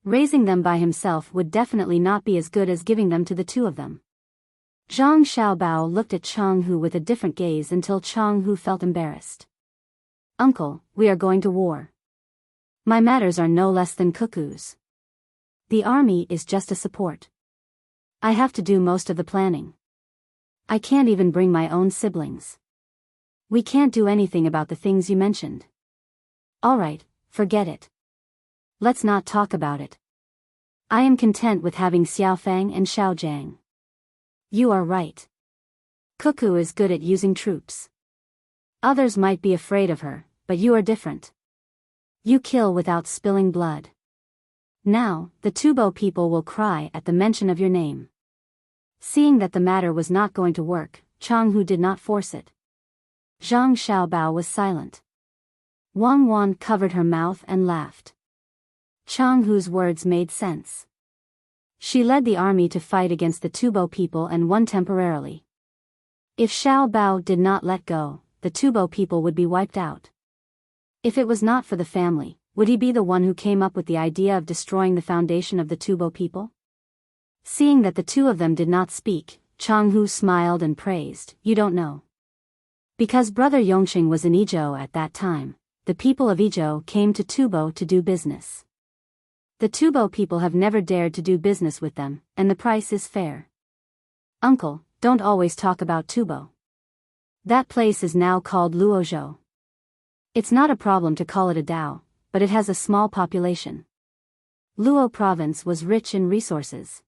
Raising them by himself would definitely not be as good as giving them to the two of them. Zhang Xiaobao looked at Chang Hu with a different gaze until Chang Hu felt embarrassed. Uncle, we are going to war. My matters are no less than Cuckoo's. The army is just a support. I have to do most of the planning. I can't even bring my own siblings. We can't do anything about the things you mentioned. Alright, forget it. Let's not talk about it. I am content with having Xiaofang and Xiaojiang. You are right. Cuckoo is good at using troops. Others might be afraid of her, but you are different. You kill without spilling blood. Now, the Tubo people will cry at the mention of your name. Seeing that the matter was not going to work, Chang Hu did not force it. Zhang Xiaobao was silent. Wang Wan covered her mouth and laughed. Chang Hu's words made sense. She led the army to fight against the Tubo people and won temporarily. If Xiao Bao did not let go, the Tubo people would be wiped out. If it was not for the family, would he be the one who came up with the idea of destroying the foundation of the Tubo people? Seeing that the two of them did not speak, Chang Hu smiled and praised, you don't know. Because Brother Yongqing was in Izhou at that time, the people of Izhou came to Tubo to do business. The Tubo people have never dared to do business with them, and the price is fair. Uncle, don't always talk about Tubo. That place is now called Luozhou. It's not a problem to call it a Dao, but it has a small population. Luo province was rich in resources.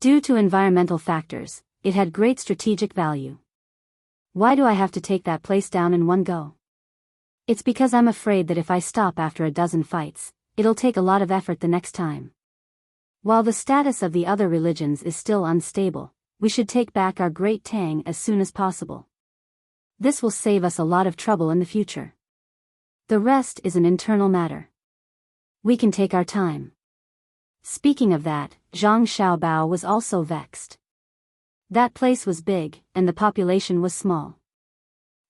Due to environmental factors, it had great strategic value. Why do I have to take that place down in one go? It's because I'm afraid that if I stop after a dozen fights, it'll take a lot of effort the next time. While the status of the other religions is still unstable, we should take back our great Tang as soon as possible. This will save us a lot of trouble in the future. The rest is an internal matter. We can take our time. Speaking of that, Zhang Xiaobao was also vexed. That place was big, and the population was small.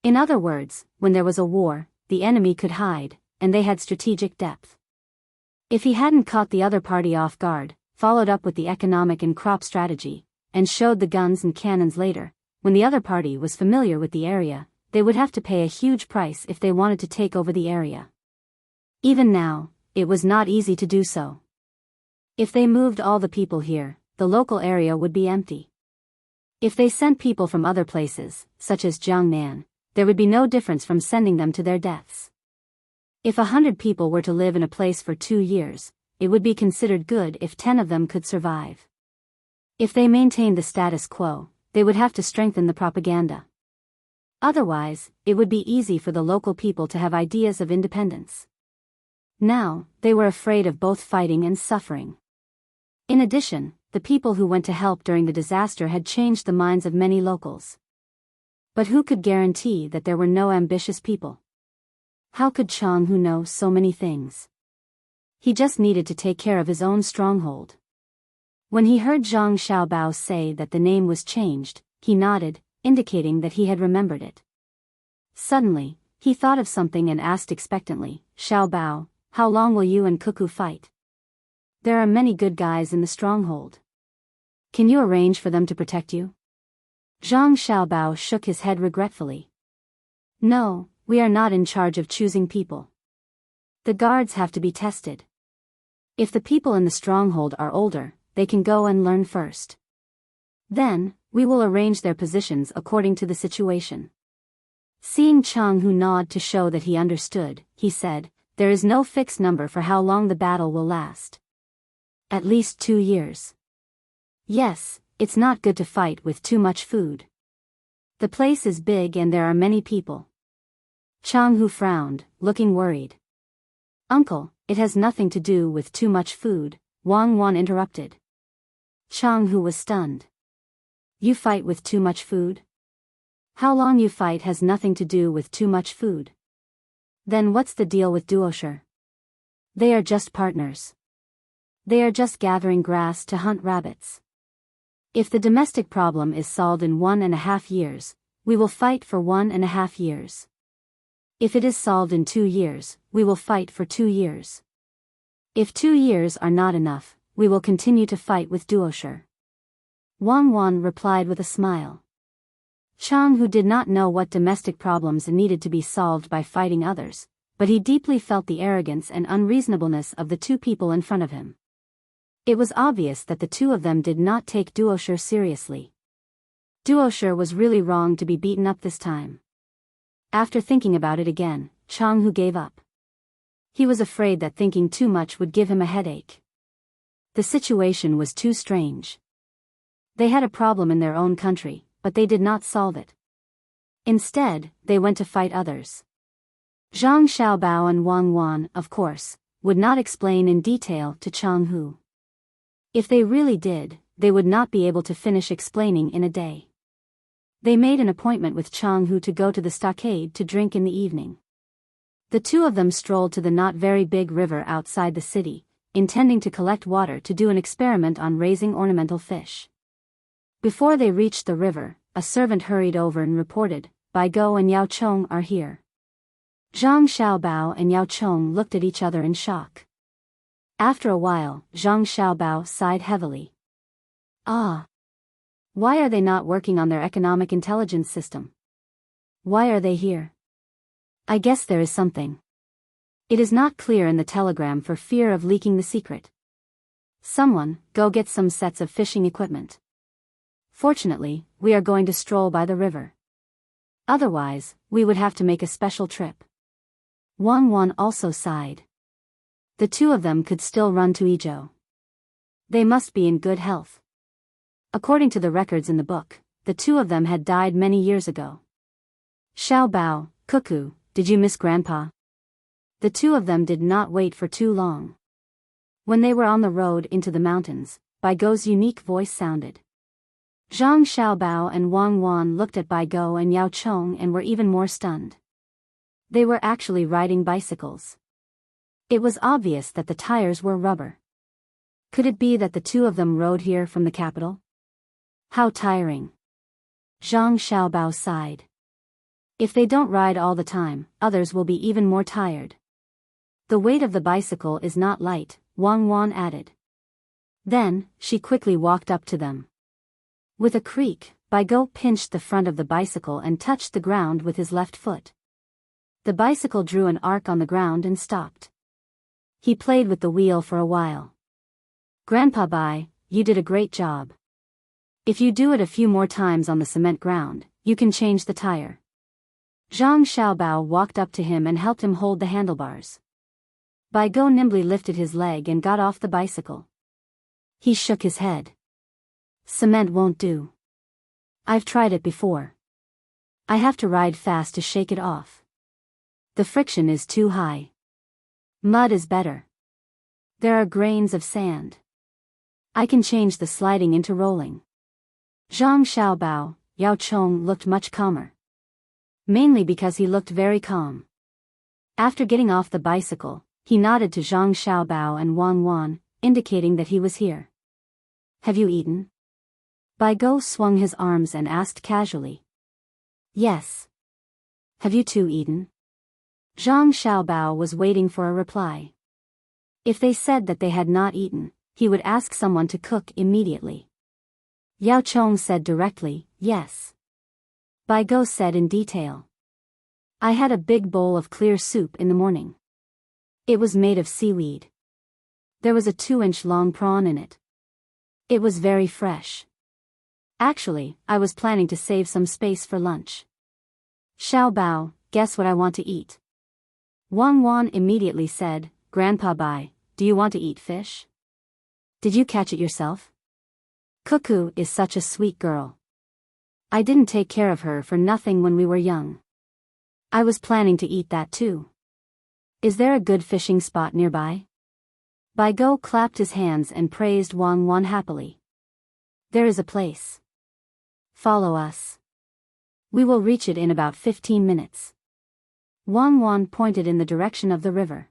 In other words, when there was a war, the enemy could hide, and they had strategic depth. If he hadn't caught the other party off guard, followed up with the economic and crop strategy, and showed the guns and cannons later, when the other party was familiar with the area, they would have to pay a huge price if they wanted to take over the area. Even now, it was not easy to do so. If they moved all the people here, the local area would be empty. If they sent people from other places, such as Jiangnan, there would be no difference from sending them to their deaths. If 100 people were to live in a place for 2 years, it would be considered good if 10 of them could survive. If they maintained the status quo, they would have to strengthen the propaganda. Otherwise, it would be easy for the local people to have ideas of independence. Now, they were afraid of both fighting and suffering. In addition, the people who went to help during the disaster had changed the minds of many locals. But who could guarantee that there were no ambitious people? How could Chang Hu know so many things? He just needed to take care of his own stronghold. When he heard Zhang Xiaobao say that the name was changed, he nodded, indicating that he had remembered it. Suddenly, he thought of something and asked expectantly, "Xiaobao, how long will you and Cuckoo fight? There are many good guys in the stronghold. Can you arrange for them to protect you?" Zhang Xiaobao shook his head regretfully. "No, we are not in charge of choosing people. The guards have to be tested. If the people in the stronghold are older, they can go and learn first. Then, we will arrange their positions according to the situation." Seeing Chang Hu nod to show that he understood, he said, "There is no fixed number for how long the battle will last. At least 2 years. Yes, it's not good to fight with too much food. The place is big and there are many people." Chang Hu frowned, looking worried. "Uncle, it has nothing to do with too much food," Wang Wan interrupted. Chang Hu was stunned. "You fight with too much food? How long you fight has nothing to do with too much food. Then what's the deal with duosher? They are just partners. They are just gathering grass to hunt rabbits. If the domestic problem is solved in 1.5 years, we will fight for 1.5 years. If it is solved in 2 years, we will fight for 2 years. If 2 years are not enough, we will continue to fight with duosher." Wang Wan replied with a smile. Chang Hu did not know what domestic problems needed to be solved by fighting others, but he deeply felt the arrogance and unreasonableness of the two people in front of him. It was obvious that the two of them did not take duosher seriously. Duosher was really wrong to be beaten up this time. After thinking about it again, Chang Hu gave up. He was afraid that thinking too much would give him a headache. The situation was too strange. They had a problem in their own country, but they did not solve it. Instead, they went to fight others. Zhang Xiaobao and Wang Wan, of course, would not explain in detail to Chang Hu. If they really did, they would not be able to finish explaining in a day. They made an appointment with Chang Hu to go to the stockade to drink in the evening. The two of them strolled to the not very big river outside the city, intending to collect water to do an experiment on raising ornamental fish. Before they reached the river, a servant hurried over and reported, "Biyao and Yao Chong are here." Zhang Xiaobao and Yao Chong looked at each other in shock. After a while, Zhang Xiaobao sighed heavily. "Ah. Why are they not working on their economic intelligence system? Why are they here? I guess there is something. It is not clear in the telegram for fear of leaking the secret. Someone, go get some sets of fishing equipment. Fortunately, we are going to stroll by the river. Otherwise, we would have to make a special trip." Wang Wan also sighed. The two of them could still run to Izhou. They must be in good health. According to the records in the book, the two of them had died many years ago. "Xiaobao, Cuckoo, did you miss Grandpa?" The two of them did not wait for too long. When they were on the road into the mountains, Baigo's unique voice sounded. Zhang Xiaobao and Wang Wan looked at Biyao and Yao Chong and were even more stunned. They were actually riding bicycles. It was obvious that the tires were rubber. Could it be that the two of them rode here from the capital? How tiring. Zhang Xiaobao sighed. If they don't ride all the time, others will be even more tired. The weight of the bicycle is not light, Wang Wan added. Then, she quickly walked up to them. With a creak, Biyao pinched the front of the bicycle and touched the ground with his left foot. The bicycle drew an arc on the ground and stopped. He played with the wheel for a while. Grandpa Bai, you did a great job. If you do it a few more times on the cement ground, you can change the tire. Zhang Xiaobao walked up to him and helped him hold the handlebars. Biyao nimbly lifted his leg and got off the bicycle. He shook his head. Cement won't do. I've tried it before. I have to ride fast to shake it off. The friction is too high. Mud is better. There are grains of sand. I can change the sliding into rolling. Zhang Xiaobao, Yao Chong looked much calmer. Mainly because he looked very calm. After getting off the bicycle, he nodded to Zhang Xiaobao and Wang Wan, indicating that he was here. Have you eaten? Biyao swung his arms and asked casually. Yes. Have you two eaten? Zhang Xiaobao was waiting for a reply. If they said that they had not eaten, he would ask someone to cook immediately. Yao Chong said directly, yes. Biyao said in detail. I had a big bowl of clear soup in the morning. It was made of seaweed. There was a 2-inch long prawn in it. It was very fresh. Actually, I was planning to save some space for lunch. Xiaobao, guess what I want to eat? Wang Wan immediately said, Grandpa Bai, do you want to eat fish? Did you catch it yourself? Cuckoo is such a sweet girl. I didn't take care of her for nothing when we were young. I was planning to eat that too. Is there a good fishing spot nearby? Biyao clapped his hands and praised Wang Wan happily. There is a place. Follow us. We will reach it in about 15 minutes. Wang Wan pointed in the direction of the river.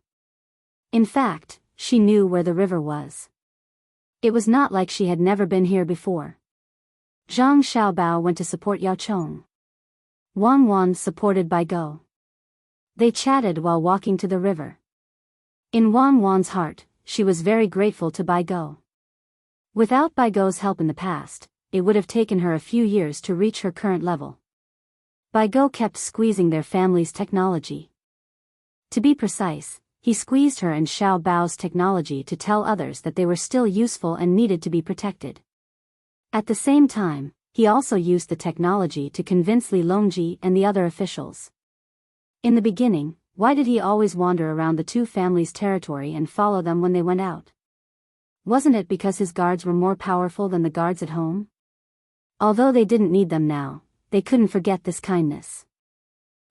In fact, she knew where the river was. It was not like she had never been here before. Zhang Xiaobao went to support Yao Chong. Wang Wan supported Biyao. They chatted while walking to the river. In Wang Wan's heart, she was very grateful to Biyao. Without Baigo's help in the past, it would have taken her a few years to reach her current level. Biyao kept squeezing their family's technology. To be precise, he squeezed her and Xiaobao's technology to tell others that they were still useful and needed to be protected. At the same time, he also used the technology to convince Li Longji and the other officials. In the beginning, why did he always wander around the two families' territory and follow them when they went out? Wasn't it because his guards were more powerful than the guards at home? Although they didn't need them now, they couldn't forget this kindness.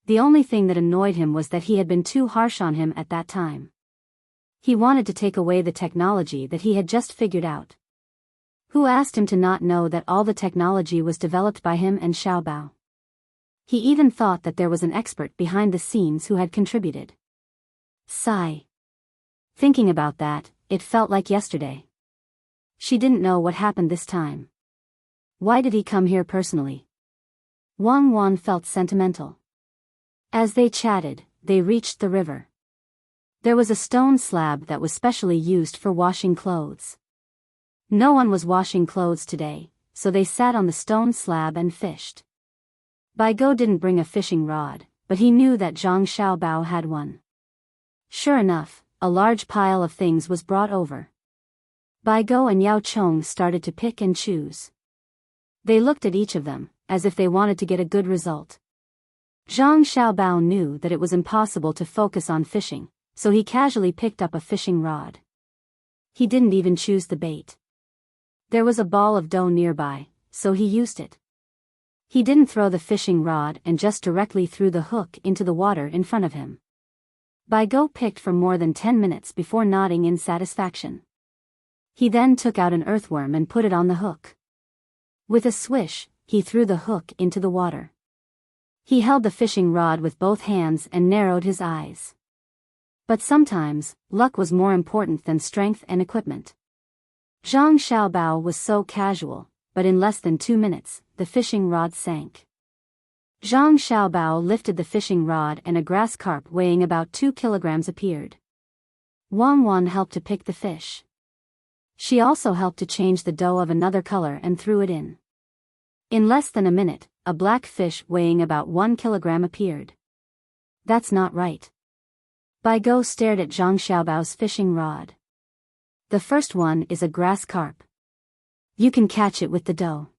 The only thing that annoyed him was that he had been too harsh on him at that time. He wanted to take away the technology that he had just figured out. Who asked him to not know that all the technology was developed by him and Xiaobao? He even thought that there was an expert behind the scenes who had contributed. Sigh. Thinking about that, it felt like yesterday. She didn't know what happened this time. Why did he come here personally? Wang Wan felt sentimental. As they chatted, they reached the river. There was a stone slab that was specially used for washing clothes. No one was washing clothes today, so they sat on the stone slab and fished. Biyao didn't bring a fishing rod, but he knew that Zhang Xiaobao had one. Sure enough, a large pile of things was brought over. Biyao and Yao Chong started to pick and choose. They looked at each of them, as if they wanted to get a good result. Zhang Xiaobao knew that it was impossible to focus on fishing, so he casually picked up a fishing rod. He didn't even choose the bait. There was a ball of dough nearby, so he used it. He didn't throw the fishing rod and just directly threw the hook into the water in front of him. Biyao picked for more than 10 minutes before nodding in satisfaction. He then took out an earthworm and put it on the hook. With a swish, he threw the hook into the water. He held the fishing rod with both hands and narrowed his eyes. But sometimes, luck was more important than strength and equipment. Zhang Xiaobao was so casual, but in less than 2 minutes, the fishing rod sank. Zhang Xiaobao lifted the fishing rod and a grass carp weighing about 2 kilograms appeared. Wang Wan helped to pick the fish. She also helped to change the dough of another color and threw it in. In less than a minute, a black fish weighing about 1 kilogram appeared. That's not right. Biyao stared at Zhang Xiaobao's fishing rod. The first one is a grass carp. You can catch it with the dough.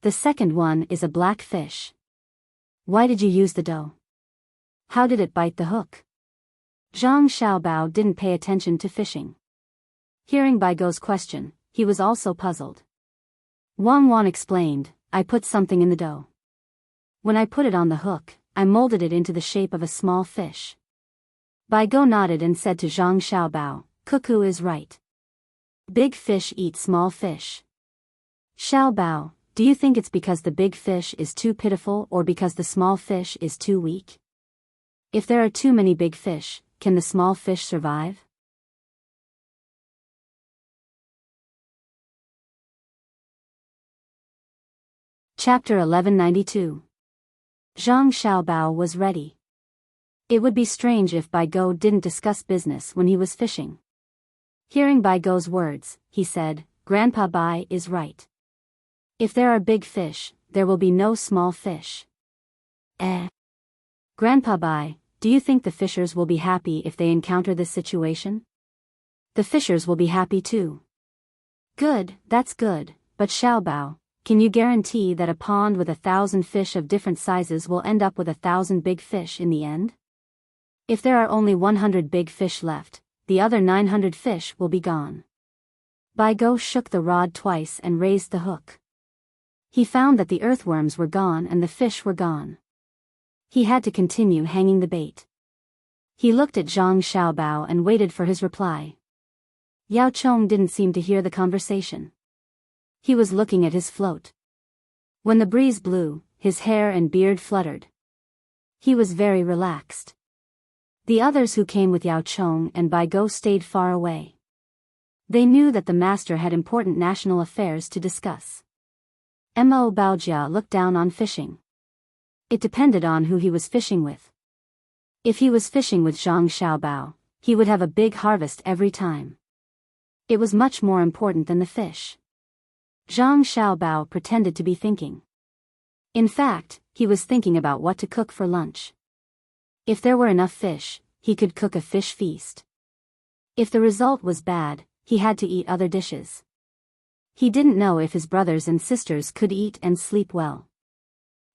The second one is a black fish. Why did you use the dough? How did it bite the hook? Zhang Xiaobao didn't pay attention to fishing. Hearing Biyao's question, he was also puzzled. Wang Wan explained, I put something in the dough. When I put it on the hook, I molded it into the shape of a small fish. Biyao nodded and said to Zhang Xiaobao, Cuckoo is right. Big fish eat small fish. Xiaobao, do you think it's because the big fish is too pitiful or because the small fish is too weak? If there are too many big fish, can the small fish survive? Chapter 1192. Zhang Xiaobao was ready. It would be strange if Biyao didn't discuss business when he was fishing. Hearing Biyao's words, he said, Grandpa Bai is right. If there are big fish, there will be no small fish. Grandpa Bai, do you think the fishers will be happy if they encounter this situation? The fishers will be happy too. Good, that's good, but Xiaobao, can you guarantee that a pond with 1,000 fish of different sizes will end up with 1,000 big fish in the end? If there are only 100 big fish left, the other 900 fish will be gone. Biyao shook the rod twice and raised the hook. He found that the earthworms were gone and the fish were gone. He had to continue hanging the bait. He looked at Zhang Xiaobao and waited for his reply. Yao Chong didn't seem to hear the conversation. He was looking at his float. When the breeze blew, his hair and beard fluttered. He was very relaxed. The others who came with Yao Chong and Biyao stayed far away. They knew that the master had important national affairs to discuss. Mo Baojia looked down on fishing. It depended on who he was fishing with. If he was fishing with Zhang Xiaobao, he would have a big harvest every time. It was much more important than the fish. Zhang Xiaobao pretended to be thinking. In fact, he was thinking about what to cook for lunch. If there were enough fish, he could cook a fish feast. If the result was bad, he had to eat other dishes. He didn't know if his brothers and sisters could eat and sleep well.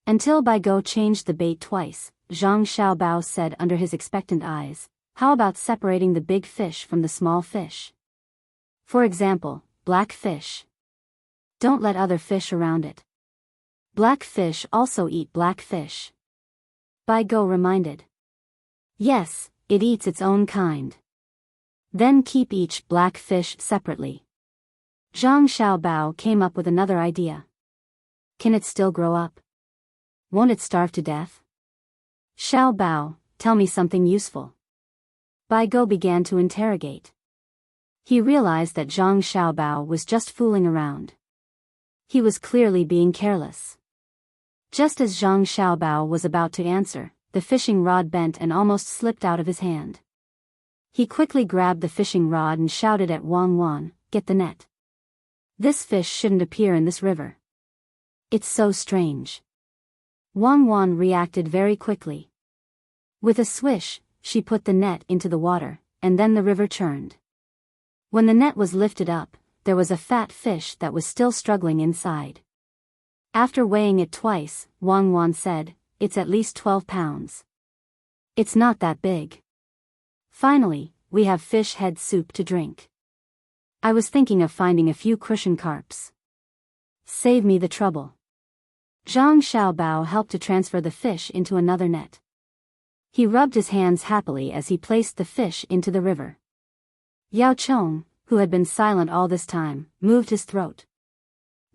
Until Biyao changed the bait twice, Zhang Xiaobao said under his expectant eyes, how about separating the big fish from the small fish? For example, black fish. Don't let other fish around it. Black fish also eat black fish. Biyao reminded. Yes, it eats its own kind. Then keep each black fish separately. Zhang Xiaobao came up with another idea. Can it still grow up? Won't it starve to death? Xiaobao, tell me something useful. Biyao began to interrogate. He realized that Zhang Xiaobao was just fooling around. He was clearly being careless. Just as Zhang Xiaobao was about to answer, the fishing rod bent and almost slipped out of his hand. He quickly grabbed the fishing rod and shouted at Wang Wan, get the net. This fish shouldn't appear in this river. It's so strange. Wang Wan reacted very quickly. With a swish, she put the net into the water, and then the river churned. When the net was lifted up, there was a fat fish that was still struggling inside. After weighing it twice, Wang Wan said, it's at least 12 pounds. It's not that big. Finally, we have fish head soup to drink. I was thinking of finding a few cushion carps. Save me the trouble. Zhang Xiaobao helped to transfer the fish into another net. He rubbed his hands happily as he placed the fish into the river. Yao Chong, who had been silent all this time, moved his throat.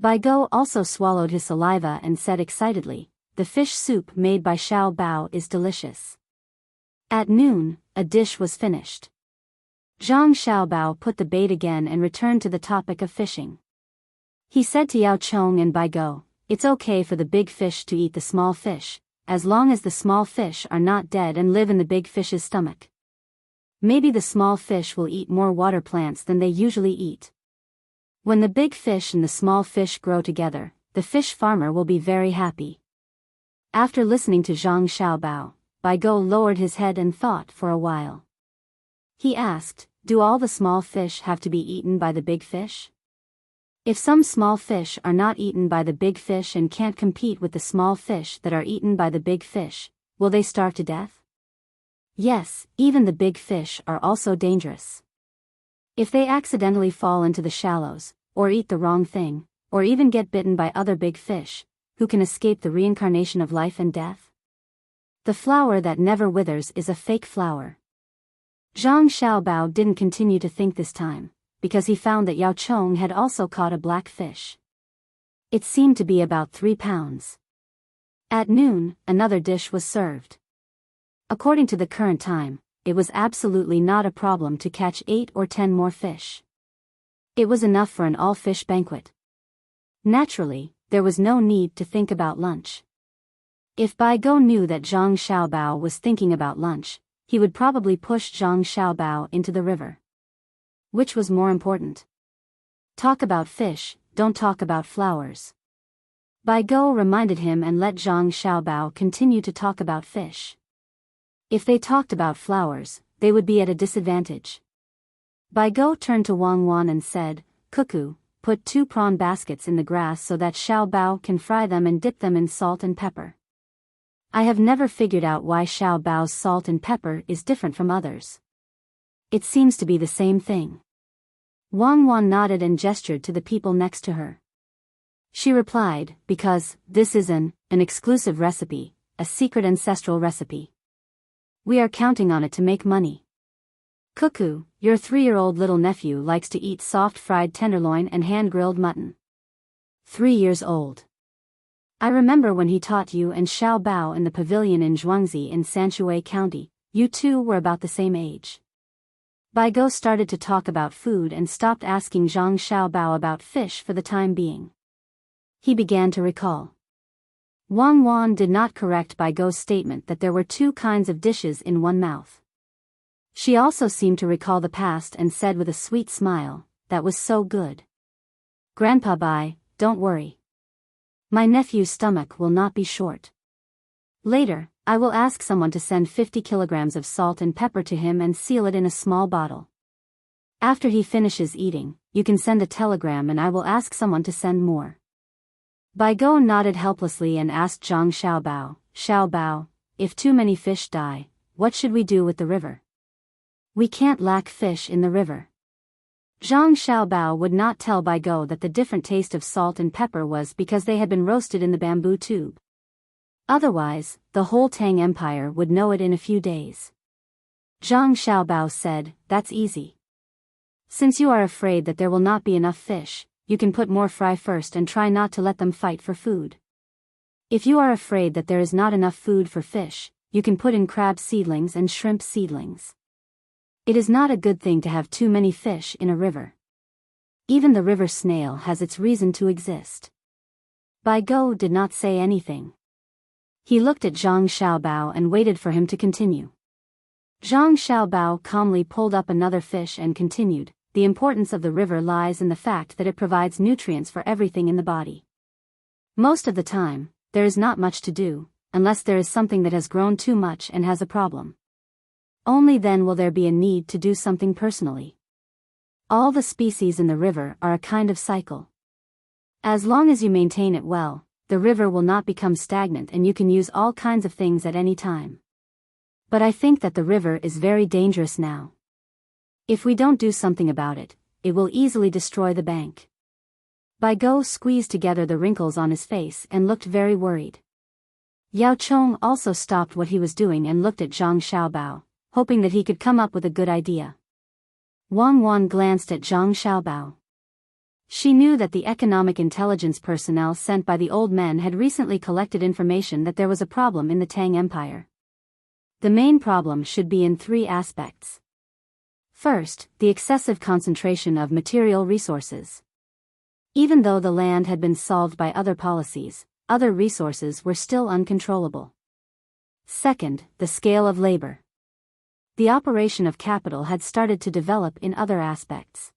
Biyao also swallowed his saliva and said excitedly, "The fish soup made by Xiao Bao is delicious." At noon, a dish was finished. Zhang Xiaobao put the bait again and returned to the topic of fishing. He said to Yao Chong and Biyao, "It's okay for the big fish to eat the small fish, as long as the small fish are not dead and live in the big fish's stomach. Maybe the small fish will eat more water plants than they usually eat. When the big fish and the small fish grow together, the fish farmer will be very happy." After listening to Zhang Xiaobao, Biyao lowered his head and thought for a while. He asked, "Do all the small fish have to be eaten by the big fish? If some small fish are not eaten by the big fish and can't compete with the small fish that are eaten by the big fish, will they starve to death?" "Yes, even the big fish are also dangerous. If they accidentally fall into the shallows, or eat the wrong thing, or even get bitten by other big fish, who can escape the reincarnation of life and death? The flower that never withers is a fake flower." Zhang Xiaobao didn't continue to think this time, because he found that Yao Chong had also caught a black fish. It seemed to be about 3 pounds. At noon, another dish was served. According to the current time, it was absolutely not a problem to catch 8 or 10 more fish. It was enough for an all-fish banquet. Naturally, there was no need to think about lunch. If Biyao knew that Zhang Xiaobao was thinking about lunch, he would probably push Zhang Xiaobao into the river. Which was more important? Talk about fish, don't talk about flowers. Biyao reminded him and let Zhang Xiaobao continue to talk about fish. If they talked about flowers, they would be at a disadvantage. Biyao turned to Wang Wan and said, "Cuckoo, put 2 prawn baskets in the grass so that Xiao Bao can fry them and dip them in salt and pepper." I have never figured out why Xiao Bao's salt and pepper is different from others. It seems to be the same thing. Wang Wan nodded and gestured to the people next to her. She replied, "Because this is an exclusive recipe, a secret ancestral recipe. We are counting on it to make money. Cuckoo, your 3-year-old little nephew likes to eat soft fried tenderloin and hand-grilled mutton. 3 years old. I remember when he taught you and Xiao Bao in the pavilion in Zhuangzi in Sanshui County, you two were about the same age." Biyao started to talk about food and stopped asking Zhang Xiaobao about fish for the time being. He began to recall. Wang Wan did not correct Biyao's statement that there were 2 kinds of dishes in one mouth. She also seemed to recall the past and said with a sweet smile, "That was so good. Grandpa Bai, don't worry. My nephew's stomach will not be short. Later, I will ask someone to send 50 kilograms of salt and pepper to him and seal it in a small bottle. After he finishes eating, you can send a telegram and I will ask someone to send more." Biyao nodded helplessly and asked Zhang Xiaobao, "Xiao Bao, if too many fish die, what should we do with the river? We can't lack fish in the river." Zhang Xiaobao would not tell Biyao that the different taste of salt and pepper was because they had been roasted in the bamboo tube. Otherwise, the whole Tang Empire would know it in a few days. Zhang Xiaobao said, "That's easy. Since you are afraid that there will not be enough fish, you can put more fry first and try not to let them fight for food. If you are afraid that there is not enough food for fish, you can put in crab seedlings and shrimp seedlings. It is not a good thing to have too many fish in a river. Even the river snail has its reason to exist." Biyao did not say anything. He looked at Zhang Xiaobao and waited for him to continue. Zhang Xiaobao calmly pulled up another fish and continued, "The importance of the river lies in the fact that it provides nutrients for everything in the body. Most of the time, there is not much to do, unless there is something that has grown too much and has a problem. Only then will there be a need to do something personally. All the species in the river are a kind of cycle. As long as you maintain it well, the river will not become stagnant and you can use all kinds of things at any time. But I think that the river is very dangerous now. If we don't do something about it, it will easily destroy the bank." Biyao squeezed together the wrinkles on his face and looked very worried. Yao Chong also stopped what he was doing and looked at Zhang Xiaobao, hoping that he could come up with a good idea. Wang Wan glanced at Zhang Xiaobao. She knew that the economic intelligence personnel sent by the old men had recently collected information that there was a problem in the Tang Empire. The main problem should be in three aspects. First, the excessive concentration of material resources. Even though the land had been solved by other policies, other resources were still uncontrollable. Second, the scale of labor. The operation of capital had started to develop in other aspects.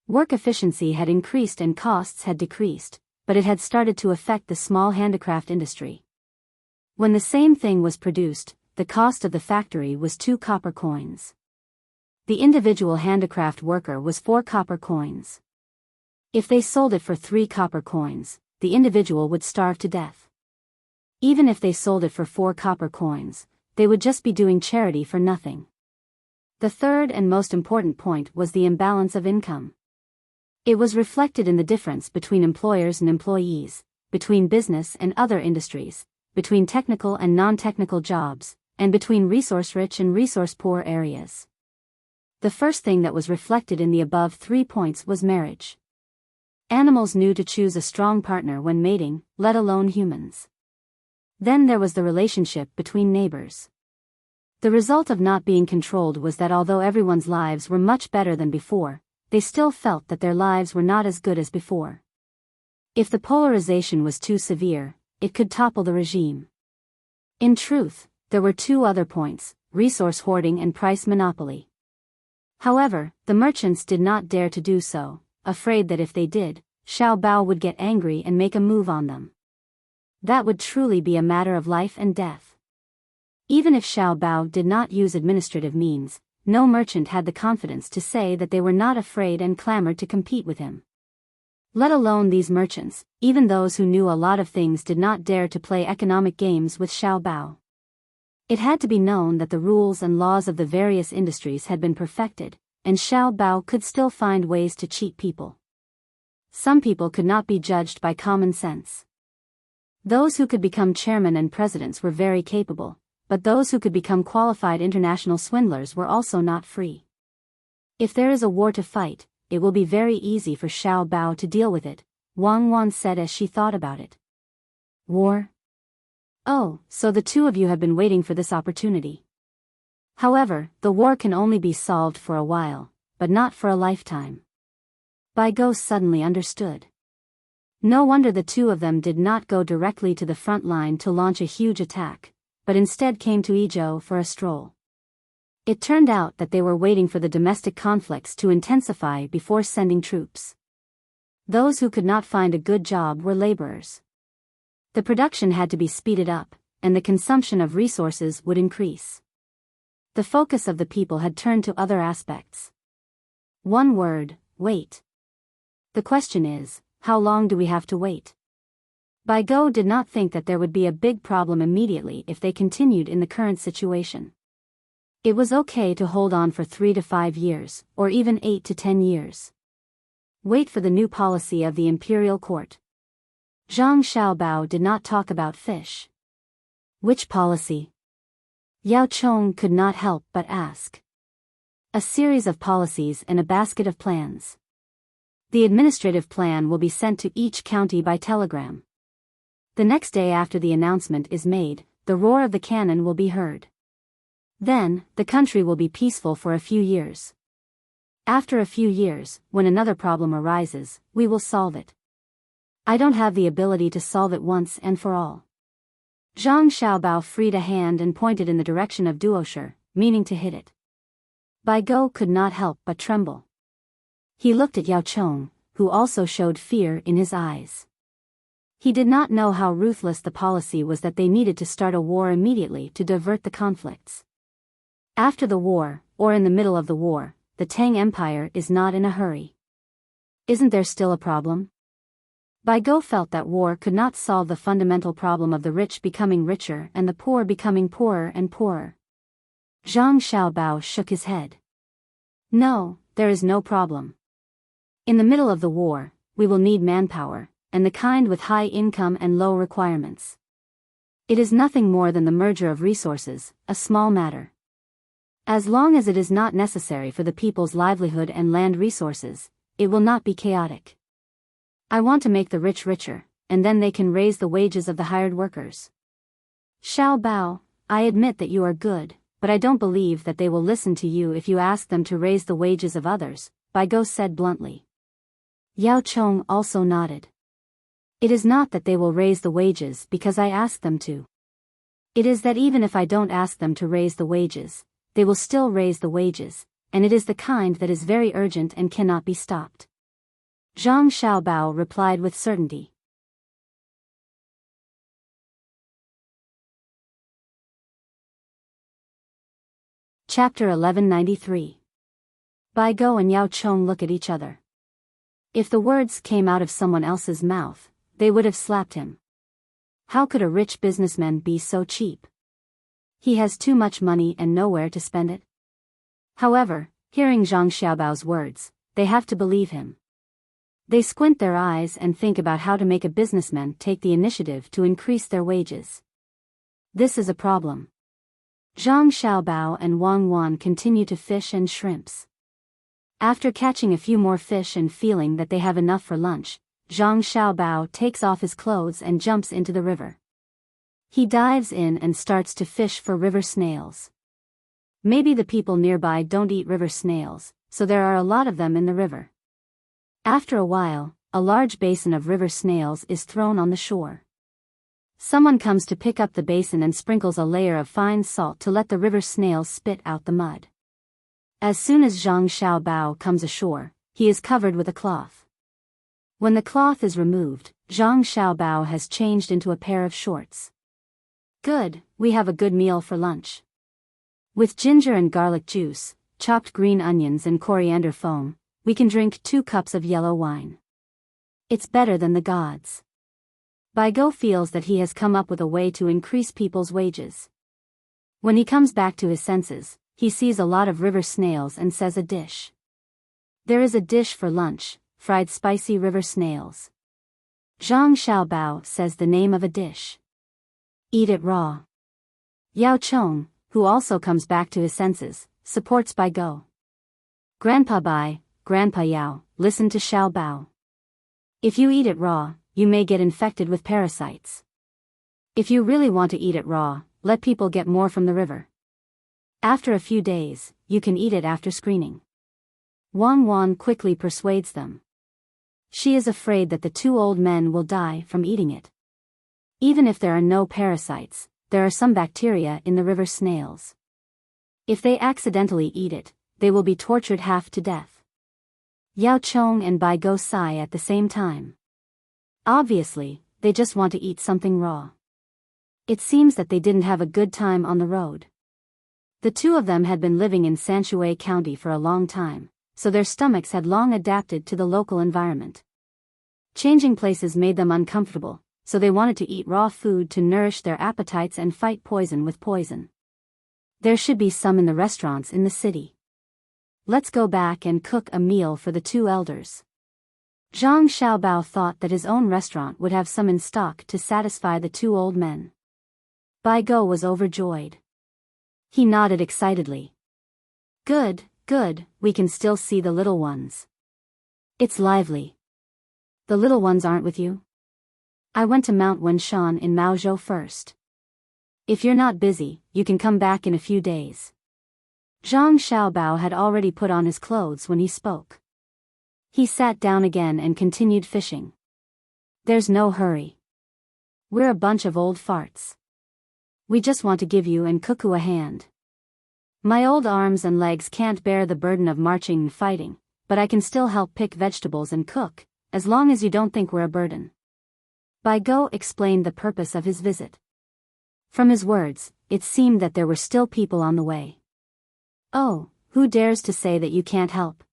Work efficiency had increased and costs had decreased, but it had started to affect the small handicraft industry. When the same thing was produced, the cost of the factory was 2 copper coins. The individual handicraft worker was 4 copper coins. If they sold it for 3 copper coins, the individual would starve to death. Even if they sold it for 4 copper coins, they would just be doing charity for nothing. The third and most important point was the imbalance of income. It was reflected in the difference between employers and employees, between business and other industries, between technical and non-technical jobs, and between resource-rich and resource-poor areas. The first thing that was reflected in the above 3 points was marriage. Animals knew to choose a strong partner when mating, let alone humans. Then there was the relationship between neighbors. The result of not being controlled was that although everyone's lives were much better than before, they still felt that their lives were not as good as before. If the polarization was too severe, it could topple the regime. In truth, there were 2 other points, resource hoarding and price monopoly. However, the merchants did not dare to do so, afraid that if they did, Xiao Bao would get angry and make a move on them. That would truly be a matter of life and death. Even if Xiao Bao did not use administrative means, no merchant had the confidence to say that they were not afraid and clamored to compete with him. Let alone these merchants, even those who knew a lot of things did not dare to play economic games with Xiao Bao. It had to be known that the rules and laws of the various industries had been perfected, and Xiao Bao could still find ways to cheat people. Some people could not be judged by common sense. Those who could become chairmen and presidents were very capable, but those who could become qualified international swindlers were also not free. If there is a war to fight, it will be very easy for Xiao Bao to deal with it, Wang Wan said as she thought about it. War? Oh, so the 2 of you have been waiting for this opportunity. However, the war can only be solved for a while, but not for a lifetime. Biyao suddenly understood. No wonder the 2 of them did not go directly to the front line to launch a huge attack, but instead came to Izhou for a stroll. It turned out that they were waiting for the domestic conflicts to intensify before sending troops. Those who could not find a good job were laborers. The production had to be speeded up, and the consumption of resources would increase. The focus of the people had turned to other aspects. One word, wait. The question is, how long do we have to wait? Biyao did not think that there would be a big problem immediately if they continued in the current situation. It was okay to hold on for 3 to 5 years, or even 8 to 10 years. Wait for the new policy of the imperial court. Zhang Xiaobao did not talk about fish. Which policy? Yao Chong could not help but ask. A series of policies and a basket of plans. The administrative plan will be sent to each county by telegram. The next day after the announcement is made, the roar of the cannon will be heard. Then, the country will be peaceful for a few years. After a few years, when another problem arises, we will solve it. I don't have the ability to solve it once and for all. Zhang Xiaobao freed a hand and pointed in the direction of Duosher, meaning to hit it. Biyao could not help but tremble. He looked at Yao Chong, who also showed fear in his eyes. He did not know how ruthless the policy was that they needed to start a war immediately to divert the conflicts. After the war, or in the middle of the war, the Tang Empire is not in a hurry. Isn't there still a problem? Biyao felt that war could not solve the fundamental problem of the rich becoming richer and the poor becoming poorer and poorer. Zhang Xiaobao shook his head. No, there is no problem. In the middle of the war, we will need manpower, and the kind with high income and low requirements. It is nothing more than the merger of resources, a small matter. As long as it is not necessary for the people's livelihood and land resources, it will not be chaotic. I want to make the rich richer, and then they can raise the wages of the hired workers. Xiao Bao, I admit that you are good, but I don't believe that they will listen to you if you ask them to raise the wages of others, Biyao said bluntly. Yao Chong also nodded. It is not that they will raise the wages because I ask them to. It is that even if I don't ask them to raise the wages, they will still raise the wages, and it is the kind that is very urgent and cannot be stopped. Zhang Xiaobao replied with certainty. Chapter 1193. Biyao and Yao Chong look at each other. If the words came out of someone else's mouth, they would have slapped him. How could a rich businessman be so cheap? He has too much money and nowhere to spend it. However, hearing Zhang Xiaobao's words, they have to believe him. They squint their eyes and think about how to make a businessman take the initiative to increase their wages. This is a problem. Zhang Xiaobao and Wang Wan continue to fish and shrimps. After catching a few more fish and feeling that they have enough for lunch, Zhang Xiaobao takes off his clothes and jumps into the river. He dives in and starts to fish for river snails. Maybe the people nearby don't eat river snails, so there are a lot of them in the river. After a while, a large basin of river snails is thrown on the shore. Someone comes to pick up the basin and sprinkles a layer of fine salt to let the river snails spit out the mud. As soon as Zhang Xiaobao comes ashore, he is covered with a cloth. When the cloth is removed, Zhang Xiaobao has changed into a pair of shorts. Good, we have a good meal for lunch. With ginger and garlic juice, chopped green onions and coriander foam, we can drink 2 cups of yellow wine. It's better than the gods. Biyao feels that he has come up with a way to increase people's wages. When he comes back to his senses, he sees a lot of river snails and says a dish. There is a dish for lunch, fried spicy river snails. Zhang Xiaobao says the name of a dish. Eat it raw. Yao Chong, who also comes back to his senses, supports Biyao. Grandpa Bai, Grandpa Yao, listen to Xiao Bao. If you eat it raw, you may get infected with parasites. If you really want to eat it raw, let people get more from the river. After a few days, you can eat it after screening. Wang Wan quickly persuades them. She is afraid that the 2 old men will die from eating it. Even if there are no parasites, there are some bacteria in the river snails. If they accidentally eat it, they will be tortured half to death. Yao Chong and Biyao sigh at the same time. Obviously, they just want to eat something raw. It seems that they didn't have a good time on the road. The 2 of them had been living in Sanshui County for a long time, so their stomachs had long adapted to the local environment. Changing places made them uncomfortable, so they wanted to eat raw food to nourish their appetites and fight poison with poison. There should be some in the restaurants in the city. Let's go back and cook a meal for the 2 elders. Zhang Xiaobao thought that his own restaurant would have some in stock to satisfy the 2 old men. Biyao was overjoyed. He nodded excitedly. Good, good, we can still see the little ones. It's lively. The little ones aren't with you? I went to Mount Wenshan in Maozhou first. If you're not busy, you can come back in a few days. Zhang Xiaobao had already put on his clothes when he spoke. He sat down again and continued fishing. There's no hurry. We're a bunch of old farts. We just want to give you and Cuckoo a hand. My old arms and legs can't bear the burden of marching and fighting, but I can still help pick vegetables and cook, as long as you don't think we're a burden. Biyao explained the purpose of his visit. From his words, it seemed that there were still people on the way. Oh, who dares to say that you can't help?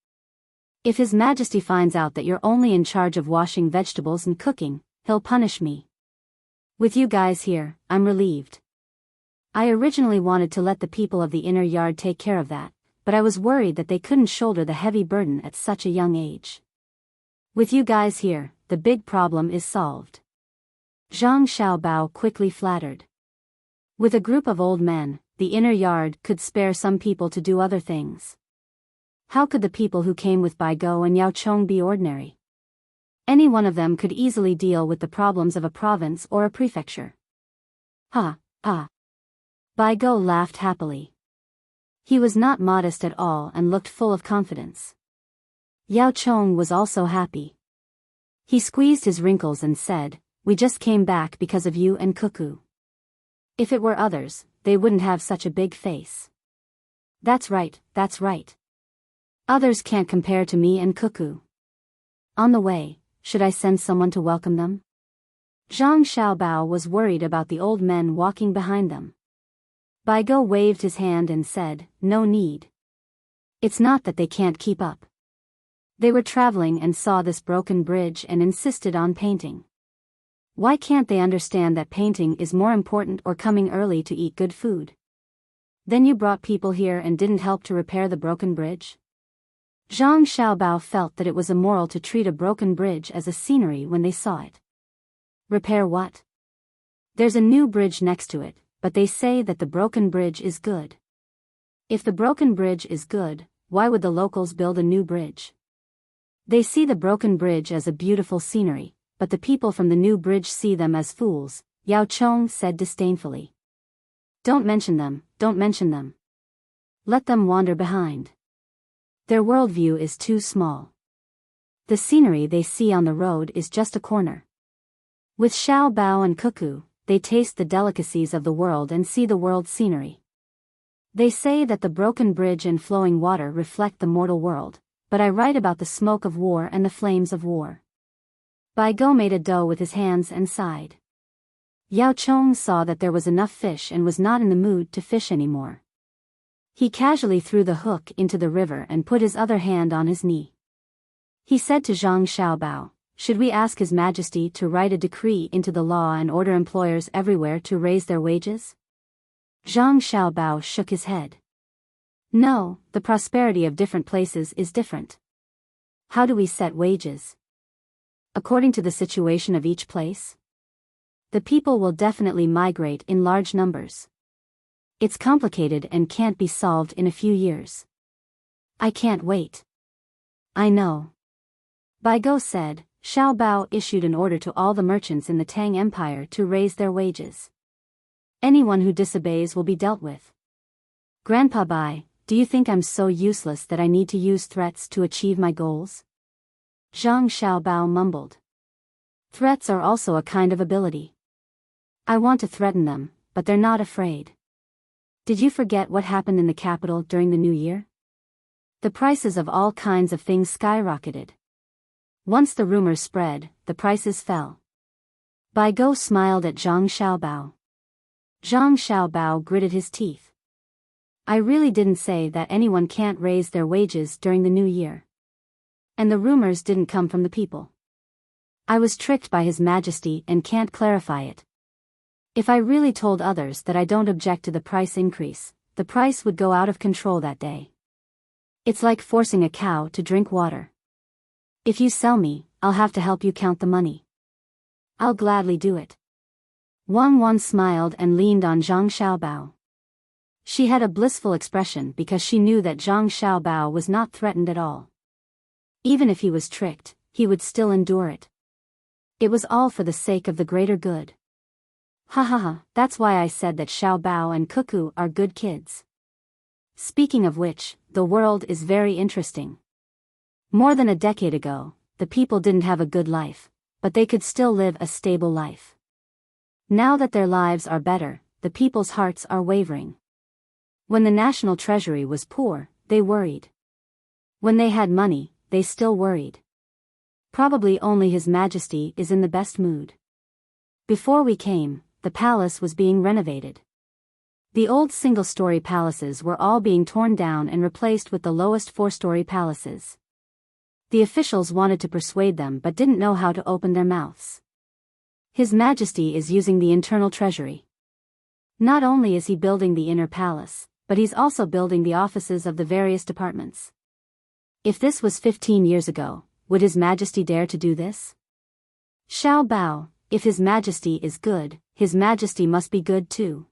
If His Majesty finds out that you're only in charge of washing vegetables and cooking, he'll punish me. With you guys here, I'm relieved. I originally wanted to let the people of the inner yard take care of that, but I was worried that they couldn't shoulder the heavy burden at such a young age. With you guys here, the big problem is solved. Zhang Xiaobao quickly flattered. With a group of old men, the inner yard could spare some people to do other things. How could the people who came with Biyao and Yao Chong be ordinary? Any one of them could easily deal with the problems of a province or a prefecture. Ha, ha. Biyao laughed happily. He was not modest at all and looked full of confidence. Yao Chong was also happy. He squeezed his wrinkles and said, "We just came back because of you and Cuckoo. If it were others, they wouldn't have such a big face." That's right, that's right. Others can't compare to me and Cuckoo. On the way, should I send someone to welcome them? Zhang Xiaobao was worried about the old men walking behind them. Biyao waved his hand and said, "No need. It's not that they can't keep up. They were traveling and saw this broken bridge and insisted on painting. Why can't they understand that painting is more important or coming early to eat good food? Then you brought people here and didn't help to repair the broken bridge?" Zhang Xiaobao felt that it was immoral to treat a broken bridge as a scenery when they saw it. Repair what? There's a new bridge next to it, but they say that the broken bridge is good. If the broken bridge is good, why would the locals build a new bridge? They see the broken bridge as a beautiful scenery, but the people from the new bridge see them as fools, Yao Chong said disdainfully. Don't mention them, don't mention them. Let them wander behind. Their worldview is too small. The scenery they see on the road is just a corner. With Xiao Bao and Cuckoo, they taste the delicacies of the world and see the world scenery. They say that the broken bridge and flowing water reflect the mortal world, but I write about the smoke of war and the flames of war. Biyao made a dough with his hands and sighed. Yao Chong saw that there was enough fish and was not in the mood to fish anymore. He casually threw the hook into the river and put his other hand on his knee. He said to Zhang Xiaobao, "Should we ask His Majesty to write a decree into the law and order employers everywhere to raise their wages?" Zhang Xiaobao shook his head. "No, the prosperity of different places is different. How do we set wages? According to the situation of each place? The people will definitely migrate in large numbers. It's complicated and can't be solved in a few years. I can't wait." "I know." Biyao said. Xiao Bao issued an order to all the merchants in the Tang Empire to raise their wages. Anyone who disobeys will be dealt with. "Grandpa Bai, do you think I'm so useless that I need to use threats to achieve my goals?" Zhang Xiaobao mumbled. "Threats are also a kind of ability. I want to threaten them, but they're not afraid. Did you forget what happened in the capital during the New Year? The prices of all kinds of things skyrocketed. Once the rumors spread, the prices fell." Biyao smiled at Zhang Xiaobao. Zhang Xiaobao gritted his teeth. "I really didn't say that anyone can't raise their wages during the New Year. And the rumors didn't come from the people. I was tricked by His Majesty and can't clarify it. If I really told others that I don't object to the price increase, the price would go out of control that day. It's like forcing a cow to drink water. If you sell me, I'll have to help you count the money. I'll gladly do it." Wang Wan smiled and leaned on Zhang Xiaobao. She had a blissful expression because she knew that Zhang Xiaobao was not threatened at all. Even if he was tricked, he would still endure it. It was all for the sake of the greater good. Ha ha ha, that's why I said that Xiao Bao and Cuckoo are good kids. Speaking of which, the world is very interesting. More than a decade ago, the people didn't have a good life, but they could still live a stable life. Now that their lives are better, the people's hearts are wavering. When the national treasury was poor, they worried. When they had money, they still worried. Probably only His Majesty is in the best mood. Before we came, the palace was being renovated. The old single-story palaces were all being torn down and replaced with the lowest four-story palaces. The officials wanted to persuade them but didn't know how to open their mouths. His Majesty is using the internal treasury. Not only is he building the inner palace, but he's also building the offices of the various departments. If this was 15 years ago, would His Majesty dare to do this? Xiao Bao, if His Majesty is good, His Majesty must be good too.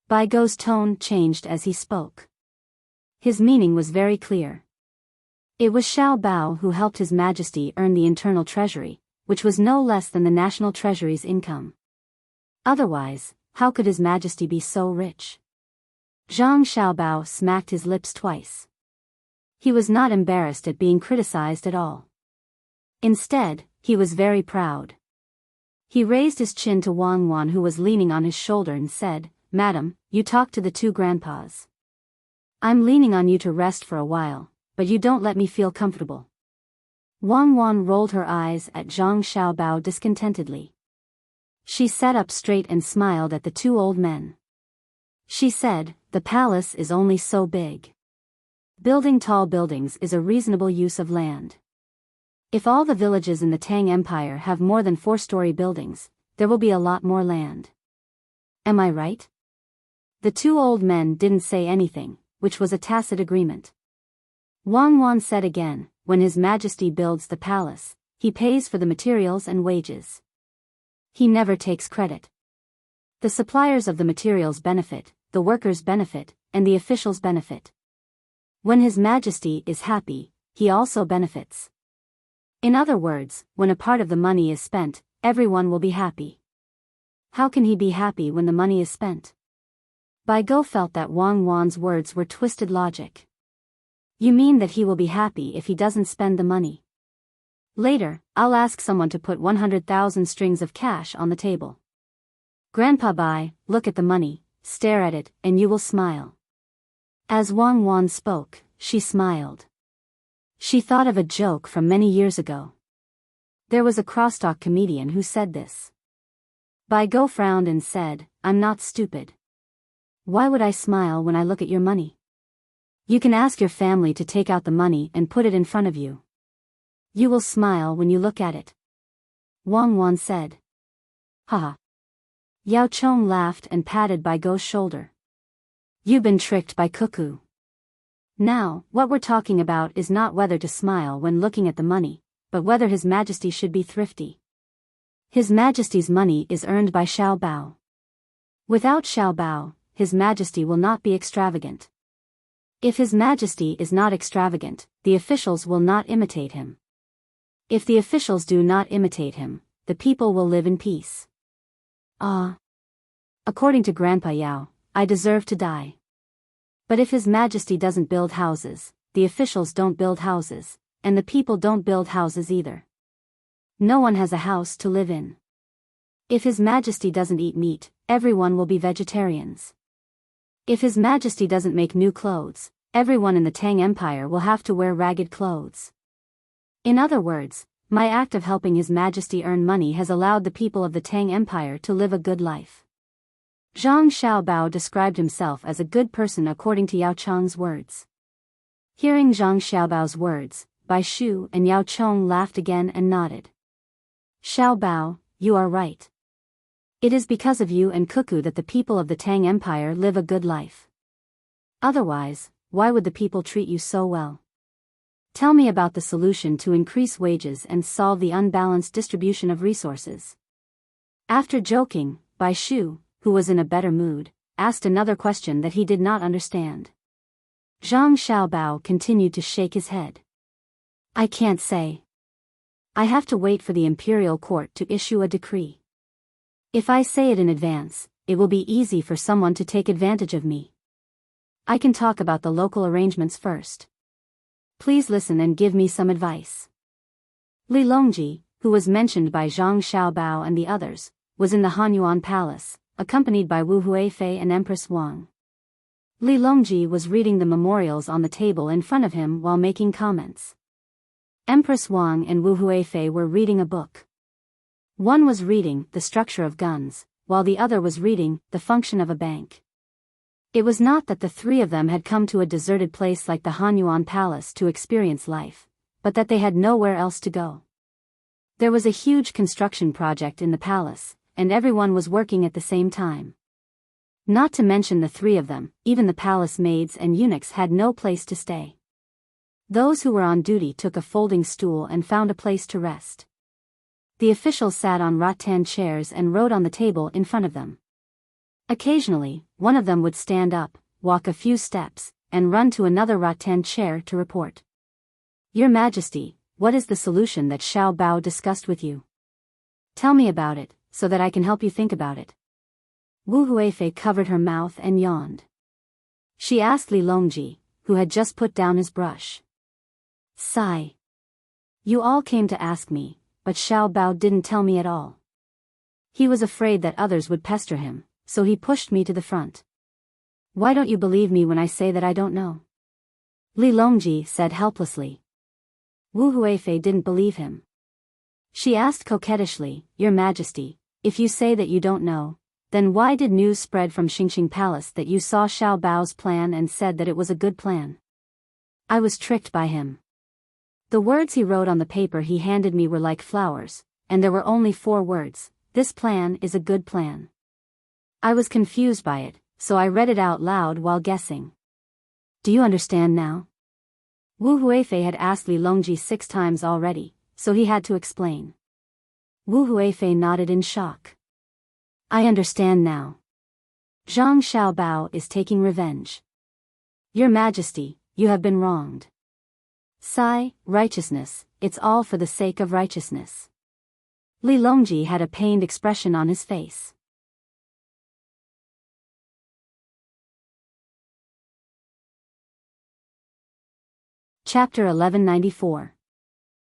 Biyao's tone changed as he spoke. His meaning was very clear. It was Xiao Bao who helped His Majesty earn the internal treasury, which was no less than the national treasury's income. Otherwise, how could His Majesty be so rich? Zhang Xiaobao smacked his lips twice. He was not embarrassed at being criticized at all. Instead, he was very proud. He raised his chin to Wang Wan, who was leaning on his shoulder, and said, "Madam, you talk to the two grandpas. I'm leaning on you to rest for a while, but you don't let me feel comfortable." Wang Wan rolled her eyes at Zhang Xiaobao discontentedly. She sat up straight and smiled at the two old men. She said, "The palace is only so big. Building tall buildings is a reasonable use of land. If all the villages in the Tang Empire have more than 4-story buildings, there will be a lot more land. Am I right?" The two old men didn't say anything, which was a tacit agreement. Wang Wan said again, "When His Majesty builds the palace, he pays for the materials and wages. He never takes credit. The suppliers of the materials benefit, the workers benefit, and the officials benefit. When His Majesty is happy, he also benefits. In other words, when a part of the money is spent, everyone will be happy. How can he be happy when the money is spent?" Biyao felt that Wang Wan's words were twisted logic. "You mean that he will be happy if he doesn't spend the money? Later, I'll ask someone to put 100,000 strings of cash on the table. Grandpa Bai, look at the money, stare at it, and you will smile." As Wang Wan spoke, she smiled. She thought of a joke from many years ago. There was a crosstalk comedian who said this. Biyao frowned and said, "I'm not stupid. Why would I smile when I look at your money? You can ask your family to take out the money and put it in front of you. You will smile when you look at it." Wang Wan said. "Haha." Yao Chong laughed and patted Biyao's shoulder. "You've been tricked by Cuckoo. Now, what we're talking about is not whether to smile when looking at the money, but whether His Majesty should be thrifty. His Majesty's money is earned by Xiao Bao. Without Xiao Bao, His Majesty will not be extravagant. If His Majesty is not extravagant, the officials will not imitate him. If the officials do not imitate him, the people will live in peace. According to Grandpa Yao, I deserve to die. But if His Majesty doesn't build houses, the officials don't build houses, and the people don't build houses either. No one has a house to live in. If His Majesty doesn't eat meat, everyone will be vegetarians. If His Majesty doesn't make new clothes, everyone in the Tang Empire will have to wear ragged clothes. In other words, my act of helping His Majesty earn money has allowed the people of the Tang Empire to live a good life." Zhang Xiaobao described himself as a good person according to Yao Chong's words. Hearing Zhang Xiaobao's words, Bai Shu and Yao Chong laughed again and nodded. "Xiaobao, you are right. It is because of you and Cuckoo that the people of the Tang Empire live a good life. Otherwise, why would the people treat you so well? Tell me about the solution to increase wages and solve the unbalanced distribution of resources." After joking, Bai Shu, who was in a better mood, asked another question that he did not understand. Zhang Xiaobao continued to shake his head. "I can't say. I have to wait for the imperial court to issue a decree. If I say it in advance, it will be easy for someone to take advantage of me. I can talk about the local arrangements first. Please listen and give me some advice." Li Longji, who was mentioned by Zhang Xiaobao and the others, was in the Hanyuan Palace, accompanied by Wu Huifei and Empress Wang. Li Longji was reading the memorials on the table in front of him while making comments. Empress Wang and Wu Huifei were reading a book. One was reading The Structure of Guns, while the other was reading The Function of a Bank. It was not that the three of them had come to a deserted place like the Hanyuan Palace to experience life, but that they had nowhere else to go. There was a huge construction project in the palace, and everyone was working at the same time. Not to mention the three of them, even the palace maids and eunuchs had no place to stay. Those who were on duty took a folding stool and found a place to rest. The officials sat on rattan chairs and wrote on the table in front of them. Occasionally, one of them would stand up, walk a few steps, and run to another rattan chair to report. Your Majesty, what is the solution that Xiao Bao discussed with you? Tell me about it, so that I can help you think about it. Wu Huifei covered her mouth and yawned. She asked Li Longji, who had just put down his brush. Sigh. You all came to ask me, but Xiao Bao didn't tell me at all. He was afraid that others would pester him, so he pushed me to the front. Why don't you believe me when I say that I don't know? Li Longji said helplessly. Wu Huifei didn't believe him. She asked coquettishly, Your Majesty, if you say that you don't know, then why did news spread from Xingxing Palace that you saw Xiao Bao's plan and said that it was a good plan? I was tricked by him. The words he wrote on the paper he handed me were like flowers, and there were only 4 words, This plan is a good plan. I was confused by it, so I read it out loud while guessing. Do you understand now? Wu Huifei had asked Li Longji 6 times already, so he had to explain. Wu Huifei nodded in shock. I understand now. Zhang Xiaobao is taking revenge. Your Majesty, you have been wronged. Sigh, righteousness, it's all for the sake of righteousness. Li Longji had a pained expression on his face. Chapter 1194.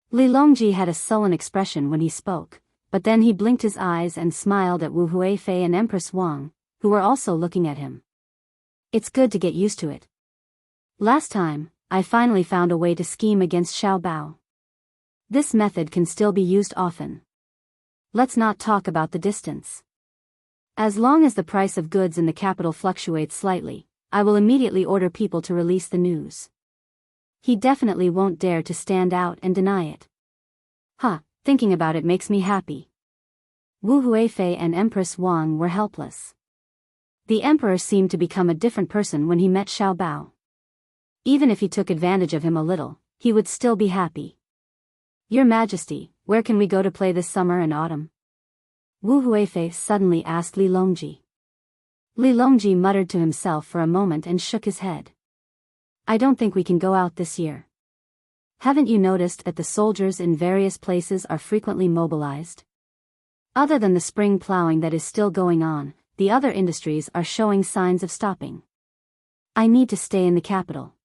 Li Longji had a sullen expression when he spoke, but then he blinked his eyes and smiled at Wu Huifei and Empress Wang, who were also looking at him. It's good to get used to it. Last time, I finally found a way to scheme against Xiao Bao. This method can still be used often. Let's not talk about the distance. As long as the price of goods in the capital fluctuates slightly, I will immediately order people to release the news. He definitely won't dare to stand out and deny it. Thinking about it makes me happy. Wu Huifei and Empress Wang were helpless. The emperor seemed to become a different person when he met Xiao Bao. Even if he took advantage of him a little, he would still be happy. Your Majesty, where can we go to play this summer and autumn? Wu Huifei suddenly asked Li Longji. Li Longji muttered to himself for a moment and shook his head. I don't think we can go out this year. Haven't you noticed that the soldiers in various places are frequently mobilized? Other than the spring plowing that is still going on, the other industries are showing signs of stopping. I need to stay in the capital.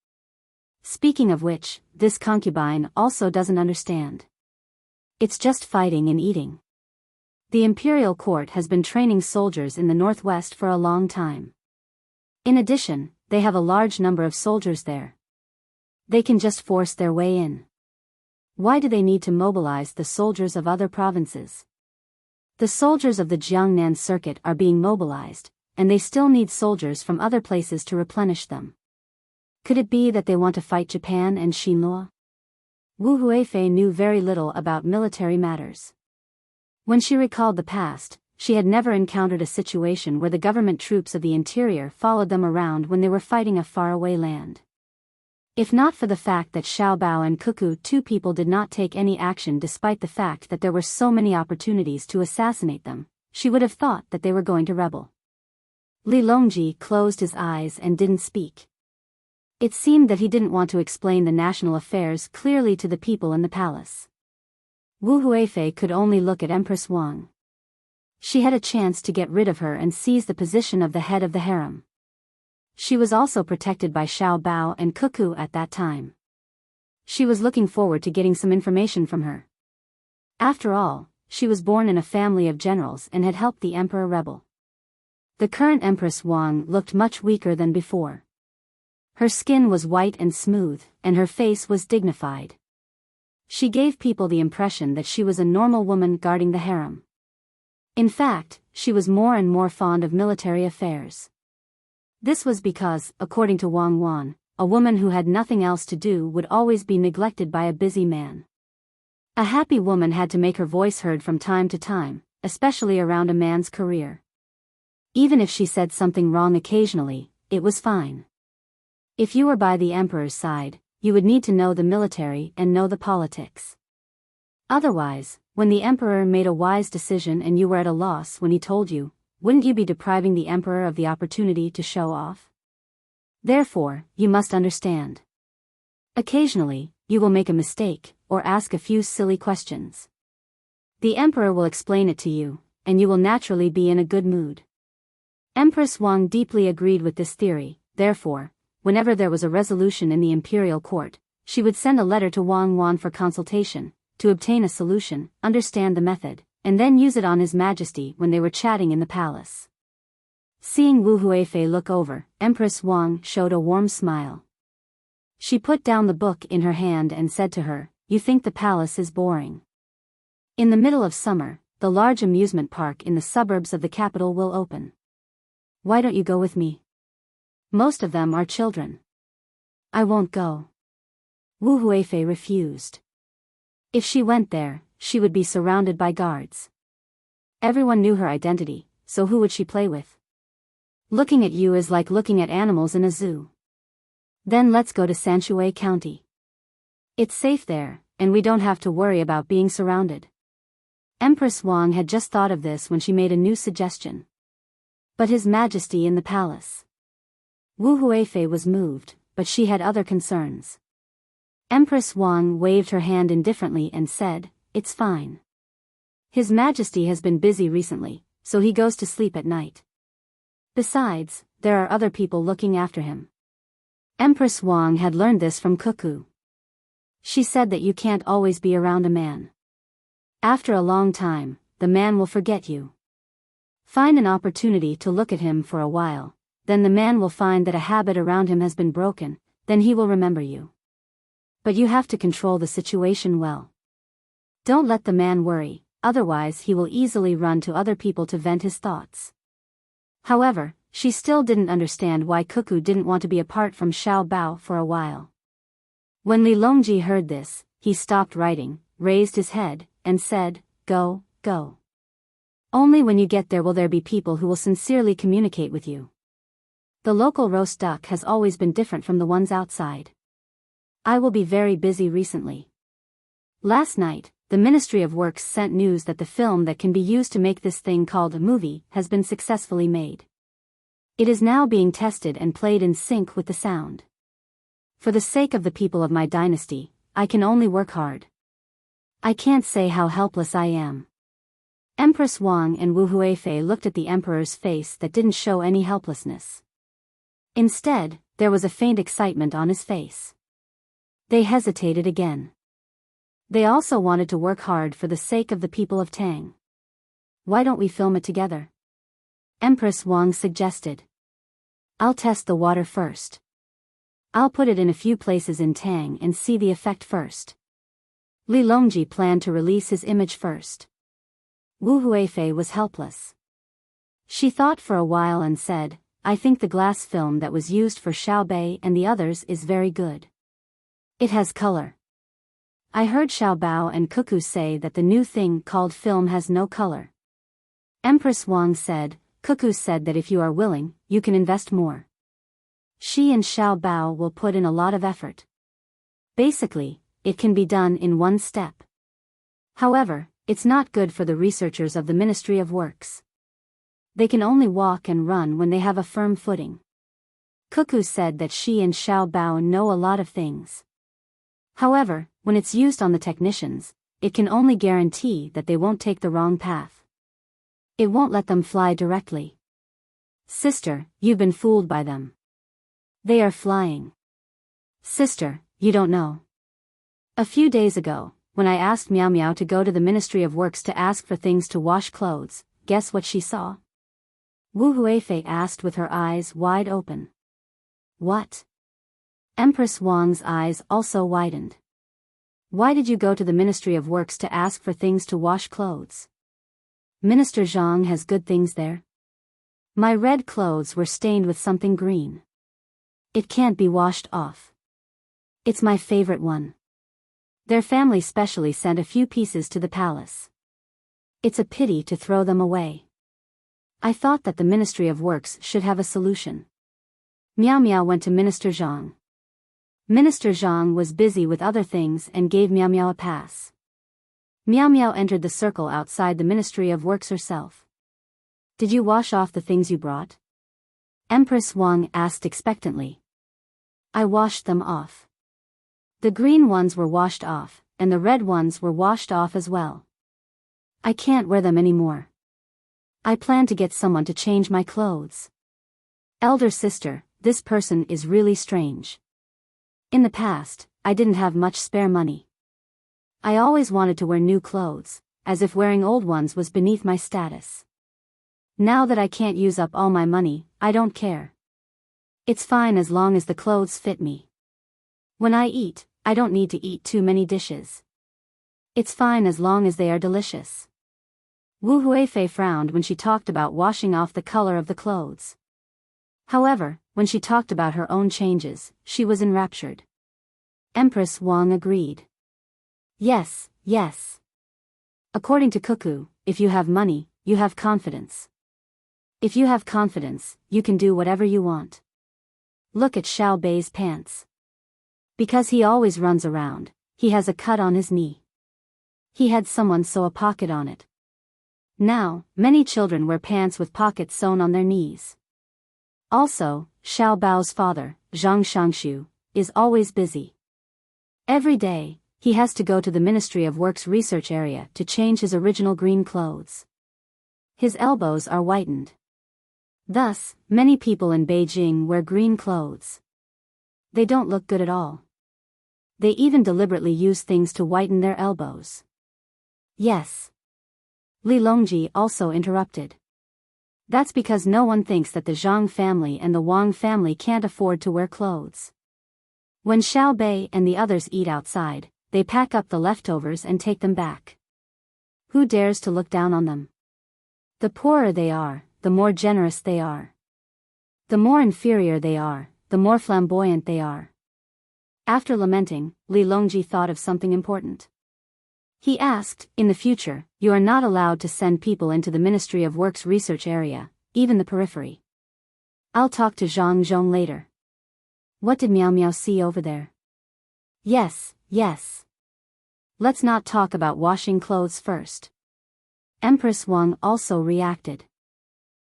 Speaking of which, this concubine also doesn't understand. It's just fighting and eating. The imperial court has been training soldiers in the northwest for a long time. In addition, they have a large number of soldiers there. They can just force their way in. Why do they need to mobilize the soldiers of other provinces? The soldiers of the Jiangnan circuit are being mobilized, and they still need soldiers from other places to replenish them. Could it be that they want to fight Japan and Xinluo? Wu Huifei knew very little about military matters. When she recalled the past, she had never encountered a situation where the government troops of the interior followed them around when they were fighting a faraway land. If not for the fact that Xiao Bao and Cuckoo, 2 people, did not take any action despite the fact that there were so many opportunities to assassinate them, she would have thought that they were going to rebel. Li Longji closed his eyes and didn't speak. It seemed that he didn't want to explain the national affairs clearly to the people in the palace. Wu Huifei could only look at Empress Wang. She had a chance to get rid of her and seize the position of the head of the harem. She was also protected by Xiao Bao and Cuckoo at that time. She was looking forward to getting some information from her. After all, she was born in a family of generals and had helped the emperor rebel. The current Empress Wang looked much weaker than before. Her skin was white and smooth, and her face was dignified. She gave people the impression that she was a normal woman guarding the harem. In fact, she was more and more fond of military affairs. This was because, according to Wang Wan, a woman who had nothing else to do would always be neglected by a busy man. A happy woman had to make her voice heard from time to time, especially around a man's career. Even if she said something wrong occasionally, it was fine. If you were by the emperor's side, you would need to know the military and know the politics. Otherwise, when the emperor made a wise decision and you were at a loss when he told you, wouldn't you be depriving the emperor of the opportunity to show off? Therefore, you must understand. Occasionally, you will make a mistake, or ask a few silly questions. The emperor will explain it to you, and you will naturally be in a good mood. Empress Wang deeply agreed with this theory. Therefore, whenever there was a resolution in the imperial court, she would send a letter to Wang Wan for consultation, to obtain a solution, understand the method, and then use it on His Majesty when they were chatting in the palace. Seeing Wu Huifei look over, Empress Wang showed a warm smile. She put down the book in her hand and said to her, "You think the palace is boring. In the middle of summer, the large amusement park in the suburbs of the capital will open. Why don't you go with me? Most of them are children." "I won't go." Wu Huifei refused. If she went there, she would be surrounded by guards. Everyone knew her identity, so who would she play with? Looking at you is like looking at animals in a zoo. Then let's go to Sanshui County. It's safe there, and we don't have to worry about being surrounded. Empress Wang had just thought of this when she made a new suggestion. But His Majesty in the palace. Wu Huifei was moved, but she had other concerns. Empress Wang waved her hand indifferently and said, "It's fine. His Majesty has been busy recently, so he goes to sleep at night. Besides, there are other people looking after him." Empress Wang had learned this from Cuckoo. She said that you can't always be around a man. After a long time, the man will forget you. Find an opportunity to look at him for a while, then the man will find that a habit around him has been broken, then he will remember you. But you have to control the situation well. Don't let the man worry, otherwise he will easily run to other people to vent his thoughts. However, she still didn't understand why Cuckoo didn't want to be apart from Xiao Bao for a while. When Li Longji heard this, he stopped writing, raised his head, and said, "Go, go. Only when you get there will there be people who will sincerely communicate with you. The local roast duck has always been different from the ones outside. I will be very busy recently." Last night, the Ministry of Works sent news that the film that can be used to make this thing called a movie has been successfully made. It is now being tested and played in sync with the sound. For the sake of the people of my dynasty, I can only work hard. I can't say how helpless I am. Empress Wang and Wu Huifei looked at the emperor's face that didn't show any helplessness. Instead, there was a faint excitement on his face. They hesitated again. They also wanted to work hard for the sake of the people of Tang. "Why don't we film it together?" Empress Wang suggested. "I'll test the water first. I'll put it in a few places in Tang and see the effect first." Li Longji planned to release his image first. Wu Huifei was helpless. She thought for a while and said, "I think the glass film that was used for Xiaobei and the others is very good. It has color. I heard Xiao Bao and Cuckoo say that the new thing called film has no color." Empress Wang said, "Cuckoo said that if you are willing, you can invest more. She and Xiao Bao will put in a lot of effort. Basically, it can be done in one step. However, it's not good for the researchers of the Ministry of Works. They can only walk and run when they have a firm footing." Cuckoo said that she and Xiao Bao know a lot of things. However, when it's used on the technicians, it can only guarantee that they won't take the wrong path. It won't let them fly directly. "Sister, you've been fooled by them. They are flying." "Sister, you don't know. A few days ago, when I asked Miao Miao to go to the Ministry of Works to ask for things to wash clothes, guess what she saw?" Wu Huifei asked with her eyes wide open. "What?" Empress Wang's eyes also widened. "Why did you go to the Ministry of Works to ask for things to wash clothes? Minister Zhang has good things there. My red clothes were stained with something green. It can't be washed off. It's my favorite one. Their family specially sent a few pieces to the palace. It's a pity to throw them away. I thought that the Ministry of Works should have a solution." Miao Miao went to Minister Zhang. Minister Zhang was busy with other things and gave Miao Miao a pass. Miao Miao entered the circle outside the Ministry of Works herself. "Did you wash off the things you brought?" Empress Wang asked expectantly. "I washed them off. The green ones were washed off, and the red ones were washed off as well. I can't wear them anymore. I plan to get someone to change my clothes. Elder sister, this person is really strange. In the past, I didn't have much spare money. I always wanted to wear new clothes, as if wearing old ones was beneath my status. Now that I can't use up all my money, I don't care. It's fine as long as the clothes fit me. When I eat, I don't need to eat too many dishes. It's fine as long as they are delicious. Wu Huifei frowned when she talked about washing off the color of the clothes. However, when she talked about her own changes, she was enraptured. Empress Wang agreed. Yes, yes. According to Cuckoo, if you have money, you have confidence. If you have confidence, you can do whatever you want. Look at Xiao Bei's pants. Because he always runs around, he has a cut on his knee. He had someone sew a pocket on it. Now, many children wear pants with pockets sewn on their knees. Also, Xiao Bao's father, Zhang Shangshu, is always busy. Every day, he has to go to the Ministry of Works research area to change his original green clothes. His elbows are whitened. Thus, many people in Beijing wear green clothes. They don't look good at all. They even deliberately use things to whiten their elbows. Yes. Li Longji also interrupted. That's because no one thinks that the Zhang family and the Wang family can't afford to wear clothes. When Xiao Bei and the others eat outside, they pack up the leftovers and take them back. Who dares to look down on them? The poorer they are, the more generous they are. The more inferior they are, the more flamboyant they are. After lamenting, Li Longji thought of something important. He asked, in the future, you are not allowed to send people into the Ministry of Works research area, even the periphery. I'll talk to Zhang Zhong later. What did Miao Miao see over there? Yes, yes. Let's not talk about washing clothes first. Empress Wang also reacted.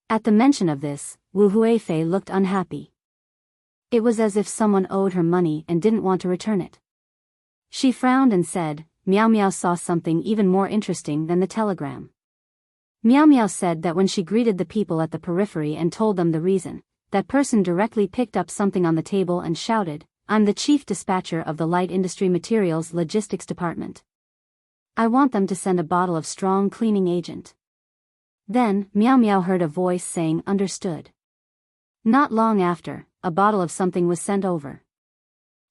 At the mention of this, Wu Huifei looked unhappy. It was as if someone owed her money and didn't want to return it. She frowned and said, Miao Miao saw something even more interesting than the telegram. Miao Miao said that when she greeted the people at the periphery and told them the reason, that person directly picked up something on the table and shouted, I'm the chief dispatcher of the Light Industry Materials Logistics Department. I want them to send a bottle of strong cleaning agent. Then, Miao Miao heard a voice saying understood. Not long after, a bottle of something was sent over.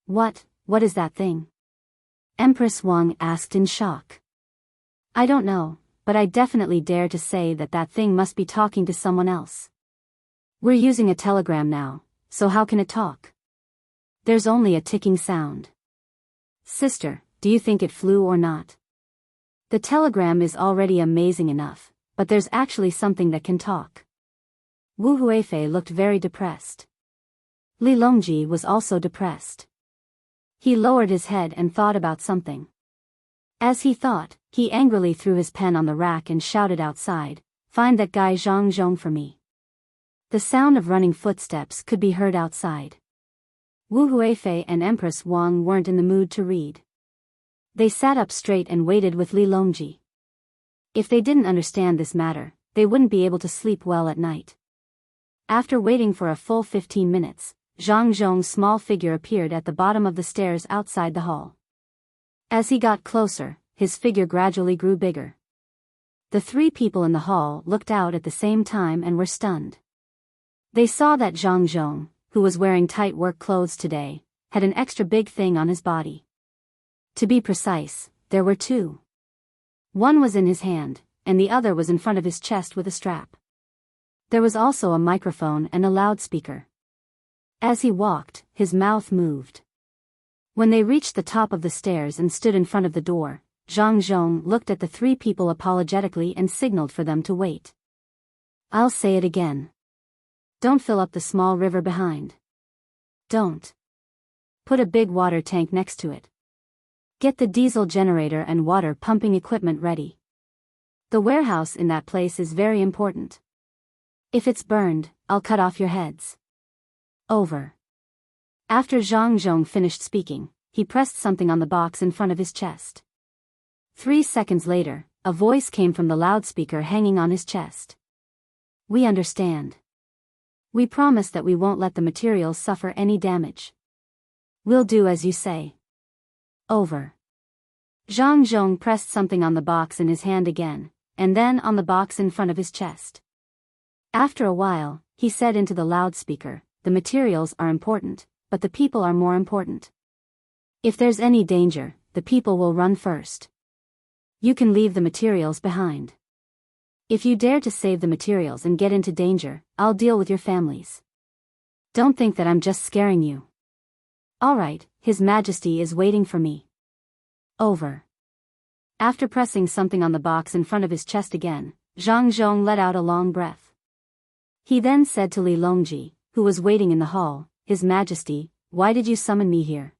What is that thing? Empress Wang asked in shock. I don't know, but I definitely dare to say that that thing must be talking to someone else. We're using a telegram now, so how can it talk? There's only a ticking sound. Sister, do you think it flew or not? The telegram is already amazing enough, but there's actually something that can talk. Wu Huifei looked very depressed. Li Longji was also depressed. He lowered his head and thought about something. As he thought, he angrily threw his pen on the rack and shouted outside, find that guy Zhang Zhong for me. The sound of running footsteps could be heard outside. Wu Huifei and Empress Wang weren't in the mood to read. They sat up straight and waited with Li Longji. If they didn't understand this matter, they wouldn't be able to sleep well at night. After waiting for a full 15 minutes, Zhang Zhong's small figure appeared at the bottom of the stairs outside the hall. As he got closer, his figure gradually grew bigger. The three people in the hall looked out at the same time and were stunned. They saw that Zhang Zhong, who was wearing tight work clothes today, had an extra big thing on his body. To be precise, there were two. One was in his hand, and the other was in front of his chest with a strap. There was also a microphone and a loudspeaker. As he walked, his mouth moved. When they reached the top of the stairs and stood in front of the door, Zhang Zhong looked at the three people apologetically and signaled for them to wait. I'll say it again. Don't fill up the small river behind. Don't. Put a big water tank next to it. Get the diesel generator and water pumping equipment ready. The warehouse in that place is very important. If it's burned, I'll cut off your heads. Over. After Zhang Zhong finished speaking, he pressed something on the box in front of his chest. 3 seconds later, a voice came from the loudspeaker hanging on his chest. "We understand. We promise that we won't let the materials suffer any damage. We'll do as you say. Over." Zhang Zhong pressed something on the box in his hand again, and then on the box in front of his chest. After a while, he said into the loudspeaker, "The materials are important, but the people are more important. If there's any danger, the people will run first. You can leave the materials behind. If you dare to save the materials and get into danger, I'll deal with your families. Don't think that I'm just scaring you. All right, His Majesty is waiting for me. Over." After pressing something on the box in front of his chest again, Zhang Zhong let out a long breath. He then said to Li Longji, who was waiting in the hall, "His Majesty, why did you summon me here?"